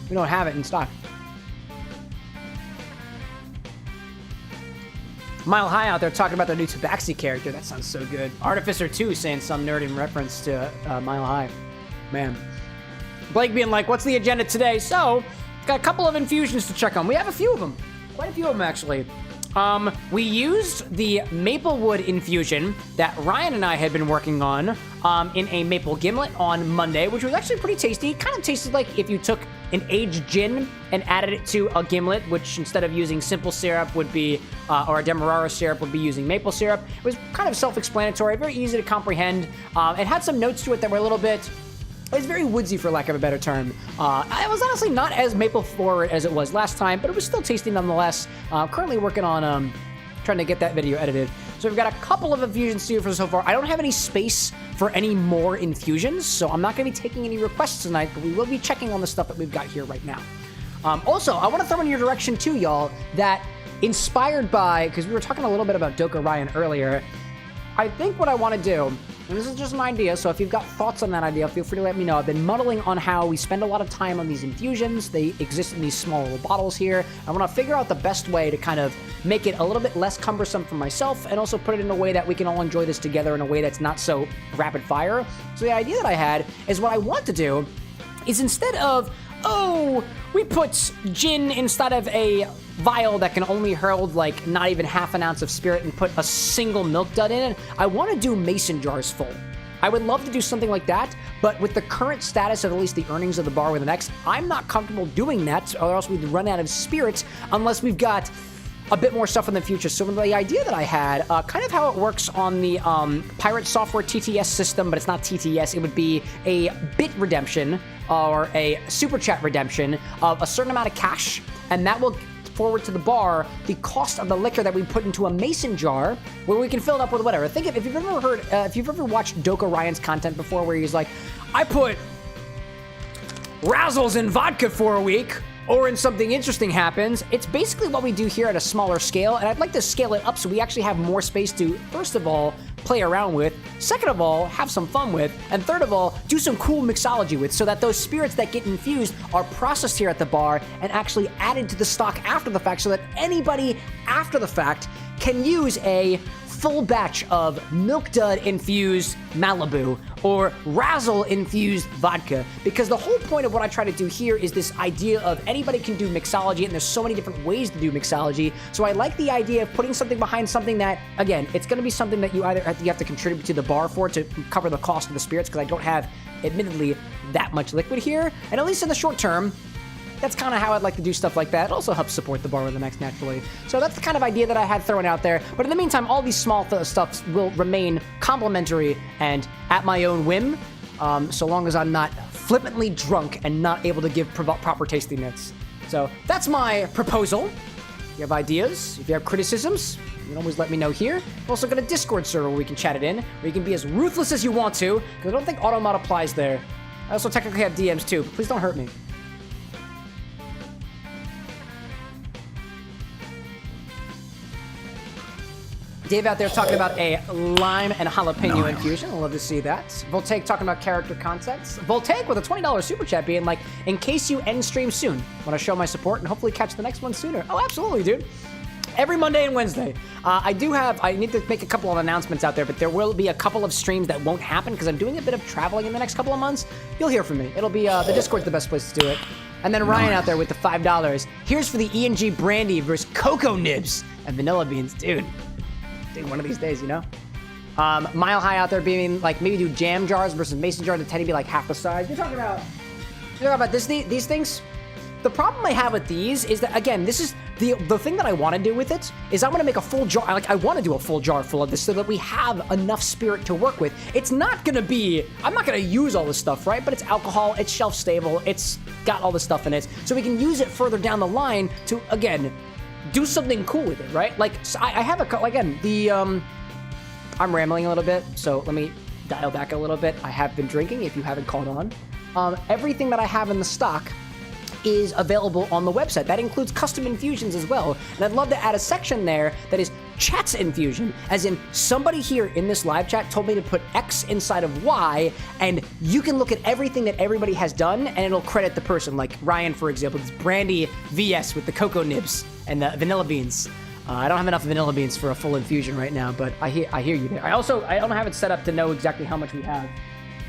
we don't have it in stock. Mile High out there talking about their new Tabaxi character. That sounds so good. Artificer 2 saying some nerd in reference to Mile High. Man. Blake being like, what's the agenda today? So... Got a couple of infusions to check on. We have a few of them. Quite a few of them, actually. We used the Maplewood infusion that Ryan and I had been working on in a maple gimlet on Monday, which was actually pretty tasty. It kind of tasted like if you took an aged gin and added it to a gimlet, which instead of using simple syrup would be, or a Demerara syrup would be using maple syrup. It was kind of self-explanatory, very easy to comprehend. It had some notes to it that were a little bit... It was very woodsy, for lack of a better term. It was honestly not as maple forward as it was last time, but it was still tasty nonetheless. Currently working on trying to get that video edited. So we've got a couple of infusions to do for so far. I don't have any space for any more infusions, so I'm not going to be taking any requests tonight, but we will be checking on the stuff that we've got here right now. Also, I want to throw in your direction too, y'all, that inspired by, because we were talking a little bit about Doka Ryan earlier, I think what I want to do, and this is just an idea, so if you've got thoughts on that idea, feel free to let me know. I've been muddling on how we spend a lot of time on these infusions. They exist in these small little bottles here. I want to figure out the best way to kind of make it a little bit less cumbersome for myself and also put it in a way that we can all enjoy this together in a way that's not so rapid fire. So the idea that I had is what I want to do is instead of, oh, we put gin inside of a vial that can only hold like not even half an ounce of spirit and put a single milk dud in it, I want to do mason jars full. I would love to do something like that, but with the current status of at least the earnings of the bar with an X, I'm not comfortable doing that, or else we'd run out of spirits unless we've got a bit more stuff in the future. So the idea that I had, kind of how it works on the Pirate Software TTS system, but it's not TTS, it would be a bit redemption or a super chat redemption of a certain amount of cash, and that will forward to the bar the cost of the liquor that we put into a mason jar, where we can fill it up with whatever. Think if you've ever heard, if you've ever watched Doko Ryan's content before, where he's like, I put Razzles in vodka for a week, or in something interesting happens. It's basically what we do here at a smaller scale, and I'd like to scale it up so we actually have more space to, first of all, play around with, second of all, have some fun with, and third of all, do some cool mixology with, so that those spirits that get infused are processed here at the bar and actually added to the stock after the fact, so that anybody after the fact can use a full batch of Milk Dud infused Malibu or Razzle infused vodka, because the whole point of what I try to do here is this idea of anybody can do mixology, and there's so many different ways to do mixology. So I like the idea of putting something behind something that, again, it's going to be something that you have to contribute to the bar for to cover the cost of the spirits, because I don't have, admittedly, that much liquid here, and at least in the short term, that's kind of how I'd like to do stuff like that. It also helps support the bar with the next naturally. So that's the kind of idea that I had thrown out there. But in the meantime, all these small stuffs will remain complimentary and at my own whim, so long as I'm not flippantly drunk and not able to give proper tasting notes. So that's my proposal. If you have ideas, if you have criticisms, you can always let me know here. I've also got a Discord server where we can chat it in, where you can be as ruthless as you want to, because I don't think automod applies there. I also technically have DMs too, but please don't hurt me. Dave out there talking about a lime and jalapeno infusion. I love to see that. Voltaic talking about character concepts. Voltaic with a $20 super chat being like, in case you end stream soon, want to show my support and hopefully catch the next one sooner. Oh, absolutely, dude. Every Monday and Wednesday. I need to make a couple of announcements out there, but there will be a couple of streams that won't happen because I'm doing a bit of traveling in the next couple of months. You'll hear from me. It'll be, the Discord's the best place to do it. And then Ryan out there with the $5. Here's for the E&G Brandy versus Cocoa Nibs and Vanilla Beans. Dude, one of these days, you know? Mile High out there being like, maybe do jam jars versus mason jars that tend to be like half the size. You're talking about these things? The problem I have with these is that, again, this is the thing that I want to do with it is I want to make a full jar. I want to do a full jar full of this so that we have enough spirit to work with. It's not going to be, I'm not going to use all this stuff, right? But it's alcohol, it's shelf stable, it's got all this stuff in it. So we can use it further down the line to, again, do something cool with it, right? Like, so I have again, I'm rambling a little bit, so let me dial back a little bit. I have been drinking, if you haven't caught on. Everything that I have in the stock is available on the website. That includes custom infusions as well. And I'd love to add a section there that is chat's infusion, as in somebody here in this live chat told me to put X inside of Y, and you can look at everything that everybody has done and it'll credit the person. Like Ryan, for example, it's Brandy VS with the cocoa nibs and the vanilla beans. I don't have enough vanilla beans for a full infusion right now, but I hear you there. I don't have it set up to know exactly how much we have.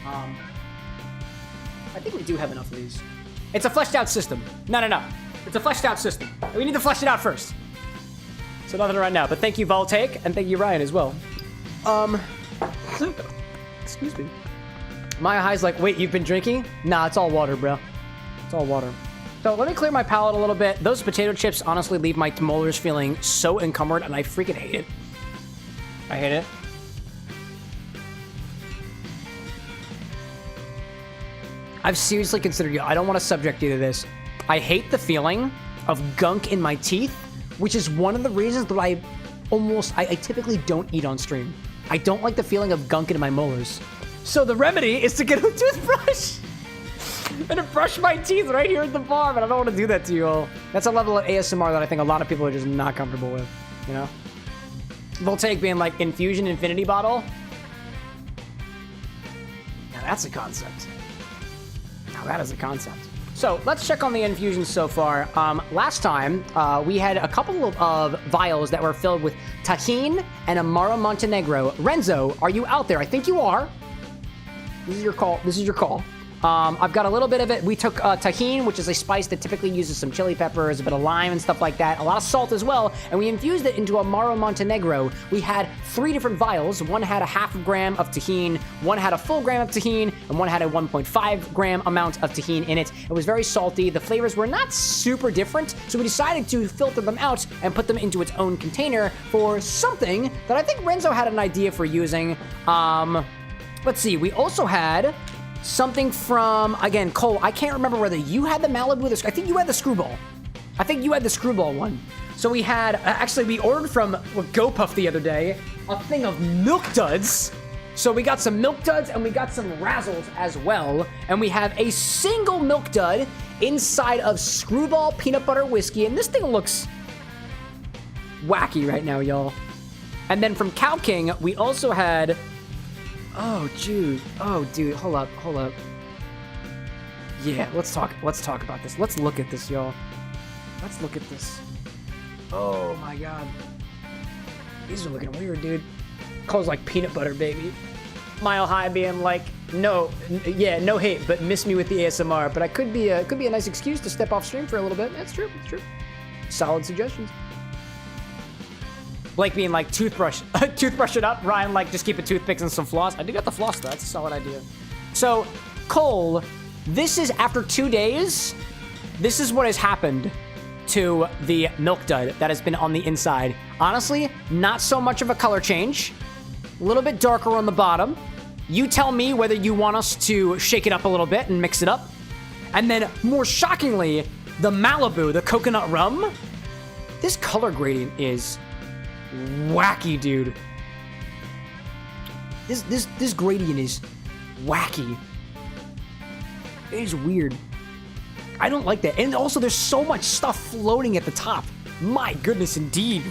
I think we do have enough of these. It's a fleshed out system. No. It's a fleshed out system. We need to flesh it out first. So nothing right now, but thank you, Voltaic, and thank you, Ryan, as well. Excuse me. Maya High's like, wait, you've been drinking? Nah, it's all water, bro. It's all water. So let me clear my palate a little bit. Those potato chips honestly leave my molars feeling so encumbered, and I freaking hate it. I hate it. I've seriously considered you. I don't want to subject you to this. I hate the feeling of gunk in my teeth, which is one of the reasons that I typically don't eat on stream. I don't like the feeling of gunk in my molars. So the remedy is to get a toothbrush and to brush my teeth right here at the bar, but I don't want to do that to you all. That's a level of ASMR that I think a lot of people are just not comfortable with, you know? Voltaic being like, infusion infinity bottle? Now that's a concept. Now that is a concept. So let's check on the infusions so far. Last time, we had a couple of vials that were filled with Tajin and Amaro Montenegro. Renzo, are you out there? I think you are. This is your call. This is your call. I've got a little bit of it. We took Tajin, which is a spice that typically uses some chili peppers, a bit of lime and stuff like that, a lot of salt as well, and we infused it into Amaro Montenegro. We had 3 different vials. One had a half gram of Tajin, one had a full gram of Tajin, and one had a 1.5 gram amount of Tajin in it. It was very salty. The flavors were not super different, so we decided to filter them out and put them into its own container for something that I think Renzo had an idea for using. Let's see. We also had something from, again, Cole, I can't remember whether you had the Malibu or I think you had the Screwball. I think you had the screwball one. So we had, actually we ordered from GoPuff the other day, a thing of Milk Duds. So we got some Milk Duds and we got some Razzles as well. And we have a single Milk Dud inside of Screwball Peanut Butter Whiskey. And this thing looks wacky right now, y'all. And then from Cow King, we also had, oh, dude, hold up. Yeah, let's talk about this. Let's look at this, y'all. Let's look at this. Oh my God. These are looking weird, dude. Cole's like peanut butter, baby. Mile High being like, no hate, but miss me with the ASMR. But I could be a nice excuse to step off stream for a little bit. That's true. It's true. Solid suggestions. Blake being like, toothbrush it up. Ryan like, just keep a toothpicks and some floss. I do got the floss though. That's a solid idea. So Cole, this is after 2 days. This is what has happened to the Milk Dud that has been on the inside. Honestly, not so much of a color change. A little bit darker on the bottom. You tell me whether you want us to shake it up a little bit and mix it up. And then, more shockingly, the Malibu, the coconut rum. This color gradient is wacky, dude. This gradient is wacky. It is weird. I don't like that. And also, there's so much stuff floating at the top. My goodness, indeed.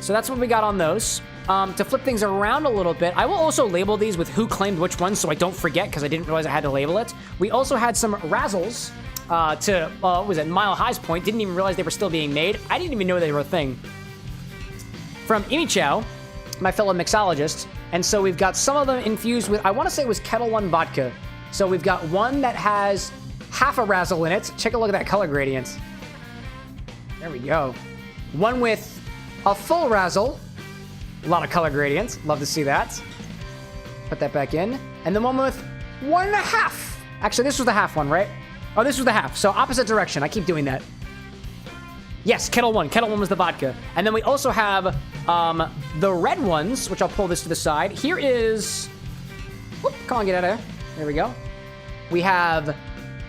So that's what we got on those. To flip things around a little bit, I will also label these with who claimed which one so I don't forget, because I didn't realize I had to label it. We also had some Razzles to, what was it, Mile High's point. Didn't even realize they were still being made. I didn't even know they were a thing. From Imi Chow, my fellow mixologist. And so we've got some of them infused with, I want to say it was Kettle One vodka. So we've got one that has half a Razzle in it. Take a look at that color gradient. There we go. One with a full Razzle. A lot of color gradients. Love to see that. Put that back in. And the one with 1.5. Actually, this was the half one, right? Oh, this was the half. So opposite direction. I keep doing that. Yes, Kettle One. Kettle One was the vodka. And then we also have the red ones, which I'll pull this to the side. Here is... Whoop, come on, get out of there. There we go. We have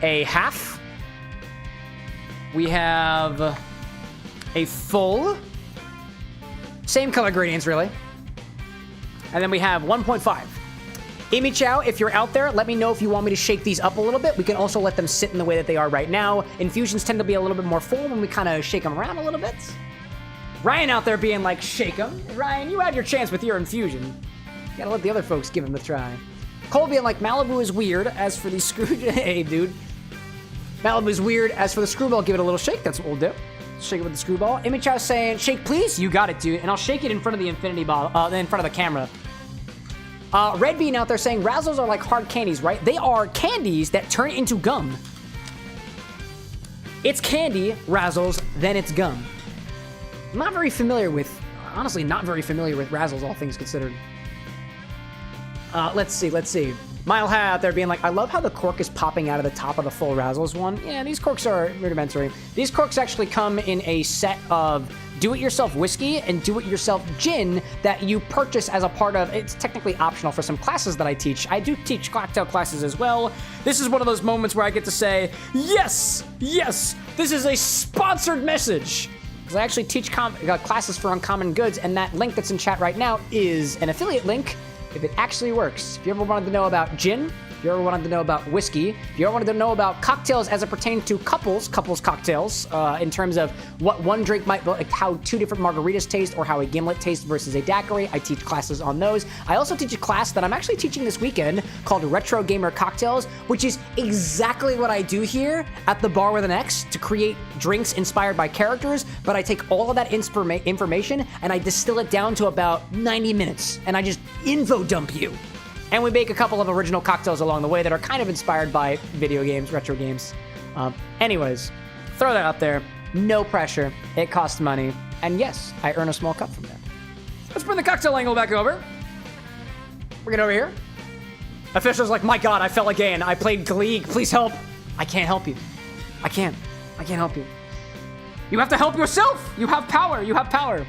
a half. We have a full. Same color gradients, really. And then we have 1.5. Amy Chow, if you're out there, let me know if you want me to shake these up a little bit. We can also let them sit in the way that they are right now. Infusions tend to be a little bit more full when we kind of shake them around a little bit. Ryan out there being like, shake them. Ryan, you had your chance with your infusion. You gotta let the other folks give them a try. Cole being like, Malibu is weird. As for the screw... Hey, dude. Malibu is weird. As for the screwball, give it a little shake. That's what we'll do. Shake it with the screwball. Image Chow saying, shake please. You got it, dude. And I'll shake it in front of the infinity bottle, in front of the camera. Red Bean out there saying, Razzles are like hard candies, right? They are candies that turn into gum. It's candy, Razzles, then it's gum. I'm not very familiar with... Honestly, not very familiar with Razzles, all things considered. Let's see. Mile High out there being like, I love how the cork is popping out of the top of the full Razzles one. Yeah, these corks are rudimentary. These corks actually come in a set of do-it-yourself whiskey and do-it-yourself gin that you purchase as a part of, it's technically optional for some classes that I teach. I do teach cocktail classes as well. This is one of those moments where I get to say, yes, this is a sponsored message. Because I actually teach classes for Uncommon Goods, and that link that's in chat right now is an affiliate link. If it actually works. If you ever wanted to know about gin, if you ever wanted to know about whiskey, if you ever wanted to know about cocktails as it pertains to couples cocktails, in terms of what one drink might, like how 2 different margaritas taste or how a gimlet tastes versus a daiquiri, I teach classes on those. I also teach a class that I'm actually teaching this weekend called Retro Gamer Cocktails, which is exactly what I do here at the Bar with an X to create drinks inspired by characters, but I take all of that information and I distill it down to about 90 minutes, and I just info dump you. And we make a couple of original cocktails along the way that are kind of inspired by video games, retro games. Anyways, throw that out there. No pressure. It costs money. And yes, I earn a small cut from that. Let's bring the cocktail angle back over. Bring it over here. Official's like, my God, I fell again. I played League. Please help. I can't help you. I can't help you. You have to help yourself. You have power.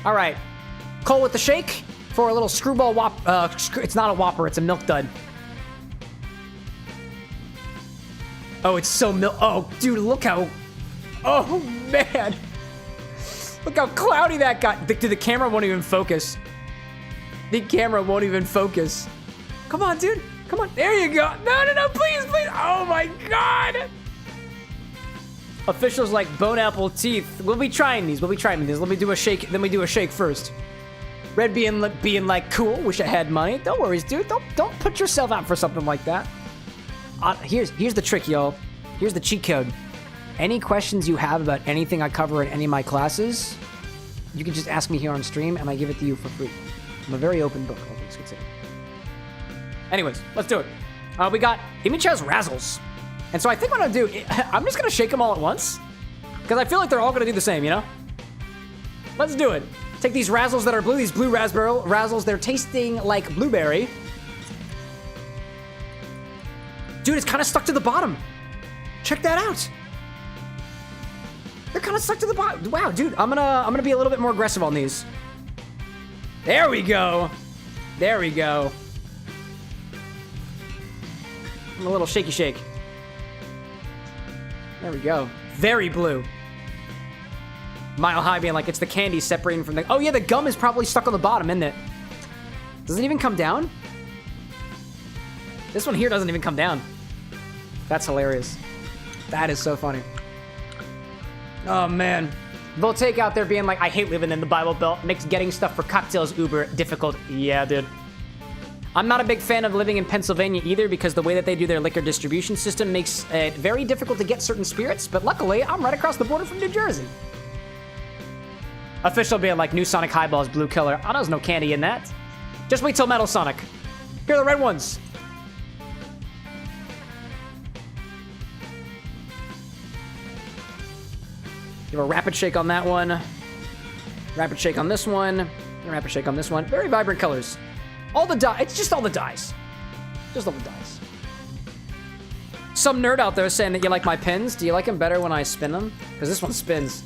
All right. Cole with the shake. For a little screwball it's not a Whopper, it's a Milk Dud. Oh, it's so oh, dude, look how... Oh, man. Look how cloudy that got. Dude, the camera won't even focus. The camera won't even focus. Come on, dude. Come on. There you go. No, please, please. Oh, my God. Officials like bone apple teeth. We'll be trying these. Let me do a shake. Then we do a shake first. Red being like, cool. Wish I had money. Don't worry, dude. Don't put yourself out for something like that. Here's the trick, y'all. Here's the cheat code. Any questions you have about anything I cover in any of my classes, you can just ask me here on stream, and I give it to you for free. I'm a very open book, I think it's Anyways, let's do it. We got Imichao's Razzles. And so I think what I'm gonna do, I'm just gonna shake them all at once, because I feel like they're all gonna do the same, you know? Let's do it. Take these Razzles that are blue, these blue raspberry Razzles. They're tasting like blueberry. Dude, it's kind of stuck to the bottom. Check that out. They're kind of stuck to the bottom. Wow, dude, I'm gonna be a little bit more aggressive on these. There we go. There we go. A little shaky shake. There we go. Very blue. Mile High being like, it's the candy separating from the... Oh, yeah, the gum is probably stuck on the bottom, isn't it? Does it even come down? This one here doesn't even come down. That's hilarious. That is so funny. Oh, man. Voltaic out there being like, I hate living in the Bible Belt. Makes getting stuff for cocktails uber difficult. Yeah, dude. I'm not a big fan of living in Pennsylvania either, because the way that they do their liquor distribution system makes it very difficult to get certain spirits, but luckily, I'm right across the border from New Jersey. Official being like, new Sonic Highballs, blue color. Oh, there's no candy in that. Just wait till Metal Sonic. Here are the red ones. Give a rapid shake on that one. Rapid shake on this one. Rapid shake on this one. Very vibrant colors. All the dyes. It's just all the dyes. Just all the dyes. Some nerd out there saying that you like my pins. Do you like them better when I spin them? Because this one spins.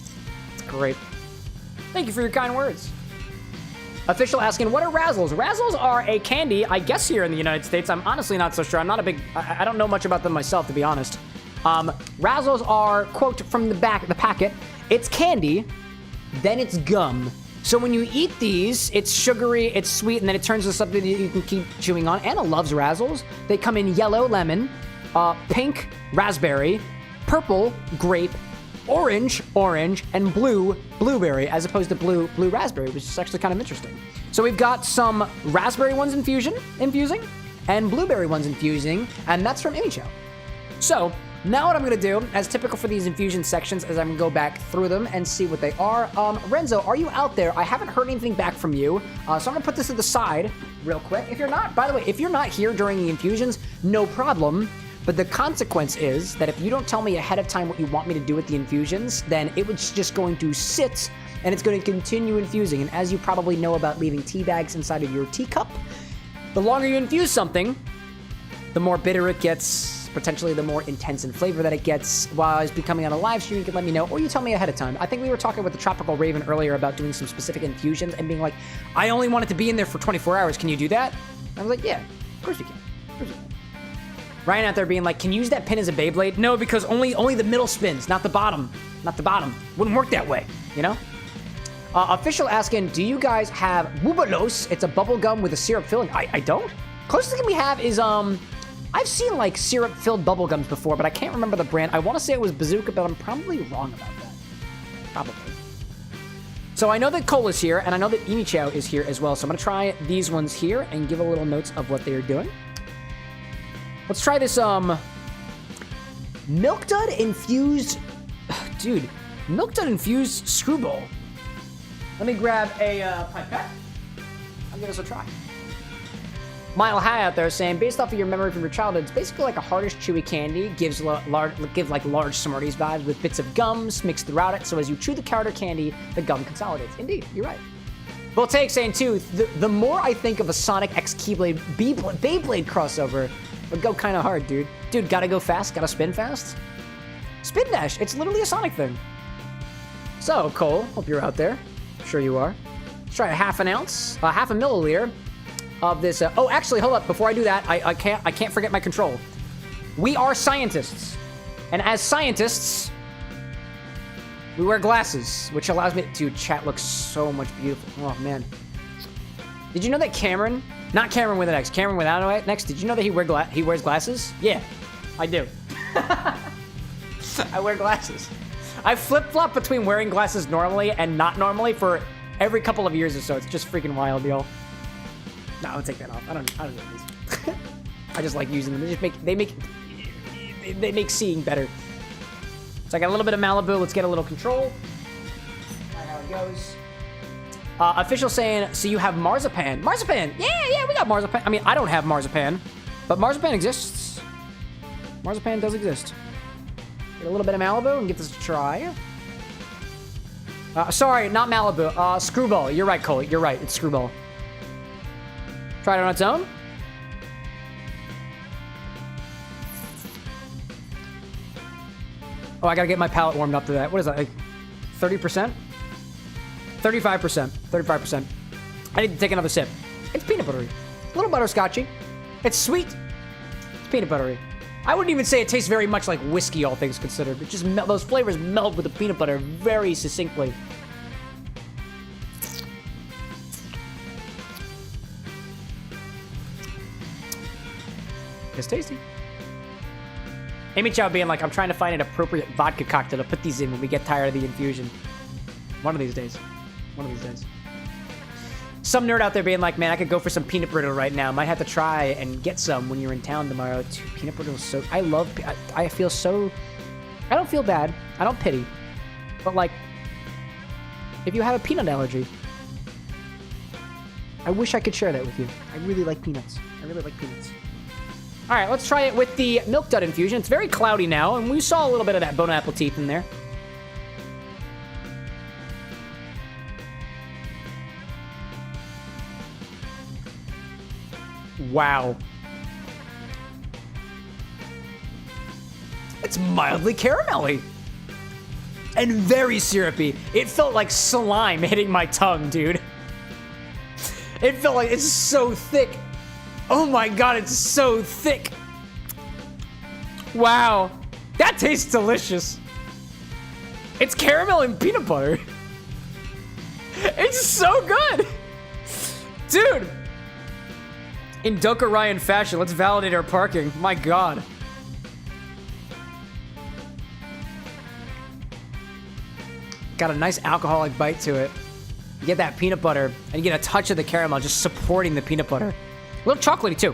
It's great. Thank you for your kind words. Official asking, what are Razzles? Razzles are a candy, I guess, here in the United States. I'm honestly not so sure. I'm not a big... I don't know much about them myself, to be honest. Razzles are, quote, from the back of the packet, it's candy, then it's gum. So when you eat these, it's sugary, it's sweet, and then it turns into something that you can keep chewing on. Anna loves Razzles. They come in yellow lemon, pink raspberry, purple grape, orange, and blue blueberry, as opposed to blue raspberry, which is actually kind of interesting. So we've got some raspberry ones infusing, and blueberry ones infusing, and that's from Imichao. So now what I'm gonna do, as typical for these infusion sections, is I'm gonna go back through them and see what they are. Renzo, are you out there? I haven't heard anything back from you, so I'm gonna put this to the side real quick. If you're not, by the way, if you're not here during the infusions, no problem. But the consequence is that if you don't tell me ahead of time what you want me to do with the infusions, then it was just going to sit and it's going to continue infusing. And as you probably know about leaving tea bags inside of your teacup, the longer you infuse something, the more bitter it gets, potentially the more intense in flavor that it gets. While I was becoming on a live stream, you can let me know, or you tell me ahead of time. I think we were talking with the Tropical Raven earlier about doing some specific infusions and being like, I only want it to be in there for 24 hours. Can you do that? I was like, yeah, of course you can. Of course you can. Ryan out there being like, can you use that pin as a Beyblade? No, because only the middle spins, not the bottom. Not the bottom. Wouldn't work that way, you know? Official asking, do you guys have Bubalos? It's a bubble gum with a syrup filling. I don't. Closest thing we have is, I've seen like syrup-filled bubble gums before, but I can't remember the brand. I want to say it was Bazooka, but I'm probably wrong about that. Probably. So I know that Cola's here, and I know that Imichao is here as well. So I'm going to try these ones here and give a little notes of what they are doing. Let's try this, Milk Dud infused... Dude, Milk Dud infused screwball. Let me grab a pipette. I'll give this a try. Mile High out there saying, based off of your memory from your childhood, it's basically like a hardish, chewy candy. Gives like large Smarties vibes with bits of gums mixed throughout it. So as you chew the powder candy, the gum consolidates. Indeed, you're right. Voltaic saying too, the more I think of a Sonic X Keyblade Beyblade crossover, would go kind of hard, dude. Dude, gotta go fast, gotta spin fast. Spin dash, it's literally a Sonic thing. So, Cole, hope you're out there. I'm sure you are. Let's try a half a milliliter of this. Oh, actually, hold up. Before I do that, I can't forget my control. We are scientists. And as scientists, we wear glasses, which allows me to... Chat looks so much beautiful. Oh, man. Did you know that Cameron... Not Cameron with an X. Cameron without an X. Did you know that he wears glasses? Yeah, I do. I wear glasses. I flip-flop between wearing glasses normally and not normally for every couple of years or so. It's just freaking wild, y'all. No, I'll take that off. I don't know this. I just like using them. They make seeing better. So I got a little bit of Malibu. Let's get a little control. That's how it goes. Official saying, so you have marzipan. Marzipan! Yeah, we got marzipan. I mean, I don't have marzipan, but marzipan exists. Marzipan does exist. Get a little bit of Malibu and give this a try. Sorry, not Malibu. Screwball. You're right, Cole. You're right. It's Screwball. Try it on its own. Oh, I gotta get my palate warmed up to that. What is that, like 30%? 35%. 35%. I need to take another sip. It's peanut buttery. A little butterscotchy. It's sweet. It's peanut buttery. I wouldn't even say it tastes very much like whiskey, all things considered. It just those flavors meld with the peanut butter very succinctly. It's tasty. Amy Chow being like, I'm trying to find an appropriate vodka cocktail to put these in when we get tired of the infusion. One of these days. One of these days. Some nerd out there being like, man, I could go for some peanut brittle right now. Might have to try and get some when you're in town tomorrow. Dude, peanut brittle is so... I feel so... I don't feel bad. I don't pity. But, like, if you have a peanut allergy, I wish I could share that with you. I really like peanuts. I really like peanuts. All right, let's try it with the milk dud infusion. It's very cloudy now, and we saw a little bit of that bone apple teeth in there. Wow. It's mildly caramelly. And very syrupy. It felt like slime hitting my tongue, dude. It felt like it's so thick. Oh my god, it's so thick. Wow. That tastes delicious. It's caramel and peanut butter. It's so good. Dude. In Doka Ryan fashion, let's validate our parking. My god. Got a nice alcoholic bite to it. You get that peanut butter, and you get a touch of the caramel just supporting the peanut butter. A little chocolatey, too.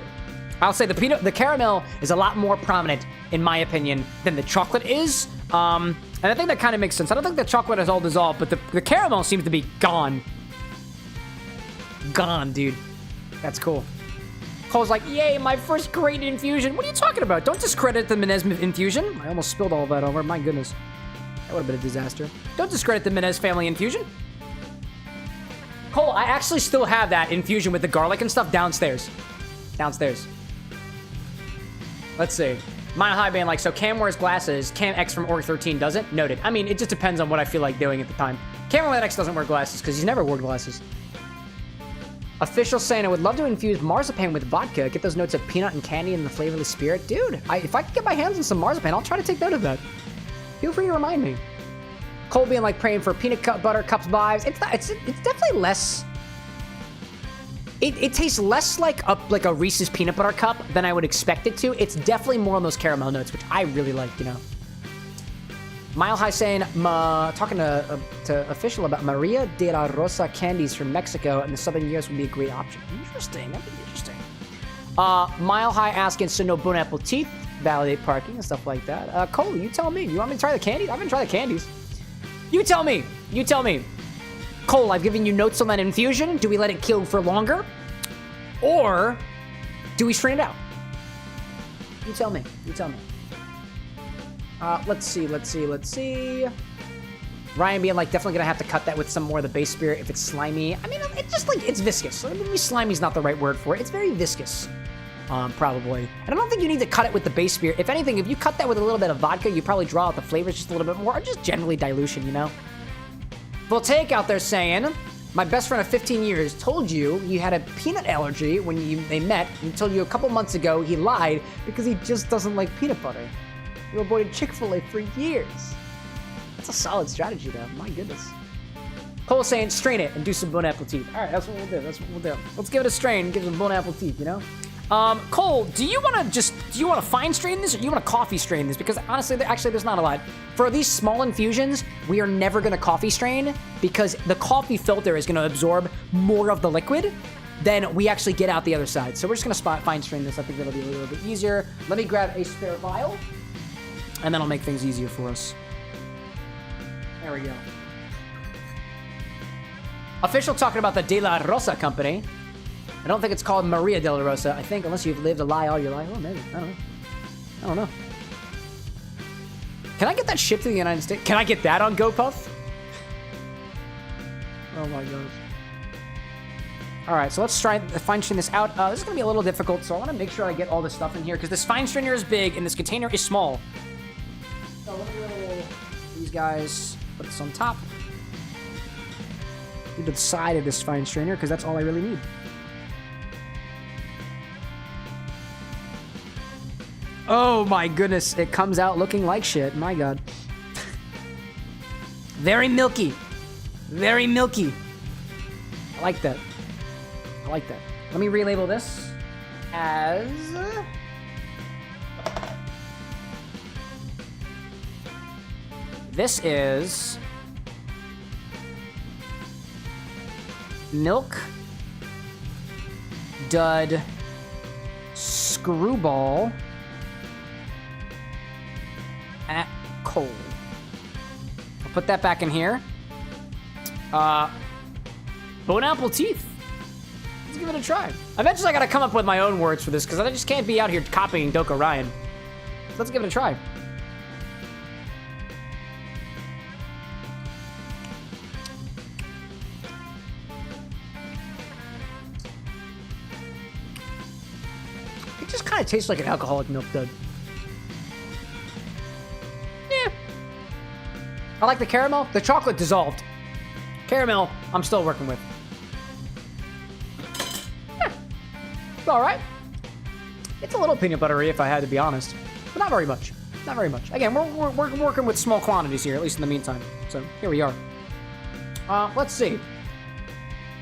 I'll say the caramel is a lot more prominent, in my opinion, than the chocolate is. And I think that kind of makes sense. I don't think the chocolate is all dissolved, but the caramel seems to be gone. Gone, dude. That's cool. Cole's like, yay, my first great infusion. What are you talking about? Don't discredit the Menez infusion. I almost spilled all of that over. My goodness. That would have been a disaster. Don't discredit the Menez family infusion. Cole, I actually still have that infusion with the garlic and stuff downstairs. Downstairs. Let's see. Mile High being like, so Cam wears glasses. Cam X from Org 13 doesn't? Noted. I mean, it just depends on what I feel like doing at the time. Cam X doesn't wear glasses because he's never worn glasses. Official saying, I would love to infuse marzipan with vodka. Get those notes of peanut and candy and the flavorless spirit. Dude, if I can get my hands on some marzipan, I'll try to take note of that. Feel free to remind me. Cole being like praying for peanut butter cups vibes. It's definitely less. It tastes less like a Reese's peanut butter cup than I would expect it to. It's definitely more on those caramel notes, which I really like, you know. Mile High saying, talking to Official about Maria de la Rosa candies from Mexico and the Southern US would be a great option. Interesting. That'd be interesting. Mile High asking, so no bone apple teeth, validate parking and stuff like that. Cole, you tell me. You want me to try the candies? I'm gonna try the candies. You tell me. You tell me. Cole, I've given you notes on that infusion. Do we let it kill for longer? Or do we strain it out? You tell me. You tell me. Let's see. Ryan being like, definitely gonna have to cut that with some more of the base spirit if it's slimy. I mean, it's just like, it's viscous. I mean, maybe slimy's not the right word for it. It's very viscous, probably. And I don't think you need to cut it with the base spirit. If anything, if you cut that with a little bit of vodka, you probably draw out the flavors just a little bit more, or just generally dilution, you know? Voltaic out there saying, my best friend of 15 years told you you had a peanut allergy when they met, and told you a couple months ago he lied because he just doesn't like peanut butter. You avoided Chick-fil-A for years. That's a solid strategy, though. My goodness. Cole's saying, strain it and do some Bon Appetit. All right, that's what we'll do. That's what we'll do. Let's give it a strain and give some Bon Appetit, you know? Cole, do you want to fine strain this, or do you want to coffee strain this? Because honestly, actually, there's not a lot. For these small infusions, we are never going to coffee strain because the coffee filter is going to absorb more of the liquid than we actually get out the other side. So we're just going to fine strain this. I think that'll be a little bit easier. Let me grab a spare vial, and then I'll make things easier for us. There we go. Official talking about the De La Rosa company. I don't think it's called Maria de la Rosa. I think, unless you've lived a lie all your life. Oh, maybe. I don't know. Can I get that shipped to the United States? Can I get that on GoPuff? Oh my gosh. All right, so let's try to fine strain this out. This is gonna be a little difficult, so I want to make sure I get all this stuff in here because this fine strainer is big and this container is small. So let me roll these guys. Put this on top. Leave the side of this fine strainer because that's all I really need. Oh my goodness, it comes out looking like shit. My God. Very milky. Very milky. I like that. I like that. Let me relabel this as... This is... Milk Dud Screwball at Cole. I'll put that back in here. Bon Appetit. Let's give it a try. Eventually I gotta come up with my own words for this because I just can't be out here copying Doka Ryan. So let's give it a try. It just kind of tastes like an alcoholic milk dud. Yeah. I like the caramel. The chocolate dissolved. Caramel, I'm still working with. Yeah. It's all right. It's a little peanut buttery, if I had to be honest, but not very much. Not very much. Again, we're working with small quantities here, at least in the meantime. So here we are. Let's see.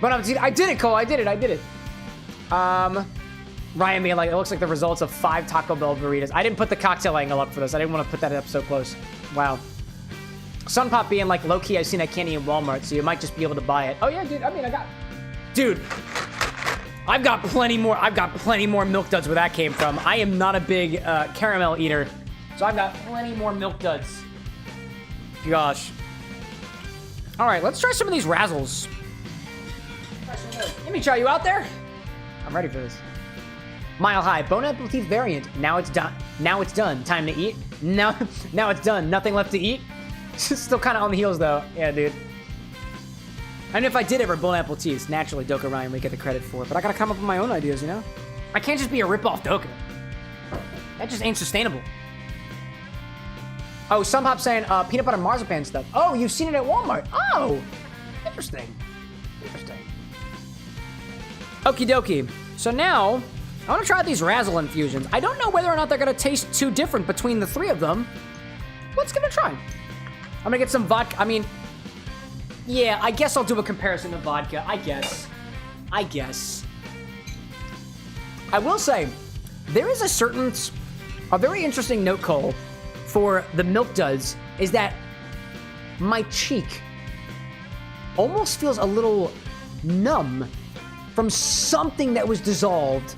But I did it, Cole. I did it. Ryan being like, it looks like the results of 5 Taco Bell burritos. I didn't put the cocktail angle up for this. I didn't want to put that up so close. Wow. Sunpop being like, low-key, I've seen that candy in Walmart, so you might just be able to buy it. Oh, yeah, dude. I mean, Dude. I've got plenty more Milk Duds where that came from. I am not a big caramel eater, so I've got plenty more Milk Duds. Gosh. All right, let's try some of these Razzles. Let me try you out there. I'm ready for this. Mile High, Bon Appetit variant. Now it's done. Now it's done. Time to eat. Now it's done. Nothing left to eat. Still kind of on the heels though. Yeah, dude. And if I did ever Bon Appetit, naturally Doka Ryan would get the credit for it. But I gotta come up with my own ideas, you know? I can't just be a rip-off Doka. That just ain't sustainable. Oh, some hop saying peanut butter marzipan stuff. Oh, you've seen it at Walmart. Oh, interesting. Interesting. Okie dokie. So now, I want to try these Razzle infusions. I don't know whether or not they're going to taste too different between the 3 of them. Let's give it a try. I'm going to get some vodka. I mean, yeah, I guess I'll do a comparison to vodka. I guess. I will say, there is a very interesting note, Cole, for the Milk Duds, is that my cheek almost feels a little numb from something that was dissolved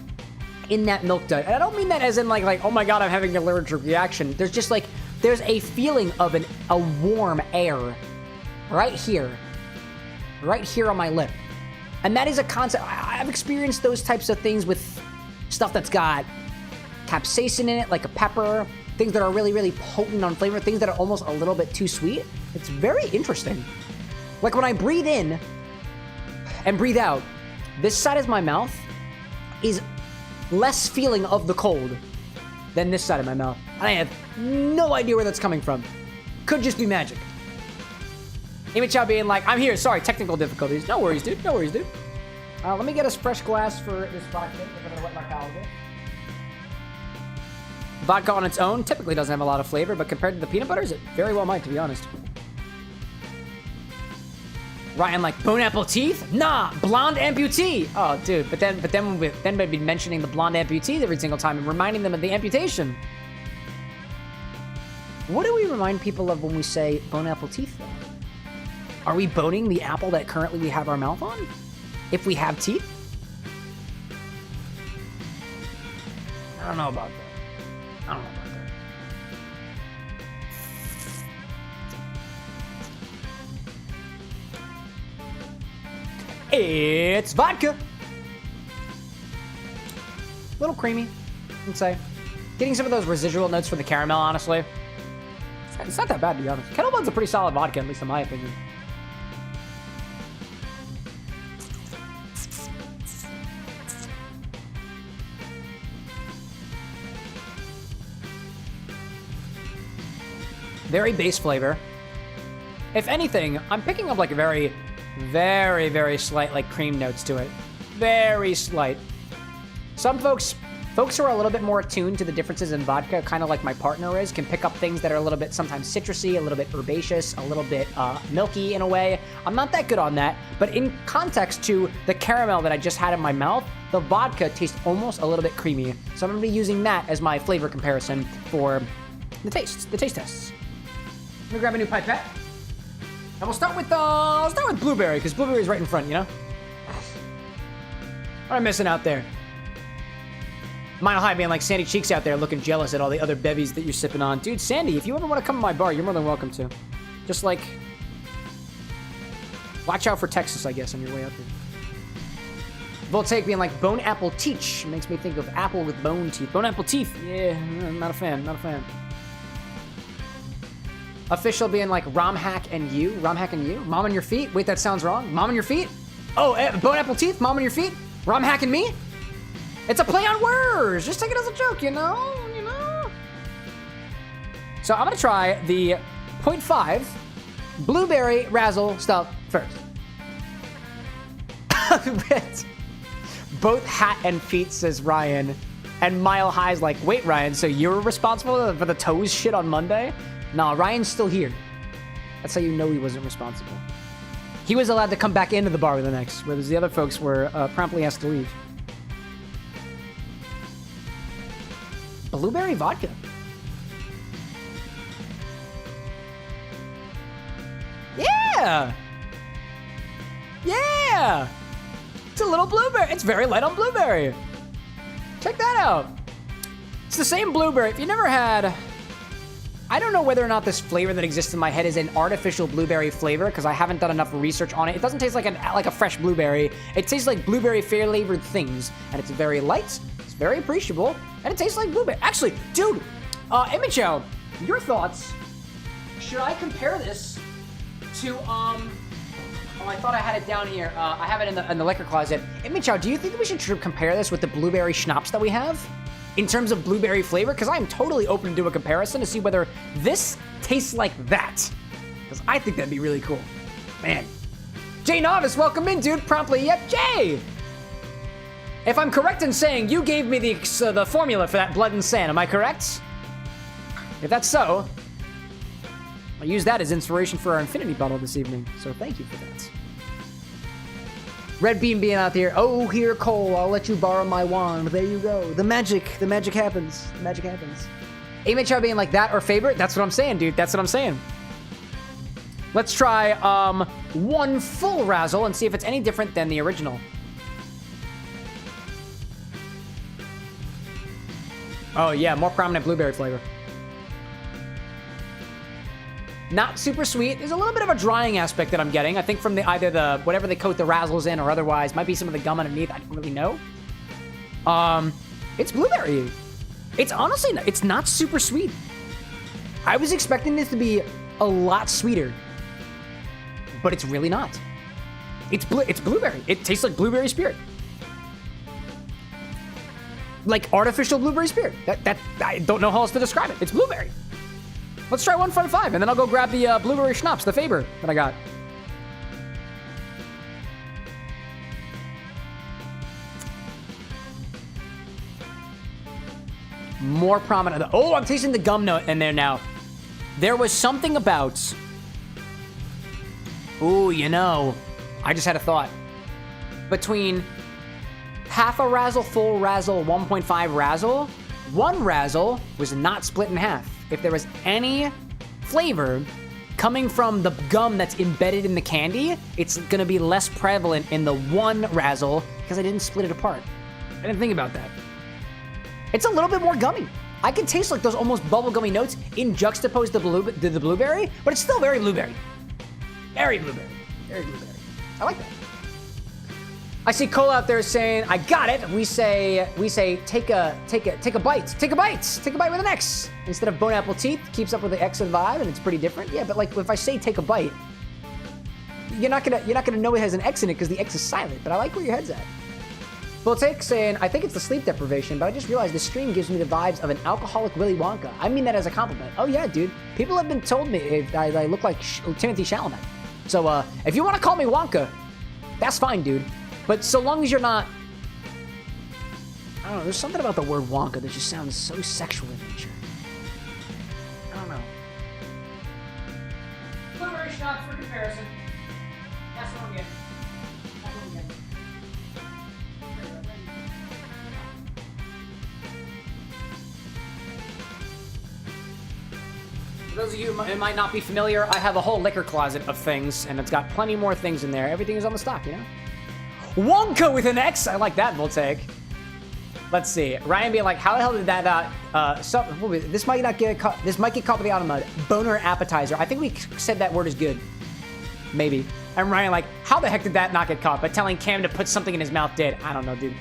in that Milk Dud. And I don't mean that as in like, oh my God, I'm having an allergic reaction. There's just like, there's a feeling of a warm air right here on my lip. And that is a concept. I've experienced those types of things with stuff that's got capsaicin in it, like a pepper, things that are really, really potent on flavor, things that are almost a little bit too sweet. It's very interesting. Like when I breathe in and breathe out, this side of my mouth is less feeling of the cold than this side of my mouth. And I have no idea where that's coming from. Could just be magic. Amy Chow being like, I'm here. Sorry, technical difficulties. No worries, dude. No worries, dude. Let me get us fresh glass for this vodka. If I'm gonna wet my palate with. Vodka on its own typically doesn't have a lot of flavor, but compared to the peanut butters, it very well might, to be honest. Ryan like, bone apple teeth? Nah, blonde amputee. Oh, dude, but then we'd be mentioning the blonde amputee every single time and reminding them of the amputation. What do we remind people of when we say bone apple teeth, though? Are we boning the apple that currently we have our mouth on? If we have teeth? I don't know about that. I don't know about that. It's vodka. A little creamy, I'd say. Getting some of those residual notes for the caramel, honestly. It's not that bad, to be honest. Kettle Blad's a pretty solid vodka, at least in my opinion. Very base flavor. If anything, I'm picking up like a very, very, very slight like cream notes to it. Very slight. Some folks who are a little bit more attuned to the differences in vodka, kind of like my partner is, can pick up things that are a little bit sometimes citrusy, a little bit herbaceous, a little bit milky in a way. I'm not that good on that, but in context to the caramel that I just had in my mouth, the vodka tastes almost a little bit creamy. So I'm gonna be using that as my flavor comparison for the taste tests. I'm gonna grab a new pipette. And we'll start with blueberry, because blueberry's right in front, you know? What am I missing out there? Mile High being like Sandy Cheeks out there looking jealous at all the other bevies that you're sipping on. Dude, Sandy, if you ever want to come to my bar, you're more than welcome to. Just like, watch out for Texas, I guess, on your way out there. Voltaic being like bone apple teach makes me think of apple with bone teeth. Bone apple teeth, yeah, not a fan, not a fan. Official being like Rom Hack and you. Mom on your feet? Wait, that sounds wrong. Mom on your feet? Oh, bone apple teeth? Mom on your feet? Rom Hack and me? It's a play on words. Just take it as a joke, you know? So I'm gonna try the 0.5 blueberry razzle stuff first. Both hat and feet, says Ryan. And Mile High's like, wait, Ryan, so you were responsible for the toes shit on Monday? Nah, Ryan's still here. That's how you know he wasn't responsible. He was allowed to come back into the bar with an X, whereas the other folks were promptly asked to leave. Blueberry vodka. Yeah! Yeah! It's a little blueberry. It's very light on blueberry. Check that out. It's the same blueberry. If you never had... I don't know whether or not this flavor that exists in my head is an artificial blueberry flavor because I haven't done enough research on it. It doesn't taste like a fresh blueberry. It tastes like blueberry flavored things, and it's very light. It's very appreciable, and it tastes like blueberry. Actually, dude, Imicho, your thoughts? Should I compare this to Oh, I thought I had it down here. I have it in the liquor closet. Imicho, do you think we should compare this with the blueberry schnapps that we have? In terms of blueberry flavor, because I'm totally open to do a comparison to see whether this tastes like that. Because I think that'd be really cool. Man. Jay Novice, welcome in, dude. Promptly, yep, Jay! If I'm correct in saying you gave me the formula for that Blood and Sand, am I correct? If that's so, I'll use that as inspiration for our infinity bottle this evening. So thank you for that. Red Beam being out there. Oh, here, Cole, I'll let you borrow my wand. There you go. The magic happens. The magic happens. AMHR being like that or favorite? That's what I'm saying, dude. That's what I'm saying. Let's try one full razzle and see if it's any different than the original. Oh, yeah, more prominent blueberry flavor. Not super sweet. There's a little bit of a drying aspect that I'm getting. I think from either the whatever they coat the razzles in or otherwise. Might be some of the gum underneath. I don't really know. It's blueberry. It's honestly, it's not super sweet. I was expecting this to be a lot sweeter, but it's really not. It's blueberry. It tastes like blueberry spirit. Like artificial blueberry spirit. That I don't know how else to describe it. It's blueberry. Let's try 1.5, and then I'll go grab the blueberry schnapps, the Faber that I got. more prominent. Oh, I'm tasting the gum note in there now. There was something about... Ooh, you know, I just had a thought. Between half a razzle, full razzle, 1.5 razzle, one razzle was not split in half. If there was any flavor coming from the gum that's embedded in the candy, it's gonna be less prevalent in the one razzle because I didn't split it apart. I didn't think about that. It's a little bit more gummy. I can taste like those almost bubblegummy notes in juxtaposed to the blueberry, but it's still very blueberry. Very blueberry. Very blueberry. I like that. I see Cole out there saying, I got it. We say take a bite. Take a bite. Take a bite with an X. Instead of bone apple teeth, keeps up with the X and vibe, and it's pretty different. Yeah, but like if I say take a bite, you're not gonna know it has an X in it because the X is silent, but I like where your head's at. Voltaic saying, I think it's the sleep deprivation, but I just realized this stream gives me the vibes of an alcoholic Willy Wonka. I mean that as a compliment. Oh yeah, dude. People have been told me I look like Timothy Chalamet. So if you want to call me Wonka, that's fine, dude. But so long as you're not... I don't know, there's something about the word Wonka that just sounds so sexual in nature. I don't know. Blueberry shots for comparison. That's what I'm getting. That's what I'm getting. For those of you who might not be familiar, I have a whole liquor closet of things, and it's got plenty more things in there. Everything is on the stock, you know? Wonka with an X. I like that, Voltaic. Let's see. Ryan being like, how the hell did that, this might get caught with the automud. Boner appetizer. I think we said that word is good. Maybe. And Ryan like, how the heck did that not get caught? But telling Cam to put something in his mouth did. I don't know, dude.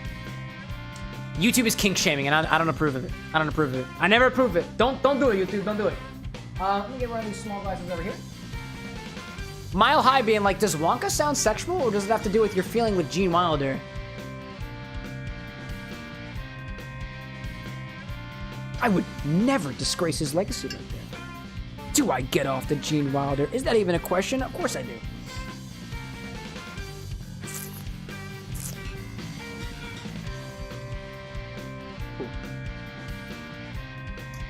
YouTube is kink shaming, and I don't approve of it. I don't approve of it. I never approve of it. Don't do it, YouTube. Don't do it. Let me get one of these small glasses over here. Mile High being like, does Wonka sound sexual, or does it have to do with your feeling with Gene Wilder? I would never disgrace his legacy like that. Do I get off the Gene Wilder? Is that even a question? Of course I do.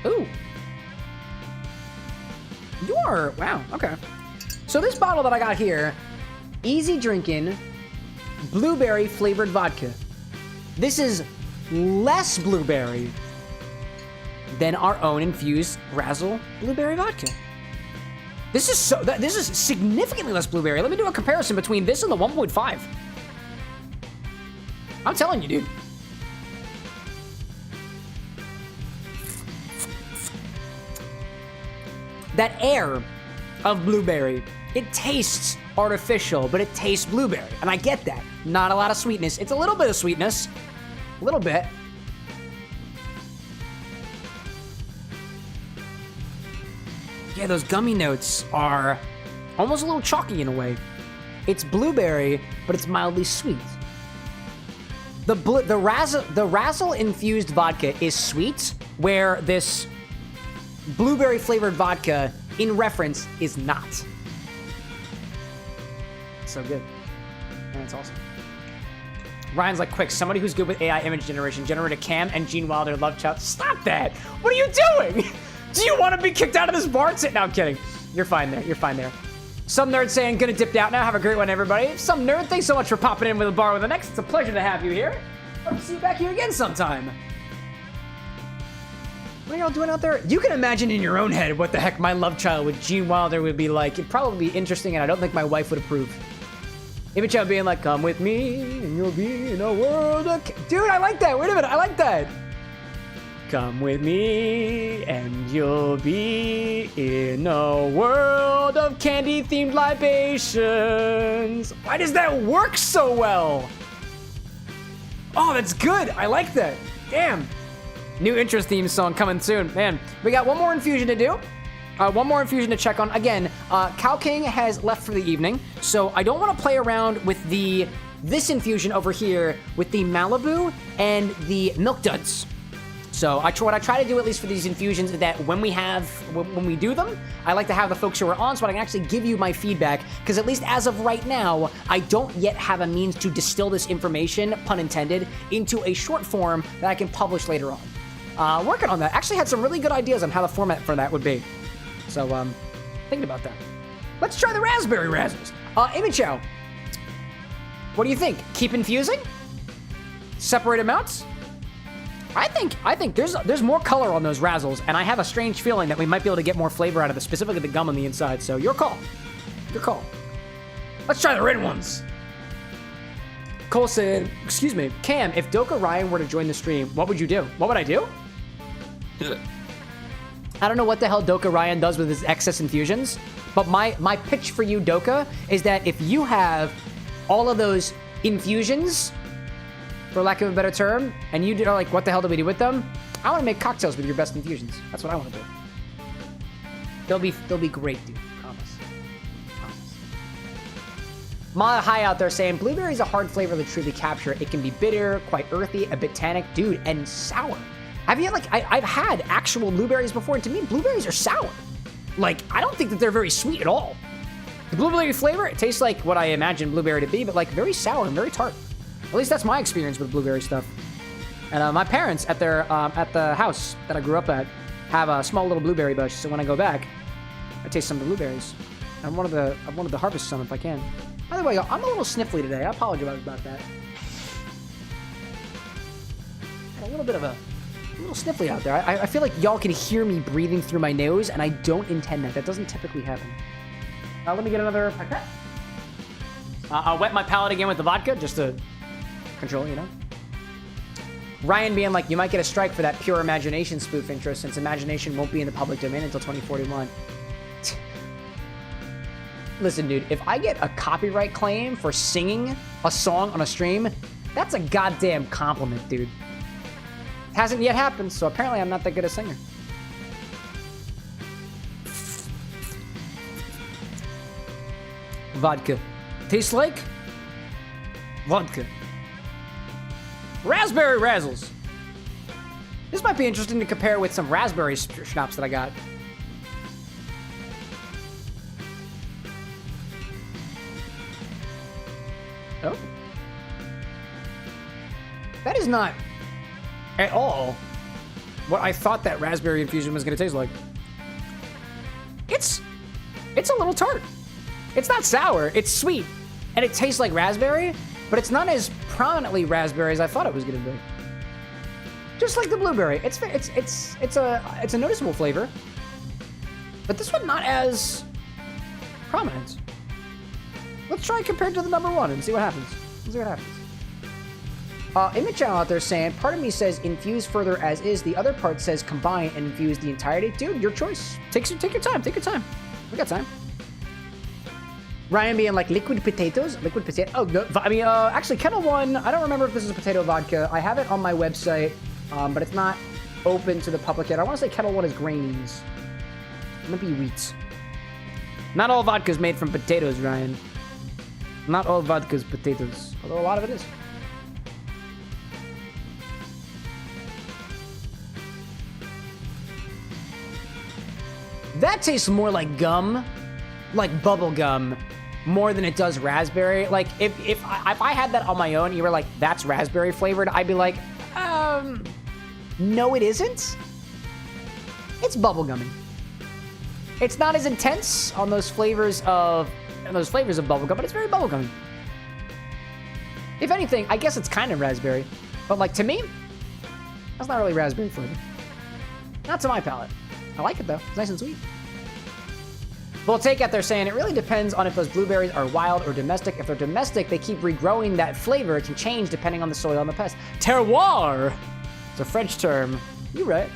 Ooh. Ooh. You are... Wow, okay. So this bottle that I got here, easy drinking, blueberry flavored vodka. This is less blueberry than our own infused Razzle blueberry vodka. This is significantly less blueberry. Let me do a comparison between this and the 1.5. I'm telling you, dude. That air of blueberry, it tastes artificial, but it tastes blueberry, and I get that. Not a lot of sweetness. It's a little bit of sweetness, a little bit. Yeah, those gummy notes are almost a little chalky in a way. It's blueberry, but it's mildly sweet. The Razzle infused vodka is sweet, where this blueberry flavored vodka in reference is not. So good. And it's awesome. Ryan's like, quick, somebody who's good with AI image generation, generate a Cam and Gene Wilder love child. Stop that! What are you doing? Do you want to be kicked out of this bar? No, I'm kidding. You're fine there. You're fine there. Some nerd saying, gonna dip out now. Have a great one, everybody. Some nerd, thanks so much for popping in with a bar with an X. It's a pleasure to have you here. Hope to see you back here again sometime. What are y'all doing out there? You can imagine in your own head what the heck my love child with Gene Wilder would be like. It'd probably be interesting, and I don't think my wife would approve. Image child being like, come with me, and you'll be in a world of... Dude, I like that. Wait a minute. I like that. Come with me, and you'll be in a world of candy-themed libations. Why does that work so well? Oh, that's good. I like that. Damn. New interest theme song coming soon. Man, we got one more infusion to do. One more infusion to check on. Again, Cow King has left for the evening, so I don't want to play around with this infusion over here with the Malibu and the Milk Duds. So what I try to do, at least for these infusions, is that when we do them, I like to have the folks who are on so I can actually give you my feedback, because at least as of right now, I don't yet have a means to distill this information, pun intended, into a short form that I can publish later on. Working on that. Actually had some really good ideas on how the format for that would be. So, thinking about that. Let's try the raspberry razzles. Amy Chow, what do you think? Keep infusing? Separate amounts? I think there's more color on those razzles, and I have a strange feeling that we might be able to get more flavor out of specifically the gum on the inside. So your call. Your call. Let's try the red ones. Cole said, excuse me, Cam, if Doka Ryan were to join the stream, what would you do? What would I do? I don't know what the hell Doka Ryan does with his excess infusions, but my pitch for you, Doka, is that if you have all of those infusions, for lack of a better term, and you are like, what the hell do we do with them? I want to make cocktails with your best infusions. That's what I want to do. They'll be great, dude. Promise. Ma High out there saying, blueberry is a hard flavor to truly capture. It can be bitter, quite earthy, a bit tannic, dude, and sour. Have you, like, I've had actual blueberries before, and to me, blueberries are sour. Like, I don't think that they're very sweet at all. The blueberry flavor, it tastes like what I imagine blueberry to be, but, like, very sour and very tart. At least that's my experience with blueberry stuff. And my parents at the house that I grew up at have a small little blueberry bush. So when I go back, I taste some of the blueberries. I wanted to harvest some if I can. By the way, I'm a little sniffly today. I apologize about that. Got a little sniffly out there. I feel like y'all can hear me breathing through my nose, and I don't intend that. That doesn't typically happen. Let me get another pipette. I'll wet my palate again with the vodka just to control, you know? Ryan being like, you might get a strike for that pure imagination spoof intro since imagination won't be in the public domain until 2041. Listen, dude, if I get a copyright claim for singing a song on a stream, that's a goddamn compliment, dude. Hasn't yet happened, so apparently I'm not that good a singer. Vodka. Tastes like? Vodka. Raspberry Razzles. This might be interesting to compare with some raspberry schnapps that I got. Oh. That is not at all what I thought that raspberry infusion was going to taste like. It's a little tart. It's not sour, it's sweet. And it tastes like raspberry, but it's not as prominently raspberry as I thought it was going to be. Just like the blueberry. It's a noticeable flavor. But this one not as prominent. Let's try compared to the number one and see what happens. Image channel out there saying, part of me says infuse further as is, the other part says combine and infuse the entirety. Dude, your choice. Take your time. We got time. Ryan being like liquid potatoes. Oh, no, I mean, actually, Kettle One. I don't remember if this is potato vodka. I have it on my website, but it's not open to the public yet. I want to say Kettle One is grains. It might be wheat. Not all vodka is made from potatoes, Ryan. Not all vodka is potatoes, although a lot of it is. That tastes more like gum, like bubble gum, more than it does raspberry. Like, if I had that on my own, you were like, that's raspberry flavored, I'd be like, no it isn't. It's bubblegummy. It's not as intense on those flavors of bubblegum, but it's very bubblegummy. If anything, I guess it's kind of raspberry. But like, to me, that's not really raspberry flavor. Not to my palate. I like it though, it's nice and sweet. Well, take out there saying it really depends on if those blueberries are wild or domestic. If they're domestic, they keep regrowing that flavor. It can change depending on the soil and the pest. Terroir! It's a French term. You're right.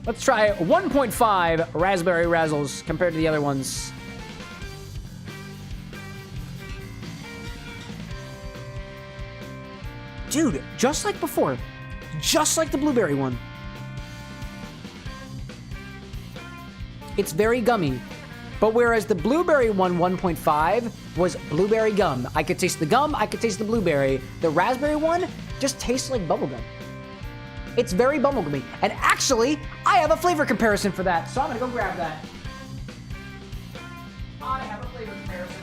Let's try 1.5 raspberry razzles compared to the other ones. Dude, just like before. Just like the blueberry one. It's very gummy. But whereas the blueberry one, 1.5, was blueberry gum. I could taste the gum, I could taste the blueberry. The raspberry one just tastes like bubblegum. It's very bubblegummy. And actually, I have a flavor comparison for that. So I'm gonna go grab that. I have a flavor comparison.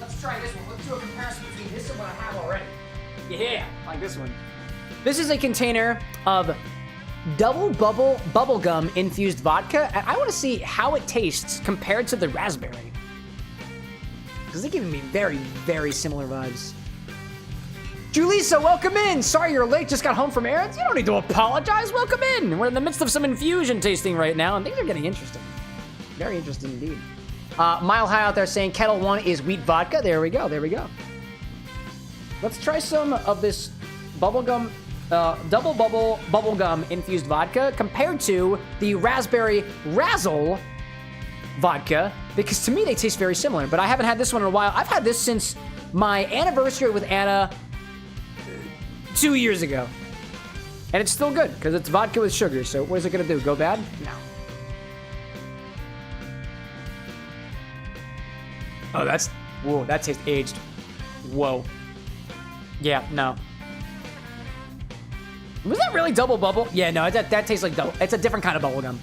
Let's Let's try this one. Let's do a comparison between this and what I have already. Yeah, I like this one. This is a container of double bubblegum infused vodka, and I want to see how it tastes compared to the raspberry. Because they're giving me very, very similar vibes. Julissa, welcome in. Sorry you're late, just got home from errands. You don't need to apologize, welcome in. We're in the midst of some infusion tasting right now, and things are getting interesting. Very interesting indeed. Mile High out there saying Kettle 1 is wheat vodka. There we go, there we go. Let's try some of this bubblegum, double bubblegum infused vodka compared to the raspberry razzle vodka, because to me they taste very similar, but I haven't had this one in a while. I've had this since my anniversary with Anna 2 years ago. And it's still good, because it's vodka with sugar, so what is it gonna do? Go bad? No. Oh, whoa, that tastes aged. Whoa. Yeah, no. Was that really double bubble? Yeah, no, that tastes like double. It's a different kind of bubble gum.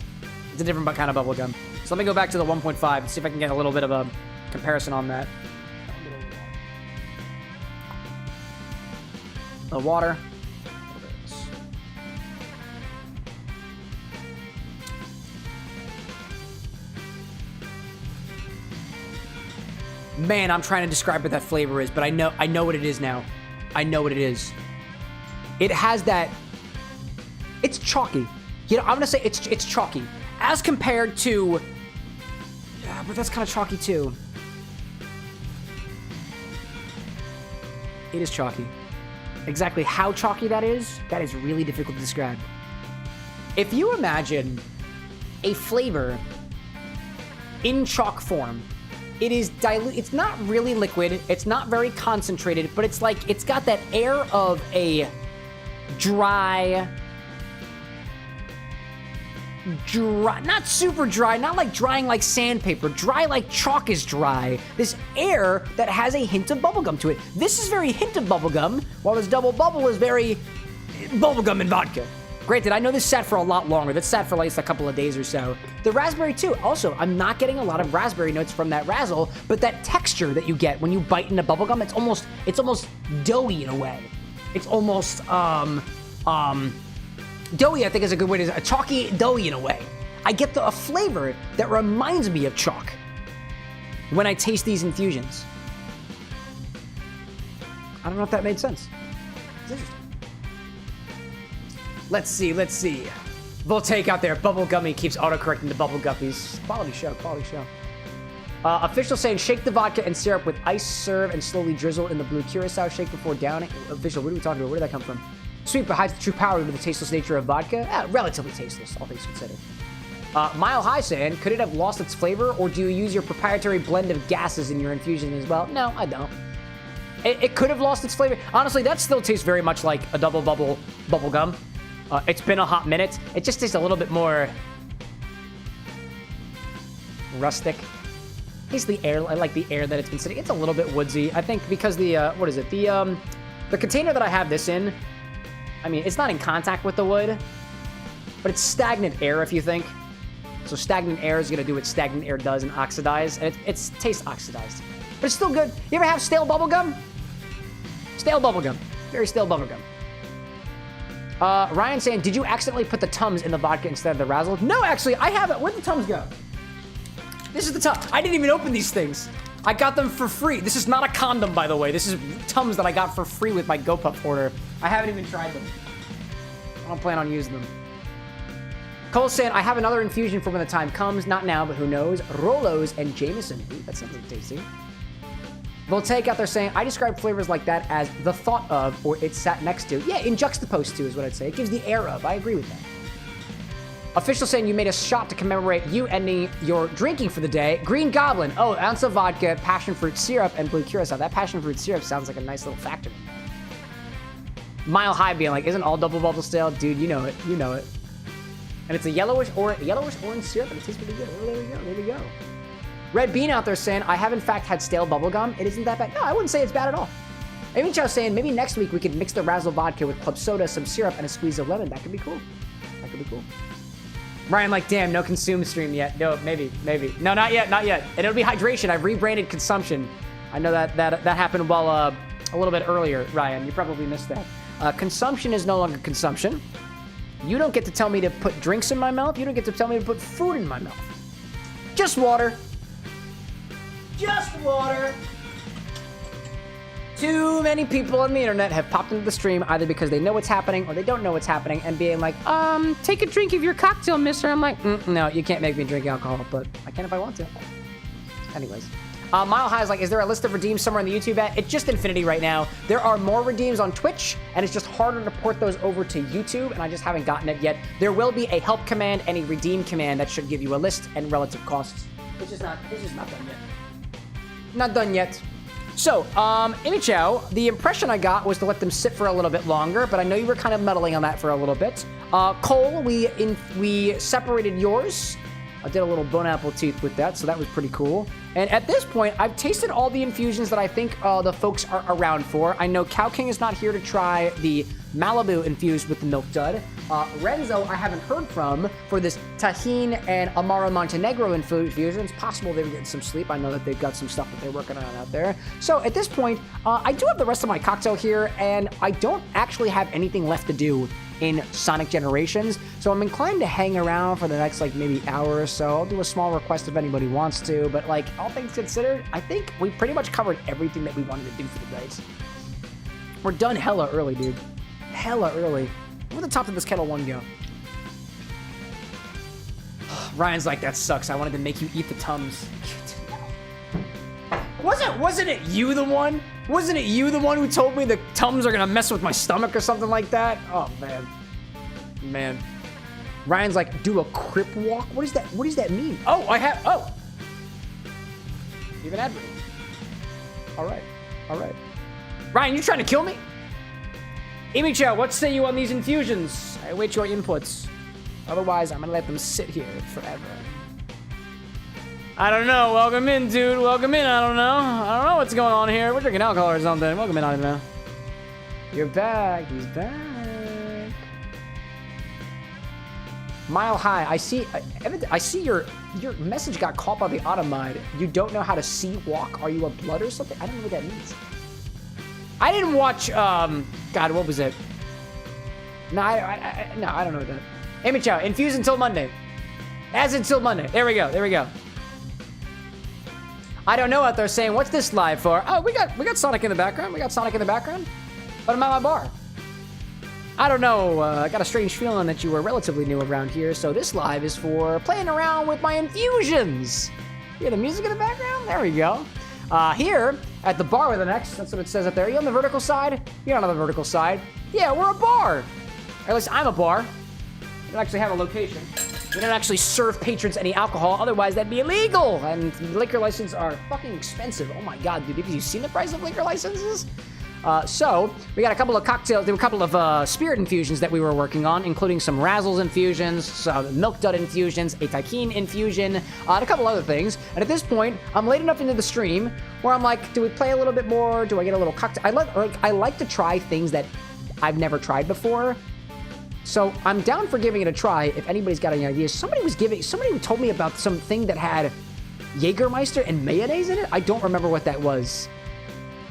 It's a different kind of bubble gum. So let me go back to the 1.5 and see if I can get a little bit of a comparison on that. The water. Man, I'm trying to describe what that flavor is, but I know what it is now. I know what it is. It has that. It's chalky. You know, I'm gonna say it's chalky as compared to. Yeah, but that's kind of chalky too. It is chalky. Exactly how chalky that is really difficult to describe. If you imagine a flavor in chalk form, it is dilute. It's not really liquid. It's not very concentrated, but it's like it's got that air of a dry, not super dry, not like drying like sandpaper, dry like chalk is dry. This air that has a hint of bubblegum to it. This is very hint of bubblegum, while this double bubble is very bubblegum and vodka. Granted, I know this sat for a lot longer. This sat for like a couple of days or so. The raspberry too. Also, I'm not getting a lot of raspberry notes from that razzle, but that texture that you get when you bite into bubblegum, it's almost doughy in a way. It's almost doughy, I think is a good way to, a chalky doughy in a way. I get a flavor that reminds me of chalk when I taste these infusions. I don't know if that made sense. It's interesting. Let's see. Voltaic out there, Bubble Gummy keeps autocorrecting the Bubble Guppies. Quality show. Official saying, shake the vodka and syrup with ice, serve, and slowly drizzle in the blue curacao shake before downing. Official, what are we talking about? Where did that come from? Sweet, but hides the true power of the tasteless nature of vodka. Relatively tasteless, all things considered. Mile High saying, could it have lost its flavor, or do you use your proprietary blend of gases in your infusion as well? No, I don't. It could have lost its flavor. Honestly, that still tastes very much like a double bubble gum. It's been a hot minute. It just tastes a little bit more rustic. Tastes the air. I like the air that it's been sitting. It's a little bit woodsy. I think because the what is it? The container that I have this in. I mean, it's not in contact with the wood, but it's stagnant air. If you think so, stagnant air is gonna do what stagnant air does and oxidize, and it tastes oxidized, but it's still good. You ever have stale bubble gum? Stale bubble gum. Very stale bubble gum. Ryan saying, did you accidentally put the Tums in the vodka instead of the Razzle? No, actually, I haven't. Where'd the Tums go? This is the Tums. I didn't even open these things. I got them for free. This is not a condom, by the way. This is Tums that I got for free with my GoPuff order. I haven't even tried them. I don't plan on using them. Cole's saying, I have another infusion for when the time comes. Not now, but who knows? Rolos and Jameson. Ooh, that sounds like tasty. Voltaic out there saying, I describe flavors like that as the thought of, or it's sat next to. Yeah, in juxtaposed to is what I'd say. It gives the air of. I agree with that. Official saying you made a shot to commemorate you ending your drinking for the day. Green Goblin. Oh, ounce of vodka, passion fruit syrup, and blue curacao. That passion fruit syrup sounds like a nice little factor. Mile High being like, isn't all double bubble stale? Dude, you know it. You know it. And it's a yellowish orange syrup, and it tastes pretty good. Oh, there we go. Red Bean out there saying, I have in fact had stale bubblegum. It isn't that bad. No, I wouldn't say it's bad at all. Amy Chow saying, maybe next week we could mix the Razzle vodka with club soda, some syrup, and a squeeze of lemon. That could be cool. Ryan like, damn, no consume stream yet. No, maybe. No, not yet. And it'll be hydration. I've rebranded consumption. I know that happened while a little bit earlier, Ryan. You probably missed that. Consumption is no longer consumption. You don't get to tell me to put drinks in my mouth. You don't get to tell me to put food in my mouth. Just water. Just water. Too many people on the internet have popped into the stream either because they know what's happening or they don't know what's happening and being like, take a drink of your cocktail, mister. I'm like, no, you can't make me drink alcohol, but I can if I want to. Anyways. Mile High is like, is there a list of redeems somewhere in the YouTube app? It's just Infinity right now. There are more redeems on Twitch, and it's just harder to port those over to YouTube, and I just haven't gotten it yet. There will be a help command and a redeem command that should give you a list and relative costs. It's just not done yet. Not done yet. So, Amy Chow, the impression I got was to let them sit for a little bit longer, but I know you were kind of meddling on that for a little bit. Cole, we separated yours. I did a little bone apple teeth with that, so that was pretty cool. And at this point, I've tasted all the infusions that I think the folks are around for. I know Cow King is not here to try the Malibu infused with the Milk Dud. Renzo, I haven't heard from for this Tajin and Amaro Montenegro infusion. It's possible they were getting some sleep. I know that they've got some stuff that they're working on out there. So at this point, I do have the rest of my cocktail here, and I don't actually have anything left to do in Sonic Generations, so I'm inclined to hang around for the next, like, maybe hour or so. I'll do a small request if anybody wants to, but, like, all things considered, I think we pretty much covered everything that we wanted to do for the night. We're done hella early, dude. Hella early. Where the top of this Kettle One go? Ryan's like, that sucks. I wanted to make you eat the Tums. Wasn't it you the one? Wasn't it you the one who told me the Tums are gonna mess with my stomach or something like that? Oh, man. Man. Ryan's like, do a crip walk? What does that mean? Oh! Even advertising. All right. Ryan, you trying to kill me? Amy-chan, what say you on these infusions? I await your inputs. Otherwise, I'm gonna let them sit here forever. I don't know. Welcome in, dude. Welcome in. I don't know what's going on here. We're drinking alcohol or something. Welcome in, I don't know. You're back. He's back. Mile High. I see your message got caught by the Automide. You don't know how to see walk. Are you a blood or something? I don't know what that means. I didn't watch, God, what was it? No, I don't know that. Amy Chow, infuse until Monday. As until Monday. There we go. I don't know what they're saying. What's this live for? Oh, we got Sonic in the background. But I'm at my bar. I don't know. I got a strange feeling that you were relatively new around here, so this live is for playing around with my infusions. You hear the music in the background? There we go. Here at the bar with an X, that's what it says up there. Are you on the vertical side? You're not on the vertical side. Yeah, we're a bar. Or at least I'm a bar. We don't actually have a location. We don't actually serve patrons any alcohol, otherwise that'd be illegal. And liquor licenses are fucking expensive. Oh my God, dude, have you seen the price of liquor licenses? So we got a couple of cocktails, there were a couple of spirit infusions that we were working on, including some Razzles infusions, some Milk Dud infusions, a Taikeen infusion, and a couple other things. And at this point, I'm late enough into the stream where I'm like, do we play a little bit more? Do I get a little cocktail? I like to try things that I've never tried before. So I'm down for giving it a try if anybody's got any ideas. Somebody told me about something that had Jägermeister and mayonnaise in it. I don't remember what that was.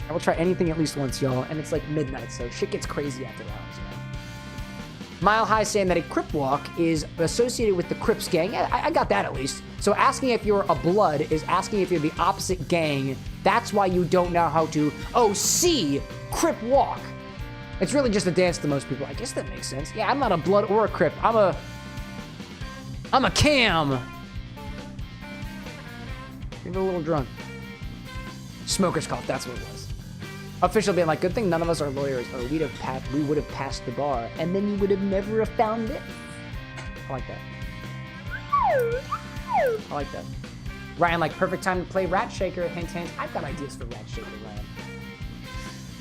I will try anything at least once, y'all. And it's like midnight, so shit gets crazy after hours, you know? Mile High saying that a Crip walk is associated with the Crips gang. Yeah, I got that at least. So asking if you're a blood is asking if you're the opposite gang. That's why you don't know how to, see Crip walk. It's really just a dance to most people. I guess that makes sense. Yeah, I'm not a blood or a Crip. I'm a Cam. You're a little drunk. Smoker's cough, that's what it was. Official being like, good thing none of us are lawyers, or we would have passed the bar, and then you would have never have found it. I like that. Ryan, like, perfect time to play Rat Shaker. Hint, hint. I've got ideas for Rat Shaker, Ryan.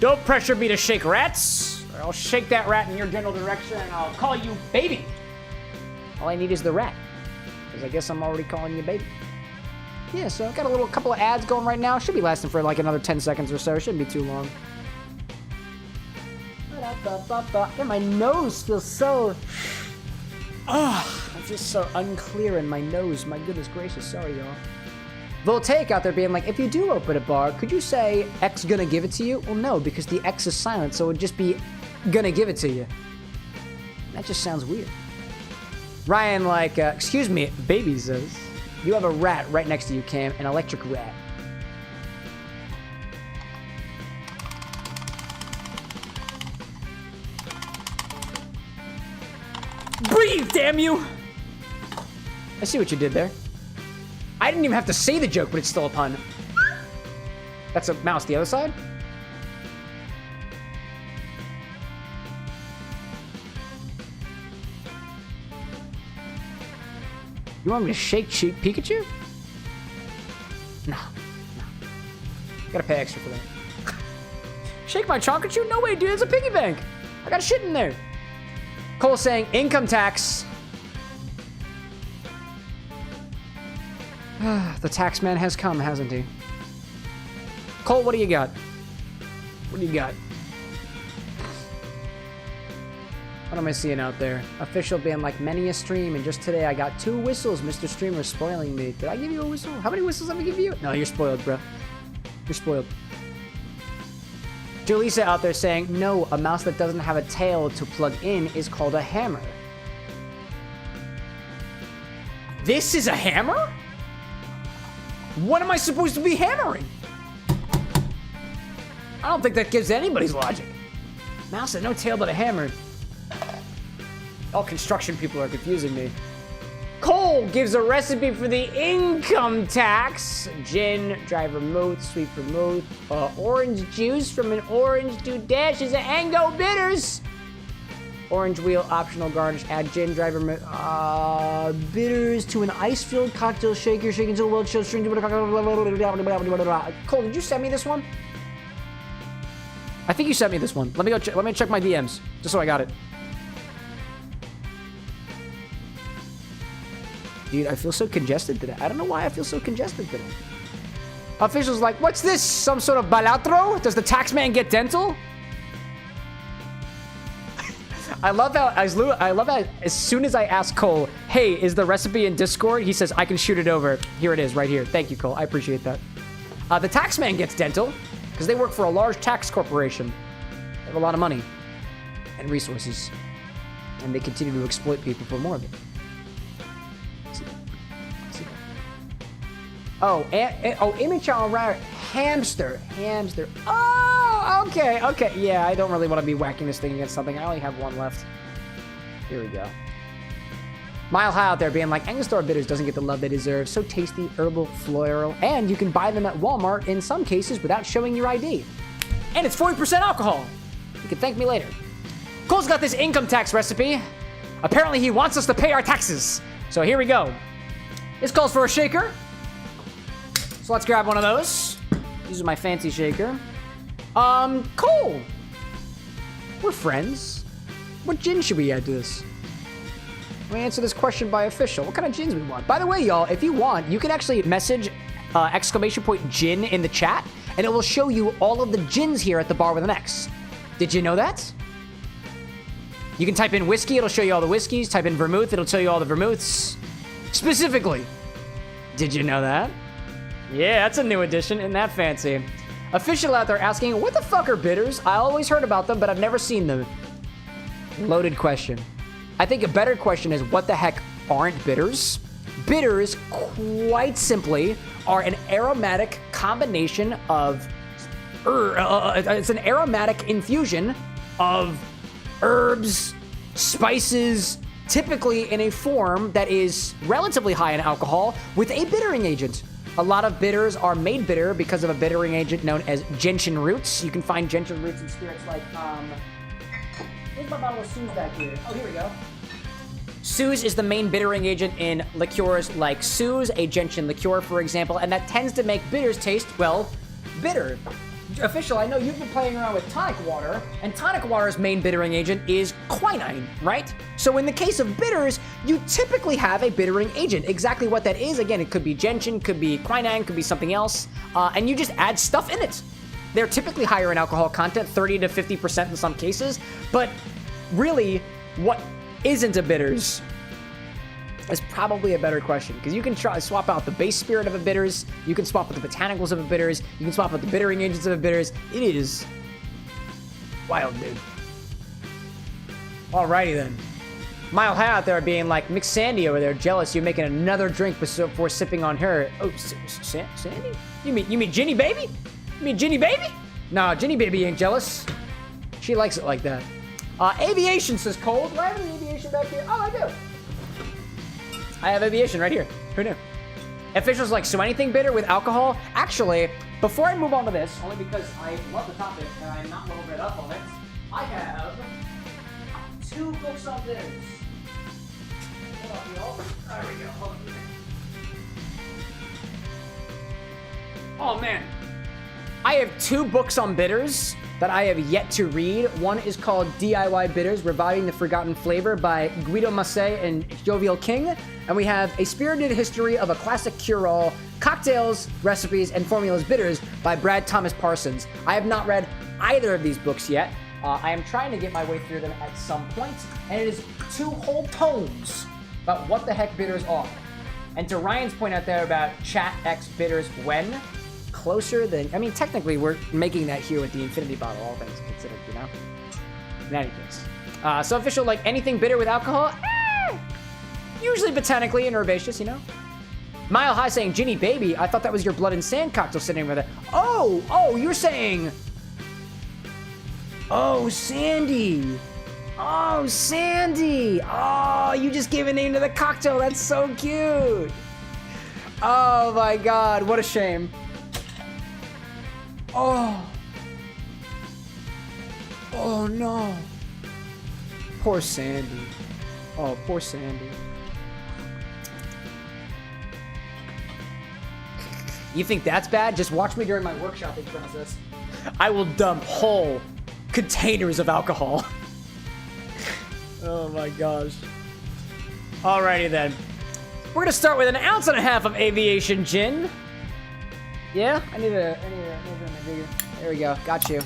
Don't pressure me to shake rats, or I'll shake that rat in your general direction, and I'll call you baby. All I need is the rat, because I guess I'm already calling you baby. Yeah, so I've got a couple of ads going right now. Should be lasting for like another 10 seconds or so. Shouldn't be too long. Yeah, my nose feels so... I feel so unclear in my nose. My goodness gracious. Sorry, y'all. Voltaic out there being like, if you do open a bar, could you say X gonna give it to you? Well, no, because the X is silent, so it would just be gonna give it to you. That just sounds weird. Ryan, like, excuse me, baby says, you have a rat right next to you, Cam, an electric rat. Breathe, damn you! I see what you did there. I didn't even have to say the joke, but it's still a pun. That's a mouse. The other side? You want me to shake Pikachu? No. Gotta pay extra for that. Shake my Chonkachu? No way, dude. It's a piggy bank. I got shit in there. Cole saying income tax. The tax man has come, hasn't he? Cole, what do you got? What do you got? What am I seeing out there? Official being like many a stream, and just today I got 2 whistles. Mr. Streamer spoiling me. Did I give you a whistle? How many whistles have I give you? No, you're spoiled, bro. You're spoiled. Julissa out there saying, no, a mouse that doesn't have a tail to plug in is called a hammer. This is a hammer? What am I supposed to be hammering? I don't think that gives anybody's logic. Mouse has no tail but a hammer. All construction people are confusing me. Cole gives a recipe for the income tax. Gin, dry vermouth, sweet vermouth, orange juice from an orange to dashes of Ango bitters. Orange wheel, optional garnish, add gin, dry vermouth, bitters to an ice-filled cocktail shaker, shake until well chilled, string. Cole, did you send me this one? I think you sent me this one. Let me go. Let me check my DMs, just so I got it. Dude, I feel so congested today. I don't know why I feel so congested today. Officials like, what's this? Some sort of balatro? Does the tax man get dental? I love how as soon as I ask Cole, hey, is the recipe in Discord? He says, I can shoot it over. Here it is, right here. Thank you, Cole. I appreciate that. The tax man gets dental because they work for a large tax corporation. They have a lot of money and resources, and they continue to exploit people for more of it. Oh, image on right. Hamster. Oh, okay. Yeah, I don't really want to be whacking this thing against something. I only have one left. Here we go. Mile High out there being like, Angostura Bitters doesn't get the love they deserve. So tasty, herbal, floral, and you can buy them at Walmart in some cases without showing your ID. And it's 40% alcohol. You can thank me later. Cole's got this income tax recipe. Apparently he wants us to pay our taxes. So here we go. This calls for a shaker. So let's grab one of those. Use my fancy shaker. Cole. We're friends. What gin should we add to this? Let me answer this question by official. What kind of gins we want? By the way, y'all, if you want, you can actually message !gin in the chat, and it will show you all of the gins here at the bar with an X. Did you know that? You can type in whiskey, it'll show you all the whiskeys. Type in vermouth, it'll tell you all the vermouths. Specifically. Did you know that? Yeah, that's a new addition. Isn't that fancy? Official out there asking, what the fuck are bitters? I always heard about them, but I've never seen them. Loaded question. I think a better question is, what the heck aren't bitters? Bitters, quite simply, are an aromatic combination of... it's an aromatic infusion of herbs, spices, typically in a form that is relatively high in alcohol with a bittering agent. A lot of bitters are made bitter because of a bittering agent known as gentian roots. You can find gentian roots in spirits like, where's my bottle of Suze back here? Oh, here we go. Suze is the main bittering agent in liqueurs like Suze, a gentian liqueur, for example, and that tends to make bitters taste, well, bitter. Official, I know you've been playing around with tonic water, and tonic water's main bittering agent is quinine, right? So in the case of bitters, you typically have a bittering agent. Exactly what that is, again, it could be gentian, could be quinine, could be something else, and you just add stuff in it. They're typically higher in alcohol content, 30 to 50% in some cases, but really, what isn't a bitters is probably a better question, because you can swap out the base spirit of a bitters, you can swap out the botanicals of a bitters, you can swap out the bittering agents of a bitters. It is wild, dude. Alrighty then. Mile High out there being like, Mick Sandy over there, jealous you're making another drink before sipping on her. Oh, Sandy? You mean Ginny Baby? You mean Ginny Baby? Nah, Ginny Baby ain't jealous. She likes it like that. Aviation says cold. Do I have an aviation back here? Oh, I do. I have aviation right here. Who knew? Officials like, so anything bitter with alcohol? Actually, before I move on to this, only because I love the topic and I'm not a little bit up on it, I have 2 books on bitters. Hold on, y'all. There we go. Hold on. Oh, man. I have 2 books on bitters that I have yet to read. One is called DIY Bitters, Reviving the Forgotten Flavor by Guido Massé and Jovial King. And we have A Spirited History of a Classic Cure-All, Cocktails, Recipes, and Formulas Bitters by Brad Thomas Parsons. I have not read either of these books yet. I am trying to get my way through them at some point. And it is 2 whole tomes about what the heck bitters are. And to Ryan's point out there about Chat X Bitters when, closer than, I mean, technically we're making that here with the Infinity Bottle, all things considered, you know? In any case. So official, like anything bitter with alcohol? Usually botanically and herbaceous, you know? Mile High saying, Ginny Baby, I thought that was your Blood and Sand cocktail sitting with it. Oh, you're saying, oh, Sandy. Oh, Sandy. Oh, you just gave a name to the cocktail. That's so cute. Oh my God, what a shame. Oh no. Poor Sandy. Oh, poor Sandy. You think that's bad? Just watch me during my workshopping process. I will dump whole containers of alcohol. Oh my gosh. Alrighty then. We're gonna start with 1.5 ounces of Aviation Gin. Yeah, I need a bigger. There we go. Got you.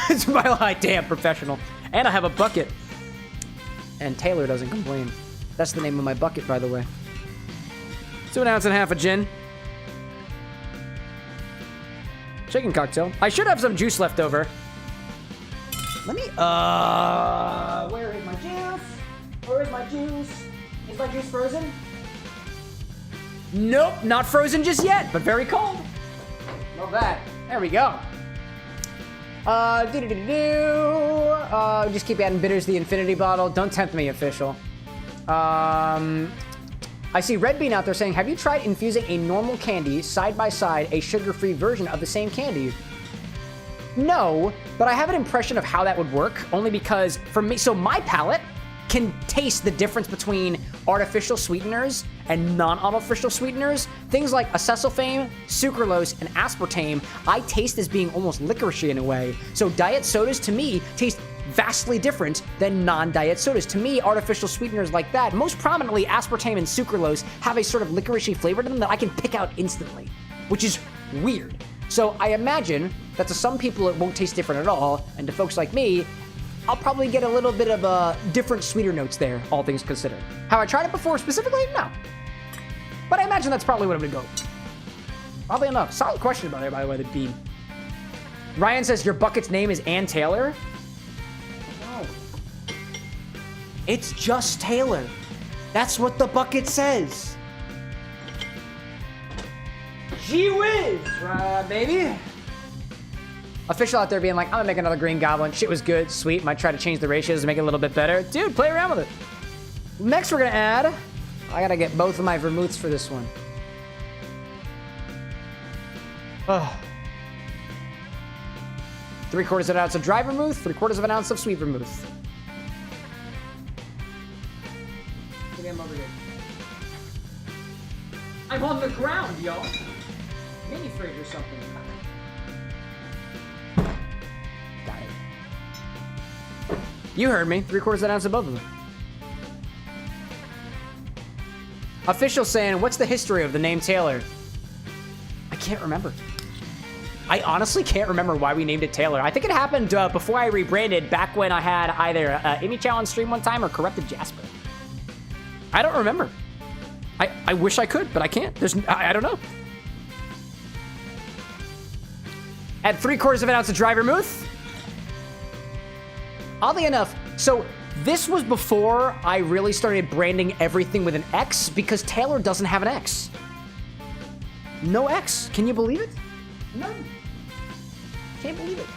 It's Mile High. Damn, professional. And I have a bucket. And Taylor doesn't complain. That's the name of my bucket, by the way. So 1.5 ounces of gin. Chicken cocktail. I should have some juice left over. Let me, where is my juice? Where is my juice? Is my juice frozen? Nope, not frozen just yet, but very cold. Love that. There we go. Just keep adding bitters to the Infinity Bottle. Don't tempt me, official. I see Red Bean out there saying, have you tried infusing a normal candy side by side a sugar-free version of the same candy? No, but I have an impression of how that would work, only because for me, so my palate can taste the difference between artificial sweeteners and non-artificial sweeteners. Things like acesulfame, sucralose, and aspartame, I taste as being almost licoricey in a way. So diet sodas to me taste vastly different than non-diet sodas. To me, artificial sweeteners like that, most prominently aspartame and sucralose, have a sort of licoricey flavor to them that I can pick out instantly, which is weird. So I imagine that to some people it won't taste different at all, and to folks like me, I'll probably get a little bit of different sweeter notes there, all things considered. Have I tried it before specifically? No. But I imagine that's probably what I'm gonna go. Oddly enough. Solid question about it, by the way, the bean. Ryan says your bucket's name is Ann Taylor. No. It's just Taylor. That's what the bucket says. Gee whiz, baby. Official out there being like, I'm gonna make another Green Goblin. Shit was good, sweet. Might try to change the ratios to make it a little bit better. Dude, play around with it. Next, we're gonna add. I gotta get both of my vermouths for this one. Oh. 3/4 of an ounce of dry vermouth, 3/4 of an ounce of sweet vermouth. Maybe I'm over here. I'm on the ground, y'all. Mini fridge or something. Got it. You heard me. 3/4 of an ounce of both of them. Official saying, what's the history of the name Taylor? I can't remember. I honestly can't remember why we named it Taylor. I think it happened before I rebranded, back when I had either Amy Chow on stream one time or Corrupted Jasper. I don't remember. I wish I could, but I can't. I don't know. At 3/4 of an ounce of dry vermouth. Oddly enough, so this was before I really started branding everything with an X because Taylor doesn't have an X. No X. Can you believe it? No. Can't believe it.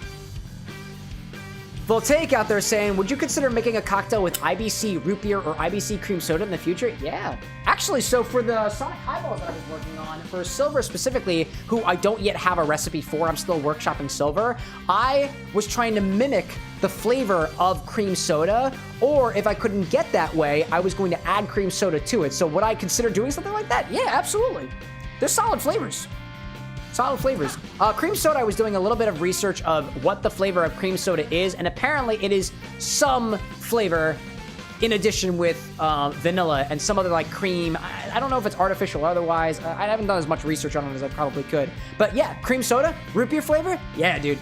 Voltaic out there saying, would you consider making a cocktail with IBC root beer or IBC cream soda in the future? Yeah. Actually, so for the Sonic Highballs that I was working on, for Silver specifically, who I don't yet have a recipe for, I'm still workshopping Silver, I was trying to mimic the flavor of cream soda, or if I couldn't get that way, I was going to add cream soda to it. So would I consider doing something like that? Yeah, absolutely. They're solid flavors. Solid flavors. Cream soda, I was doing a little bit of research of what the flavor of cream soda is, and apparently it is some flavor in addition with vanilla and some other like cream. I don't know if it's artificial or otherwise. I haven't done as much research on it as I probably could. But yeah, cream soda, root beer flavor? Yeah, dude.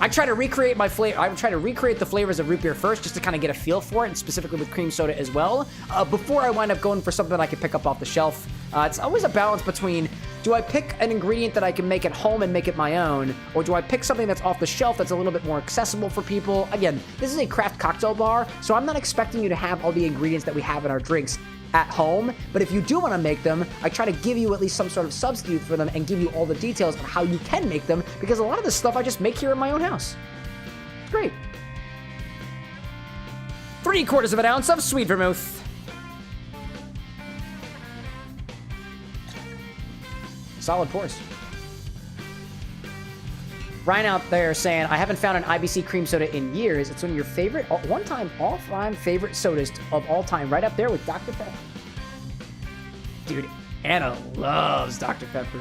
I try to recreate my flavor. I try to recreate the flavors of root beer first, just to kind of get a feel for it, and specifically with cream soda as well, before I wind up going for something that I can pick up off the shelf. It's always a balance between, do I pick an ingredient that I can make at home and make it my own, or do I pick something that's off the shelf that's a little bit more accessible for people? Again, this is a craft cocktail bar, so I'm not expecting you to have all the ingredients that we have in our drinks at home, but if you do want to make them, I try to give you at least some sort of substitute for them and give you all the details of how you can make them, because a lot of this stuff I just make here in my own house. It's great. 3/4 of an ounce of sweet vermouth. Solid pours. Ryan out there saying, I haven't found an IBC cream soda in years. It's one of your favorite, one-time, all-time favorite sodas of all time, right up there with Dr. Pepper. Dude, Anna loves Dr. Pepper.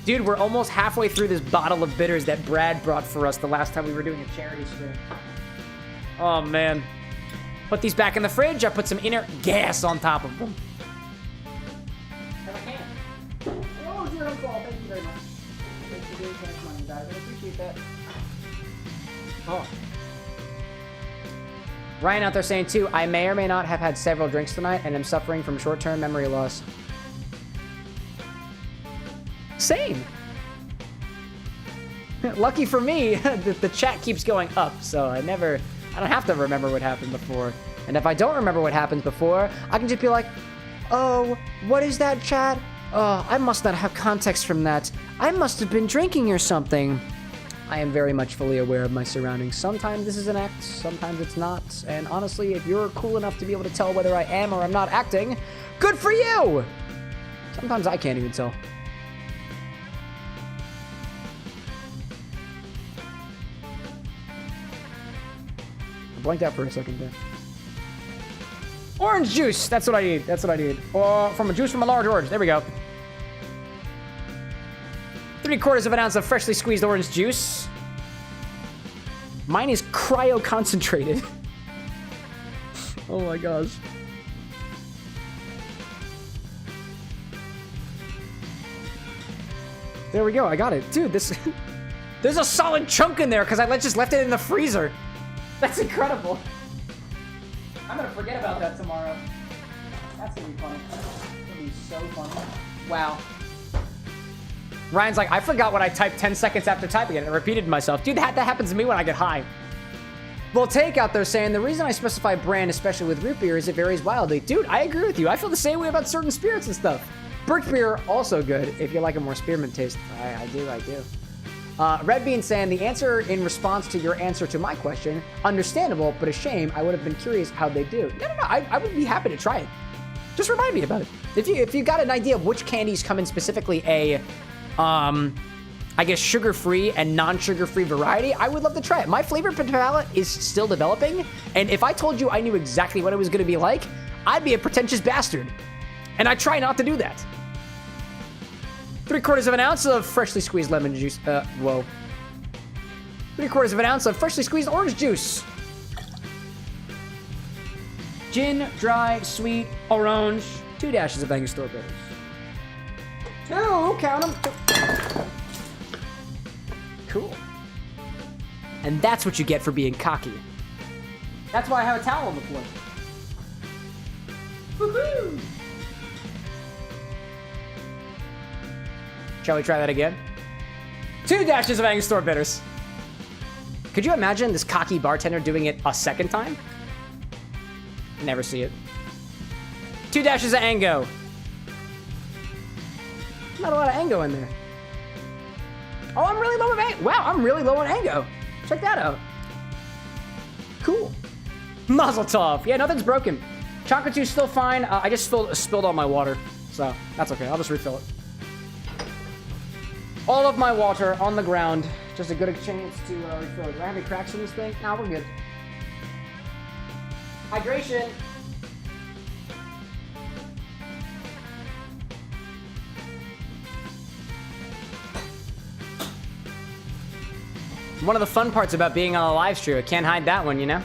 Dude, we're almost halfway through this bottle of bitters that Brad brought for us the last time we were doing a charity stream. Oh, man. Put these back in the fridge. I put some inert gas on top of them. Oh, dear uncle, thank you very much. Thanks for doing cash money, guys. I appreciate that. Oh. Ryan out there saying, too, I may or may not have had several drinks tonight and am suffering from short-term memory loss. Same. Lucky for me, the chat keeps going up, so I don't have to remember what happened before. And if I don't remember what happened before, I can just be like, oh, what is that, chat? Oh, I must not have context from that. I must have been drinking or something. I am very much fully aware of my surroundings. Sometimes this is an act, sometimes it's not. And honestly, if you're cool enough to be able to tell whether I am or I'm not acting, good for you! Sometimes I can't even tell. I blanked out for a second there. Orange juice! That's what I need. That's what I need. Or from a juice from a large orange. There we go. 3/4 of an ounce of freshly squeezed orange juice. Mine is cryo concentrated. Oh my gosh. There we go. I got it. Dude, this... There's a solid chunk in there because I just left it in the freezer. That's incredible. I'm gonna forget about that tomorrow. That's gonna be funny. It's gonna be so funny. Wow. Ryan's like, I forgot what I typed 10 seconds after typing it, and I repeated myself. Dude, that happens to me when I get high. Voltaic out there saying, the reason I specify brand, especially with root beer, is it varies wildly. Dude, I agree with you. I feel the same way about certain spirits and stuff. Birch beer, also good, if you like a more spearmint taste. I do. Red Bean saying, the answer in response to your answer to my question, understandable, but a shame. I would have been curious how they do. No. I would be happy to try it. Just remind me about it. If you got an idea of which candies come in specifically a, I guess sugar-free and non-sugar-free variety, I would love to try it. My flavor palette is still developing, and if I told you I knew exactly what it was going to be like, I'd be a pretentious bastard. And I try not to do that. 3/4 of an ounce of freshly squeezed lemon juice. 3/4 of an ounce of freshly squeezed orange juice. Gin, dry, sweet, orange. 2 dashes of Angostura bitters. 2, count them. 2. Cool. And that's what you get for being cocky. That's why I have a towel on the floor. Woohoo! Shall we try that again? 2 dashes of Angostura bitters. Could you imagine this cocky bartender doing it a second time? Never see it. 2 dashes of Ango. Not a lot of Ango in there. Oh, I'm really low on Ango. Wow, I'm really low on Ango. Check that out. Cool. Mazel tov. Yeah, nothing's broken. Chocolate juice still fine. I just spilled all my water, so that's okay. I'll just refill it. All of my water on the ground. Just a good chance to refill it. Do I have any cracks in this thing? No, we're good. Hydration. One of the fun parts about being on a live stream, I can't hide that one, you know?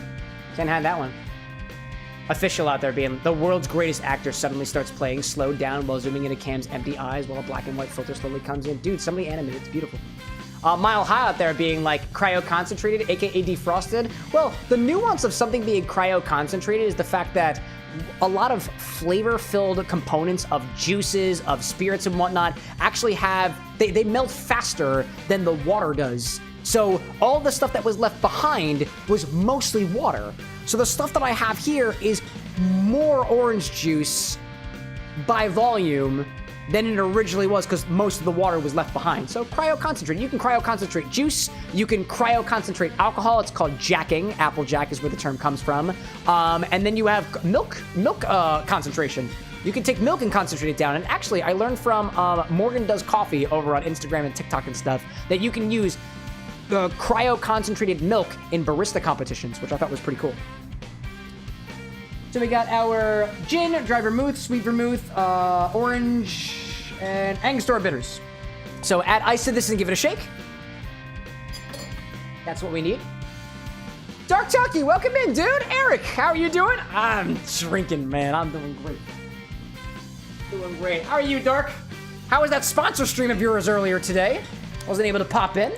Can't hide that one. Official out there being the world's greatest actor suddenly starts playing, slowed down while zooming into Cam's empty eyes while a black and white filter slowly comes in. Dude, somebody animated, it's beautiful. Mile High out there being like cryo-concentrated, aka defrosted. Well, the nuance of something being cryo-concentrated is the fact that a lot of flavor-filled components of juices, of spirits and whatnot actually have, they melt faster than the water does. So all the stuff that was left behind was mostly water. So the stuff that I have here is more orange juice by volume than it originally was because most of the water was left behind. So cryo-concentrate. You can cryo-concentrate juice. You can cryo-concentrate alcohol. It's called jacking. Applejack is where the term comes from. And then you have milk concentration. You can take milk and concentrate it down. And actually, I learned from Morgan Does Coffee over on Instagram and TikTok and stuff that you can use the cryo-concentrated milk in barista competitions, which I thought was pretty cool. So we got our gin, dry vermouth, sweet vermouth, orange, and Angostura bitters. So add ice to this and give it a shake. That's what we need. Dark Tucky, welcome in, dude. Eric, how are you doing? I'm drinking, man. I'm doing great. Doing great. How are you, Dark? How was that sponsor stream of yours earlier today? Wasn't able to pop in.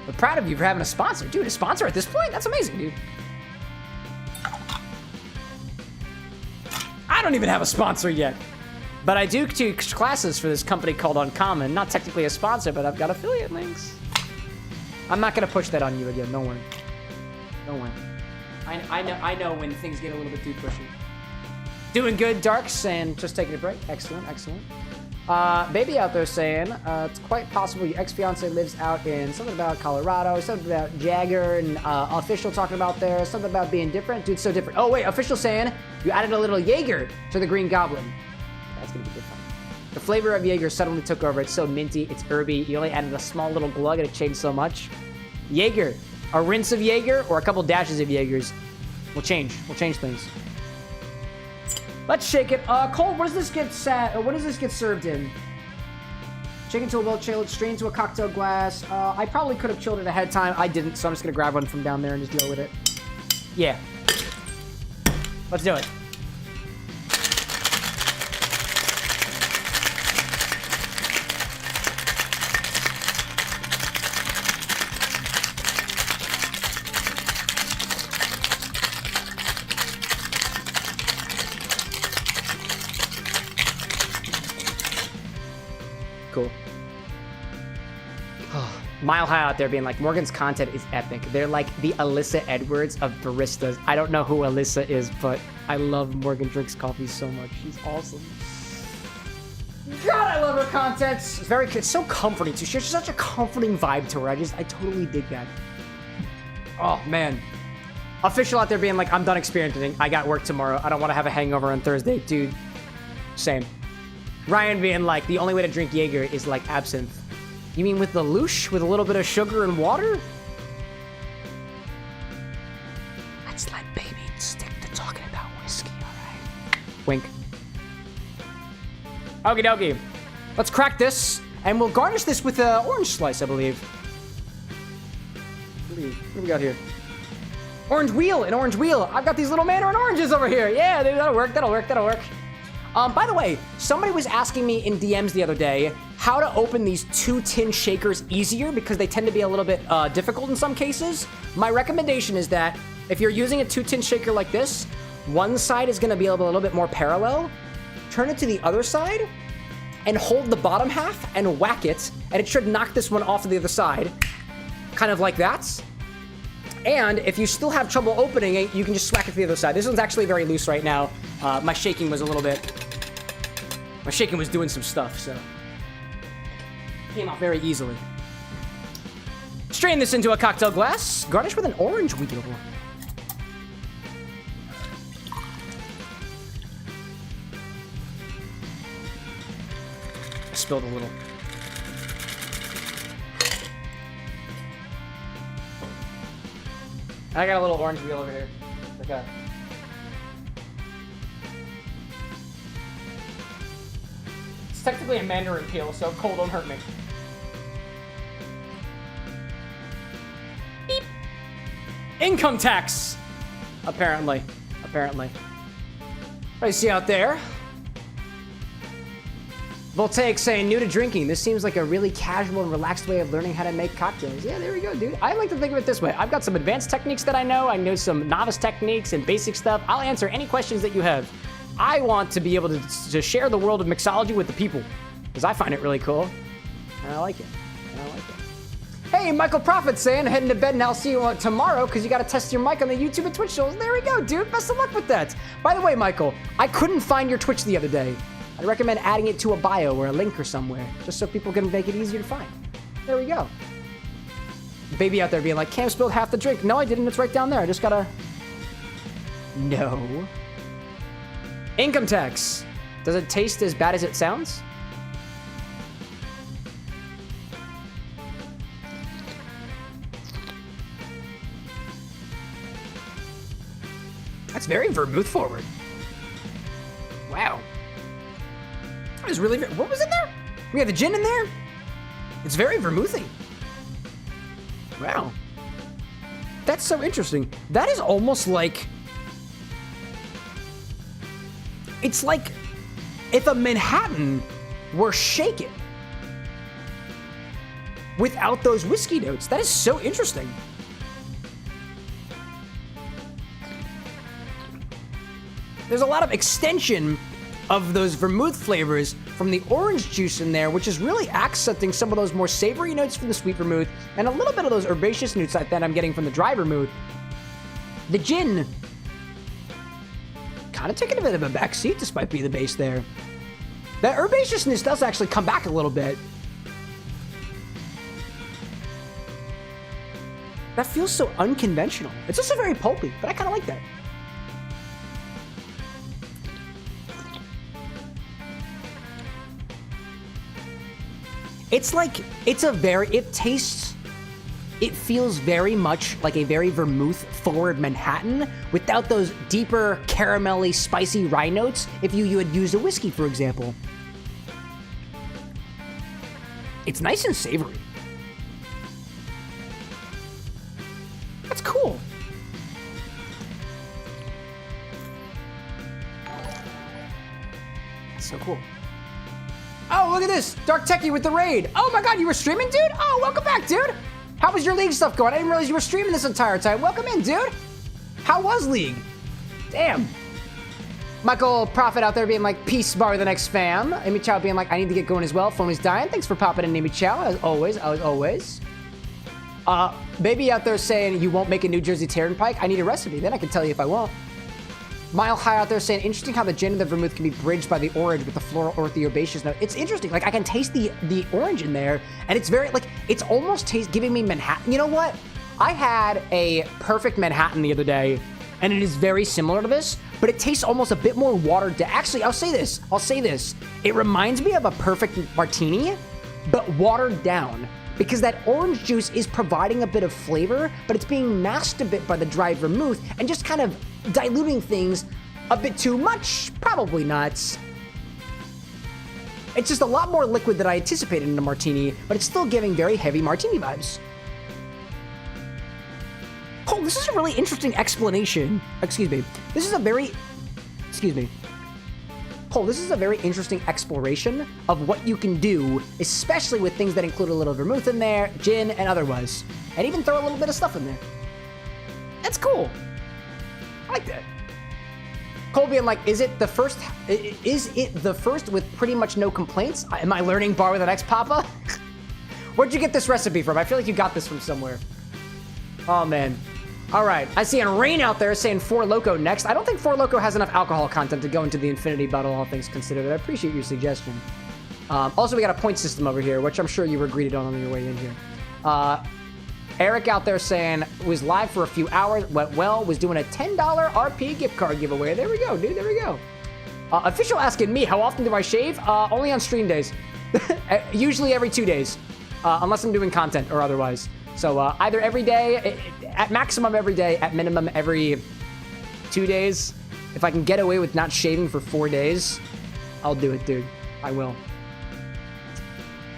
But proud of you for having a sponsor. Dude, a sponsor at this point? That's amazing, dude. I don't even have a sponsor yet. But I do teach classes for this company called Uncommon. Not technically a sponsor, but I've got affiliate links. I'm not going to push that on you again. Don't worry. Don't worry. I know when things get a little bit too pushy. Doing good, Darks, and just taking a break. Excellent, excellent. Baby out there saying, it's quite possible your ex-fiance lives out in something about Colorado, something about Jagger, and Official talking about there, something about being different. Dude, so different. Oh, wait, Official saying you added a little Jaeger to the Green Goblin. That's gonna be good fun. The flavor of Jaeger suddenly took over. It's so minty, it's herby. You only added a small little glug and it changed so much. Jaeger, a rinse of Jaeger or a couple dashes of Jaegers will change. We'll change things. Let's shake it. Cole, what does this get served in? Shake it until well chilled, strain to a cocktail glass. I probably could have chilled it ahead of time. I didn't, so I'm just gonna grab one from down there and just deal with it. Yeah. Let's do it. Cool. Mile High out there being like, Morgan's content is epic. They're like the Alyssa Edwards of baristas. I don't know who Alyssa is, but I love Morgan Drinks Coffee so much. She's awesome. God, I love her content. It's so comforting too. She has such a comforting vibe to her. I totally dig that. Oh, man. Official out there being like, I'm done experimenting. I got work tomorrow. I don't want to have a hangover on Thursday. Dude, same. Ryan being like, the only way to drink Jaeger is like absinthe. You mean with the loosh? With a little bit of sugar and water? Let's let baby stick to talking about whiskey, alright? Wink. Okie dokie. Let's crack this, and we'll garnish this with an orange slice, I believe. What do we got here? Orange wheel, an orange wheel. I've got these little mandarin oranges over here. Yeah, that'll work, that'll work, that'll work. By the way, somebody was asking me in DMs the other day how to open these 2-tin shakers easier because they tend to be a little bit difficult in some cases. My recommendation is that If you're using a 2-tin shaker like this, one side is gonna be a little bit more parallel. Turn it to the other side and hold the bottom half and whack it, and it should knock this one off of the other side. Kind of like that. And if you still have trouble opening it, you can just whack it to the other side. This one's actually very loose right now. My shaking was doing some stuff, so. Came out very easily. Strain this into a cocktail glass. Garnish with an orange wheel. I spilled a little. I got a little orange wheel over here. Okay. It's technically a mandarin peel, so cold don't hurt me. Beep. Income tax! Apparently. What do you see out there? Voltaic saying, new to drinking. This seems like a really casual and relaxed way of learning how to make cocktails. Yeah, there we go, dude. I like to think of it this way. I've got some advanced techniques that I know some novice techniques and basic stuff. I'll answer any questions that you have. I want to be able to share the world of mixology with the people, because I find it really cool, and I like it. Hey, Michael Prophet saying, heading to bed and I'll see you tomorrow because you got to test your mic on the YouTube and Twitch shows. There we go, dude. Best of luck with that. By the way, Michael, I couldn't find your Twitch the other day. I'd recommend adding it to a bio or a link or somewhere, just so people can make it easier to find. There we go. Baby out there being like, Cam spilled half the drink. No, I didn't. It's right down there. I just gotta... No. Income tax. Does it taste as bad as it sounds? That's very vermouth forward. Wow. That was really... What was in there? We have the gin in there? It's very vermouthy. Wow. That's so interesting. That is almost like... It's like if a Manhattan were shaken without those whiskey notes. That is so interesting. There's a lot of extension of those vermouth flavors from the orange juice in there, which is really accenting some of those more savory notes from the sweet vermouth and a little bit of those herbaceous notes that I'm getting from the dry vermouth. The gin kind of taking a bit of a back seat despite being the base there. That herbaceousness does actually come back a little bit. That feels so unconventional. It's also very pulpy, but I kind of like that. It's like, it feels very much like a very vermouth forward Manhattan without those deeper caramelly spicy rye notes if you had used a whiskey, for example. It's nice and savory. That's cool. That's so cool. Oh, look at this. Dark Techie with the raid. Oh my god, you were streaming, dude? Oh, welcome back, dude. How was your League stuff going? I didn't realize you were streaming this entire time. Welcome in, dude. How was League? Damn. Michael Prophet out there being like, peace, bar the next fam. Amy Chow being like, I need to get going as well. Phone is dying. Thanks for popping in, Amy Chow, as always. Baby out there saying, you won't make a New Jersey Turnpike? I need a recipe. Then I can tell you if I won't. Mile High out there saying, interesting how the gin and the vermouth can be bridged by the orange with the floral or the herbaceous note. It's interesting. Like, I can taste the orange in there, and it's very, like, it's almost giving me Manhattan. You know what? I had a perfect Manhattan the other day, and it is very similar to this, but it tastes almost a bit more watered down. Actually, I'll say this. It reminds me of a perfect martini, but watered down. Because that orange juice is providing a bit of flavor, but it's being masked a bit by the dry vermouth and just kind of diluting things a bit too much. Probably not. It's just a lot more liquid than I anticipated in a martini, but it's still giving very heavy martini vibes. Oh, this is a really interesting explanation. Excuse me. This is a very interesting exploration of what you can do, especially with things that include a little vermouth in there, gin, and otherwise. And even throw a little bit of stuff in there. That's cool. like that. Cole being like, is it the first with pretty much no complaints? Am I learning bar with an X, Papa? Where'd you get this recipe from? I feel like you got this from somewhere. Oh, man. All right. I see a Rain out there saying Four Loko next. I don't think Four Loko has enough alcohol content to go into the infinity bottle, all things considered. I appreciate your suggestion. Also, we got a point system over here, which I'm sure you were greeted on your way in here. Eric out there saying, was live for a few hours, went well, was doing a $10 RP gift card giveaway. There we go, dude. There we go. Official asking me, how often do I shave? Only on stream days. Usually every 2 days. Unless I'm doing content or otherwise. So either every day, at maximum every day, at minimum every 2 days. If I can get away with not shaving for 4 days, I'll do it, dude. I will.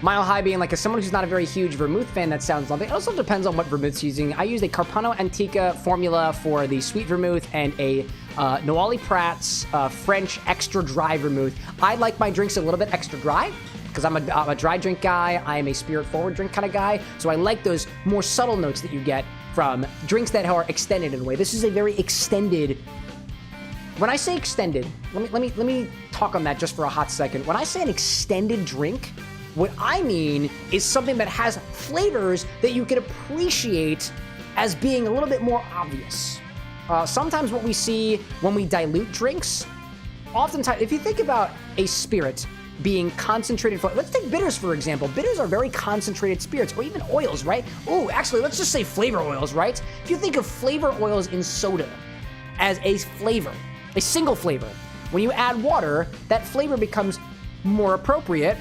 Mile High being like, as someone who's not a very huge vermouth fan, that sounds lovely. It also depends on what vermouth's using. I use a Carpano Antica formula for the sweet vermouth and a Noilly Prat's French extra dry vermouth. I like my drinks a little bit extra dry because I'm a dry drink guy. I am a spirit forward drink kind of guy. So I like those more subtle notes that you get from drinks that are extended in a way. This is a very extended. When I say extended, let me talk on that just for a hot second. When I say an extended drink, what I mean is something that has flavors that you can appreciate as being a little bit more obvious. Sometimes what we see when we dilute drinks, oftentimes, if you think about a spirit being concentrated, let's take bitters, for example. Bitters are very concentrated spirits, or even oils, right? Oh, actually, let's just say flavor oils, right? If you think of flavor oils in soda as a flavor, a single flavor, when you add water, that flavor becomes more appropriate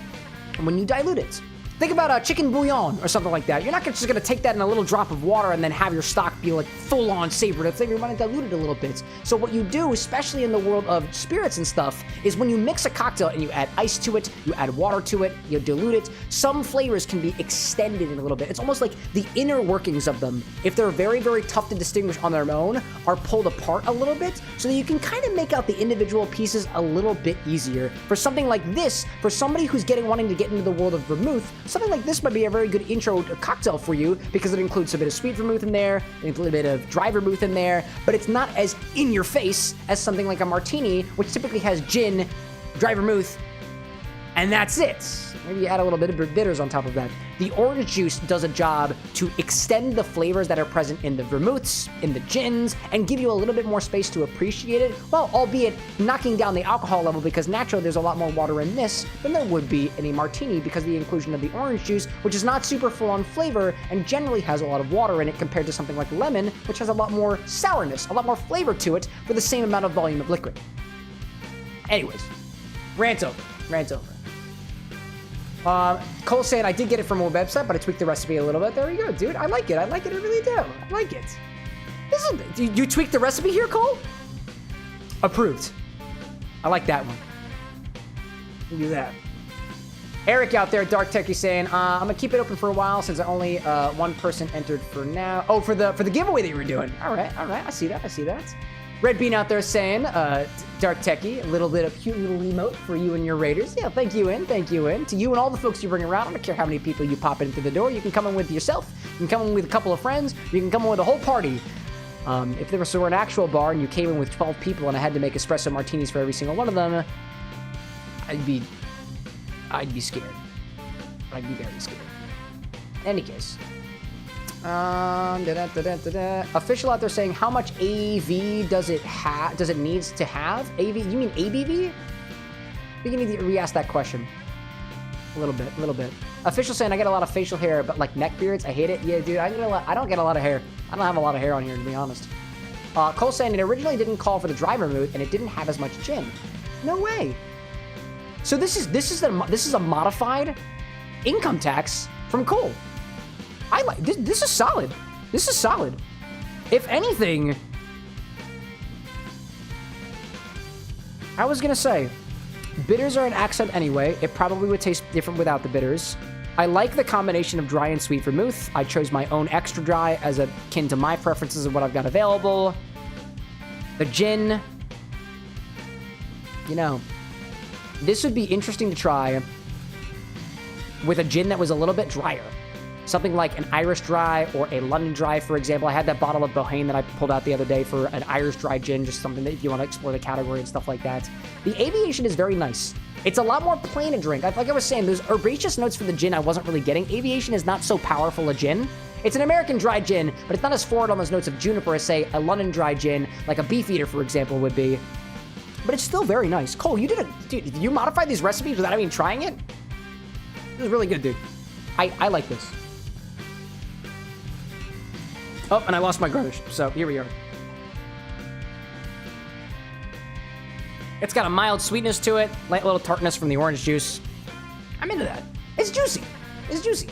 when you dilute it. Think about a chicken bouillon or something like that. You're not just going to take that in a little drop of water and then have your stock be like full-on savory. You're going to dilute it a little bit. So what you do, especially in the world of spirits and stuff, is when you mix a cocktail and you add ice to it, you add water to it, you dilute it, some flavors can be extended in a little bit. It's almost like the inner workings of them, if they're very, very tough to distinguish on their own, are pulled apart a little bit so that you can kind of make out the individual pieces a little bit easier. For something like this, for somebody who's wanting to get into the world of vermouth, something like this might be a very good intro cocktail for you because it includes a bit of sweet vermouth in there, a little bit of dry vermouth in there, but it's not as in your face as something like a martini, which typically has gin, dry vermouth, and that's it. Maybe you add a little bit of bitters on top of that. The orange juice does a job to extend the flavors that are present in the vermouths, in the gins, and give you a little bit more space to appreciate it, while albeit knocking down the alcohol level because naturally there's a lot more water in this than there would be in a martini because of the inclusion of the orange juice, which is not super full on flavor and generally has a lot of water in it compared to something like lemon, which has a lot more sourness, a lot more flavor to it for the same amount of volume of liquid. Anyways, rant over. Cole saying, I did get it from a website, but I tweaked the recipe a little bit. There we go, dude. I like it. I really do. I like it. You tweaked the recipe here, Cole? Approved. I like that one. Do that. Eric out there, Dark Techie saying, I'm gonna keep it open for a while since only one person entered for now. Oh, for the giveaway that you were doing. All right. I see that. Red Bean out there saying, Dark Techie, a little bit of cute little emote for you and your Raiders. Yeah, thank you in. To you and all the folks you bring around. I don't care how many people you pop into the door. You can come in with yourself. You can come in with a couple of friends. You can come in with a whole party. If there were an actual bar and you came in with 12 people and I had to make espresso martinis for every single one of them, I'd be scared. I'd be very scared. In any case. Official out there saying, how much AV does it needs to have? AV? You mean ABV? I think you need to re-ask that question. A little bit. Official saying, I get a lot of facial hair, but like neck beards, I hate it. Yeah, dude, I don't get a lot of hair. I don't have a lot of hair on here, to be honest. Cole saying, it originally didn't call for the dry vermouth, and it didn't have as much gin. No way. So this is a modified income tax from Cole. I like this. This is solid. If anything, I was gonna say, bitters are an accent anyway. It probably would taste different without the bitters. I like the combination of dry and sweet vermouth. I chose my own extra dry as akin to my preferences of what I've got available. The gin, this would be interesting to try with a gin that was a little bit drier. something like an Irish Dry or a London Dry, for example. I had that bottle of Bohane that I pulled out the other day for an Irish Dry gin, just something that if you want to explore the category and stuff like that. The Aviation is very nice. It's a lot more plain to drink. Like I was saying, those herbaceous notes for the gin I wasn't really getting. Aviation is not so powerful a gin. It's an American dry gin, but it's not as forward on those notes of juniper as, say, a London Dry gin, like a Beefeater, for example, would be. But it's still very nice. Cole, dude, did you modify these recipes without even trying it? This is really good, dude. I like this. Oh, and I lost my Garnish, so here we are. It's got a mild sweetness to it, light little tartness from the orange juice. I'm into that. It's juicy. It's juicy.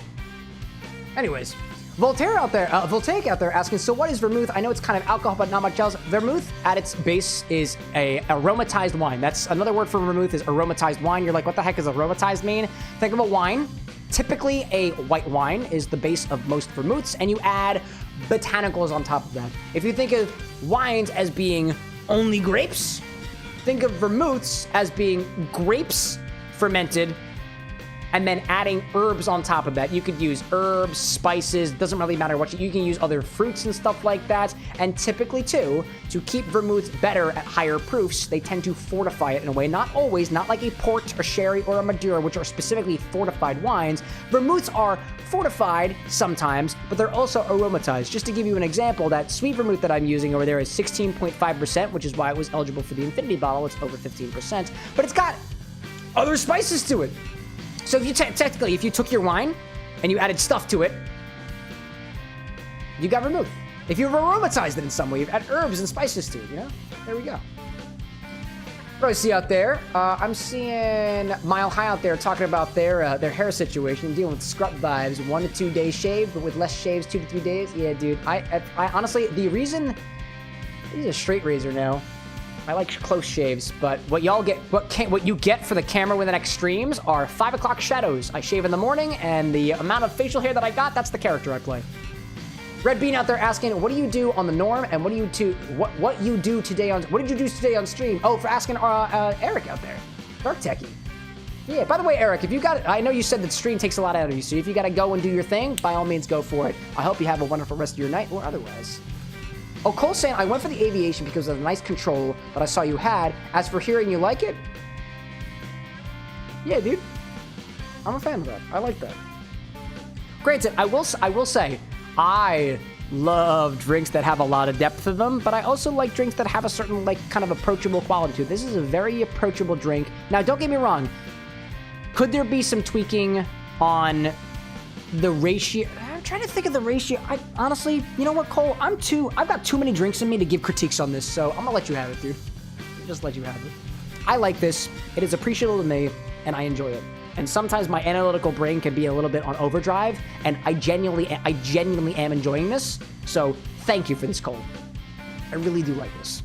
Anyways, Voltaic out there asking, so what is Vermouth? I know it's kind of alcohol, but not much else. Vermouth at its base is a aromatized wine. That's another word for Vermouth, is aromatized wine. You're like, what the heck does aromatized mean? Think of a wine. Typically, a white wine is the base of most vermouths, and you add botanicals on top of that. If you think of wines as being only grapes, think of vermouths as being grapes fermented and then adding herbs on top of that. You could use herbs, spices, doesn't really matter what you can use, other fruits and stuff like that. And typically too, to keep vermouths better at higher proofs, they tend to fortify it in a way. Not always, not like a port, a sherry, or a Madeira, which are specifically fortified wines. Vermouths are fortified sometimes, but they're also aromatized. Just to give you an example, that sweet vermouth that I'm using over there is 16.5%, which is why it was eligible for the Infinity bottle. It's over 15%, but it's got other spices to it. So if you technically, if you took your wine and you added stuff to it, you got vermouth. If you've aromatized it in some way, you've added herbs and spices to it, you know? There we go. What do I see out there? I'm seeing Mile High out there talking about their hair situation, dealing with scrub vibes, 1 to 2 days shave, but with less shaves, 2 to 3 days. Yeah, dude. I honestly, the reason, I use a straight razor now. I like close shaves, but what y'all get, what you get for the Camera with an X streams are 5 o'clock shadows. I shave in the morning, and the amount of facial hair that I got, that's the character I play. Red Bean out there asking, what do you do on the norm, and what did you do today on stream? Oh, for asking Eric out there, Dark Techie. Yeah. By the way, Eric, if you got, I know you said that stream takes a lot out of you, so if you got to go and do your thing, by all means, go for it. I hope you have a wonderful rest of your night or otherwise. Oh, Cole's saying, I went for the Aviation because of the nice control that I saw you had. As for hearing you like it, yeah, dude, I'm a fan of that. I like that. Granted, I will say, I love drinks that have a lot of depth to them, but I also like drinks that have a certain, like, kind of approachable quality to it. This is a very approachable drink. Now, don't get me wrong. Could there be some tweaking on the ratio? I'm trying to think of the ratio. I honestly, you know what, Cole? I've got too many drinks in me to give critiques on this, so I'm gonna let you have it, dude. Just let you have it. I like this. It is appreciable to me, and I enjoy it. And sometimes my analytical brain can be a little bit on overdrive, and I genuinely am enjoying this. So thank you for this, Cole. I really do like this.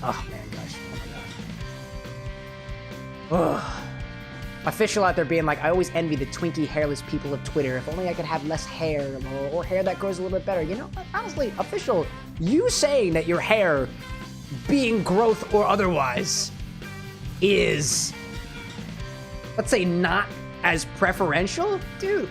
Oh man, guys. Oh my gosh. Ugh. Official out there being like, I always envy the twinky, hairless people of Twitter. If only I could have less hair or hair that grows a little bit better. You know, honestly, Official, you saying that your hair, being growth or otherwise, is, let's say, not as preferential, dude.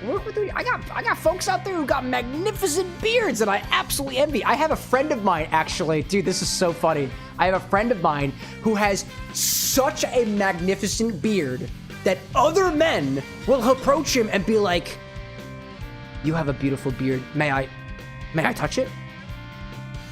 I got folks out there who got magnificent beards that I absolutely envy. I have a friend of mine, actually, dude. This is so funny. I have a friend of mine who has such a magnificent beard that other men will approach him and be like, you have a beautiful beard. May I touch it?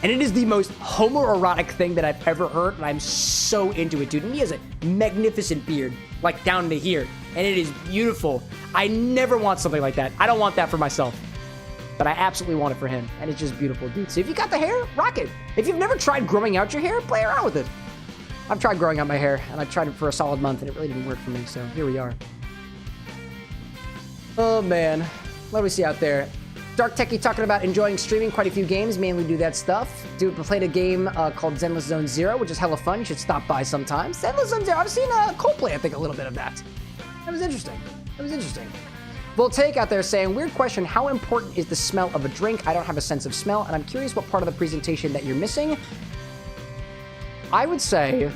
And it is the most homoerotic thing that I've ever heard, and I'm so into it, dude. And he has a magnificent beard, like down to here, and it is beautiful. I never want something like that. I don't want that for myself, but I absolutely want it for him, and it's just beautiful, dude. So if you got the hair, rock it. If you've never tried growing out your hair, play around with it. I've tried growing out my hair, and I've tried it for a solid month, and it really didn't work for me, so here we are. Oh, man. What do we see out there? Dark Techie talking about enjoying streaming quite a few games, mainly do that stuff. Dude, played a game called Zenless Zone Zero, which is hella fun. You should stop by sometime. Zenless Zone Zero, I've seen Cole play, I think, a little bit of that. That was interesting. That was interesting. Voltaic out there saying, weird question, how important is the smell of a drink? I don't have a sense of smell, and I'm curious what part of the presentation that you're missing. I would say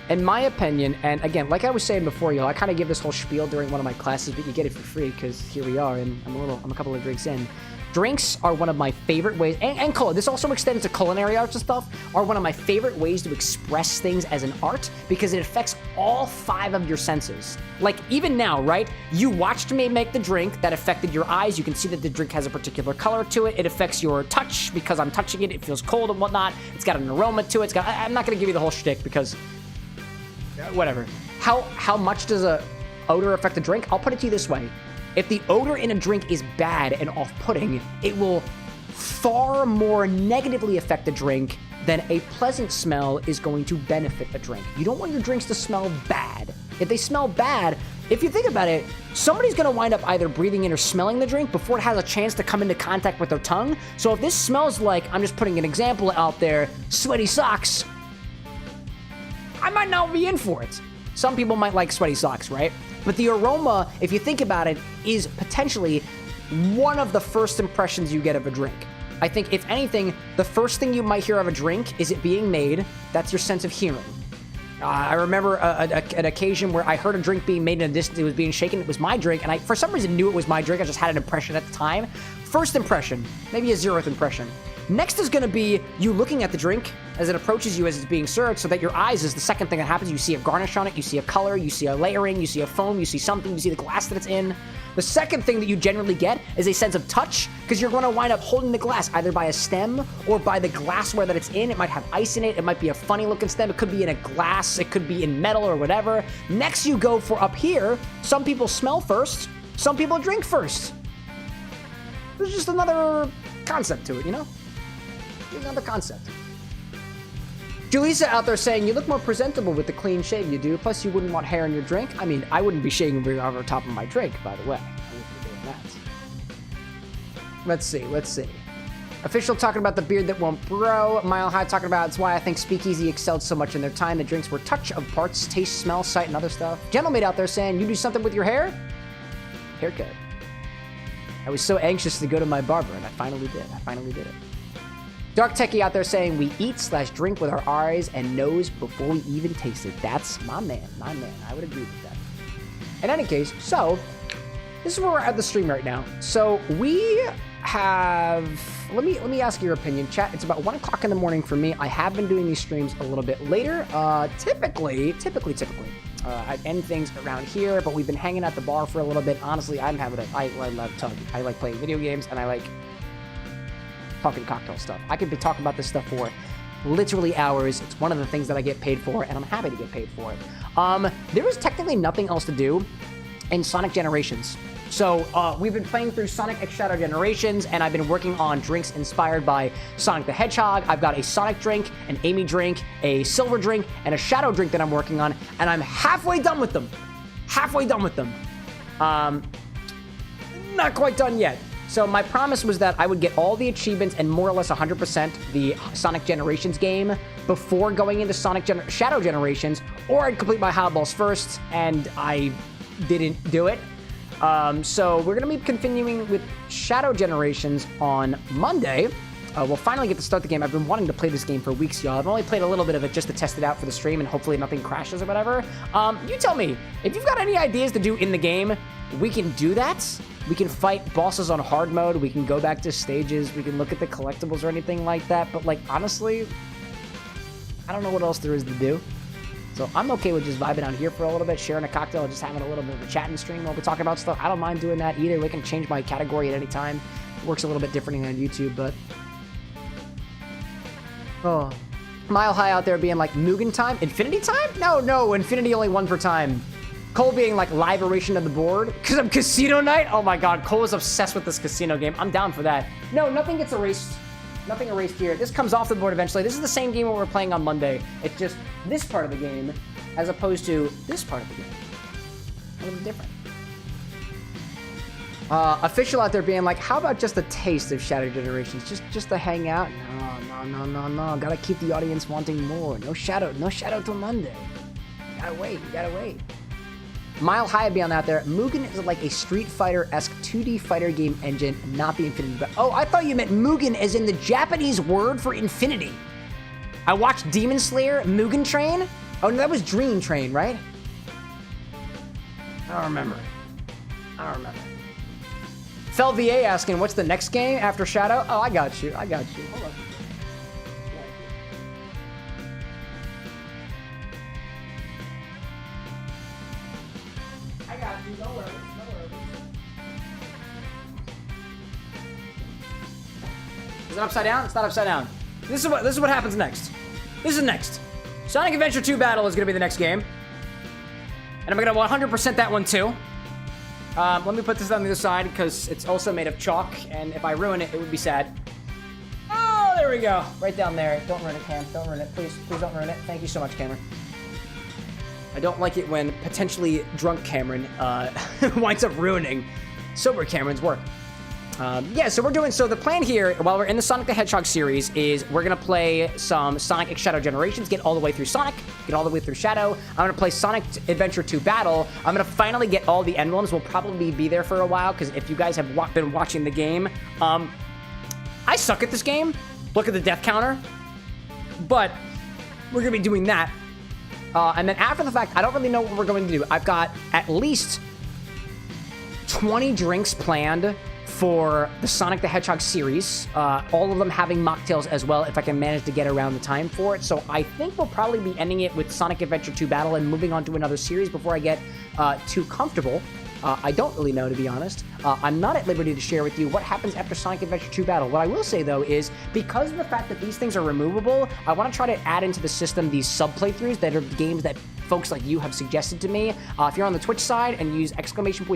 in my opinion, and again, like I was saying before, I kind of give this whole spiel during one of my classes, but you get it for free because here we are, and I'm a couple of drinks in. Drinks are one of my favorite ways, and this also extends to culinary arts and stuff, are one of my favorite ways to express things as an art because it affects all 5 of your senses. Like, even now, right? You watched me make the drink, that affected your eyes. You can see that the drink has a particular color to it. It affects your touch because I'm touching it. It feels cold and whatnot. It's got an aroma to it. I'm not going to give you the whole shtick because, whatever. How much does a odor affect a drink? I'll put it to you this way. If the odor in a drink is bad and off-putting, it will far more negatively affect the drink than a pleasant smell is going to benefit a drink. You don't want your drinks to smell bad. If they smell bad, if you think about it, somebody's gonna wind up either breathing in or smelling the drink before it has a chance to come into contact with their tongue. So if this smells like, I'm just putting an example out there, sweaty socks, I might not be in for it. Some people might like sweaty socks, right? But the aroma, if you think about it, is potentially one of the first impressions you get of a drink. I think, if anything, the first thing you might hear of a drink is it being made. That's your sense of hearing. I remember an occasion where I heard a drink being made in a distance. It was being shaken. It was my drink, and I, for some reason, knew it was my drink. I just had an impression at the time. First impression, maybe a 0th impression. Next is going to be you looking at the drink as it approaches you as it's being served, so that your eyes is the second thing that happens. You see a garnish on it, you see a color, you see a layering, you see a foam, you see something, you see the glass that it's in. The second thing that you generally get is a sense of touch, because you're going to wind up holding the glass either by a stem or by the glassware that it's in. It might have ice in it. It might be a funny looking stem. It could be in a glass. It could be in metal or whatever. Next you go for up here. Some people smell first. Some people drink first. There's just another concept to it, you know? Another concept. Julissa out there saying, you look more presentable with the clean shave you do, plus you wouldn't want hair in your drink. I mean, I wouldn't be shaving over top of my drink, by the way. I wouldn't be doing that. Let's see. Official talking about the beard that won't bro. Mile High talking about, it's why I think Speakeasy excelled so much in their time. The drinks were touch of parts, taste, smell, sight, and other stuff. Gentleman out there saying, you do something with your hair? Haircut. I was so anxious to go to my barber, and I finally did it. Dark Techie out there saying, we eat/drink with our eyes and nose before we even taste it. That's my man. I would agree with that. In any case, so this is where we're at the stream right now. So we have, let me ask your opinion, chat. It's about 1 o'clock in the morning for me. I have been doing these streams a little bit later. Typically, I end things around here, but we've been hanging at the bar for a little bit. Honestly, I love talking. I like playing video games, and I like talking cocktail stuff. I could be talking about this stuff for literally hours. It's one of the things that I get paid for, and I'm happy to get paid for it. There is technically nothing else to do in Sonic Generations. So we've been playing through Sonic X Shadow Generations, and I've been working on drinks inspired by Sonic the Hedgehog. I've got a Sonic drink, an Amy drink, a Silver drink, and a Shadow drink that I'm working on, and I'm halfway done with them. Not quite done yet. So my promise was that I would get all the achievements and more or less 100% the Sonic Generations game before going into Sonic Shadow Generations, or I'd complete my Hotballs first, and I didn't do it. So we're going to be continuing with Shadow Generations on Monday. We'll finally get to start the game. I've been wanting to play this game for weeks, y'all. I've only played a little bit of it just to test it out for the stream, and hopefully nothing crashes or whatever. You tell me, if you've got any ideas to do in the game, we can do that. We can fight bosses on hard mode. We can go back to stages. We can look at the collectibles or anything like that. But, like, honestly, I don't know what else there is to do. So I'm okay with just vibing out here for a little bit, sharing a cocktail, and just having a little bit of a chatting stream while we talk about stuff. I don't mind doing that either. We can change my category at any time. It works a little bit differently on YouTube, but... Oh. Mile High out there being like, Mugen time? Infinity time? No, Infinity only 1 per time. Cole being like liberation of the board because of Casino Night. Oh my God, Cole is obsessed with this casino game. I'm down for that. No, nothing gets erased. Nothing erased here. This comes off the board eventually. This is the same game we were playing on Monday. It's just this part of the game as opposed to this part of the game. A little different. Official out there being like, how about just a taste of Shadow Generations? Just to hang out? No. Gotta keep the audience wanting more. No Shadow till Monday. You gotta wait. Mile High beyond out there, Mugen is like a Street Fighter-esque 2D fighter game engine, not the Infinity. But oh, I thought you meant Mugen as in the Japanese word for infinity. I watched Demon Slayer Mugen Train. Oh, no, that was Dream Train, right? I don't remember. Fel VA asking, what's the next game after Shadow? Oh, I got you. Hold on. I got you. Don't worry. Is it upside down? It's not upside down. This is what happens next. This is next. Sonic Adventure 2 Battle is going to be the next game. And I'm going to 100% that one too. Let me put this on the other side because it's also made of chalk. And if I ruin it, it would be sad. Oh, there we go. Right down there. Don't ruin it, Cam. Don't ruin it. Please don't ruin it. Thank you so much, Cameron. I don't like it when potentially drunk Cameron winds up ruining sober Cameron's work. Yeah, so the plan here, while we're in the Sonic the Hedgehog series, is we're going to play some Sonic X Shadow Generations, get all the way through Sonic, get all the way through Shadow. I'm going to play Sonic Adventure 2 Battle. I'm going to finally get all the emblems. We'll probably be there for a while, because if you guys have been watching the game, I suck at this game. Look at the death counter. But we're going to be doing that. And then after the fact, I don't really know what we're going to do. I've got at least 20 drinks planned for the Sonic the Hedgehog series, all of them having mocktails as well if I can manage to get around the time for it. So I think we'll probably be ending it with Sonic Adventure 2 Battle and moving on to another series before I get too comfortable. I don't really know, to be honest. I'm not at liberty to share with you what happens after Sonic Adventure 2 Battle. What I will say, though, is because of the fact that these things are removable, I want to try to add into the system these sub-playthroughs that are games that folks like you have suggested to me. If you're on the Twitch side and use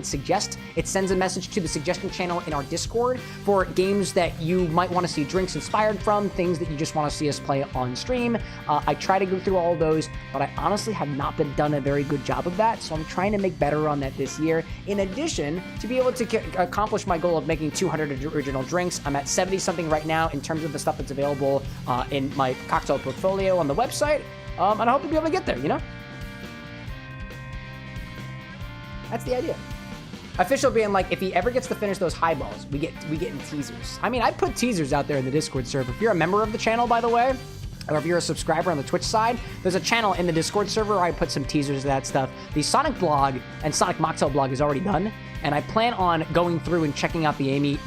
!suggest, it sends a message to the suggestion channel in our Discord for games that you might want to see drinks inspired from, things that you just want to see us play on stream. I try to go through all of those, but I honestly have not done a very good job of that, so I'm trying to make better on that this year. In addition, to be able to accomplish my goal of making 200 original drinks, I'm at 70-something right now in terms of the stuff that's available in my cocktail portfolio on the website, and I hope to be able to get there, you know? That's the idea. Official being like, if he ever gets to finish those highballs, we get in teasers. I mean, I put teasers out there in the Discord server. If you're a member of the channel, by the way, or if you're a subscriber on the Twitch side, there's a channel in the Discord server where I put some teasers of that stuff. The Sonic blog and Sonic Mocktail blog is already done, and I plan on going through and checking out the Amy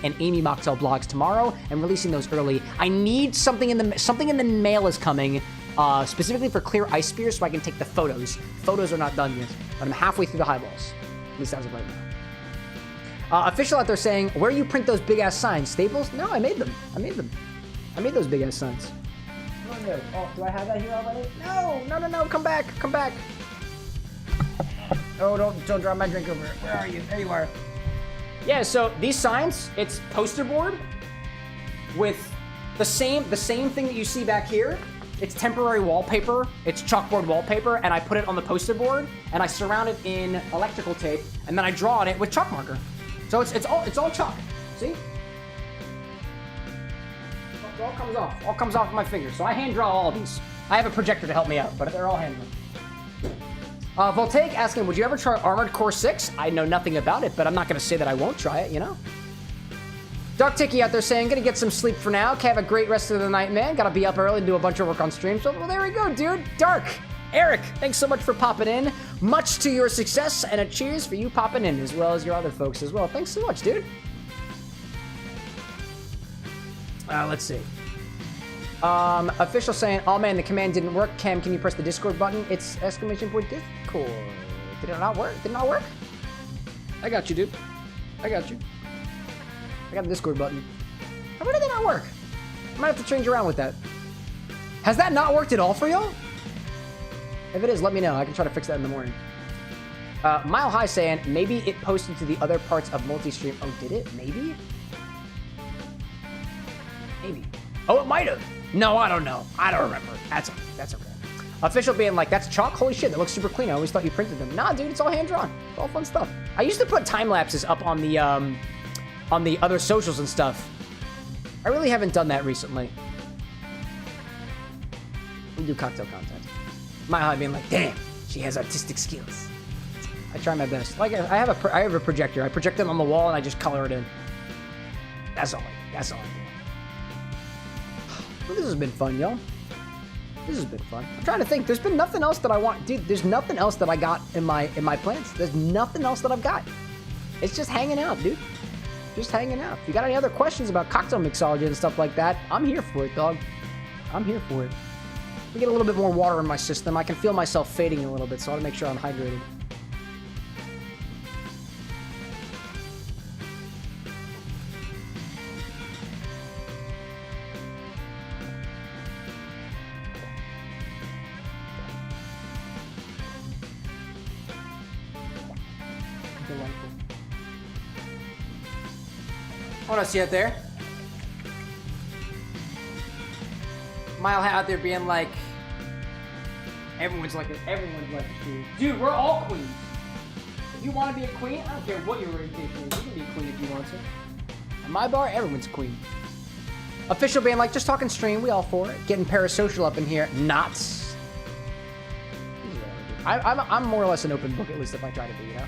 and Amy Mocktail blogs tomorrow and releasing those early. I need something in the mail is coming. Specifically for clear ice beers so I can take the photos. Photos are not done yet, but I'm halfway through the highballs. At least as of right now. Official out there saying, where you print those big-ass signs? Staples? No, I made them. I made those big-ass signs. Oh, do I have that here already? No, come back. Oh, don't drop my drink over it. Where are you? There you are. Yeah, so these signs, it's poster board with the same thing that you see back here. It's temporary wallpaper. It's chalkboard wallpaper, and I put it on the poster board, and I surround it in electrical tape, and then I draw on it with chalk marker. So it's all chalk. See? It all comes off. All comes off of my fingers. So I hand draw all of these. I have a projector to help me out, but they're all hand drawn. Voltaic asking, would you ever try Armored Core 6? I know nothing about it, but I'm not going to say that I won't try it, you know? Dark Ticky out there saying, gonna get some sleep for now. Have a great rest of the night, man. Gotta be up early and do a bunch of work on stream. So, well, there we go, dude. Dark. Eric, thanks so much for popping in. Much to your success, and a cheers for you popping in, as well as your other folks as well. Thanks so much, dude. Let's see. Official saying, oh man, the command didn't work. Cam, can you press the Discord button? It's !Discord. Did it not work? Did it not work? I got you, dude. I got you. I got the Discord button. How did that not work? I might have to change around with that. Has that not worked at all for y'all? If it is, let me know. I can try to fix that in the morning. Mile High saying, maybe it posted to the other parts of multi-stream. Oh, did it? Maybe? Maybe. Oh, it might have. No, I don't know. I don't remember. That's okay. Official being like, that's chalk? Holy shit, that looks super clean. I always thought you printed them. Nah, dude, it's all hand-drawn. It's all fun stuff. I used to put time-lapses up on the other socials and stuff. I really haven't done that recently. We do cocktail content. My high being like, damn, she has artistic skills. I try my best. Like I have a projector. I project it on the wall and I just color it in. That's all I do. Well, this has been fun, y'all. This has been fun. I'm trying to think. There's been nothing else that I want. Dude, there's nothing else that I got in my plans. There's nothing else that I've got. It's just hanging out, dude. Just hanging out. If you got any other questions about cocktail mixology and stuff like that, I'm here for it, dog. I'm here for it. Let me get a little bit more water in my system. I can feel myself fading a little bit, so I want to make sure I'm hydrated. I want to see it there. Mile out there being like, everyone's like a queen. Dude, we're all queens. If you want to be a queen, I don't care what your orientation is. You can be a queen if you want to. At my bar, everyone's a queen. Official being like, just talking stream, we all for it. Getting parasocial up in here. Knots. I'm more or less an open book, at least if I try to be, you know?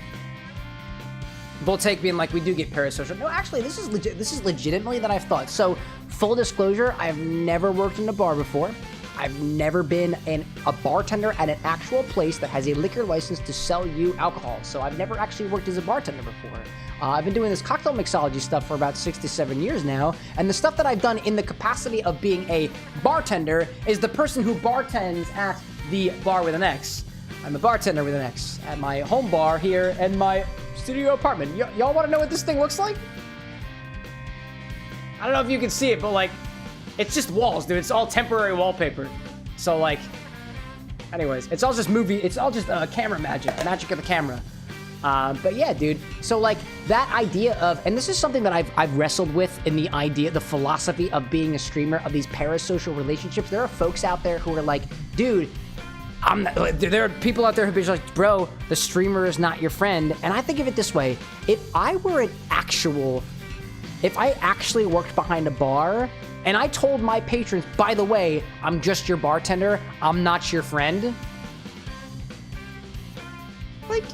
Bull take being like, we do get parasocial. No, actually, this is legit. This is legitimately that I've thought. So, full disclosure, I've never worked in a bar before. I've never been a bartender at an actual place that has a liquor license to sell you alcohol. So, I've never actually worked as a bartender before. I've been doing this cocktail mixology stuff for about 6 to 7 years now. And the stuff that I've done in the capacity of being a bartender is the person who bartends at the bar with an X. I'm a bartender with an X at my home bar here in my studio apartment. Y'all want to know what this thing looks like? I don't know if you can see it, but like, it's just walls, dude. It's all temporary wallpaper. So like, anyways, it's all just camera magic, the magic of the camera. But yeah, dude. So like that idea of, and this is something that I've wrestled with in the philosophy of being a streamer, of these parasocial relationships. There are folks out there who are like, dude, there are people out there who be like, bro, the streamer is not your friend. And I think of it this way. If I actually worked behind a bar and I told my patrons, by the way, I'm just your bartender, I'm not your friend. Like,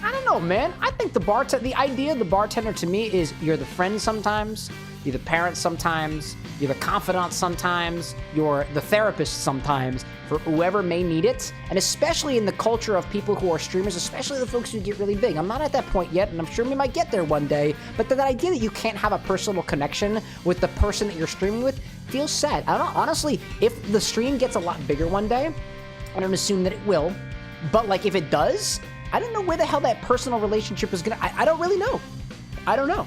I don't know, man. I think the idea of the bartender to me is you're the friend sometimes, you're the parent sometimes, you're the confidant sometimes, you're the therapist sometimes for whoever may need it. And especially in the culture of people who are streamers, especially the folks who get really big. I'm not at that point yet, and I'm sure we might get there one day, but the idea that you can't have a personal connection with the person that you're streaming with feels sad. I don't know, honestly, if the stream gets a lot bigger one day, I don't assume that it will, but like if it does, I don't know where the hell that personal relationship is gonna, I don't really know. I don't know.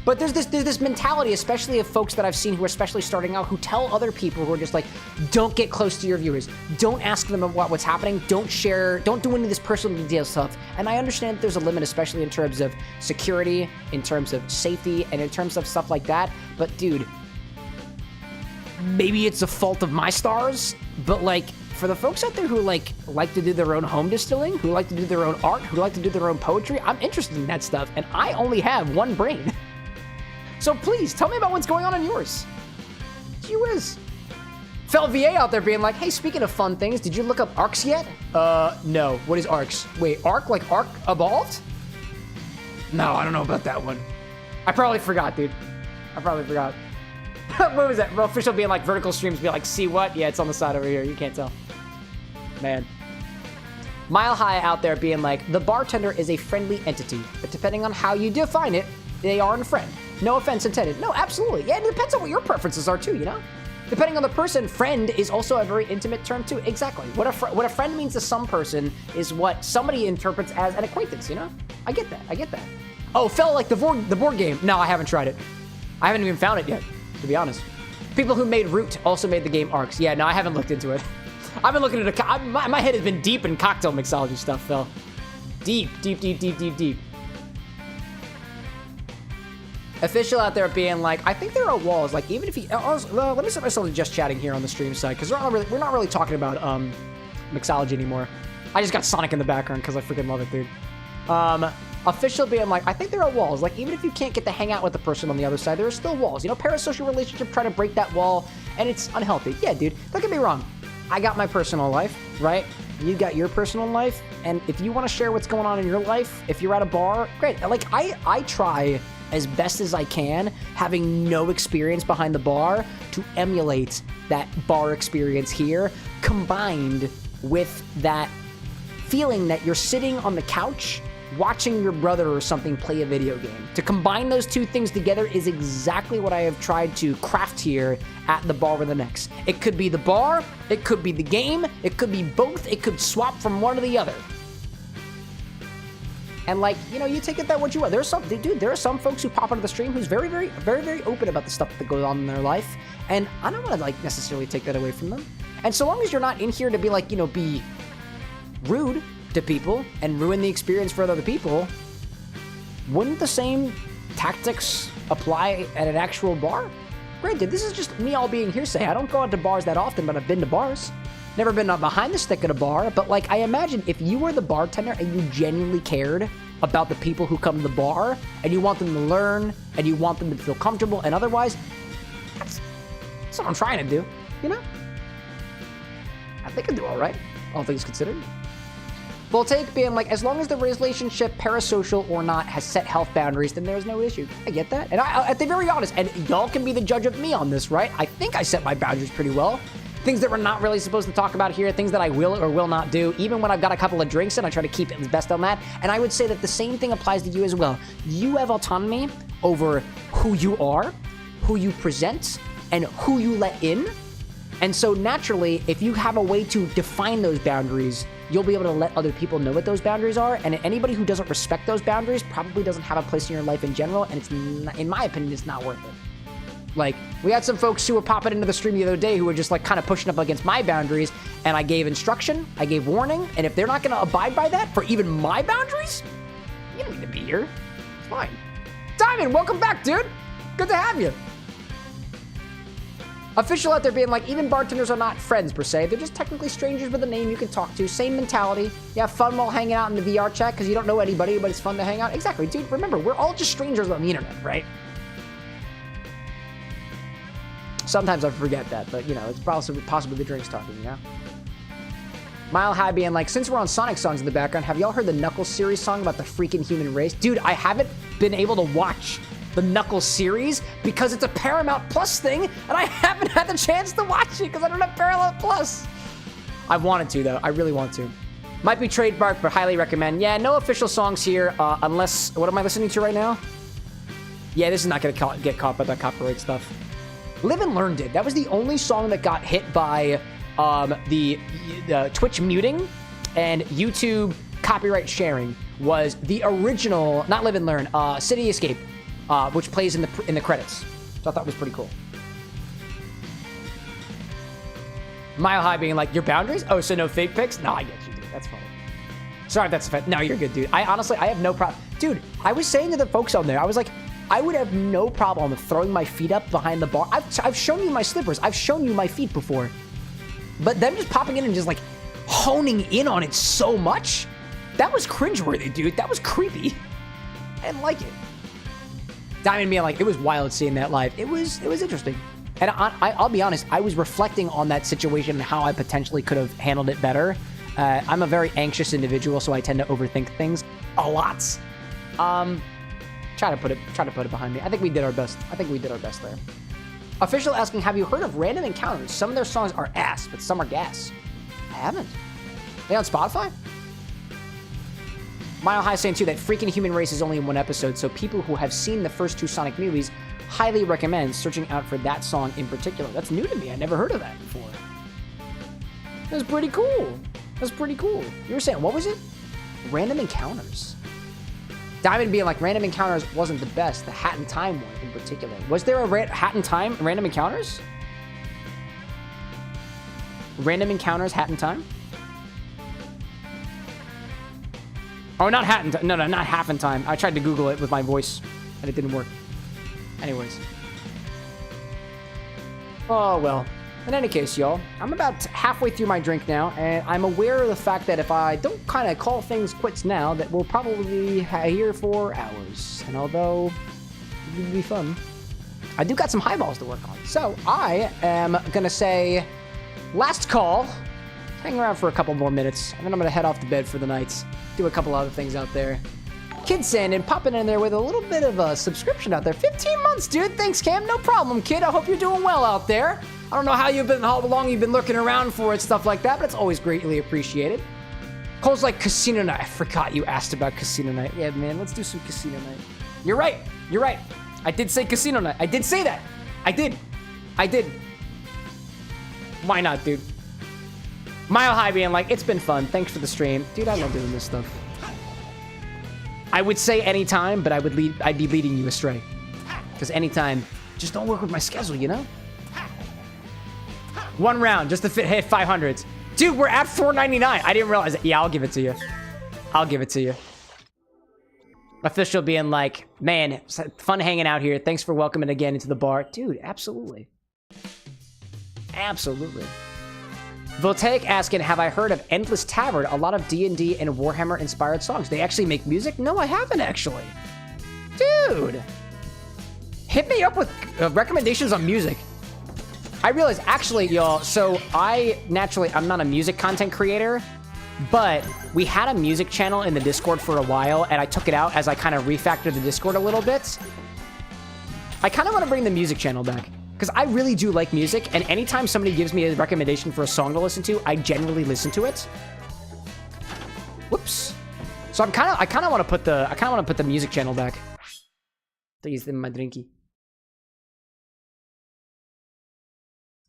But there's this mentality, especially of folks that I've seen who are especially starting out, who tell other people who are just like, don't get close to your viewers. Don't ask them about what's happening. Don't share. Don't do any of this personal detail stuff. And I understand that there's a limit, especially in terms of security, in terms of safety, and in terms of stuff like that. But dude, maybe it's a fault of my stars, but like, for the folks out there who like to do their own home distilling, who like to do their own art, who like to do their own poetry, I'm interested in that stuff, and I only have one brain. So please, tell me about what's going on in yours. Gee whiz. Fel VA out there being like, hey, speaking of fun things, did you look up ARCs yet? No. What is ARCs? Wait, ARC? Like ARC Evolved? No, I don't know about that one. I probably forgot, dude. I probably forgot. What was that? Well, official being like vertical streams be like, see what? Yeah, it's on the side over here. You can't tell. Man. Mile High out there being like, the bartender is a friendly entity, but depending on how you define it, they are a friend. No offense intended. No, absolutely. Yeah, it depends on what your preferences are too, you know? Depending on the person, friend is also a very intimate term too. Exactly. What a friend means to some person is what somebody interprets as an acquaintance, you know? I get that. Oh, Fel, like the board game. No, I haven't tried it. I haven't even found it yet, to be honest. People who made Root also made the game ARCs. Yeah, no, I haven't looked into it. I've been looking at my head has been deep in cocktail mixology stuff, Fel. Deep. Official out there being like, I think there are walls. Like, even if you, let me set myself to just chatting here on the stream side, because we're not really talking about mixology anymore. I just got Sonic in the background because I freaking love it, dude. Official being like, I think there are walls. Like, even if you can't get to hang out with the person on the other side, there are still walls. You know, parasocial relationship try to break that wall, and it's unhealthy. Yeah, dude, don't get me wrong. I got my personal life, right? You got your personal life, and if you want to share what's going on in your life, if you're at a bar, great. Like, I try as best as I can, having no experience behind the bar, to emulate that bar experience here. combined with that feeling that you're sitting on the couch watching your brother or something play a video game. To combine those two things together is exactly what I have tried to craft here at the Bar with an X. It could be the bar, it could be the game, it could be both, it could swap from one to the other. And like, you know, you take it that what you want. There are some folks who pop into the stream who's very, very, very, very open about the stuff that goes on in their life. And I don't want to like necessarily take that away from them. And so long as you're not in here to be like, you know, be rude to people and ruin the experience for other people, wouldn't the same tactics apply at an actual bar? Granted, this is just me all being hearsay. I don't go out to bars that often, but I've been to bars. Never been behind the stick at a bar, but like I imagine if you were the bartender and you genuinely cared about the people who come to the bar and you want them to learn and you want them to feel comfortable and otherwise, that's what I'm trying to do, you know? I think I do all right, all things considered. Voltaic being like, as long as the relationship, parasocial or not, has set health boundaries, then there's no issue. I get that. And I, at the very honest, and y'all can be the judge of me on this, right? I think I set my boundaries pretty well. Things that we're not really supposed to talk about here, things that I will or will not do. Even when I've got a couple of drinks in, I try to keep it as best on that. And I would say that the same thing applies to you as well. You have autonomy over who you are, who you present, and who you let in. And so naturally, if you have a way to define those boundaries, you'll be able to let other people know what those boundaries are. And anybody who doesn't respect those boundaries probably doesn't have a place in your life in general. And it's, not, in my opinion, it's not worth it. Like, we had some folks who were popping into the stream the other day who were just like kind of pushing up against my boundaries, and I gave instruction, I gave warning, and if they're not going to abide by that for even my boundaries, you don't need to be here. It's fine. Diamond, welcome back, dude. Good to have you. Official out there being like, even bartenders are not friends per se. They're just technically strangers with a name you can talk to. Same mentality. You have fun while hanging out in the VR chat because you don't know anybody, but it's fun to hang out. Exactly, dude. Remember, we're all just strangers on the internet, right? Sometimes I forget that, but, you know, it's possibly the drinks talking, you know? Mile High being like, since we're on Sonic songs in the background, have y'all heard the Knuckles series song about the freaking human race? Dude, I haven't been able to watch the Knuckles series because it's a Paramount Plus thing, and I haven't had the chance to watch it because I don't have Paramount Plus. I wanted to, though. I really want to. Might be trademarked, but highly recommend. Yeah, no official songs here, unless... What am I listening to right now? Yeah, this is not going to get caught by that copyright stuff. Live and Learn did. That was the only song that got hit by the Twitch muting and YouTube copyright sharing. Was the original, not Live and Learn, City Escape, which plays in the credits. So I thought it was pretty cool. Mile High being like, your boundaries? Oh, so no fake pics? No, I get you, dude. That's funny. Sorry if that's offensive. No, you're good, dude. I honestly, I have no problem. Dude, I was saying to the folks on there, I was like, I would have no problem throwing my feet up behind the bar. I've shown you my slippers. I've shown you my feet before. But them just popping in and just like honing in on it so much, that was cringeworthy, dude. That was creepy. I didn't like it. Diamond being like, it was wild seeing that live. It was interesting. And I'll be honest, I was reflecting on that situation and how I potentially could have handled it better. I'm a very anxious individual, so I tend to overthink things a lot. Try to put it behind me. I think we did our best. I think we did our best there. Official asking, have you heard of Random Encounters? Some of their songs are ass, but some are gas. I haven't. Are they on Spotify? Mile High saying too that freaking human race is only in one episode, so people who have seen the first two Sonic movies highly recommend searching out for that song in particular. That's new to me. I never heard of that before. That's pretty cool. That's pretty cool. You were saying, what was it? Random Encounters. Diamond being like, Random Encounters wasn't the best. The Hat in Time one in particular. Was there a Hat in Time Random Encounters? Random Encounters Hat in Time? Oh, not Hat in Time. No, not Half in Time. I tried to Google it with my voice, and it didn't work. Anyways. Oh, well. In any case, y'all, I'm about halfway through my drink now, and I'm aware of the fact that if I don't kind of call things quits now, that we'll probably be here for hours. And although it'll be fun, I do got some highballs to work on. So I am going to say last call, hang around for a couple more minutes, and then I'm going to head off to bed for the night, do a couple other things out there. Kid Sandin popping in there with a little bit of a subscription out there. 15 months, dude. Thanks, Cam. No problem, kid. I hope you're doing well out there. I don't know how long you've been looking around for it, stuff like that, but it's always greatly appreciated. Cole's like, casino night. I forgot you asked about casino night. Yeah, man, let's do some casino night. You're right. You're right. I did say casino night. I did say that. I did. Why not, dude? Mile High being like, it's been fun. Thanks for the stream. Dude, I love doing this stuff. I would say anytime, but I'd be leading you astray. Because anytime, just don't work with my schedule, you know? One round, just to hit 500s. Dude, we're at 499. I didn't realize it. Yeah, I'll give it to you. I'll give it to you. Official being like, man, it's fun hanging out here. Thanks for welcoming again into the bar. Dude, absolutely. Absolutely. Voltaic asking, have I heard of Endless Tavern? A lot of D&D and Warhammer inspired songs. They actually make music? No, I haven't actually. Dude. Hit me up with recommendations on music. I realized, actually, y'all, so I'm not a music content creator, but we had a music channel in the Discord for a while, and I took it out as I kind of refactored the Discord a little bit. I kind of want to bring the music channel back, because I really do like music, and anytime somebody gives me a recommendation for a song to listen to, I generally listen to it. Whoops. So I kind of want to put the music channel back. Please, in my drinky.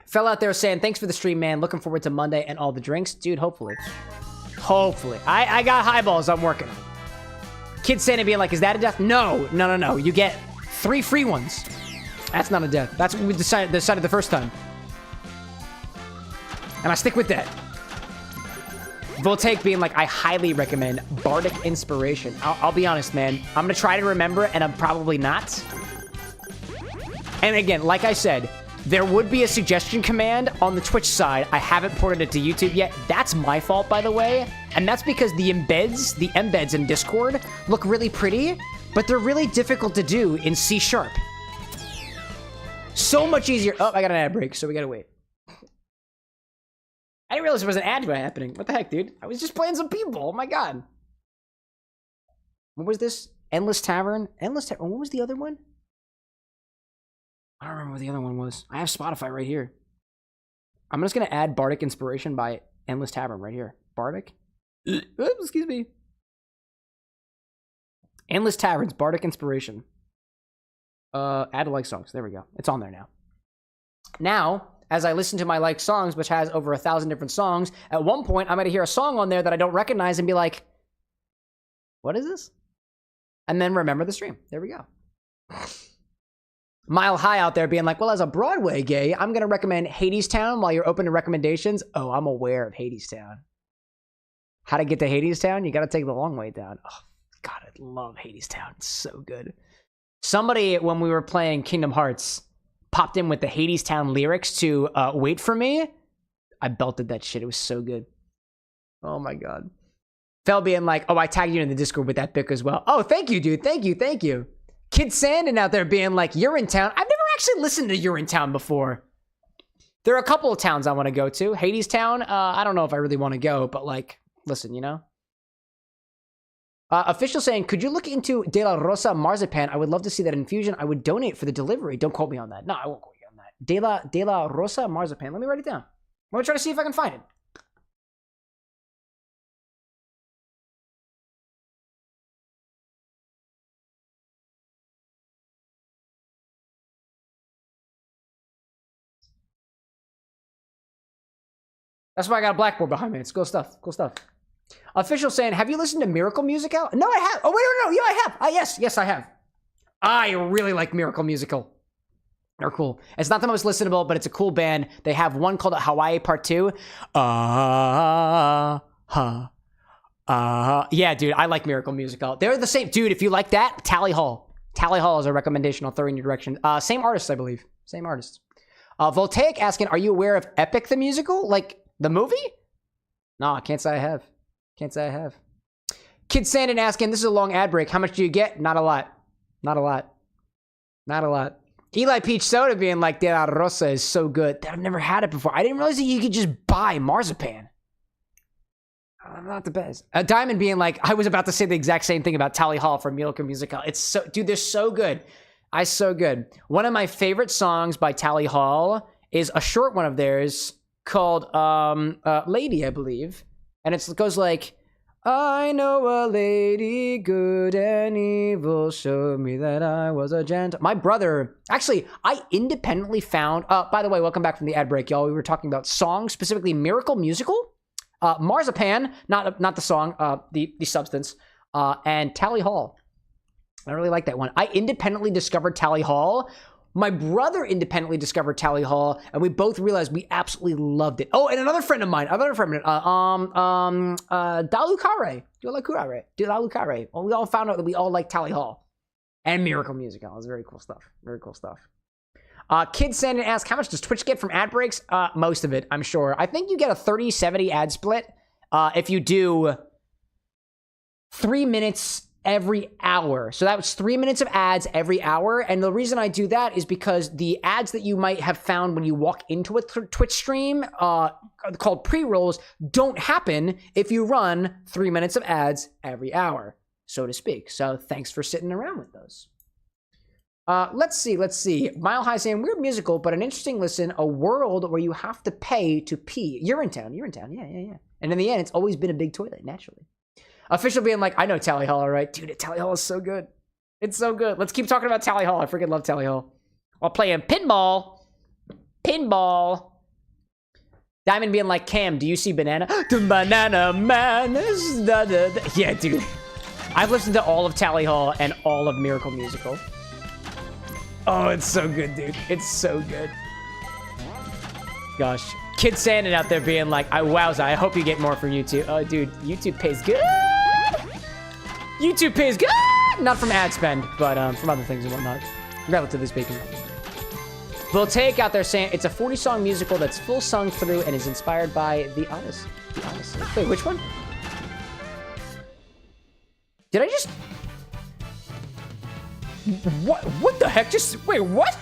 Fell out there saying, thanks for the stream, man. Looking forward to Monday and all the drinks. Dude, hopefully. Hopefully. I got highballs I'm working on. Kid Santa being like, is that a death? No. You get 3 free ones. That's not a death. That's what we decided the first time. And I stick with that. Voltaic being like, I highly recommend Bardic Inspiration. I'll be honest, man. I'm going to try to remember, and I'm probably not. And again, like I said, there would be a suggestion command on the Twitch side. I haven't ported it to YouTube yet. That's my fault, by the way. And that's because the embeds in Discord look really pretty, but they're really difficult to do in C#. So much easier. Oh, I got an ad break, so we gotta wait. I didn't realize there was an ad happening. What the heck, dude? I was just playing some people. Oh my god. What was this? Endless Tavern? Endless Tavern. What was the other one? I don't remember what the other one was. I have Spotify right here. I'm just going to add Bardic Inspiration by Endless Tavern right here. Bardic? Excuse me. Endless Taverns, Bardic Inspiration. Add like songs. There we go. It's on there now. Now, as I listen to my like songs, which has over 1,000 different songs, at one point, I'm going to hear a song on there that I don't recognize and be like, what is this? And then remember the stream. There we go. Mile High out there being like, well, as a Broadway gay, I'm going to recommend Hadestown while you're open to recommendations. Oh, I'm aware of Hadestown. How to get to Hadestown? You got to take the long way down. Oh, God, I love Hadestown. It's so good. Somebody, when we were playing Kingdom Hearts, popped in with the Hadestown lyrics to Wait For Me. I belted that shit. It was so good. Oh, my God. Fell being like, oh, I tagged you in the Discord with that pic as well. Oh, thank you, dude. Thank you. Kid Sandin out there being like, you're in town. I've never actually listened to You're in Town before. There are a couple of towns I want to go to. Hadestown, I don't know if I really want to go, but like, listen, you know? Official saying, could you look into De La Rosa Marzipan? I would love to see that infusion. I would donate for the delivery. Don't quote me on that. No, I won't quote you on that. De La Rosa Marzipan. Let me write it down. I'm going to try to see if I can find it. That's why I got a blackboard behind me. It's cool stuff. Cool stuff. Official saying, have you listened to Miracle Musical? No, I have. Oh, wait, no. Yeah, I have. Yes, I have. I really like Miracle Musical. They're cool. It's not the most listenable, but it's a cool band. They have one called Hawaii Part 2. Yeah, dude, I like Miracle Musical. They're the same. Dude, if you like that, Tally Hall. Tally Hall is a recommendation I'll throw in your direction. Same artists, I believe. Same artists. Voltaic asking, are you aware of Epic the Musical? Like, the movie? No, I can't say I have. Kid Sandin asking, this is a long ad break. How much do you get? Not a lot. Eli Peach Soda being like, De La Rosa is so good. I've never had it before. I didn't realize that you could just buy marzipan. Not the best. Diamond being like, I was about to say the exact same thing about Tally Hall from Miracle Musical. It's so, dude, they're so good. So good. One of my favorite songs by Tally Hall is a short one of theirs called Lady, I believe. And it goes like, I know a lady, good and evil, showed me that I was a gent. My brother, actually, I independently found, by the way, welcome back from the ad break, y'all. We were talking about songs, specifically Miracle Musical, Marzipan, not the song, the substance, and Tally Hall. I really like that one. I independently discovered Tally Hall. My brother independently discovered Tally Hall, and we both realized we absolutely loved it. Oh, and another friend of mine, Dalukare. Dalukare. Well, we all found out that we all like Tally Hall and Miracle Musical. It was very cool stuff. Very cool stuff. Kid Sandin asked, how much does Twitch get from ad breaks? Most of it, I'm sure. I think you get a 30-70 ad split if you do 3 minutes every hour. So that was 3 minutes of ads every hour. And the reason I do that is because the ads that you might have found when you walk into a Twitch stream called pre-rolls don't happen if you run 3 minutes of ads every hour, so to speak. So thanks for sitting around with those. Let's see. Mile High saying, weird musical, but an interesting listen, a world where you have to pay to pee. You're in town. Yeah. And in the end, it's always been a big toilet, naturally. Official being like, I know Tally Hall, all right? Dude, Tally Hall is so good. It's so good. Let's keep talking about Tally Hall. I freaking love Tally Hall. While playing pinball. Diamond being like, Cam, do you see Banana? The Banana Man is yeah, dude. I've listened to all of Tally Hall and all of Miracle Musical. Oh, it's so good, dude. It's so good. Gosh. Kid Sandin out there being like, wowza, I hope you get more from YouTube. Oh, dude, YouTube pays good. YouTube pays good! Not from ad spend, but from other things and whatnot, relatively speaking. We'll take out there saying it's a 40-song musical that's full sung through and is inspired by The Odyssey. The Odyssey. Wait, which one? Did I just... What the heck? Just... Wait, what?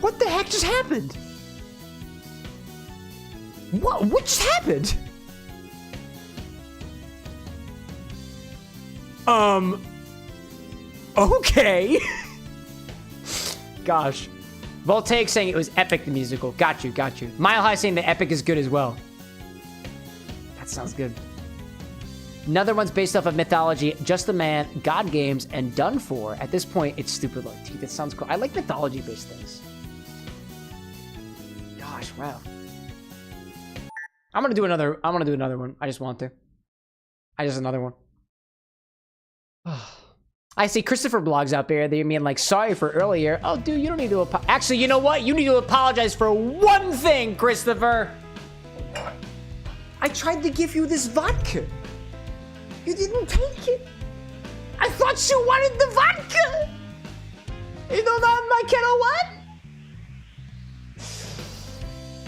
What the heck just happened? What just happened? Okay. Gosh. Voltaic saying it was epic, the musical. Got you. Mile High saying the epic is good as well. That sounds good. Another one's based off of mythology, Just the Man, God Games, and Done For. At this point, it's stupid low. Dude, that sounds cool. I like mythology-based things. Gosh, wow. I'm gonna do another one. I just want to. Another one. I see Christopher blogs out there. They mean like, sorry for earlier. Oh, dude, you don't need to actually, you know what? You need to apologize for one thing, Christopher. I tried to give you this vodka. You didn't take it. I thought you wanted the vodka. You know that my kettle what?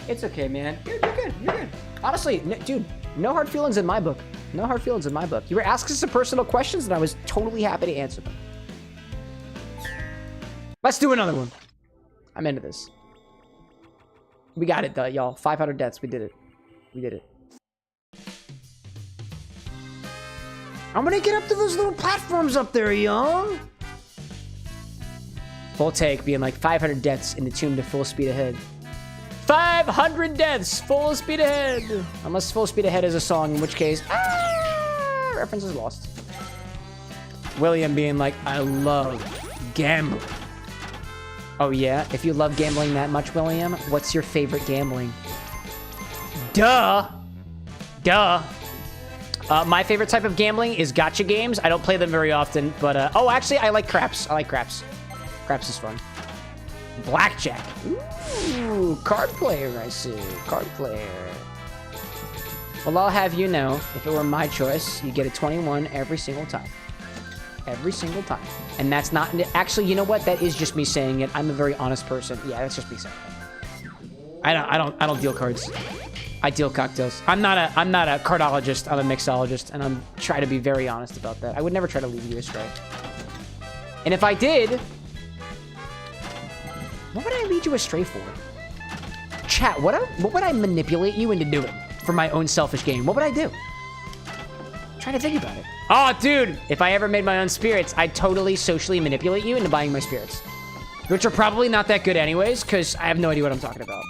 It's okay, man. You're good. Honestly, dude, no hard feelings in my book. No hard feelings in my book. You were asking some personal questions, and I was totally happy to answer them. Let's do another one. I'm into this. We got it, though, y'all. 500 deaths. We did it. I'm gonna get up to those little platforms up there, y'all. Voltaic being like 500 deaths in the tune to Full Speed Ahead. 500 deaths, Full Speed Ahead. Unless Full Speed Ahead is a song, in which case, reference is lost. William being like, I love gambling. Oh yeah? If you love gambling that much, William, what's your favorite gambling? Duh. My favorite type of gambling is gacha games. I don't play them very often, but, oh, actually, I like craps. Craps is fun. Blackjack. Ooh, card player, I see. Card player. Well, I'll have you know, if it were my choice, you get a 21 every single time. Every single time. And that's not... Actually, you know what? That is just me saying it. I'm a very honest person. Yeah, that's just me saying it. I don't deal cards. I deal cocktails. I'm not a cardologist. I'm a mixologist, and I'm trying to be very honest about that. I would never try to lead you astray. And if I did, what would I lead you astray for? Chat, what would I manipulate you into doing for my own selfish gain? What would I do? trying to think about it. Oh, dude, if I ever made my own spirits, I'd totally socially manipulate you into buying my spirits. Which are probably not that good anyways, because I have no idea what I'm talking about.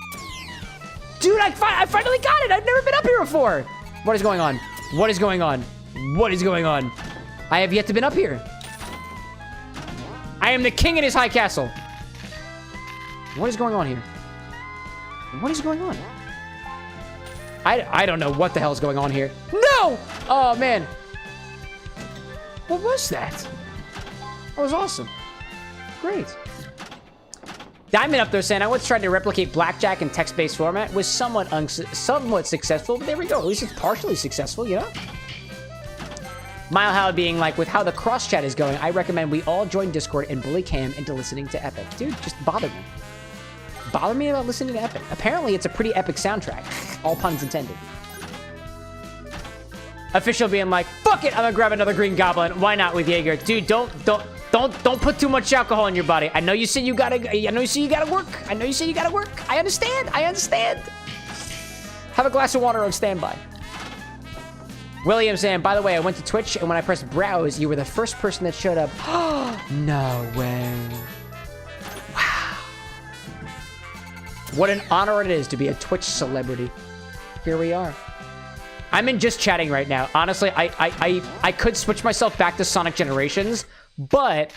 Dude, I finally got it. I've never been up here before. What is going on? What is going on? What is going on? I have yet to been up here. I am the king in his high castle. What is going on here? What is going on? I don't know what the hell is going on here. No! Oh, man. What was that? That was awesome. Great. Diamond up there saying, I once tried to replicate blackjack in text-based format. Was somewhat successful, but there we go. At least it's partially successful, you know? Mile Howard being like, with how the cross chat is going, I recommend we all join Discord and bully Cam into listening to Epic. Dude, just bother me. Bother me about listening to Epic. Apparently, it's a pretty epic soundtrack. All puns intended. Official being like, fuck it, I'm gonna grab another green goblin. Why not with Jaeger? Dude, don't put too much alcohol in your body. I know you said you gotta work. I know you said you gotta work. I understand. Have a glass of water on standby. William saying, by the way, I went to Twitch, and when I pressed browse, you were the first person that showed up. No way. Wow. What an honor it is to be a Twitch celebrity. Here we are. I'm in just chatting right now. Honestly, I could switch myself back to Sonic Generations, but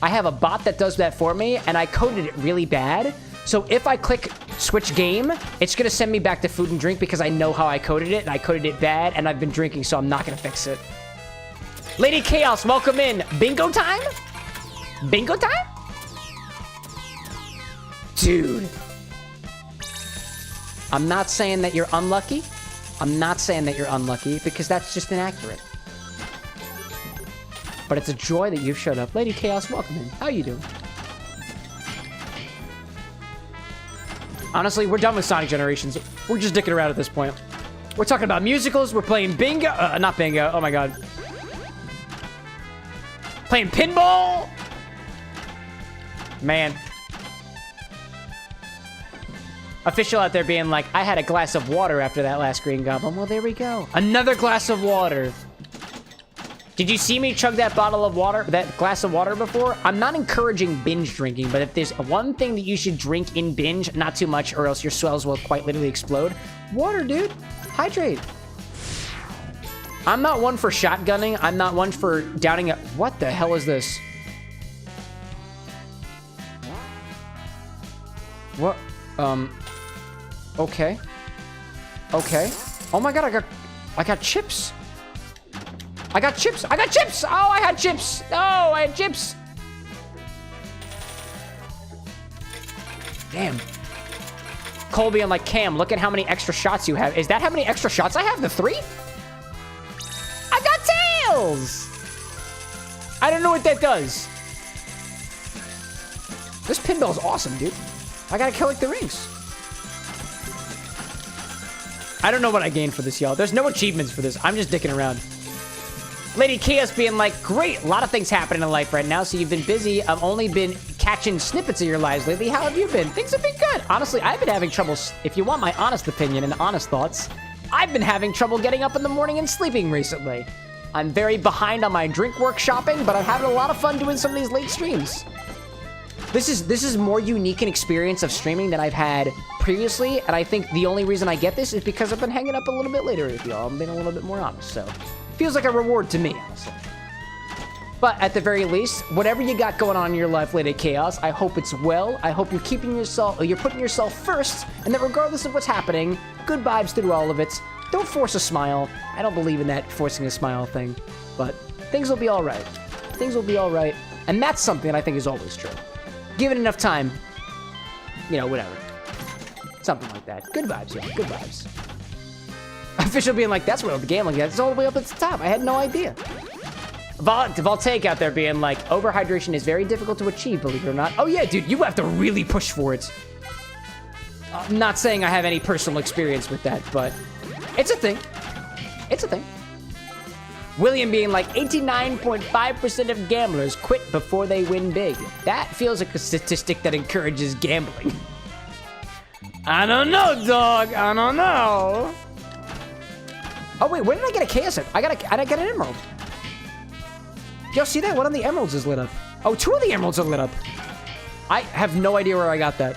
I have a bot that does that for me, and I coded it really bad. So if I click switch game, it's going to send me back to food and drink because I know how I coded it, and I coded it bad, and I've been drinking, so I'm not going to fix it. Lady Chaos, welcome in. Bingo time? Bingo time? Dude. I'm not saying that you're unlucky. I'm not saying that you're unlucky because that's just inaccurate. But it's a joy that you've showed up. Lady Chaos, welcome in. How you doing? Honestly, we're done with Sonic Generations. We're just dicking around at this point. We're talking about musicals. We're playing bingo. Not bingo. Oh my god. Playing pinball. Man. Official out there being like, I had a glass of water after that last Green Goblin. Well, there we go. Another glass of water. Did you see me chug that bottle of water, that glass of water before? I'm not encouraging binge drinking, but if there's one thing that you should drink in binge, not too much, or else your swells will quite literally explode. Water, dude. Hydrate. I'm not one for shotgunning. I'm not one for downing a... What the hell is this? What? Okay. Okay. Oh my god, I got chips. I got chips. I got chips. Oh, I had chips. Oh, I had chips. Damn. Cole being like, Cam, look at how many extra shots you have. Is that how many extra shots I have? The 3? I got tails. I don't know what that does. This pinball's awesome, dude. I gotta collect the rings. I don't know what I gained for this, y'all. There's no achievements for this. I'm just dicking around. Lady Chaos being like, great, a lot of things happening in life right now, so you've been busy. I've only been catching snippets of your lives lately. How have you been? Things have been good. Honestly, I've been having trouble. If you want my honest opinion and honest thoughts, I've been having trouble getting up in the morning and sleeping recently. I'm very behind on my drink workshopping, but I'm having a lot of fun doing some of these late streams. This is more unique an experience of streaming than I've had previously, and I think the only reason I get this is because I've been hanging up a little bit later with y'all. I'm being a little bit more honest, so feels like a reward to me, honestly. But at the very least, whatever you got going on in your life, Lady Chaos, I hope it's well. I hope you're putting yourself first, and that regardless of what's happening, good vibes through all of it. Don't force a smile. I don't believe in that forcing a smile thing, but things will be all right. Things will be all right, and that's something that I think is always true. Given enough time, you know, whatever. Something like that. Good vibes, yeah. Good vibes. Official being like, that's where the gambling is. It's all the way up at the top. I had no idea. Voltaic out there being like, overhydration is very difficult to achieve, believe it or not. Oh yeah, dude, you have to really push for it. I'm not saying I have any personal experience with that, but it's a thing. It's a thing. William being like, 89.5% of gamblers quit before they win big. That feels like a statistic that encourages gambling. I don't know, dog. I don't know. Oh, wait, where did I get a chaos? I got an emerald. Y'all see that? One of the emeralds is lit up. Oh, two of the emeralds are lit up. I have no idea where I got that.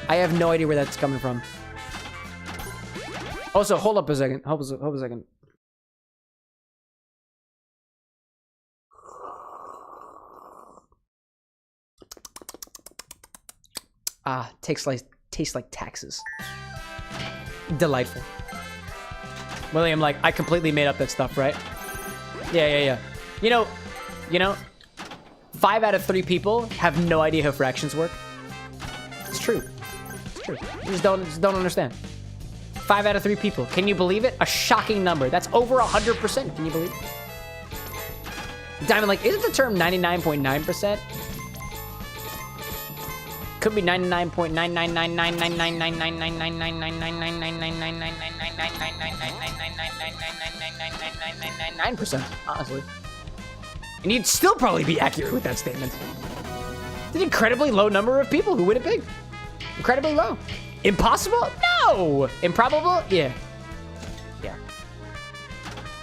I have no idea where that's coming from. Also, hold up a second. Hold a second. Ah, tastes like taxes. Delightful. William, like, I completely made up that stuff, right? Yeah. You know, 5 out of 3 people have no idea how fractions work. It's true. It's true. You just don't understand. 5 out of 3 people. Can you believe it? A shocking number. That's over 100%. Can you believe it? Diamond, like, isn't the term 99.9%? Could be 99.9999999999999999999999999999999%, honestly. And you'd still probably be accurate with that statement. It's an incredibly low number of people who win it big. Incredibly low. Impossible? No! Improbable? Yeah. Yeah.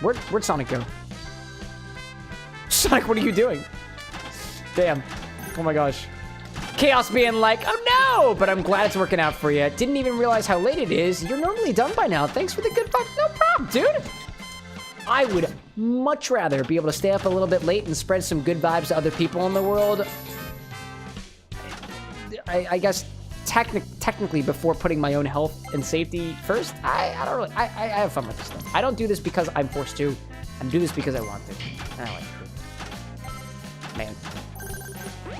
Where'd Sonic go? Sonic, what are you doing? Damn. Oh my gosh. Chaos being like, oh no! But I'm glad it's working out for you. Didn't even realize how late it is. You're normally done by now. Thanks for the good vibe. No problem, dude. I would much rather be able to stay up a little bit late and spread some good vibes to other people in the world. I guess technically before putting my own health and safety first, I don't really, I have fun with this stuff. I don't do this because I'm forced to. I do this because I want to. I like it. Man.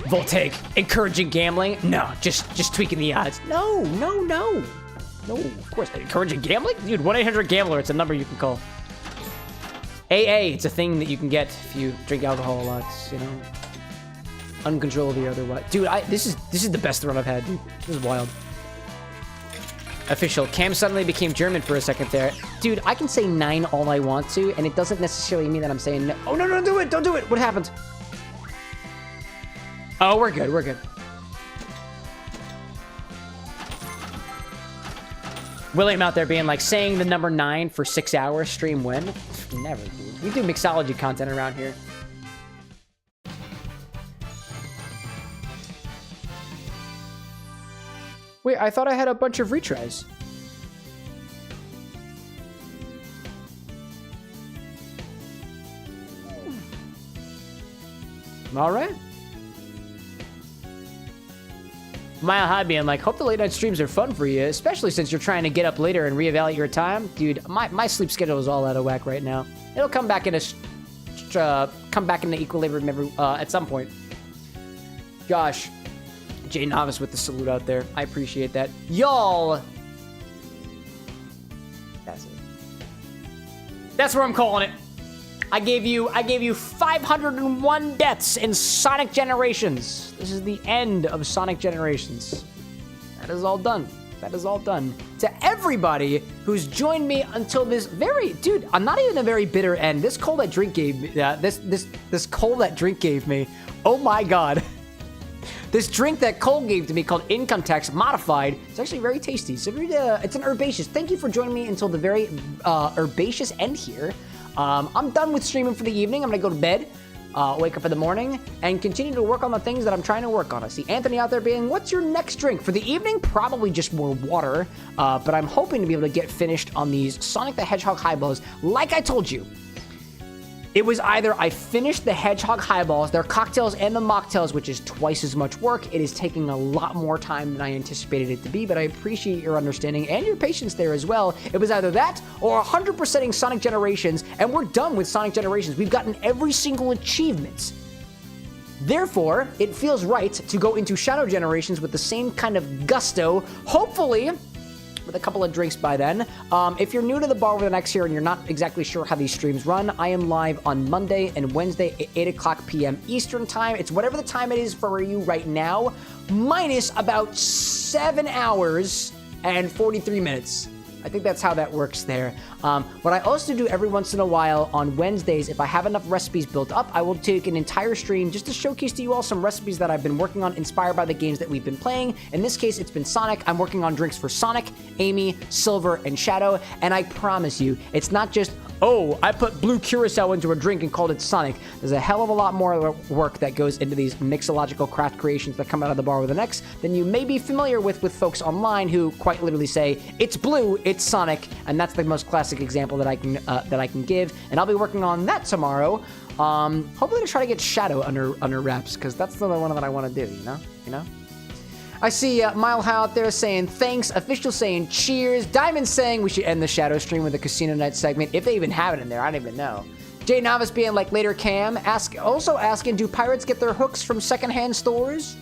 Voltaic, encouraging gambling? No, just tweaking the odds. No, of course not. Encouraging gambling? Dude, 1-800-GAMBLER, it's a number you can call. AA, it's a thing that you can get if you drink alcohol a lot, you know? Uncontrollably or otherwise. Dude, this is the best run I've had, dude. This is wild. Official. Cam suddenly became German for a second there. Dude, I can say 9 all I want to, and it doesn't necessarily mean that I'm saying no. Oh, no, don't do it! Don't do it! What happened? Oh, we're good. We're good. William out there being like, saying the number 9 for 6 hours, stream when? Never, dude. We do mixology content around here. Wait, I thought I had a bunch of retries. All right. Mile High being like, hope the late night streams are fun for you, especially since you're trying to get up later and reevaluate your time. Dude, my sleep schedule is all out of whack right now. It'll come back into equilibrium at some point. Gosh. Jay Novice with the salute out there. I appreciate that. Y'all. That's it. That's where I'm calling it. I gave you 501 deaths in Sonic Generations. This is the end of Sonic Generations. That is all done. That is all done. To everybody who's joined me until this dude, I'm not even a very bitter end. This cold that drink gave me, this cold that drink gave me. Oh my God. This drink that Cole gave to me called Income Tax Modified. It's actually very tasty. So it's an herbaceous. Thank you for joining me until the very herbaceous end here. I'm done with streaming for the evening. I'm gonna go to bed, wake up in the morning, and continue to work on the things that I'm trying to work on. I see Anthony out there being, what's your next drink? For the evening, probably just more water, but I'm hoping to be able to get finished on these Sonic the Hedgehog highballs. Like I told you, it was either I finished the Hedgehog highballs, their cocktails and the mocktails, which is twice as much work. It is taking a lot more time than I anticipated it to be, but I appreciate your understanding and your patience there as well. It was either that or 100%ing Sonic Generations, and we're done with Sonic Generations. We've gotten every single achievement. Therefore, it feels right to go into Shadow Generations with the same kind of gusto, hopefully with a couple of drinks by then. If you're new to the bar with an X here and you're not exactly sure how these streams run, I am live on Monday and Wednesday at 8 o'clock p.m. Eastern time. It's whatever the time it is for you right now, minus about 7 hours and 43 minutes. I think that's how that works there. What I also do every once in a while on Wednesdays, if I have enough recipes built up, I will take an entire stream just to showcase to you all some recipes that I've been working on inspired by the games that we've been playing. In this case, it's been Sonic. I'm working on drinks for Sonic, Amy, Silver, and Shadow. And I promise you, it's not just, oh, I put blue curacao into a drink and called it Sonic. There's a hell of a lot more work that goes into these mixological craft creations that come out of the bar with an X than you may be familiar with folks online who quite literally say, it's blue, it's Sonic, and that's the most classic example that I can give. And I'll be working on that tomorrow. Hopefully to try to get Shadow under wraps, because that's the one that I want to do, you know? I see Mile High out there saying thanks, Official saying cheers, Diamond saying we should end the Shadow stream with a Casino Night segment, if they even have it in there, I don't even know. Jay Novice being like later Cam, also asking, do pirates get their hooks from secondhand stores?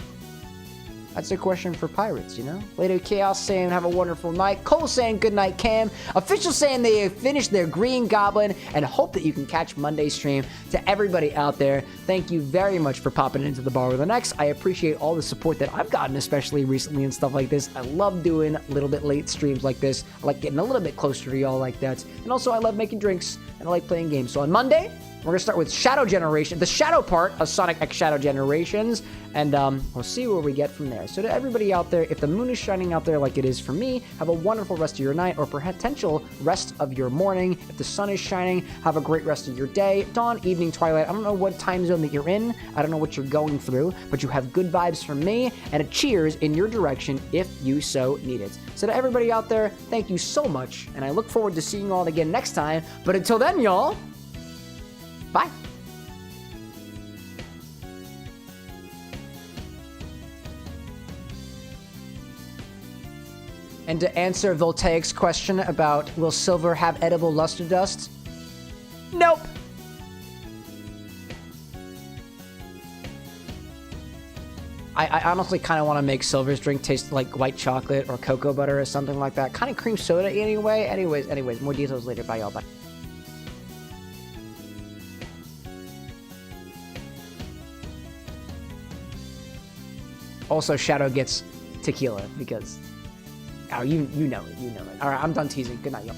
That's a question for pirates, you know? Later Chaos saying have a wonderful night. Cole saying good night, Cam. Official saying they have finished their Green Goblin and hope that you can catch Monday's stream. To everybody out there, thank you very much for popping into the bar with an X. I appreciate all the support that I've gotten, especially recently and stuff like this. I love doing a little bit late streams like this. I like getting a little bit closer to y'all like that. And also I love making drinks and I like playing games. So on Monday, we're going to start with Shadow Generation, the Shadow part of Sonic X Shadow Generations, and we'll see where we get from there. So to everybody out there, if the moon is shining out there like it is for me, have a wonderful rest of your night or potential rest of your morning. If the sun is shining, have a great rest of your day. Dawn, evening, twilight. I don't know what time zone that you're in. I don't know what you're going through, but you have good vibes from me and a cheers in your direction if you so need it. So to everybody out there, thank you so much, and I look forward to seeing you all again next time. But until then, y'all, bye. And to answer Voltaic's question about will silver have edible luster dust? Nope. I honestly kind of want to make Silver's drink taste like white chocolate or cocoa butter or something like that. Kind of cream soda anyway. Anyways, more details later. Bye, y'all. Bye. Also, Shadow gets tequila because, oh, you know it. All right, I'm done teasing. Good night, y'all.